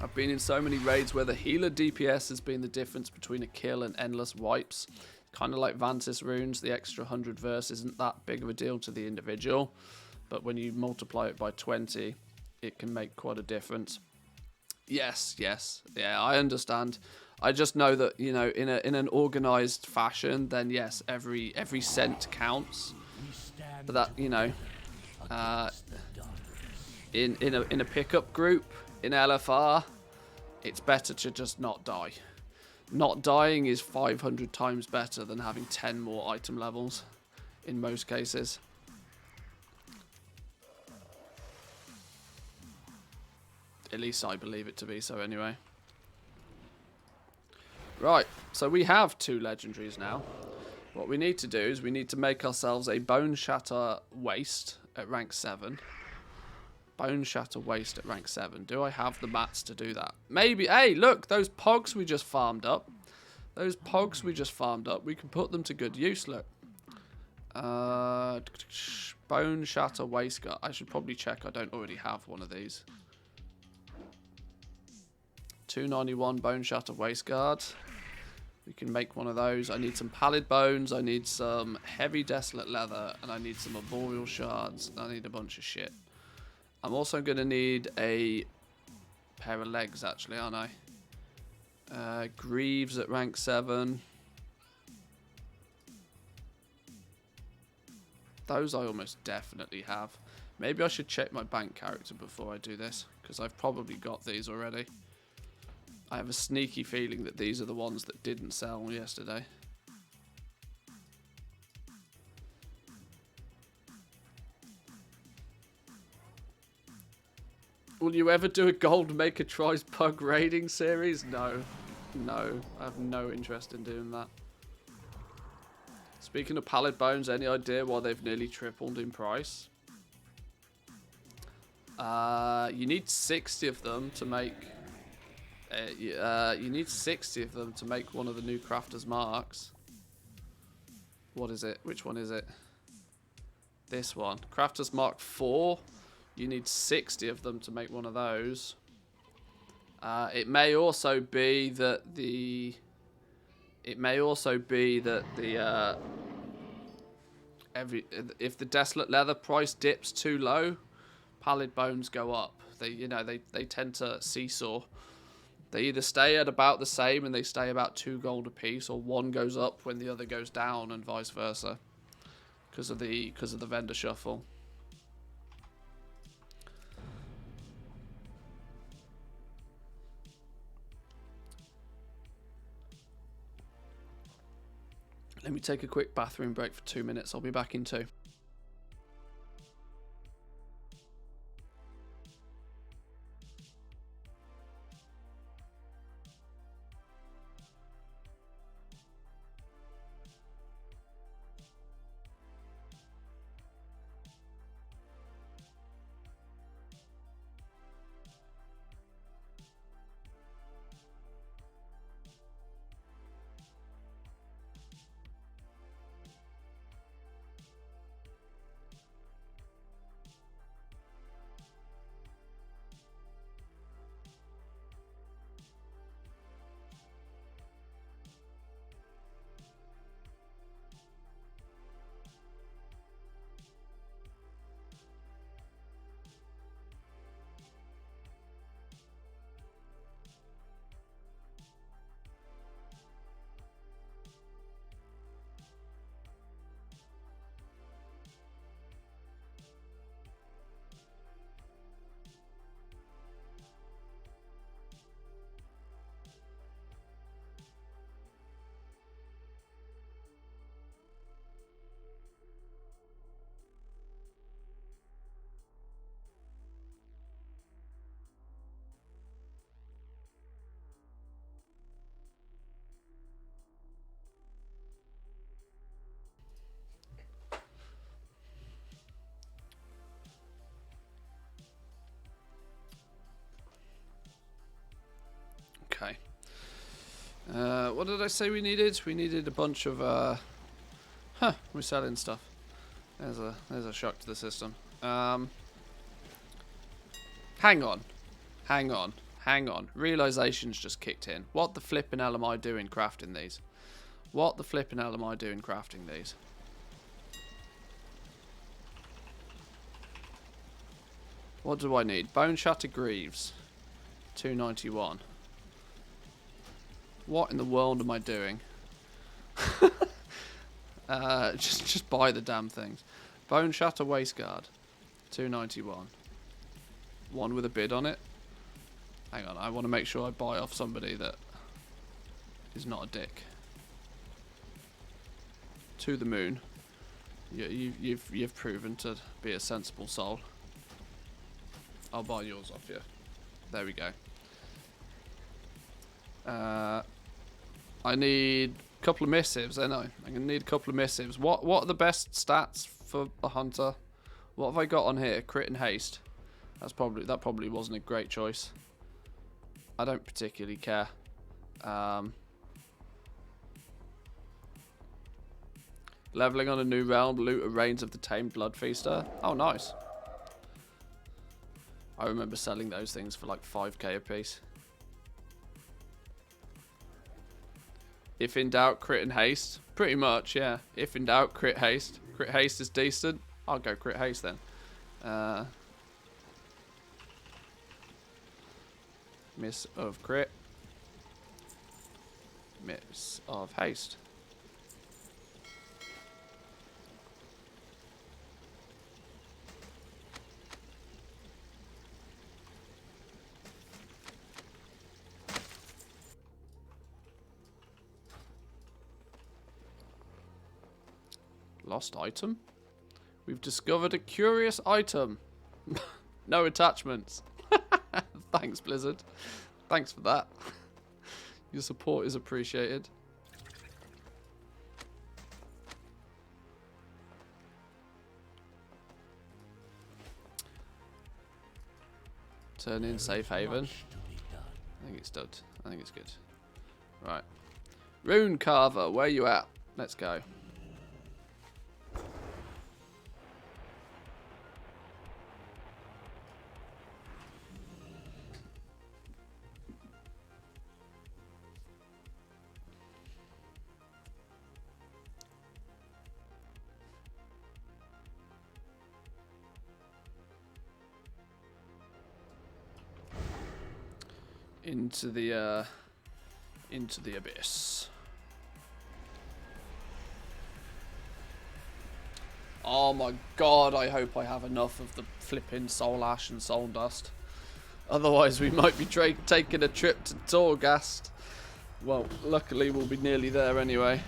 [SPEAKER 1] I've been in so many raids where the healer DPS has been the difference between a kill and endless wipes. Kind of like Vantis runes, the extra 100 verse isn't that big of a deal to the individual, but when you multiply it by 20, it can make quite a difference. Yes, yeah, I understand. I just know that, you know, in an organized fashion, then yes, every cent counts. But that, you know, in a pickup group in LFR, it's better to just not die. Not dying is 500 times better than having 10 more item levels in most cases. At least I believe it to be so anyway. Right, so we have 2 legendaries now. What we need to do is we need to make ourselves a Bone Shatter Waste at rank 7. Bone Shatter Waste at rank 7. Do I have the mats to do that? Maybe. Hey, look, those pogs we just farmed up. Those pogs we just farmed up, we can put them to good use, look. Bone Shatter Waste Guard. I should probably check I don't already have one of these. 291 Bone Shatter Waste Guard. We can make one of those. I need some pallid bones, I need some heavy desolate leather, and I need some arboreal shards. I need a bunch of shit. I'm also going to need a pair of legs, actually, aren't I? Greaves at rank 7. Those I almost definitely have. Maybe I should check my bank character before I do this, because I've probably got these already. I have a sneaky feeling that these are the ones that didn't sell yesterday. Will you ever do a Gold Maker Tries Pug raiding series? No. No. I have no interest in doing that. Speaking of pallid bones, any idea why they've nearly tripled in price? You need 60 of them to make... you need 60 of them to make one of the new Crafter's Marks. What is it? Which one is it? This one. Crafter's Mark 4. You need 60 of them to make one of those. It may also be that the... It may also be that the... if the Desolate Leather price dips too low, pallid bones go up. They tend to seesaw. They either stay at about the same and they stay about 2 gold a piece, or one goes up when the other goes down, and vice versa, because of the vendor shuffle. Let me take a quick bathroom break for 2 minutes. I'll be back in 2. Okay. What did I say we needed? We needed a bunch of we're selling stuff. There's a shock to the system. Hang on. Realization's just kicked in. What the flippin' hell am I doing crafting these? What the flippin' hell am I doing crafting these? What do I need? Bone Shatter Greaves. 291. What in the world am I doing? Just buy the damn things. Bone Shatter Waistguard. 291. One with a bid on it. Hang on, I want to make sure I buy off somebody that is not a dick. To the moon. You've proven to be a sensible soul. I'll buy yours off you. There we go. I need a couple of missives, I know. I'm gonna need a couple of missives. What are the best stats for a hunter? What have I got on here? Crit and haste. That probably wasn't a great choice. I don't particularly care. Leveling on a new realm, loot a Reigns of the Tamed Bloodfeaster. Oh, nice. I remember selling those things for like 5k a piece. If in doubt, crit and haste. Pretty much, yeah. If in doubt, crit haste. Crit haste is decent. I'll go crit haste then. Miss of crit. Miss of haste. Lost item? We've discovered a curious item. No attachments. Thanks, Blizzard. Thanks for that. Your support is appreciated. Turn in safe haven. I think it's done. I think it's good. Right. Rune Carver, where you at? Let's go. Into the abyss. Oh my god, I hope I have enough of the flipping soul ash and soul dust. Otherwise we might be taking a trip to Torghast. Well, luckily we'll be nearly there anyway.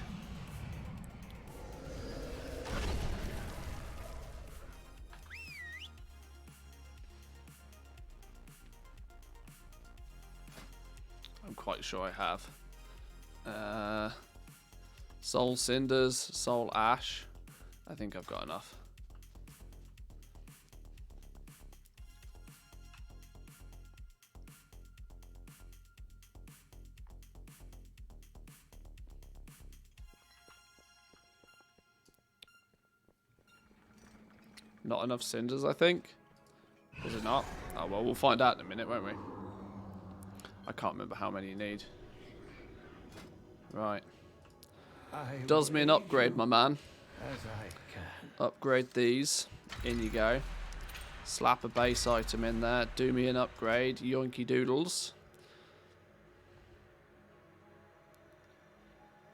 [SPEAKER 1] I'm quite sure I have. Soul Cinders, Soul Ash. I think I've got enough. Not enough cinders, I think. Is it not? Oh, well, we'll find out in a minute, won't we? I can't remember how many you need. Right. Does me an upgrade, my man. Upgrade these. In you go. Slap a base item in there. Do me an upgrade. Yoinky doodles.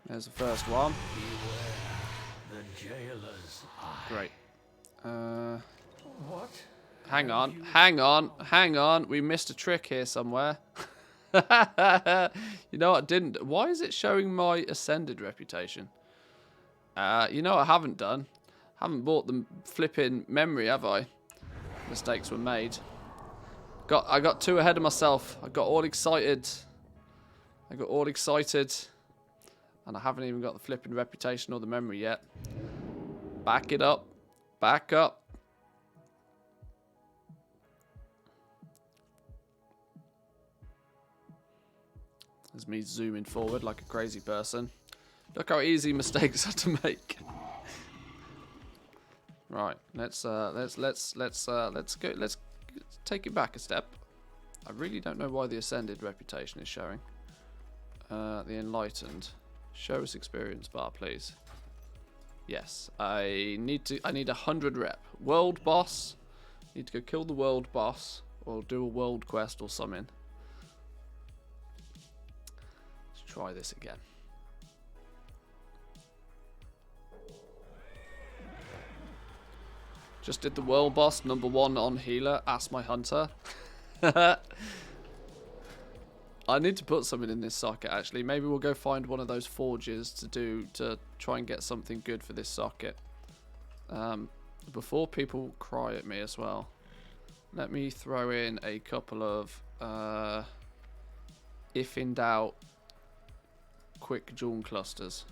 [SPEAKER 1] There's the first one.
[SPEAKER 9] The jailer's eye.
[SPEAKER 1] Great.
[SPEAKER 9] What?
[SPEAKER 1] Hang on. We missed a trick here somewhere. You know what I didn't? Why is it showing my ascended reputation? You know what I haven't done? Haven't bought the flipping memory, have I? Mistakes were made. I got too ahead of myself. I got all excited. And I haven't even got the flipping reputation or the memory yet. Back it up. Back up. There's me zooming forward like a crazy person. Look how easy mistakes are to make. Right, let's take it back a step. I really don't know why the ascended reputation is showing. The enlightened. Show us experience bar, please. Yes, I need 100 rep. World boss. Need to go kill the world boss or do a world quest or something. Let's try this again. Just did the world boss, number 1 on healer. Ask my hunter. I need to put something in this socket actually. Maybe we'll go find one of those forges to try and get something good for this socket. Before people cry at me as well, let me throw in a couple of if in doubt quick jewel clusters.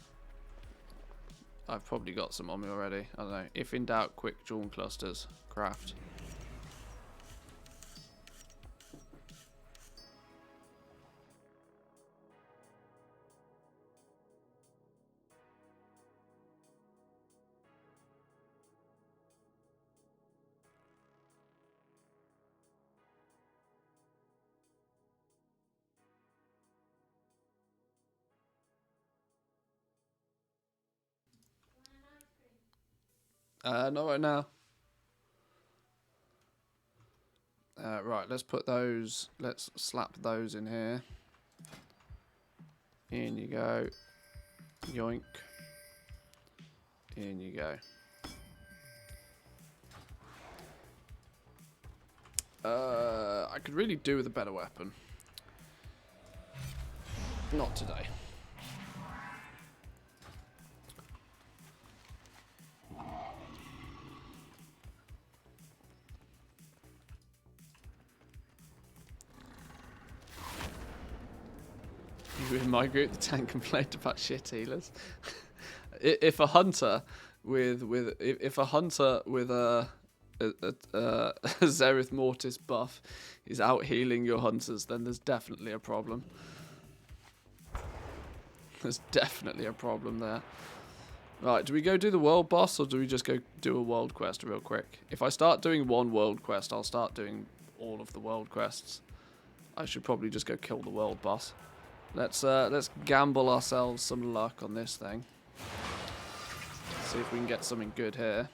[SPEAKER 1] I've probably got some on me already. I don't know. If in doubt quick jewel clusters. Craft. Not right now. Right, let's put those, let's slap those in here. In you go. Yoink. In you go. I could really do with a better weapon. Not today. You in my group, the tank complained about shit healers. If a hunter with a Zereth Mortis buff is out healing your hunters, then there's definitely a problem. There's definitely a problem there. Right, do we go do the world boss, or do we just go do a world quest real quick? If I start doing one world quest, I'll start doing all of the world quests. I should probably just go kill the world boss. Let's gamble ourselves some luck on this thing. See if we can get something good here.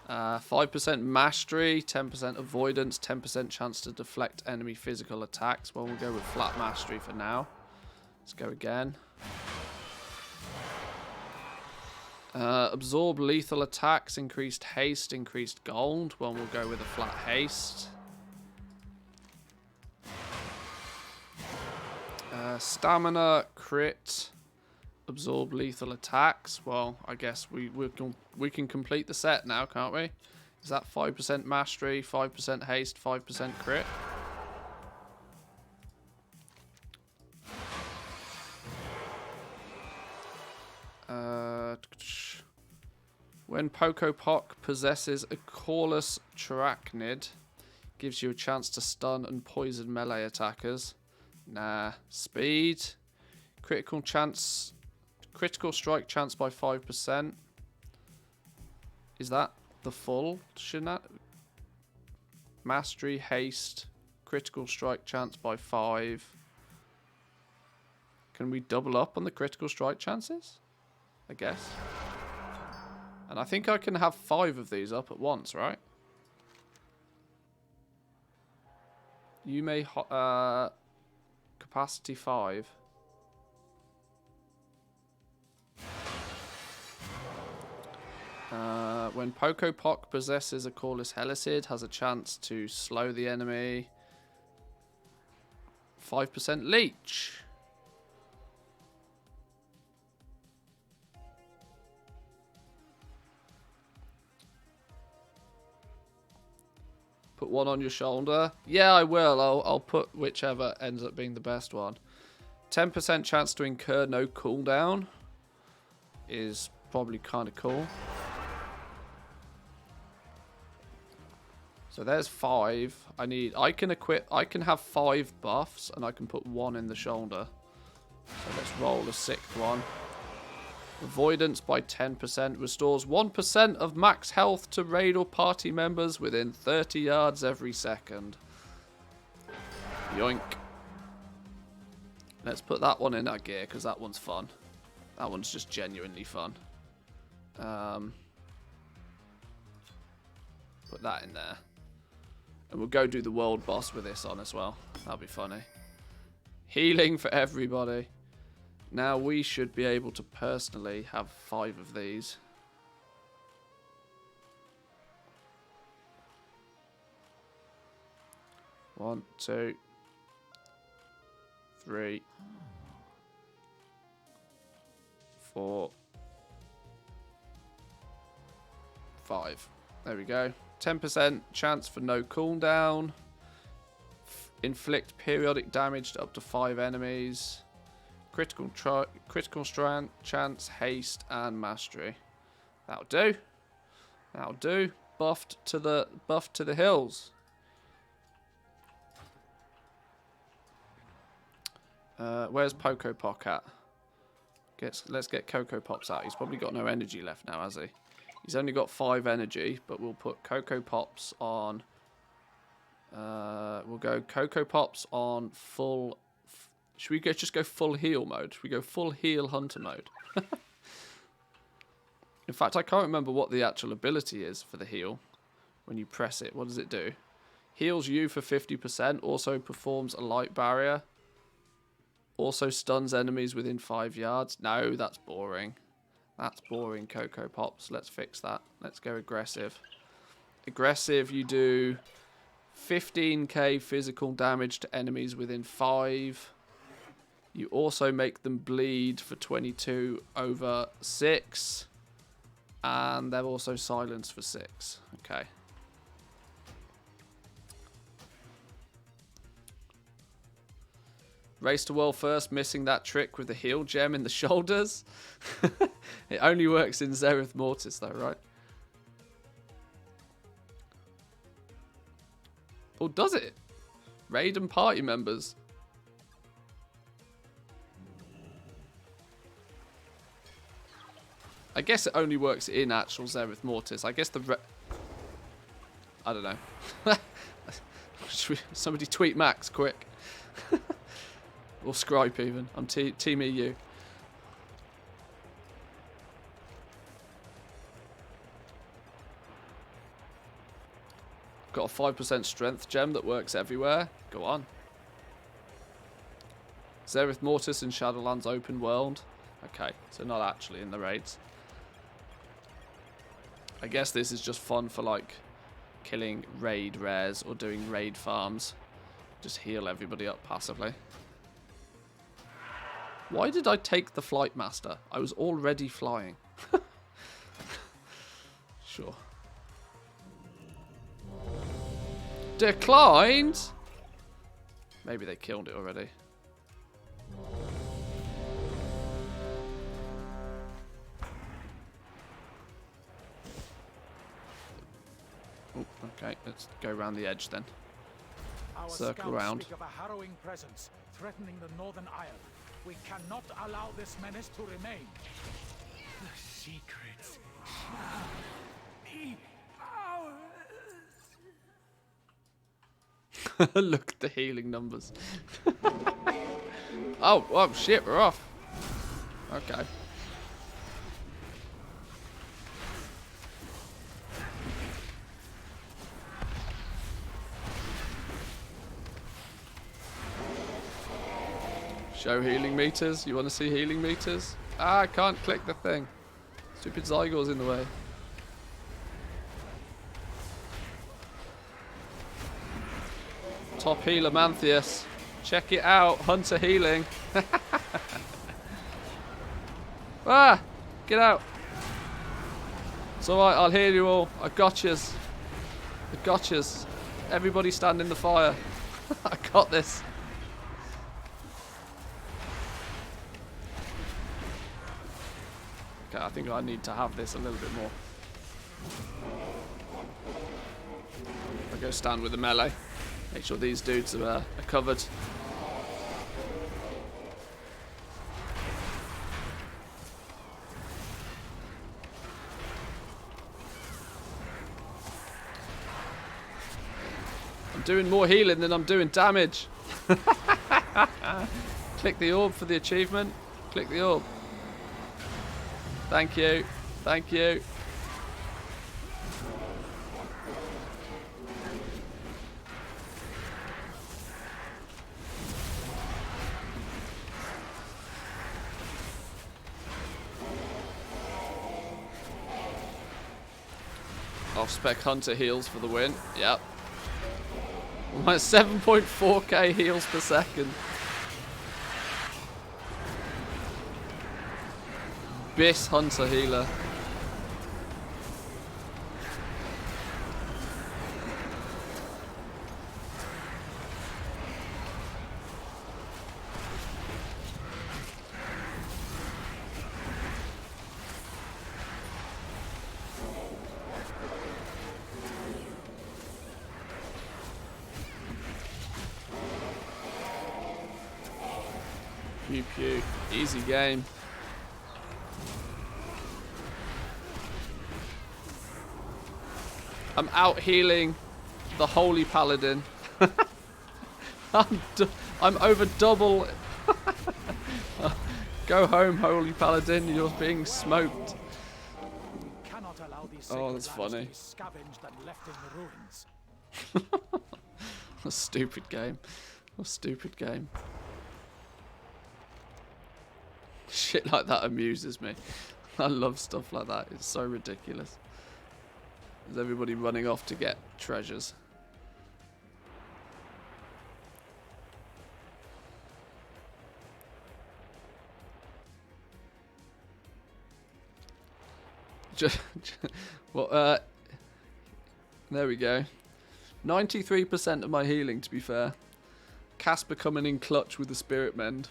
[SPEAKER 1] 5% mastery, 10% avoidance, 10% chance to deflect enemy physical attacks. Well, we'll go with flat mastery for now. Let's go again. Absorb lethal attacks, increased haste, increased gold. Well, we'll go with a flat haste. Stamina, crit, absorb lethal attacks. Well, I guess we can complete the set now, can't we? Is that 5% mastery, 5% haste, 5% crit? When Pokopok possesses a Cawless Characnid, gives you a chance to stun and poison melee attackers. Nah. Speed. Critical strike chance by 5%. Is that the full? Mastery, haste, critical strike chance by 5. Can we double up on the critical strike chances? I guess. And I think I can have 5 of these up at once, right? You may... capacity 5. When Pokopok possesses a Cawless Helicid, has a chance to slow the enemy. 5% leech. Put one on your shoulder. Yeah, I will. I'll put whichever ends up being the best one. 10% chance to incur no cooldown is probably kind of cool. So there's 5. I can have 5 buffs, and I can put 1 in the shoulder. So let's roll a 6th one. Avoidance by 10% restores 1% of max health to raid or party members within 30 yards every second. Yoink. Let's put that one in our gear, because that one's fun. That one's just genuinely fun. Put that in there. And we'll go do the world boss with this on as well. That'll be funny. Healing for everybody. Now we should be able to personally have 5 of these. One, 2, 3, 4, 5. There we go. 10% chance for no cooldown. Inflict periodic damage to up to 5 enemies. Critical chance, haste, and mastery. That'll do. That'll do. Buffed to the hills. Where's Pokopok at? Let's get Coco Pops out. He's probably got no energy left now, has he? He's only got 5 energy, but we'll put Coco Pops on. We'll go Coco Pops on full. Should we just go full heal mode? Should we go full heal hunter mode? In fact, I can't remember what the actual ability is for the heal. When you press it, what does it do? Heals you for 50%. Also performs a light barrier. Also stuns enemies within 5 yards. No, that's boring. That's boring, Coco Pops. Let's fix that. Let's go aggressive. Aggressive, you do 15k physical damage to enemies within 5. You also make them bleed for 22/6. And they're also silenced for 6. Okay. Race to world first, missing that trick with the heal gem in the shoulders. It only works in Zereth Mortis though, right? Or does it? Raid and party members. I guess it only works in actual Zereth Mortis. I guess I don't know. Somebody tweet Max quick. Or Scripe even. I'm Team EU. Got a 5% strength gem that works everywhere. Go on. Zereth Mortis in Shadowlands open world. Okay, so not actually in the raids. I guess this is just fun for like killing raid rares or doing raid farms. Just heal everybody up passively. Why did I take the Flight Master? I was already flying. Sure. Declined? Maybe they killed it already. Oh, okay, let's go around the edge then.
[SPEAKER 4] Our
[SPEAKER 1] Circle
[SPEAKER 4] scouts
[SPEAKER 1] around.
[SPEAKER 4] speak of a harrowing presence threatening the Northern Isle. We cannot allow this menace to remain.
[SPEAKER 10] The secrets shall be ours.
[SPEAKER 1] Look at the healing numbers. Oh shit, we're off. Okay. Show healing meters. You want to see healing meters? Ah, I can't click the thing. Stupid Zygor's in the way. Top healer Manthias. Check it out. Hunter healing. Ah! Get out. It's alright, I'll heal you all. I got yous. I got yous. Everybody stand in the fire. I got this. Okay, I think I need to have this a little bit more. I'll go stand with the melee. Make sure these dudes are covered. I'm doing more healing than I'm doing damage. Click the orb for the achievement. Click the orb. Thank you. Thank you. Off-spec Hunter heals for the win. Yep. My 7.4k heals per second. Biss Hunter healer. Pew pew. Easy game. I'm out healing the Holy Paladin. I'm over double. Go home, Holy Paladin. You're being smoked.
[SPEAKER 4] Cannot allow these
[SPEAKER 1] Oh, that's
[SPEAKER 4] sacred lands
[SPEAKER 1] funny.
[SPEAKER 4] to be scavenged and left in the ruins.
[SPEAKER 1] A stupid game. A stupid game. Shit like that amuses me. I love stuff like that. It's so ridiculous. There's everybody running off to get treasures. Well, there we go. 93% of my healing, to be fair. Casper coming in clutch with the Spirit Mend.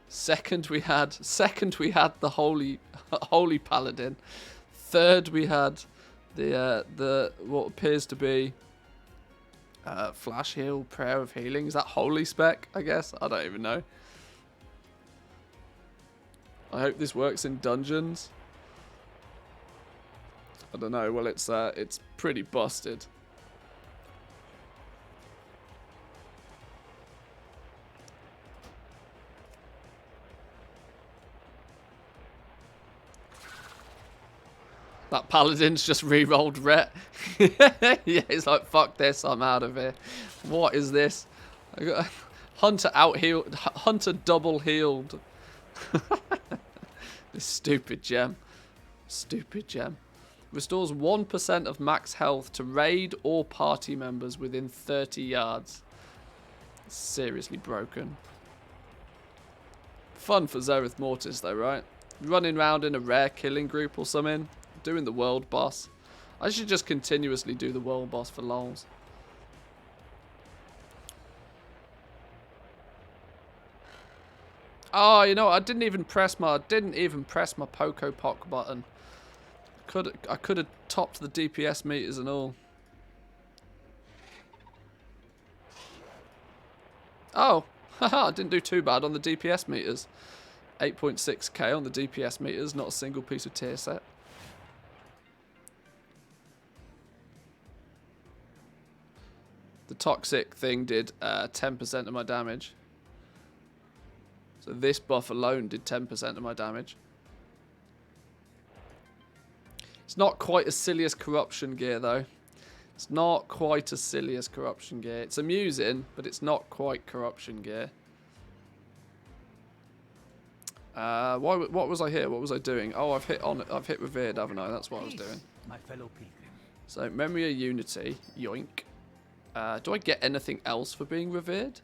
[SPEAKER 1] Second we had the Holy Paladin. Third we had the what appears to be Flash Heal, Prayer of Healing. Is that Holy Spec, I guess? I don't even know. I hope this works in dungeons. I don't know. Well, it's pretty busted. That Paladin's just re-rolled Ret. Yeah, he's like, fuck this, I'm out of here. What is this? I got Hunter out-healed. Hunter double-healed. This stupid gem. Stupid gem. Restores 1% of max health to raid or party members within 30 yards. Seriously broken. Fun for Zereth Mortis though, right? Running around in a rare killing group or something. Doing the world boss. I should just continuously do the world boss for lols. Oh, you know what? I didn't even press my Poco Poc button. I could have topped the DPS meters and all. Oh, haha, I didn't do too bad on the DPS meters. 8.6k on the DPS meters, not a single piece of tier set. The toxic thing did 10% of my damage. So this buff alone did 10% of my damage. It's not quite as silly as Corruption Gear though. It's not quite as silly as Corruption Gear. It's amusing, but it's not quite Corruption Gear. What was I here? What was I doing? Oh, I've hit Revered, haven't I? That's what I was doing.
[SPEAKER 10] My fellow pilgrim.
[SPEAKER 1] So Memory of Unity, yoink. Do I get anything else for being Revered?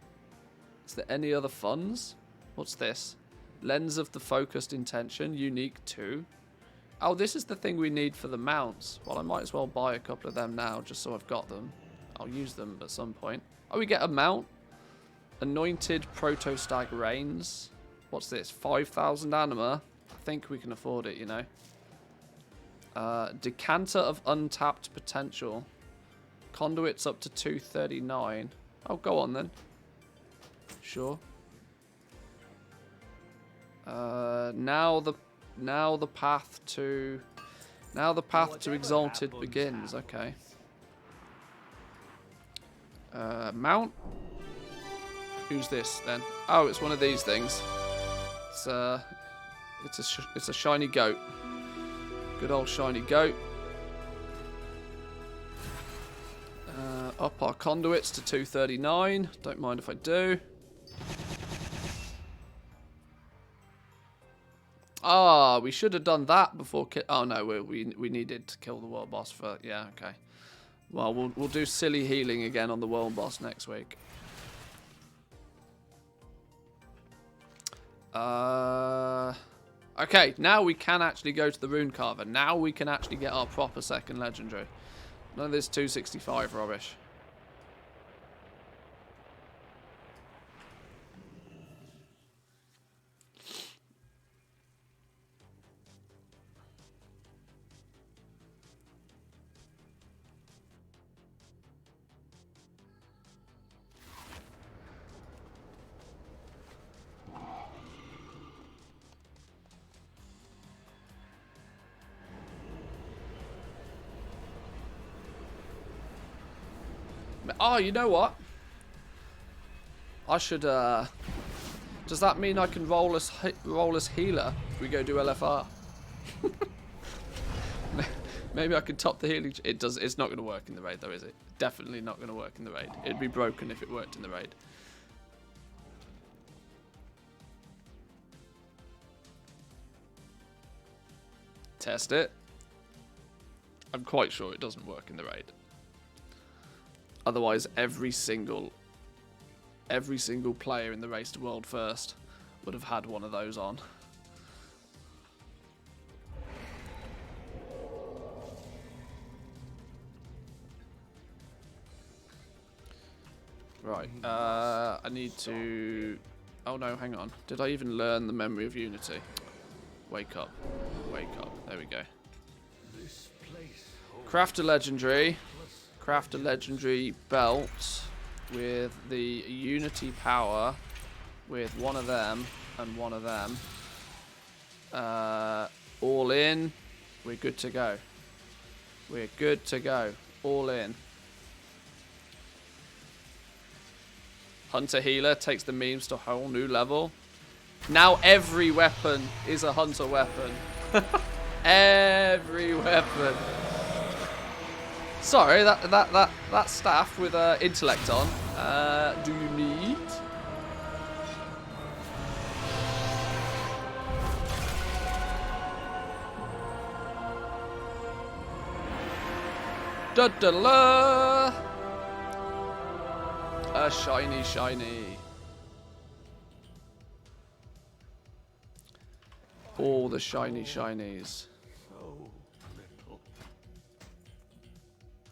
[SPEAKER 1] Is there any other funds? What's this? Lens of the Focused Intention, unique 2. Oh, this is the thing we need for the mounts. Well, I might as well buy a couple of them now, just so I've got them. I'll use them at some point. Oh, we get a mount. Anointed Protostag Reins. What's this? 5,000 anima. I think we can afford it, you know. Decanter of Untapped Potential. Conduits up to 239. Oh, go on then. Sure. Now the path to Exalted begins. Okay. Mount. Who's this then? Oh, it's one of these things. It's a shiny goat. Good old shiny goat. Up our conduits to 239. Don't mind if I do. Ah, we should have done that before. Oh no, we needed to kill the world boss for. Yeah, okay. Well, we'll do silly healing again on the world boss next week. Okay, now we can actually go to the Rune Carver. Now we can actually get our proper second legendary. None of this 265 rubbish. Oh, you know what? I should, does that mean I can roll as healer if we go do LFR? Maybe I can top the healing. It's not going to work in the raid though, is it? Definitely not going to work in the raid. It'd be broken if it worked in the raid. Test it. I'm quite sure it doesn't work in the raid. Otherwise, every single player in the Race to World First would have had one of those on. Right. I need to... Oh no, hang on. Did I even learn the Memory of Unity? Wake up. Wake up. There we go. Craft a legendary. Craft a legendary belt with the Unity power with one of them and one of them. All in. We're good to go. We're good to go. All in. Hunter Healer takes the memes to a whole new level. Now every weapon is a hunter weapon. Every weapon. Sorry, that staff with intellect on. Do you need? Da da la. A shiny. All the shinies.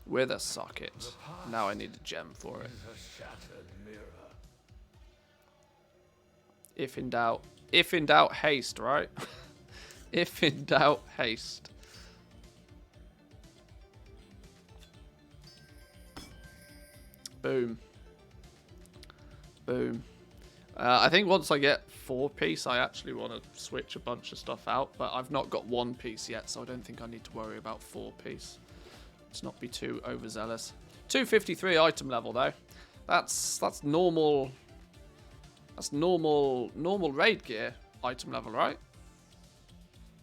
[SPEAKER 1] With a socket. Now I need a gem for it. If in doubt, haste, right? If in doubt, haste. Boom. Boom. I think once I get 4-piece, I actually want to switch a bunch of stuff out, but I've not got 1-piece yet, so I don't think I need to worry about 4-piece. Let's not be too overzealous. 253 item level though. That's normal. That's normal raid gear item level, right?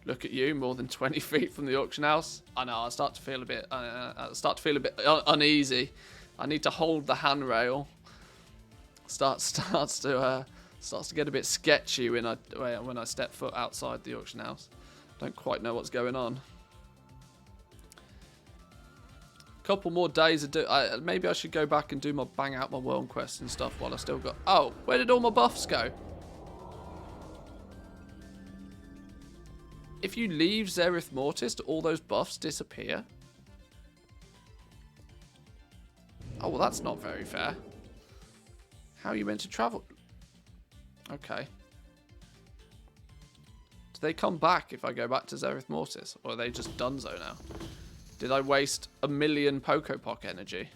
[SPEAKER 1] Look at you, more than 20 feet from the auction house. I know. I start to feel a bit. Uneasy. I need to hold the handrail. Starts to get a bit sketchy when I step foot outside the auction house. Don't quite know what's going on. Couple more days to do. Maybe I should go back and bang out my world quests and stuff while I still got. Oh, where did all my buffs go? If you leave Zereth Mortis, do all those buffs disappear? Oh, well, that's not very fair. How are you meant to travel? Okay. Do they come back if I go back to Zereth Mortis? Or are they just donezo now? Did I waste 1,000,000 Pokepock energy?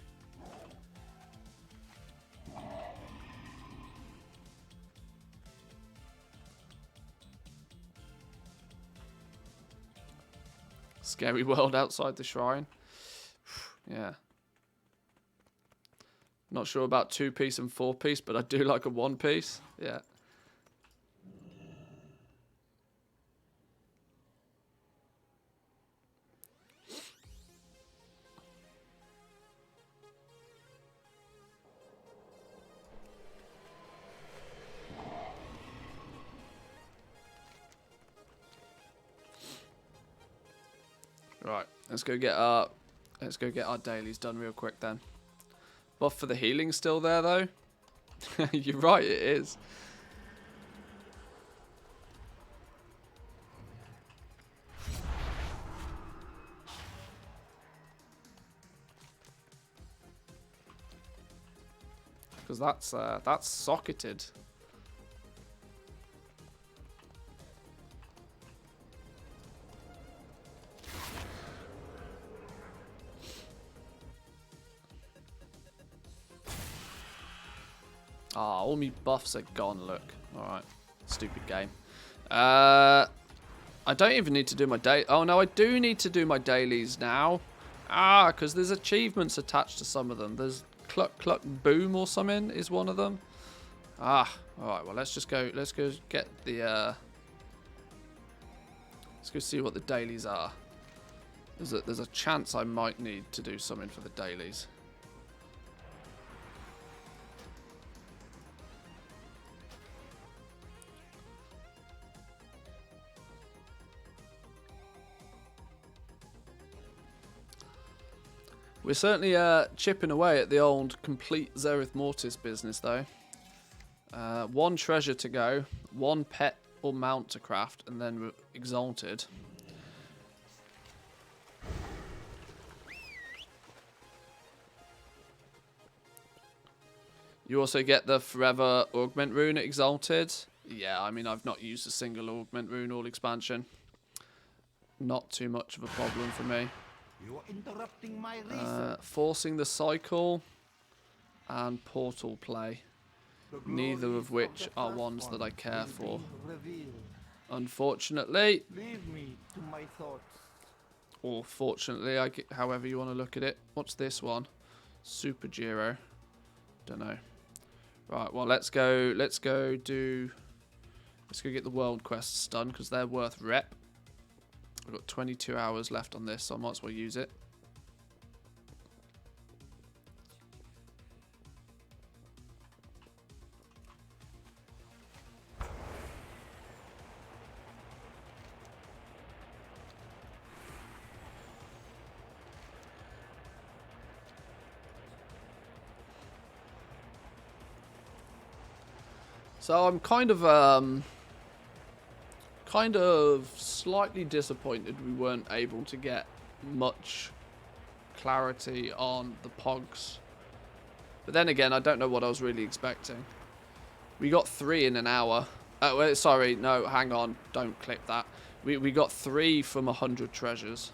[SPEAKER 1] Scary world outside the shrine. Yeah. Not sure about 2-piece and 4-piece, but I do like a 1-piece. Yeah. Right, let's go get our dailies done real quick then. Buff for the healing still there though. You're right, it is. Because that's socketed. Ah, all my buffs are gone, look. Alright. Stupid game. I don't even need to do my day. Oh, no, I do need to do my dailies now. Ah, because there's achievements attached to some of them. There's Cluck Cluck Boom or something is one of them. Ah, alright, well, let's go get the, let's go see what the dailies are. There's a chance I might need to do something for the dailies. We're certainly chipping away at the old complete Zereth Mortis business, though. 1 treasure to go, 1 pet or mount to craft, and then we're exalted. You also get the Forever Augment Rune Exalted. Yeah, I mean, I've not used a single Augment Rune all expansion. Not too much of a problem for me.
[SPEAKER 8] You're interrupting my research.
[SPEAKER 1] Forcing the Cycle and Portal Play. Neither of which are ones that I care for. Unfortunately.
[SPEAKER 8] Leave me to my thoughts.
[SPEAKER 1] Or fortunately, however you want to look at it. What's this one? Super Giro. Don't know. Right, well, let's go get the world quests done because they're worth rep. I've got 22 hours left on this, so I might as well use it. So I'm kind of slightly disappointed we weren't able to get much clarity on the Pogs. But then again, I don't know what I was really expecting. We got 3 in an hour. Wait, sorry, no, hang on, don't clip that. We got 3 from 100 treasures.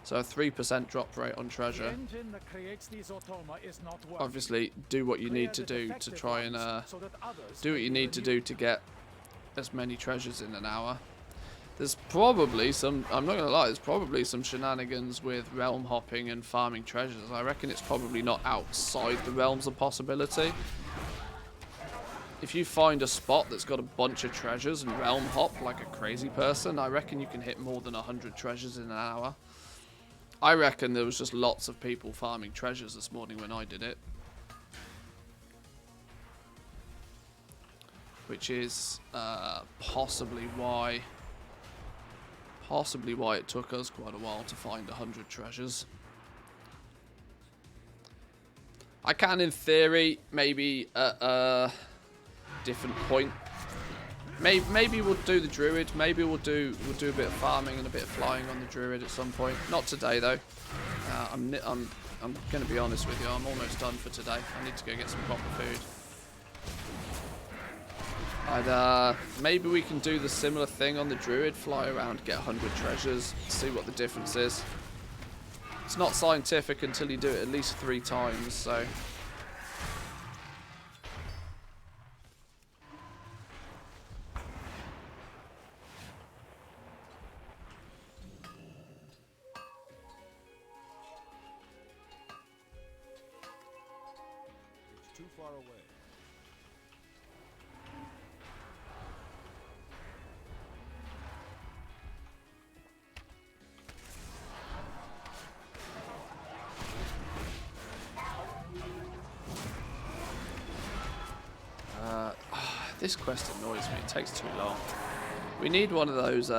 [SPEAKER 1] So a 3% drop rate on treasure.
[SPEAKER 4] The engine that creates these automa is not working.
[SPEAKER 1] Obviously, do what you need to do to try and do what you need to do to get as many treasures in an hour. There's probably some, I'm not going to lie, there's probably some shenanigans with realm hopping and farming treasures. I reckon it's probably not outside the realms of possibility. If you find a spot that's got a bunch of treasures and realm hop like a crazy person, I reckon you can hit more than 100 treasures in an hour. I reckon there was just lots of people farming treasures this morning when I did it. Which is possibly why it took us quite a while to find 100 treasures. I can, in theory, maybe at a different point. Maybe we'll do the druid. Maybe we'll do a bit of farming and a bit of flying on the druid at some point. Not today though. I'm going to be honest with you. I'm almost done for today. I need to go get some proper food. And maybe we can do the similar thing on the druid. Fly around, get 100 treasures, see what the difference is. It's not scientific until you do it at least 3 times. So.
[SPEAKER 8] Too far away.
[SPEAKER 1] This quest annoys me. It takes too long. We need one of those.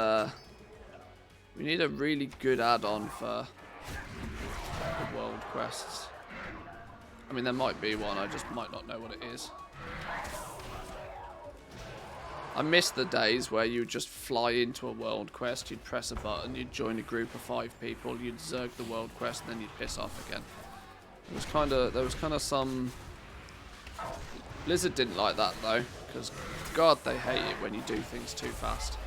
[SPEAKER 1] We need a really good add-on for the world quests. I mean, there might be one, I just might not know what it is. I miss the days where you'd just fly into a world quest, you'd press a button, you'd join a group of 5 people, you'd zerg the world quest, and then you'd piss off again. There was kind of some... Blizzard didn't like that though, because God, they hate it when you do things too fast.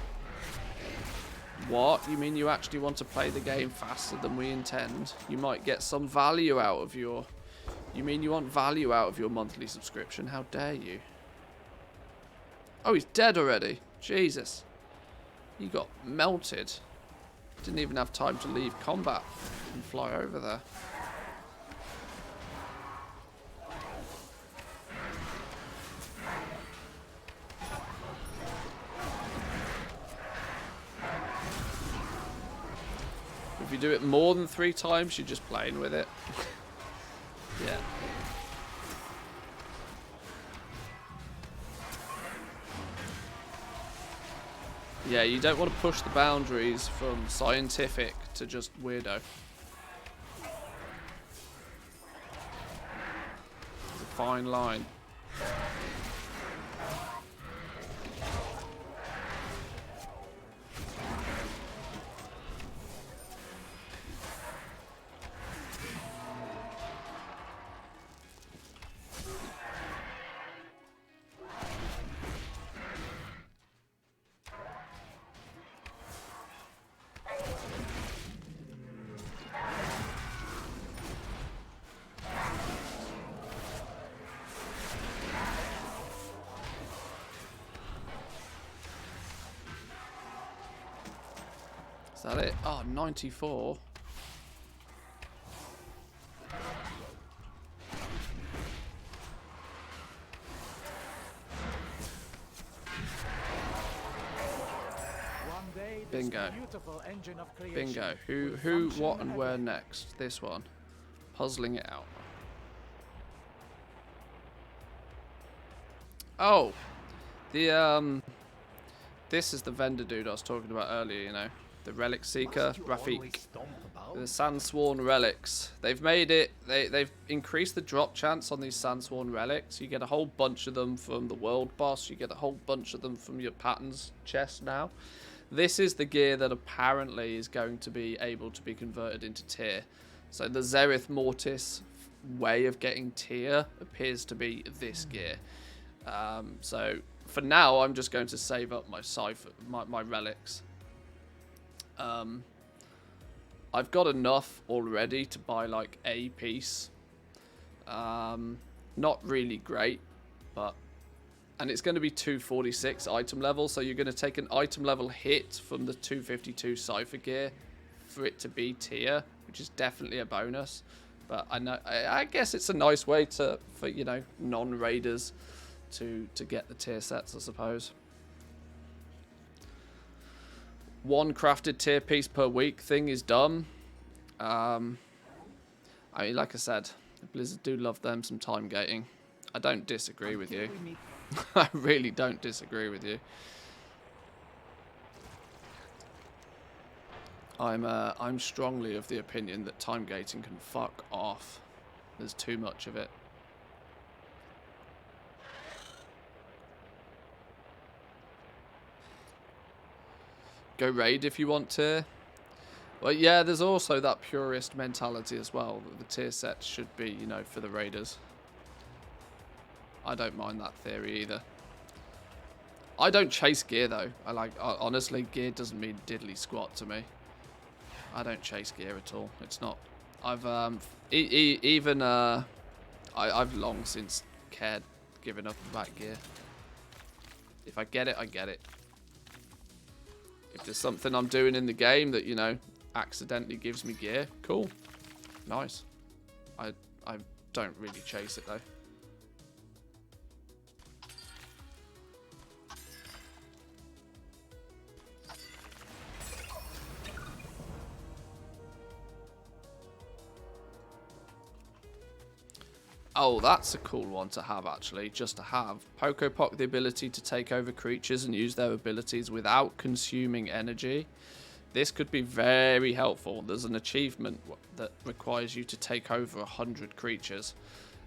[SPEAKER 1] What? You mean you actually want to play the game faster than we intend? You might get some value out of your... You mean you want value out of your monthly subscription? How dare you? Oh, he's dead already. Jesus. He got melted. Didn't even have time to leave combat and fly over there. If you do it more than 3 times, you're just playing with it. Yeah. Yeah, you don't want to push the boundaries from scientific to just weirdo. It's a fine line. that it? Oh, 94. Bingo. Bingo. Who, what, and where next? This one. Puzzling it out. Oh! This is the vendor dude I was talking about earlier, you know. The Relic Seeker, Rafik. The Sandsworn Relics. They've made it, they've increased the drop chance on these Sandsworn Relics. You get a whole bunch of them from the World Boss. You get a whole bunch of them from your Patterns chest now. This is the gear that apparently is going to be able to be converted into tier. So the Zereth Mortis way of getting tier appears to be this gear. So for now, I'm just going to save up my cipher, my relics. I've got enough already to buy like a piece. Not really great, but... And it's going to be 246 item level, so you're going to take an item level hit from the 252 cipher gear for it to be tier, which is definitely a bonus. But I guess it's a nice way for you know, non-raiders to get the tier sets, I suppose. 1 crafted tier piece per week thing is dumb. I mean, like I said, Blizzard do love them some time gating. I don't disagree with you. I really don't disagree with you. I'm strongly of the opinion that time gating can fuck off. There's too much of it. Go raid if you want to. Well, yeah, there's also that purist mentality as well, that the tier sets should be, you know, for the raiders. I don't mind that theory either. I don't chase gear though. Honestly, gear doesn't mean diddly squat to me. I don't chase gear at all. It's not. I've I've long since given up about gear. If I get it, I get it. If there's something I'm doing in the game that, you know, accidentally gives me gear, cool, nice. I don't really chase it though. Oh, that's a cool one to have, actually, just to have. Pocopock the ability to take over creatures and use their abilities without consuming energy. This could be very helpful. There's an achievement that requires you to take over 100 creatures.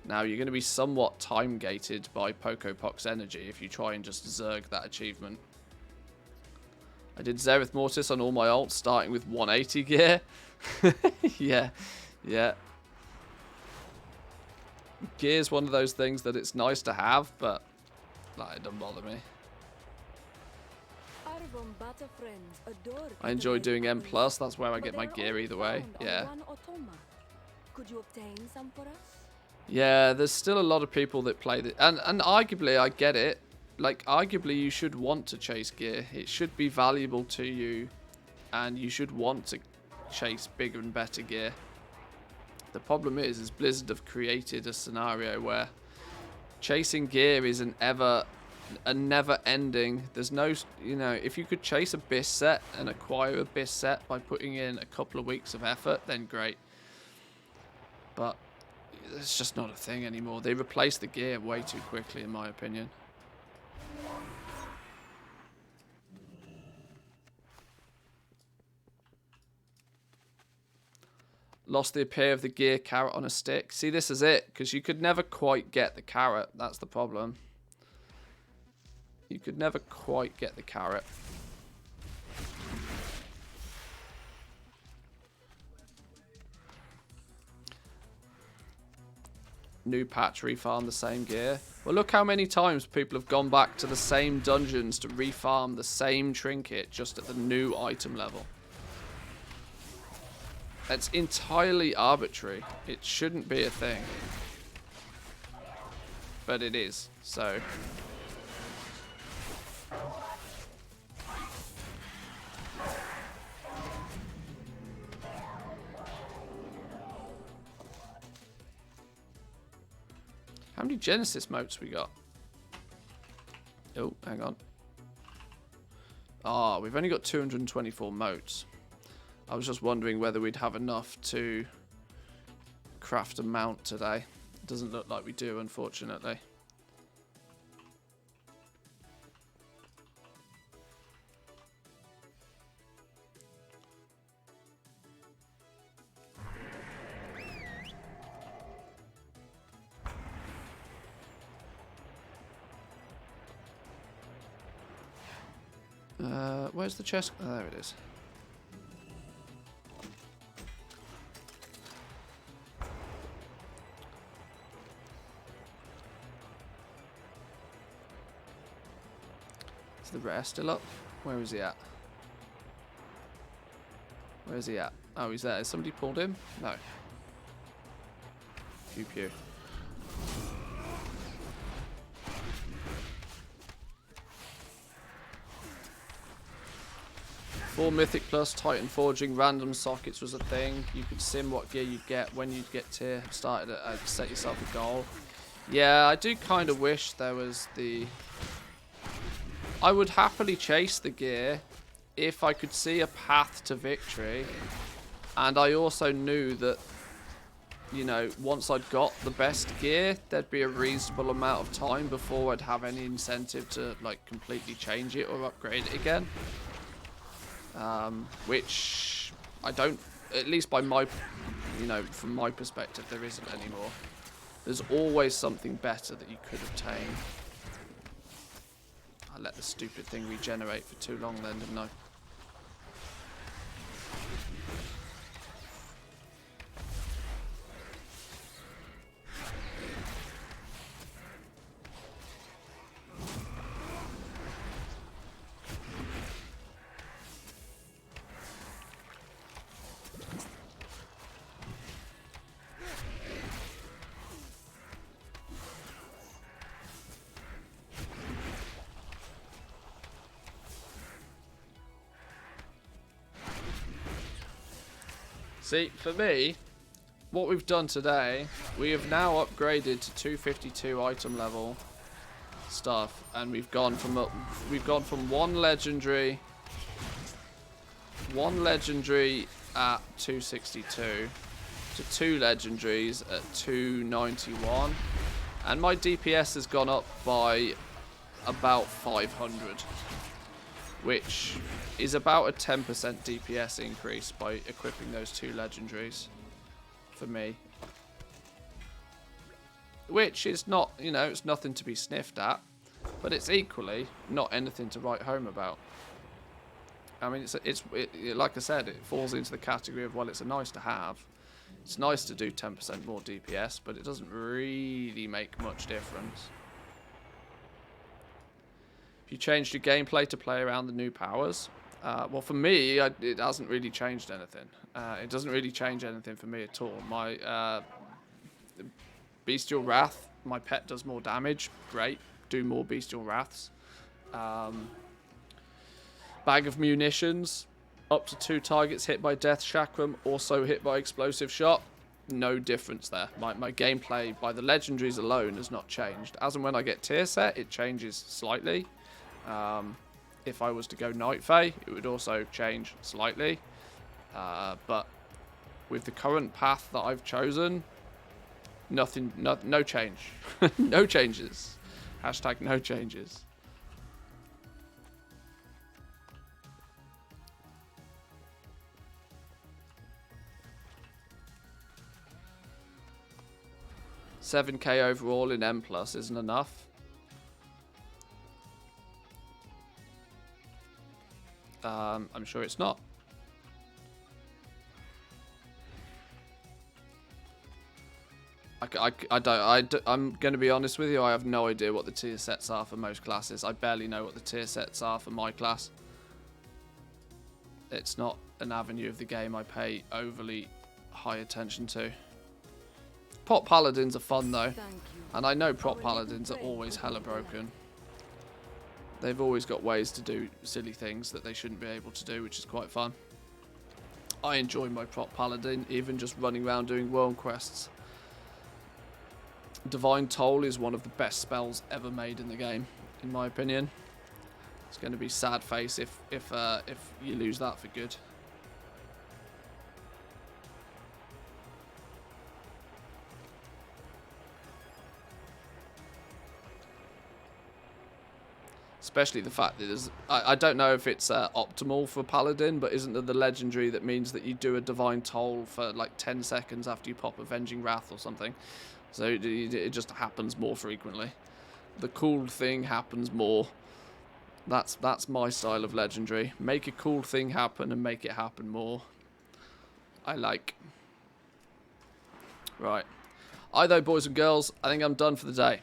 [SPEAKER 1] Now, you're going to be somewhat time-gated by Pocopock's energy if you try and just zerg that achievement. I did Zereth Mortis on all my ults, starting with 180 gear. Yeah. Gear's one of those things that it's nice to have, but like, it doesn't bother me. I enjoy doing M+, that's where I get my gear either way. Yeah.
[SPEAKER 5] Could you obtain some for us?
[SPEAKER 1] Yeah, there's still a lot of people that play this, and arguably I get it. Like, arguably you should want to chase gear. It should be valuable to you, and you should want to chase bigger and better gear. The problem is Blizzard have created a scenario where chasing gear is a never-ending. There's no, you know, if you could chase Abyss set and acquire Abyss set by putting in a couple of weeks of effort, then great. But it's just not a thing anymore. They replaced the gear way too quickly, in my opinion. Lost the appear of the gear carrot on a stick. See, this is it, because you could never quite get the carrot. That's the problem. You could never quite get the carrot. New patch, refarm the same gear. Well, look how many times people have gone back to the same dungeons to refarm the same trinket just at the new item level. It's entirely arbitrary. It shouldn't be a thing. But it is, so... How many Genesis motes we got? Oh, hang on. Ah, we've only got 224 motes. I was just wondering whether we'd have enough to craft a mount today. It doesn't look like we do, unfortunately. Where's the chest? Oh, there it is. Is the rare still up? Where is he at? Where is he at? Oh, he's there. Has somebody pulled him? No. Pew pew. For Mythic Plus, Titan Forging, random sockets was a thing. You could sim what gear you'd get when you'd get tier. Started at, set yourself a goal. Yeah, I do kind of wish there was the... I would happily chase the gear if I could see a path to victory. And I also knew that, you know, once I'd got the best gear, there'd be a reasonable amount of time before I'd have any incentive to, like, completely change it or upgrade it again. Which I don't, at least by my, you know, from my perspective, there isn't anymore. There's always something better that you could obtain. I let the stupid thing regenerate for too long then, didn't I? See, for me, what we've done today, we have now upgraded to 252 item level stuff, and we've gone from one legendary at 262 to 2 legendaries at 291, and my DPS has gone up by about 500. Which is about a 10% DPS increase by equipping those 2 legendaries for me. Which is not, you know, it's nothing to be sniffed at, but it's equally not anything to write home about. I mean, it's like I said, it falls into the category of, well, it's a nice to have. It's nice to do 10% more DPS, but it doesn't really make much difference. You changed your gameplay to play around the new powers. Well, for me, it hasn't really changed anything. It doesn't really change anything for me at all. My Bestial Wrath, my pet does more damage. Great. Do more Bestial Wraths. Bag of Munitions. Up to 2 targets hit by Death Chakram. Also hit by Explosive Shot. No difference there. My gameplay by the legendaries alone has not changed. As and when I get tier set, it changes slightly. If I was to go Night Fae, it would also change slightly. But with the current path that I've chosen, no change. No changes. Hashtag no changes. $7K overall in M+ isn't enough. I'm sure it's not. I'm going to be honest with you, I have no idea what the tier sets are for most classes. I barely know what the tier sets are for my class. It's not an avenue of the game I pay overly high attention to. Prot Paladins are fun though, and I know Prot Paladins are always hella broken. They've always got ways to do silly things that they shouldn't be able to do, which is quite fun. I enjoy my Prot Paladin, even just running around doing world quests. Divine Toll is one of the best spells ever made in the game, in my opinion. It's going to be sad face if you lose that for good. Especially the fact that there's... I don't know if it's optimal for Paladin, but isn't there the legendary that means that you do a Divine Toll for like 10 seconds after you pop Avenging Wrath or something? So it just happens more frequently. The cool thing happens more. That's my style of legendary. Make a cool thing happen and make it happen more. I like. Right. Either boys and girls, I think I'm done for the day.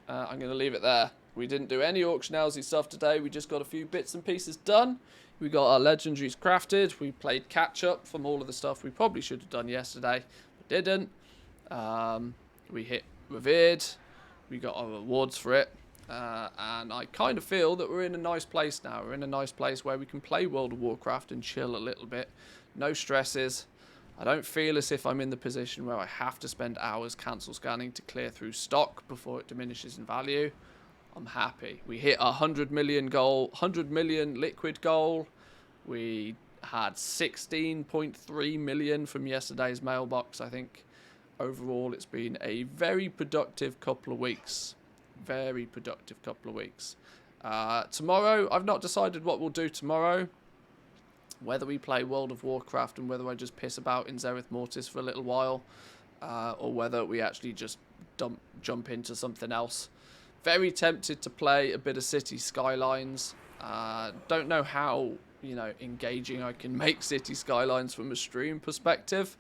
[SPEAKER 1] I'm going to leave it there. We didn't do any auction housey stuff today. We just got a few bits and pieces done. We got our legendaries crafted. We played catch up from all of the stuff we probably should have done yesterday, but didn't. We hit Revered. We got our rewards for it. And I kind of feel that we're in a nice place now. We're in a nice place where we can play World of Warcraft and chill a little bit. No stresses. I don't feel as if I'm in the position where I have to spend hours cancel scanning to clear through stock before it diminishes in value. I'm happy. We hit our 100 million goal, 100 million liquid goal. We had 16.3 million from yesterday's mailbox, I think. Overall, it's been a very productive couple of weeks. Very productive couple of weeks. Tomorrow, I've not decided what we'll do tomorrow. Whether we play World of Warcraft and whether I just piss about in Zereth Mortis for a little while. Or whether we actually just jump into something else. Very tempted to play a bit of City Skylines. Don't know how, engaging I can make City Skylines from a stream perspective.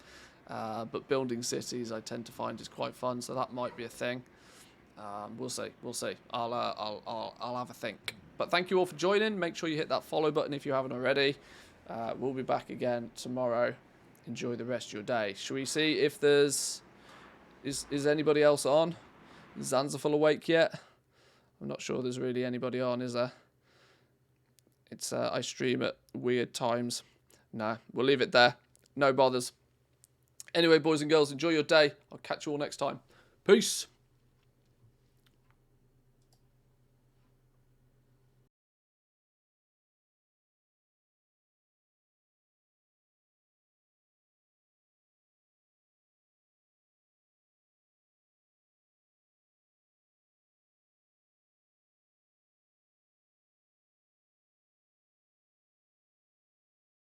[SPEAKER 1] But building cities I tend to find is quite fun, so that might be a thing. We'll see. I'll have a think. But thank you all for joining. Make sure you hit that follow button if you haven't already. We'll be back again tomorrow. Enjoy the rest of your day. Shall we see if there's... Is anybody else on? Is Zanzaful awake yet? I'm not sure there's really anybody on, is there? It's I stream at weird times. Nah, we'll leave it there. No bothers. Anyway, boys and girls, enjoy your day. I'll catch you all next time. Peace.